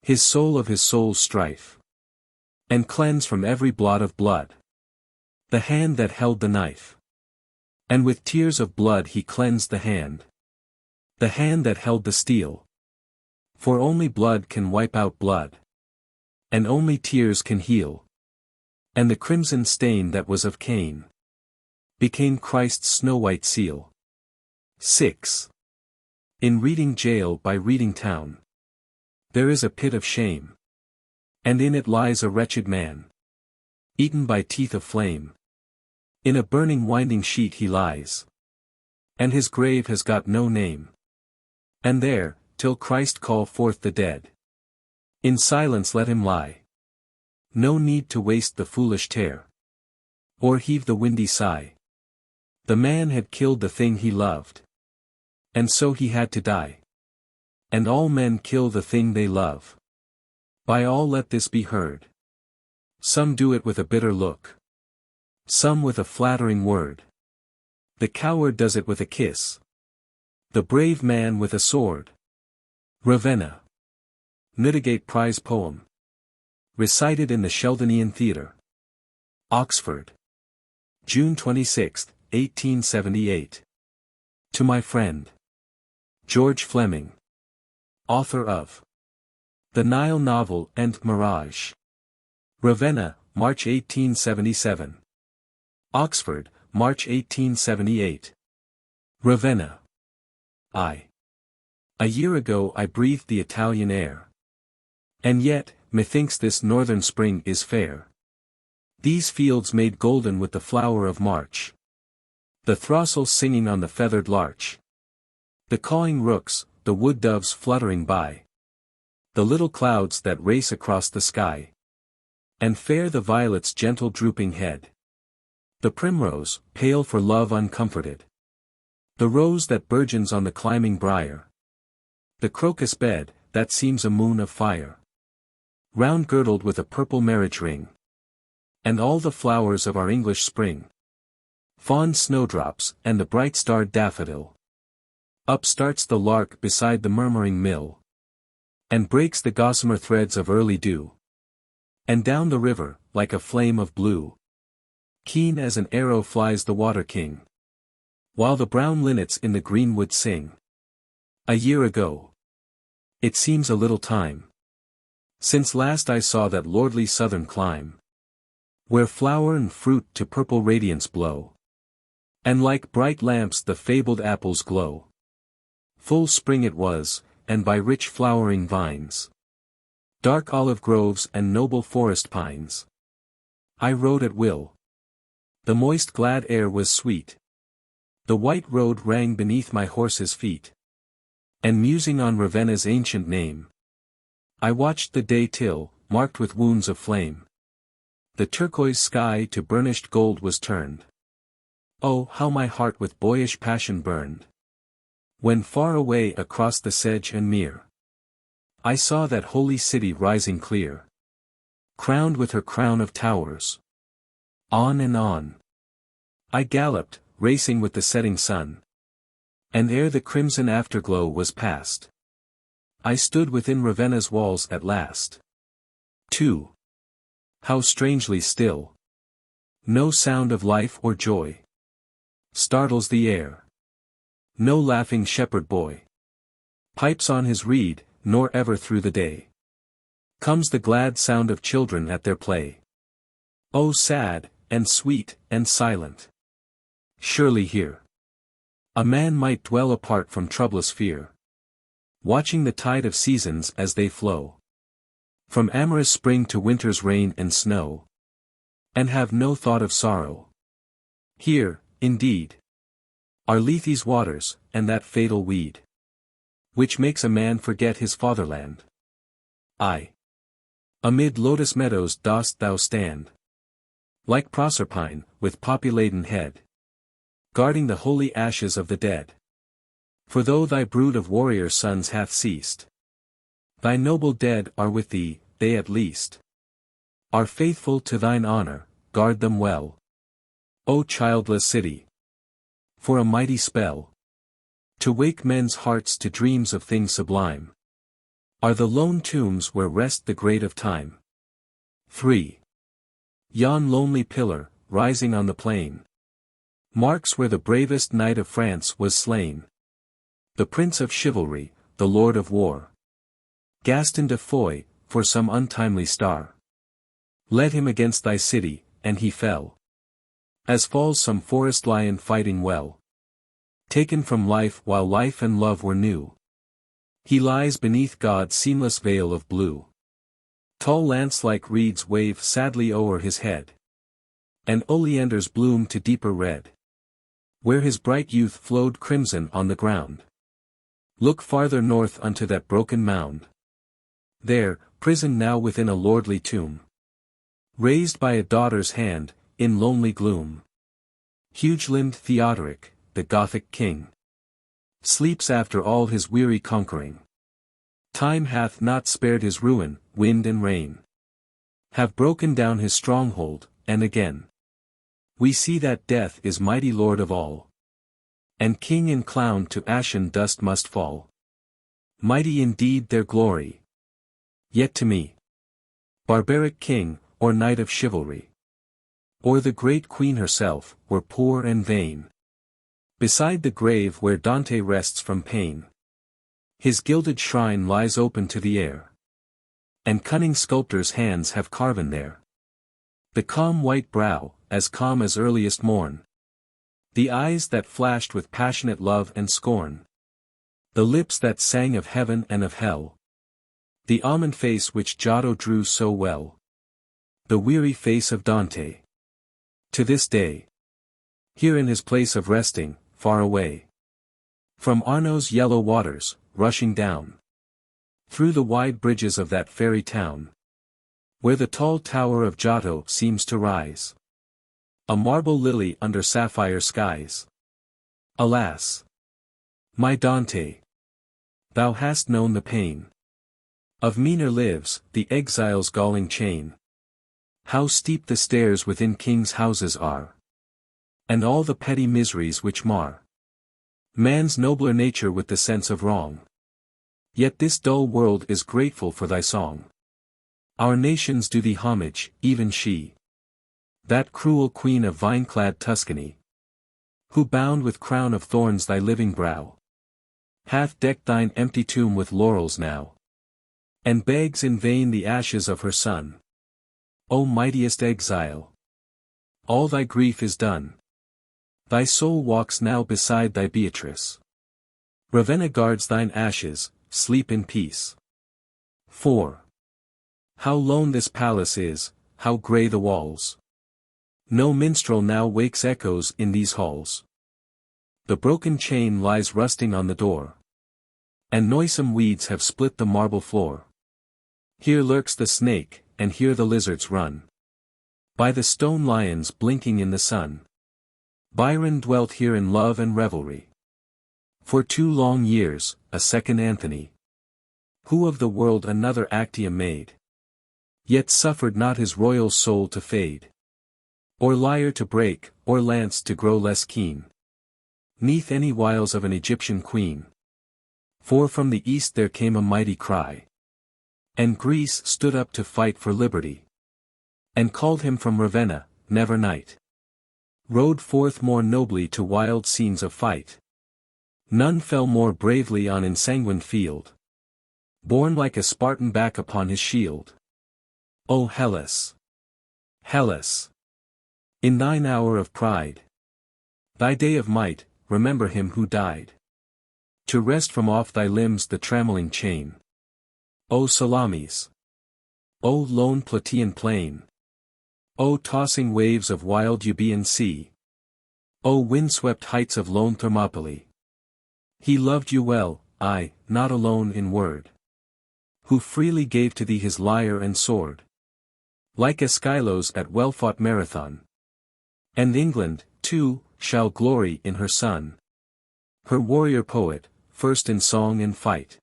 his soul of his soul's strife, and cleanse from every blot of blood the hand that held the knife. And with tears of blood he cleansed the hand that held the steel. For only blood can wipe out blood, and only tears can heal. And the crimson stain that was of Cain became Christ's snow-white seal. 6. In Reading Gaol by Reading Town, there is a pit of shame, and in it lies a wretched man, eaten by teeth of flame. In a burning winding sheet he lies, and his grave has got no name. And there, till Christ call forth the dead, in silence let him lie. No need to waste the foolish tear, or heave the windy sigh. The man had killed the thing he loved, and so he had to die. And all men kill the thing they love. By all let this be heard. Some do it with a bitter look, some with a flattering word. The coward does it with a kiss, the brave man with a sword. Ravenna. Newdigate Prize Poem. Recited in the Sheldonian Theatre. Oxford. June 26, 1878. To my friend George Fleming, author of The Nile Novel and Mirage. Ravenna, March 1877. Oxford, March 1878. Ravenna. A year ago I breathed the Italian air. And yet, methinks this northern spring is fair. These fields made golden with the flower of March, the throstle singing on the feathered larch, the cawing rooks, the wood doves fluttering by, the little clouds that race across the sky, and fair the violet's gentle drooping head, the primrose, pale for love uncomforted, the rose that burgeons on the climbing briar, the crocus bed, that seems a moon of fire, round girdled with a purple marriage ring, and all the flowers of our English spring, fond snowdrops, and the bright-starred daffodil. Up starts the lark beside the murmuring mill, and breaks the gossamer threads of early dew. And down the river, like a flame of blue, keen as an arrow flies the water king, while the brown linnets in the greenwood sing. A year ago. It seems a little time since last I saw that lordly southern clime, where flower and fruit to purple radiance blow, and like bright lamps the fabled apples glow. Full spring it was, and by rich flowering vines, dark olive groves and noble forest pines, I rode at will. The moist glad air was sweet, the white road rang beneath my horse's feet, and musing on Ravenna's ancient name, I watched the day till, marked with wounds of flame, the turquoise sky to burnished gold was turned. Oh, how my heart with boyish passion burned, when far away across the sedge and mere, I saw that holy city rising clear, crowned with her crown of towers. On and on I galloped, racing with the setting sun, and ere the crimson afterglow was past, I stood within Ravenna's walls at last. 2. How strangely still! No sound of life or joy startles the air. No laughing shepherd boy pipes on his reed, nor ever through the day comes the glad sound of children at their play. Oh, sad, and sweet, and silent! Surely here a man might dwell apart from troublous fear, watching the tide of seasons as they flow, from amorous spring to winter's rain and snow, and have no thought of sorrow. Here, indeed, are Lethe's waters, and that fatal weed, which makes a man forget his fatherland. Amid lotus meadows dost thou stand, like Proserpine, with poppy-laden head, guarding the holy ashes of the dead. For though thy brood of warrior sons hath ceased, thy noble dead are with thee, they at least are faithful to thine honor, guard them well, O childless city. For a mighty spell To wake men's hearts to dreams of things sublime, are the lone tombs where rest the great of time. 3. Yon lonely pillar, rising on the plain, marks where the bravest knight of France was slain. The prince of chivalry, the lord of war, Gaston de Foix, for some untimely star, led him against thy city, and he fell, as falls some forest lion fighting well, taken from life while life and love were new. He lies beneath God's seamless veil of blue. Tall lance-like reeds wave sadly o'er his head, and oleanders bloom to deeper red, where his bright youth flowed crimson on the ground. Look farther north unto that broken mound. There, prisoned now within a lordly tomb, raised by a daughter's hand, in lonely gloom, huge-limbed Theodoric, the Gothic king, sleeps after all his weary conquering. Time hath not spared his ruin, wind and rain have broken down his stronghold, and again we see that death is mighty lord of all, and king and clown to ashen dust must fall. Mighty indeed their glory, yet to me, barbaric king, or knight of chivalry, or the great queen herself, were poor and vain. Beside the grave where Dante rests from pain, his gilded shrine lies open to the air, and cunning sculptors' hands have carven there the calm white brow, as calm as earliest morn, the eyes that flashed with passionate love and scorn, the lips that sang of heaven and of hell, the almond face which Giotto drew so well, the weary face of Dante. To this day, here in his place of resting, far away from Arno's yellow waters, rushing down through the wide bridges of that fairy town, where the tall tower of Giotto seems to rise, a marble lily under sapphire skies. Alas, my Dante, thou hast known the pain of meaner lives, the exile's galling chain. How steep the stairs within kings' houses are, and all the petty miseries which mar man's nobler nature with the sense of wrong. Yet this dull world is grateful for thy song. Our nations do thee homage, even she, that cruel queen of vine-clad Tuscany, who bound with crown of thorns thy living brow, hath decked thine empty tomb with laurels now, and begs in vain the ashes of her son. O mightiest exile, all thy grief is done. Thy soul walks now beside thy Beatrice. Ravenna guards thine ashes, sleep in peace. 4. How lone this palace is, how grey the walls. No minstrel now wakes echoes in these halls. The broken chain lies rusting on the door, and noisome weeds have split the marble floor. Here lurks the snake, and here the lizards run by the stone lions blinking in the sun. Byron dwelt here in love and revelry for 2 long years, a second Anthony, who of the world another Actium made, yet suffered not his royal soul to fade, or lyre to break, or lance to grow less keen, 'neath any wiles of an Egyptian queen. For from the east there came a mighty cry, and Greece stood up to fight for liberty, and called him from Ravenna. Never knight rode forth more nobly to wild scenes of fight. None fell more bravely on ensanguined field, borne like a Spartan back upon his shield. O Hellas! Hellas! In thine hour of pride, thy day of might, remember him who died, to wrest from off thy limbs the trammeling chain. O Salamis! O lone Plataean plain! O tossing waves of wild Euboean sea! O wind-swept heights of lone Thermopylae! He loved you well, aye, not alone in word, who freely gave to thee his lyre and sword, like Aeschylus at well-fought Marathon. And England, too, shall glory in her son, her warrior poet, first in song and fight.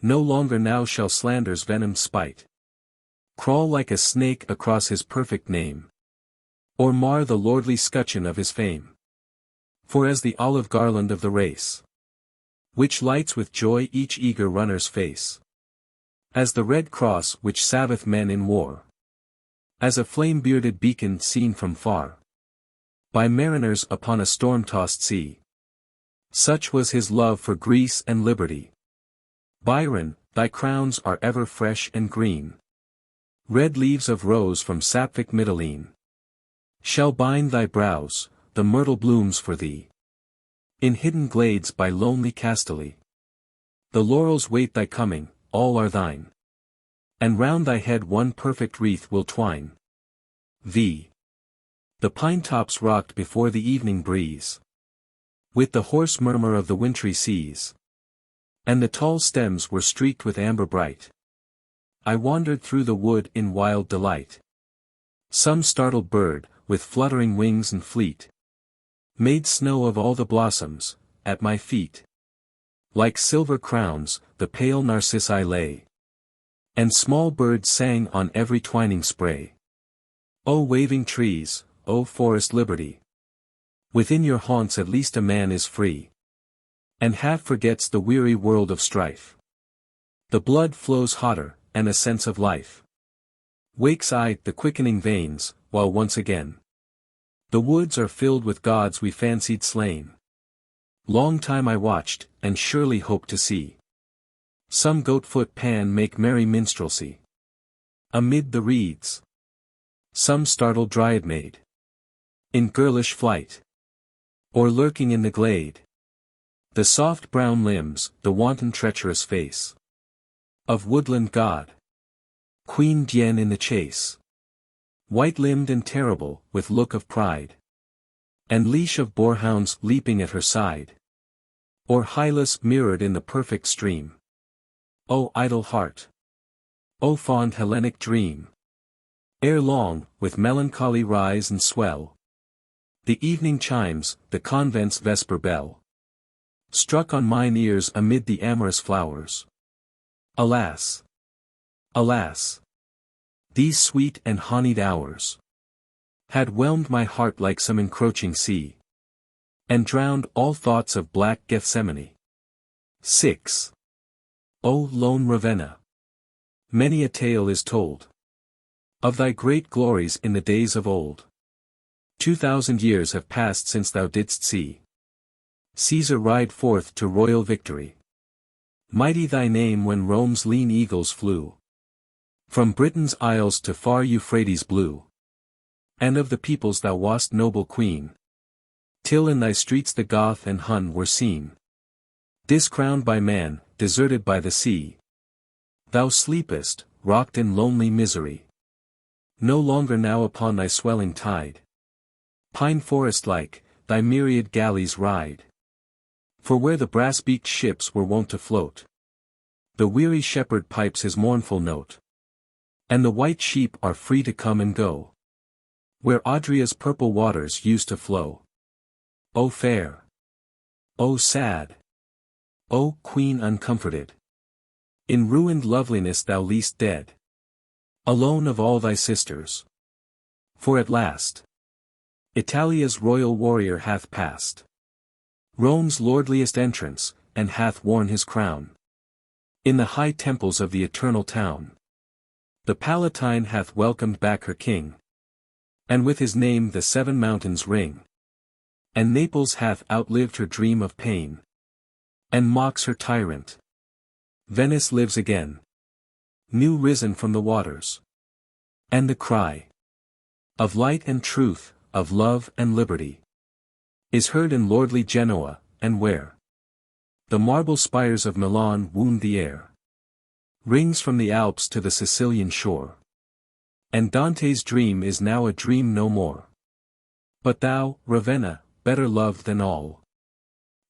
No longer now shall slander's venom spite crawl like a snake across his perfect name, or mar the lordly scutcheon of his fame. For as the olive garland of the race which lights with joy each eager runner's face. As the red cross which saveth men in war. As a flame-bearded beacon seen from far. By mariners upon a storm-tossed sea. Such was his love for Greece and liberty. Byron, thy crowns are ever fresh and green. Red leaves of rose from sapphic Mytilene. Shall bind thy brows, the myrtle blooms for thee. In hidden glades by lonely Castaly. The laurels wait thy coming, all are thine. And round thy head one perfect wreath will twine. The pine tops rocked before the evening breeze. With the hoarse murmur of the wintry seas. And the tall stems were streaked with amber bright. I wandered through the wood in wild delight. Some startled bird, with fluttering wings and fleet. Made snow of all the blossoms, at my feet. Like silver crowns, the pale narcissi lay. And small birds sang on every twining spray. O waving trees, O forest liberty! Within your haunts at least a man is free. And half forgets the weary world of strife. The blood flows hotter, and a sense of life wakes the quickening veins, while once again the woods are filled with gods we fancied slain. Long time I watched, and surely hoped to see some goat-foot Pan make merry minstrelsy amid the reeds. Some startled dryad maid in girlish flight, or lurking in the glade. The soft brown limbs, the wanton treacherous face of woodland god, Queen Dian in the chase. White-limbed and terrible, with look of pride. And leash of boarhounds leaping at her side. Or Hylas mirrored in the perfect stream. O idle heart! O fond Hellenic dream! Ere long, with melancholy rise and swell. The evening chimes, the convent's vesper bell. Struck on mine ears amid the amorous flowers. Alas! Alas! These sweet and honeyed hours had whelmed my heart like some encroaching sea, and drowned all thoughts of black Gethsemane. 6. O lone Ravenna! Many a tale is told of thy great glories in the days of old. 2,000 years have passed since thou didst see Caesar ride forth to royal victory. Mighty thy name when Rome's lean eagles flew from Britain's isles to far Euphrates blue. And of the peoples thou wast noble queen, till in thy streets the Goth and Hun were seen. Discrowned by man, deserted by the sea. Thou sleepest, rocked in lonely misery. No longer now upon thy swelling tide. Pine forest-like, thy myriad galleys ride. For where the brass-beaked ships were wont to float, the weary shepherd pipes his mournful note. And the white sheep are free to come and go, where Adria's purple waters used to flow. O fair! O sad! O queen uncomforted! In ruined loveliness thou liest dead, alone of all thy sisters. For at last Italia's royal warrior hath passed Rome's lordliest entrance, and hath worn his crown in the high temples of the eternal town. The Palatine hath welcomed back her king, and with his name the 7 mountains ring. And Naples hath outlived her dream of pain, and mocks her tyrant. Venice lives again, new risen from the waters. And the cry of light and truth, of love and liberty, is heard in lordly Genoa, and where the marble spires of Milan wound the air. Rings from the Alps to the Sicilian shore. And Dante's dream is now a dream no more. But thou, Ravenna, better loved than all,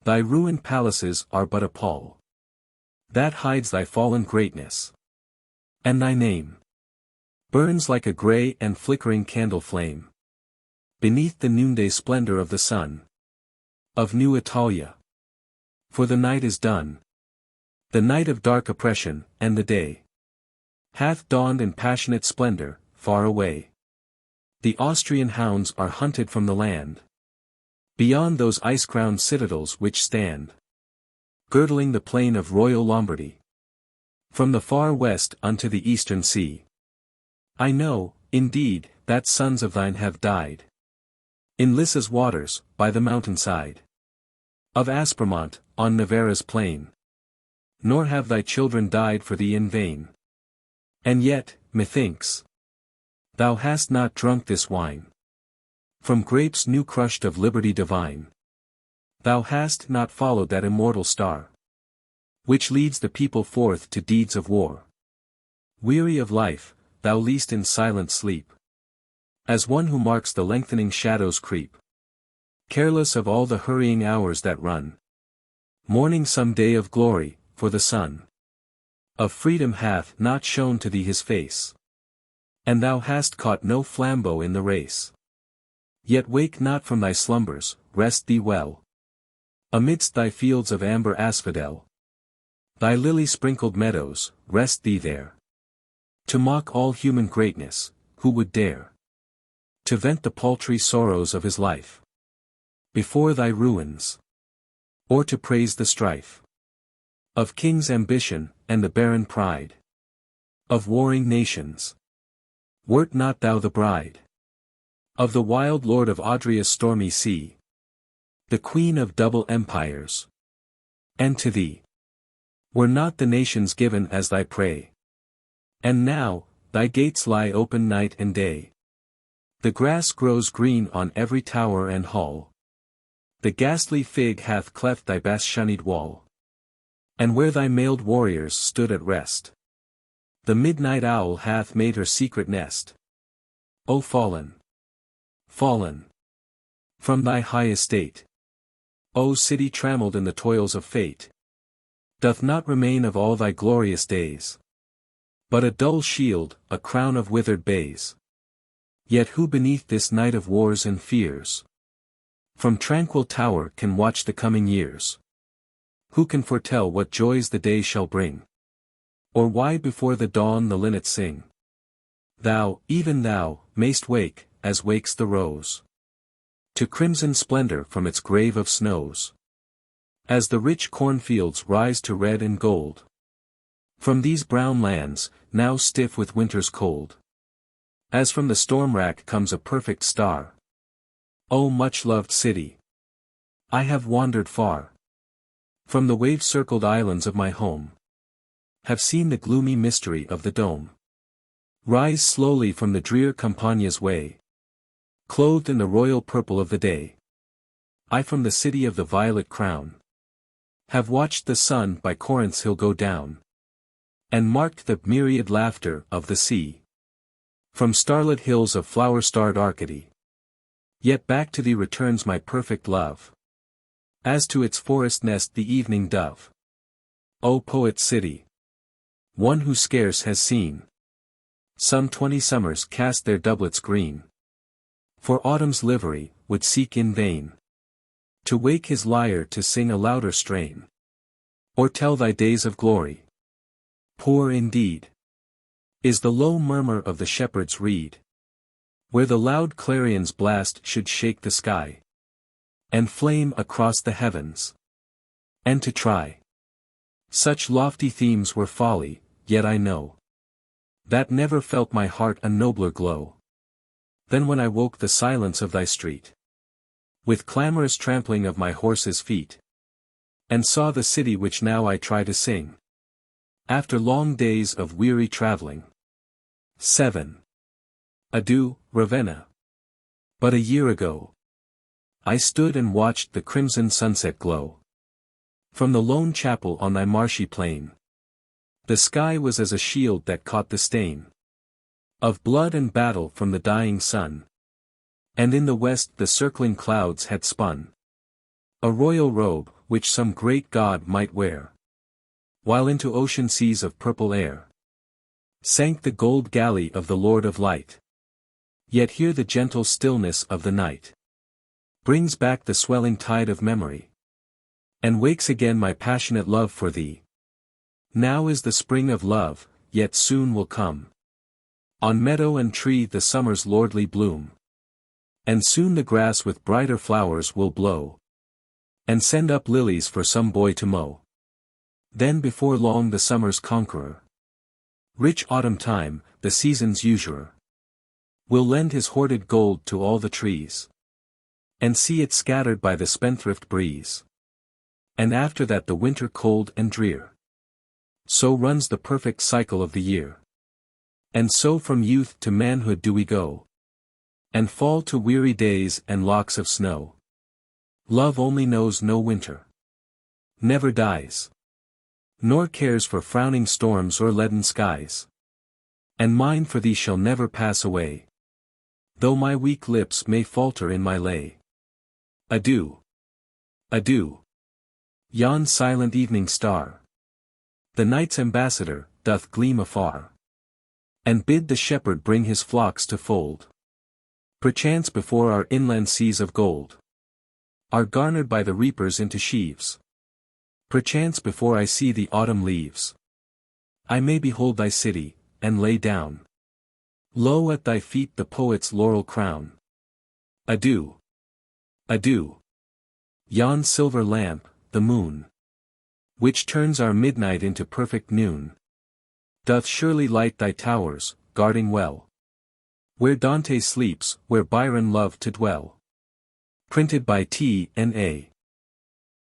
thy ruined palaces are but a pall that hides thy fallen greatness. And thy name burns like a grey and flickering candle flame beneath the noonday splendor of the sun of New Italia. For the night is done, the night of dark oppression, and the day hath dawned in passionate splendor, far away. The Austrian hounds are hunted from the land, beyond those ice-crowned citadels which stand girdling the plain of royal Lombardy. From the far west unto the eastern sea. I know, indeed, that sons of thine have died. In Lissa's waters, by the mountainside. Of Aspremont, on Navarra's plain. Nor have thy children died for thee in vain. And yet, methinks, thou hast not drunk this wine. From grapes new crushed of liberty divine. Thou hast not followed that immortal star, which leads the people forth to deeds of war. Weary of life, thou liest in silent sleep. As one who marks the lengthening shadows creep. Careless of all the hurrying hours that run. Mourning some day of glory, for the sun of freedom hath not shown to thee his face. And thou hast caught no flambeau in the race. Yet wake not from thy slumbers, rest thee well. Amidst thy fields of amber asphodel. Thy lily-sprinkled meadows, rest thee there. To mock all human greatness, who would dare? To vent the paltry sorrows of his life before thy ruins? Or to praise the strife of kings' ambition, and the barren pride of warring nations? Wert not thou the bride of the wild lord of Adria's stormy sea, the queen of double empires? And to thee were not the nations given as thy prey? And now, thy gates lie open night and day. The grass grows green on every tower and hall. The ghastly fig hath cleft thy bast-shunied wall. And where thy mailed warriors stood at rest, the midnight owl hath made her secret nest. O fallen! Fallen! From thy high estate! O city trammelled in the toils of fate! Doth not remain of all thy glorious days but a dull shield, a crown of withered bays. Yet who beneath this night of wars and fears from tranquil tower can watch the coming years? Who can foretell what joys the day shall bring? Or why before the dawn the linnets sing? Thou, even thou, mayst wake, as wakes the rose, to crimson splendor from its grave of snows. As the rich cornfields rise to red and gold. From these brown lands, now stiff with winter's cold. As from the storm-rack comes a perfect star. O much-loved city! I have wandered far from the wave-circled islands of my home. Have seen the gloomy mystery of the dome rise slowly from the drear Campagna's way, clothed in the royal purple of the day. I from the city of the violet crown have watched the sun by Corinth's hill go down, and marked the myriad laughter of the sea from starlit hills of flower-starred Arcady. Yet back to thee returns my perfect love, as to its forest nest the evening dove. O poet city! One who scarce has seen some 20 summers cast their doublets green, for autumn's livery, would seek in vain to wake his lyre to sing a louder strain, or tell thy days of glory. Poor indeed is the low murmur of the shepherd's reed, where the loud clarion's blast should shake the sky, and flame across the heavens. And to try such lofty themes were folly, yet I know that never felt my heart a nobler glow than when I woke the silence of thy street, with clamorous trampling of my horse's feet, and saw the city which now I try to sing, after long days of weary traveling. 7. Adieu, Ravenna. But a year ago, I stood and watched the crimson sunset glow from the lone chapel on thy marshy plain. The sky was as a shield that caught the stain of blood and battle from the dying sun, and in the west the circling clouds had spun a royal robe, which some great god might wear, while into ocean seas of purple air sank the gold galley of the Lord of Light. Yet here the gentle stillness of the night brings back the swelling tide of memory, and wakes again my passionate love for thee. Now is the spring of love, yet soon will come on meadow and tree the summer's lordly bloom, and soon the grass with brighter flowers will blow, and send up lilies for some boy to mow. Then before long the summer's conqueror, rich autumn time, the season's usurer, will lend his hoarded gold to all the trees, and see it scattered by the spendthrift breeze. And after that the winter cold and drear. So runs the perfect cycle of the year. And so from youth to manhood do we go, and fall to weary days and locks of snow. Love only knows no winter, never dies, nor cares for frowning storms or leaden skies. And mine for thee shall never pass away, though my weak lips may falter in my lay. Adieu. Adieu. Yon silent evening star, the night's ambassador, doth gleam afar, and bid the shepherd bring his flocks to fold. Perchance before our inland seas of gold are garnered by the reapers into sheaves. Perchance before I see the autumn leaves, I may behold thy city, and lay down low at thy feet the poet's laurel crown. Adieu. Adieu. Yon silver lamp, the moon, which turns our midnight into perfect noon, doth surely light thy towers, guarding well where Dante sleeps, where Byron loved to dwell. Printed by T. N. A.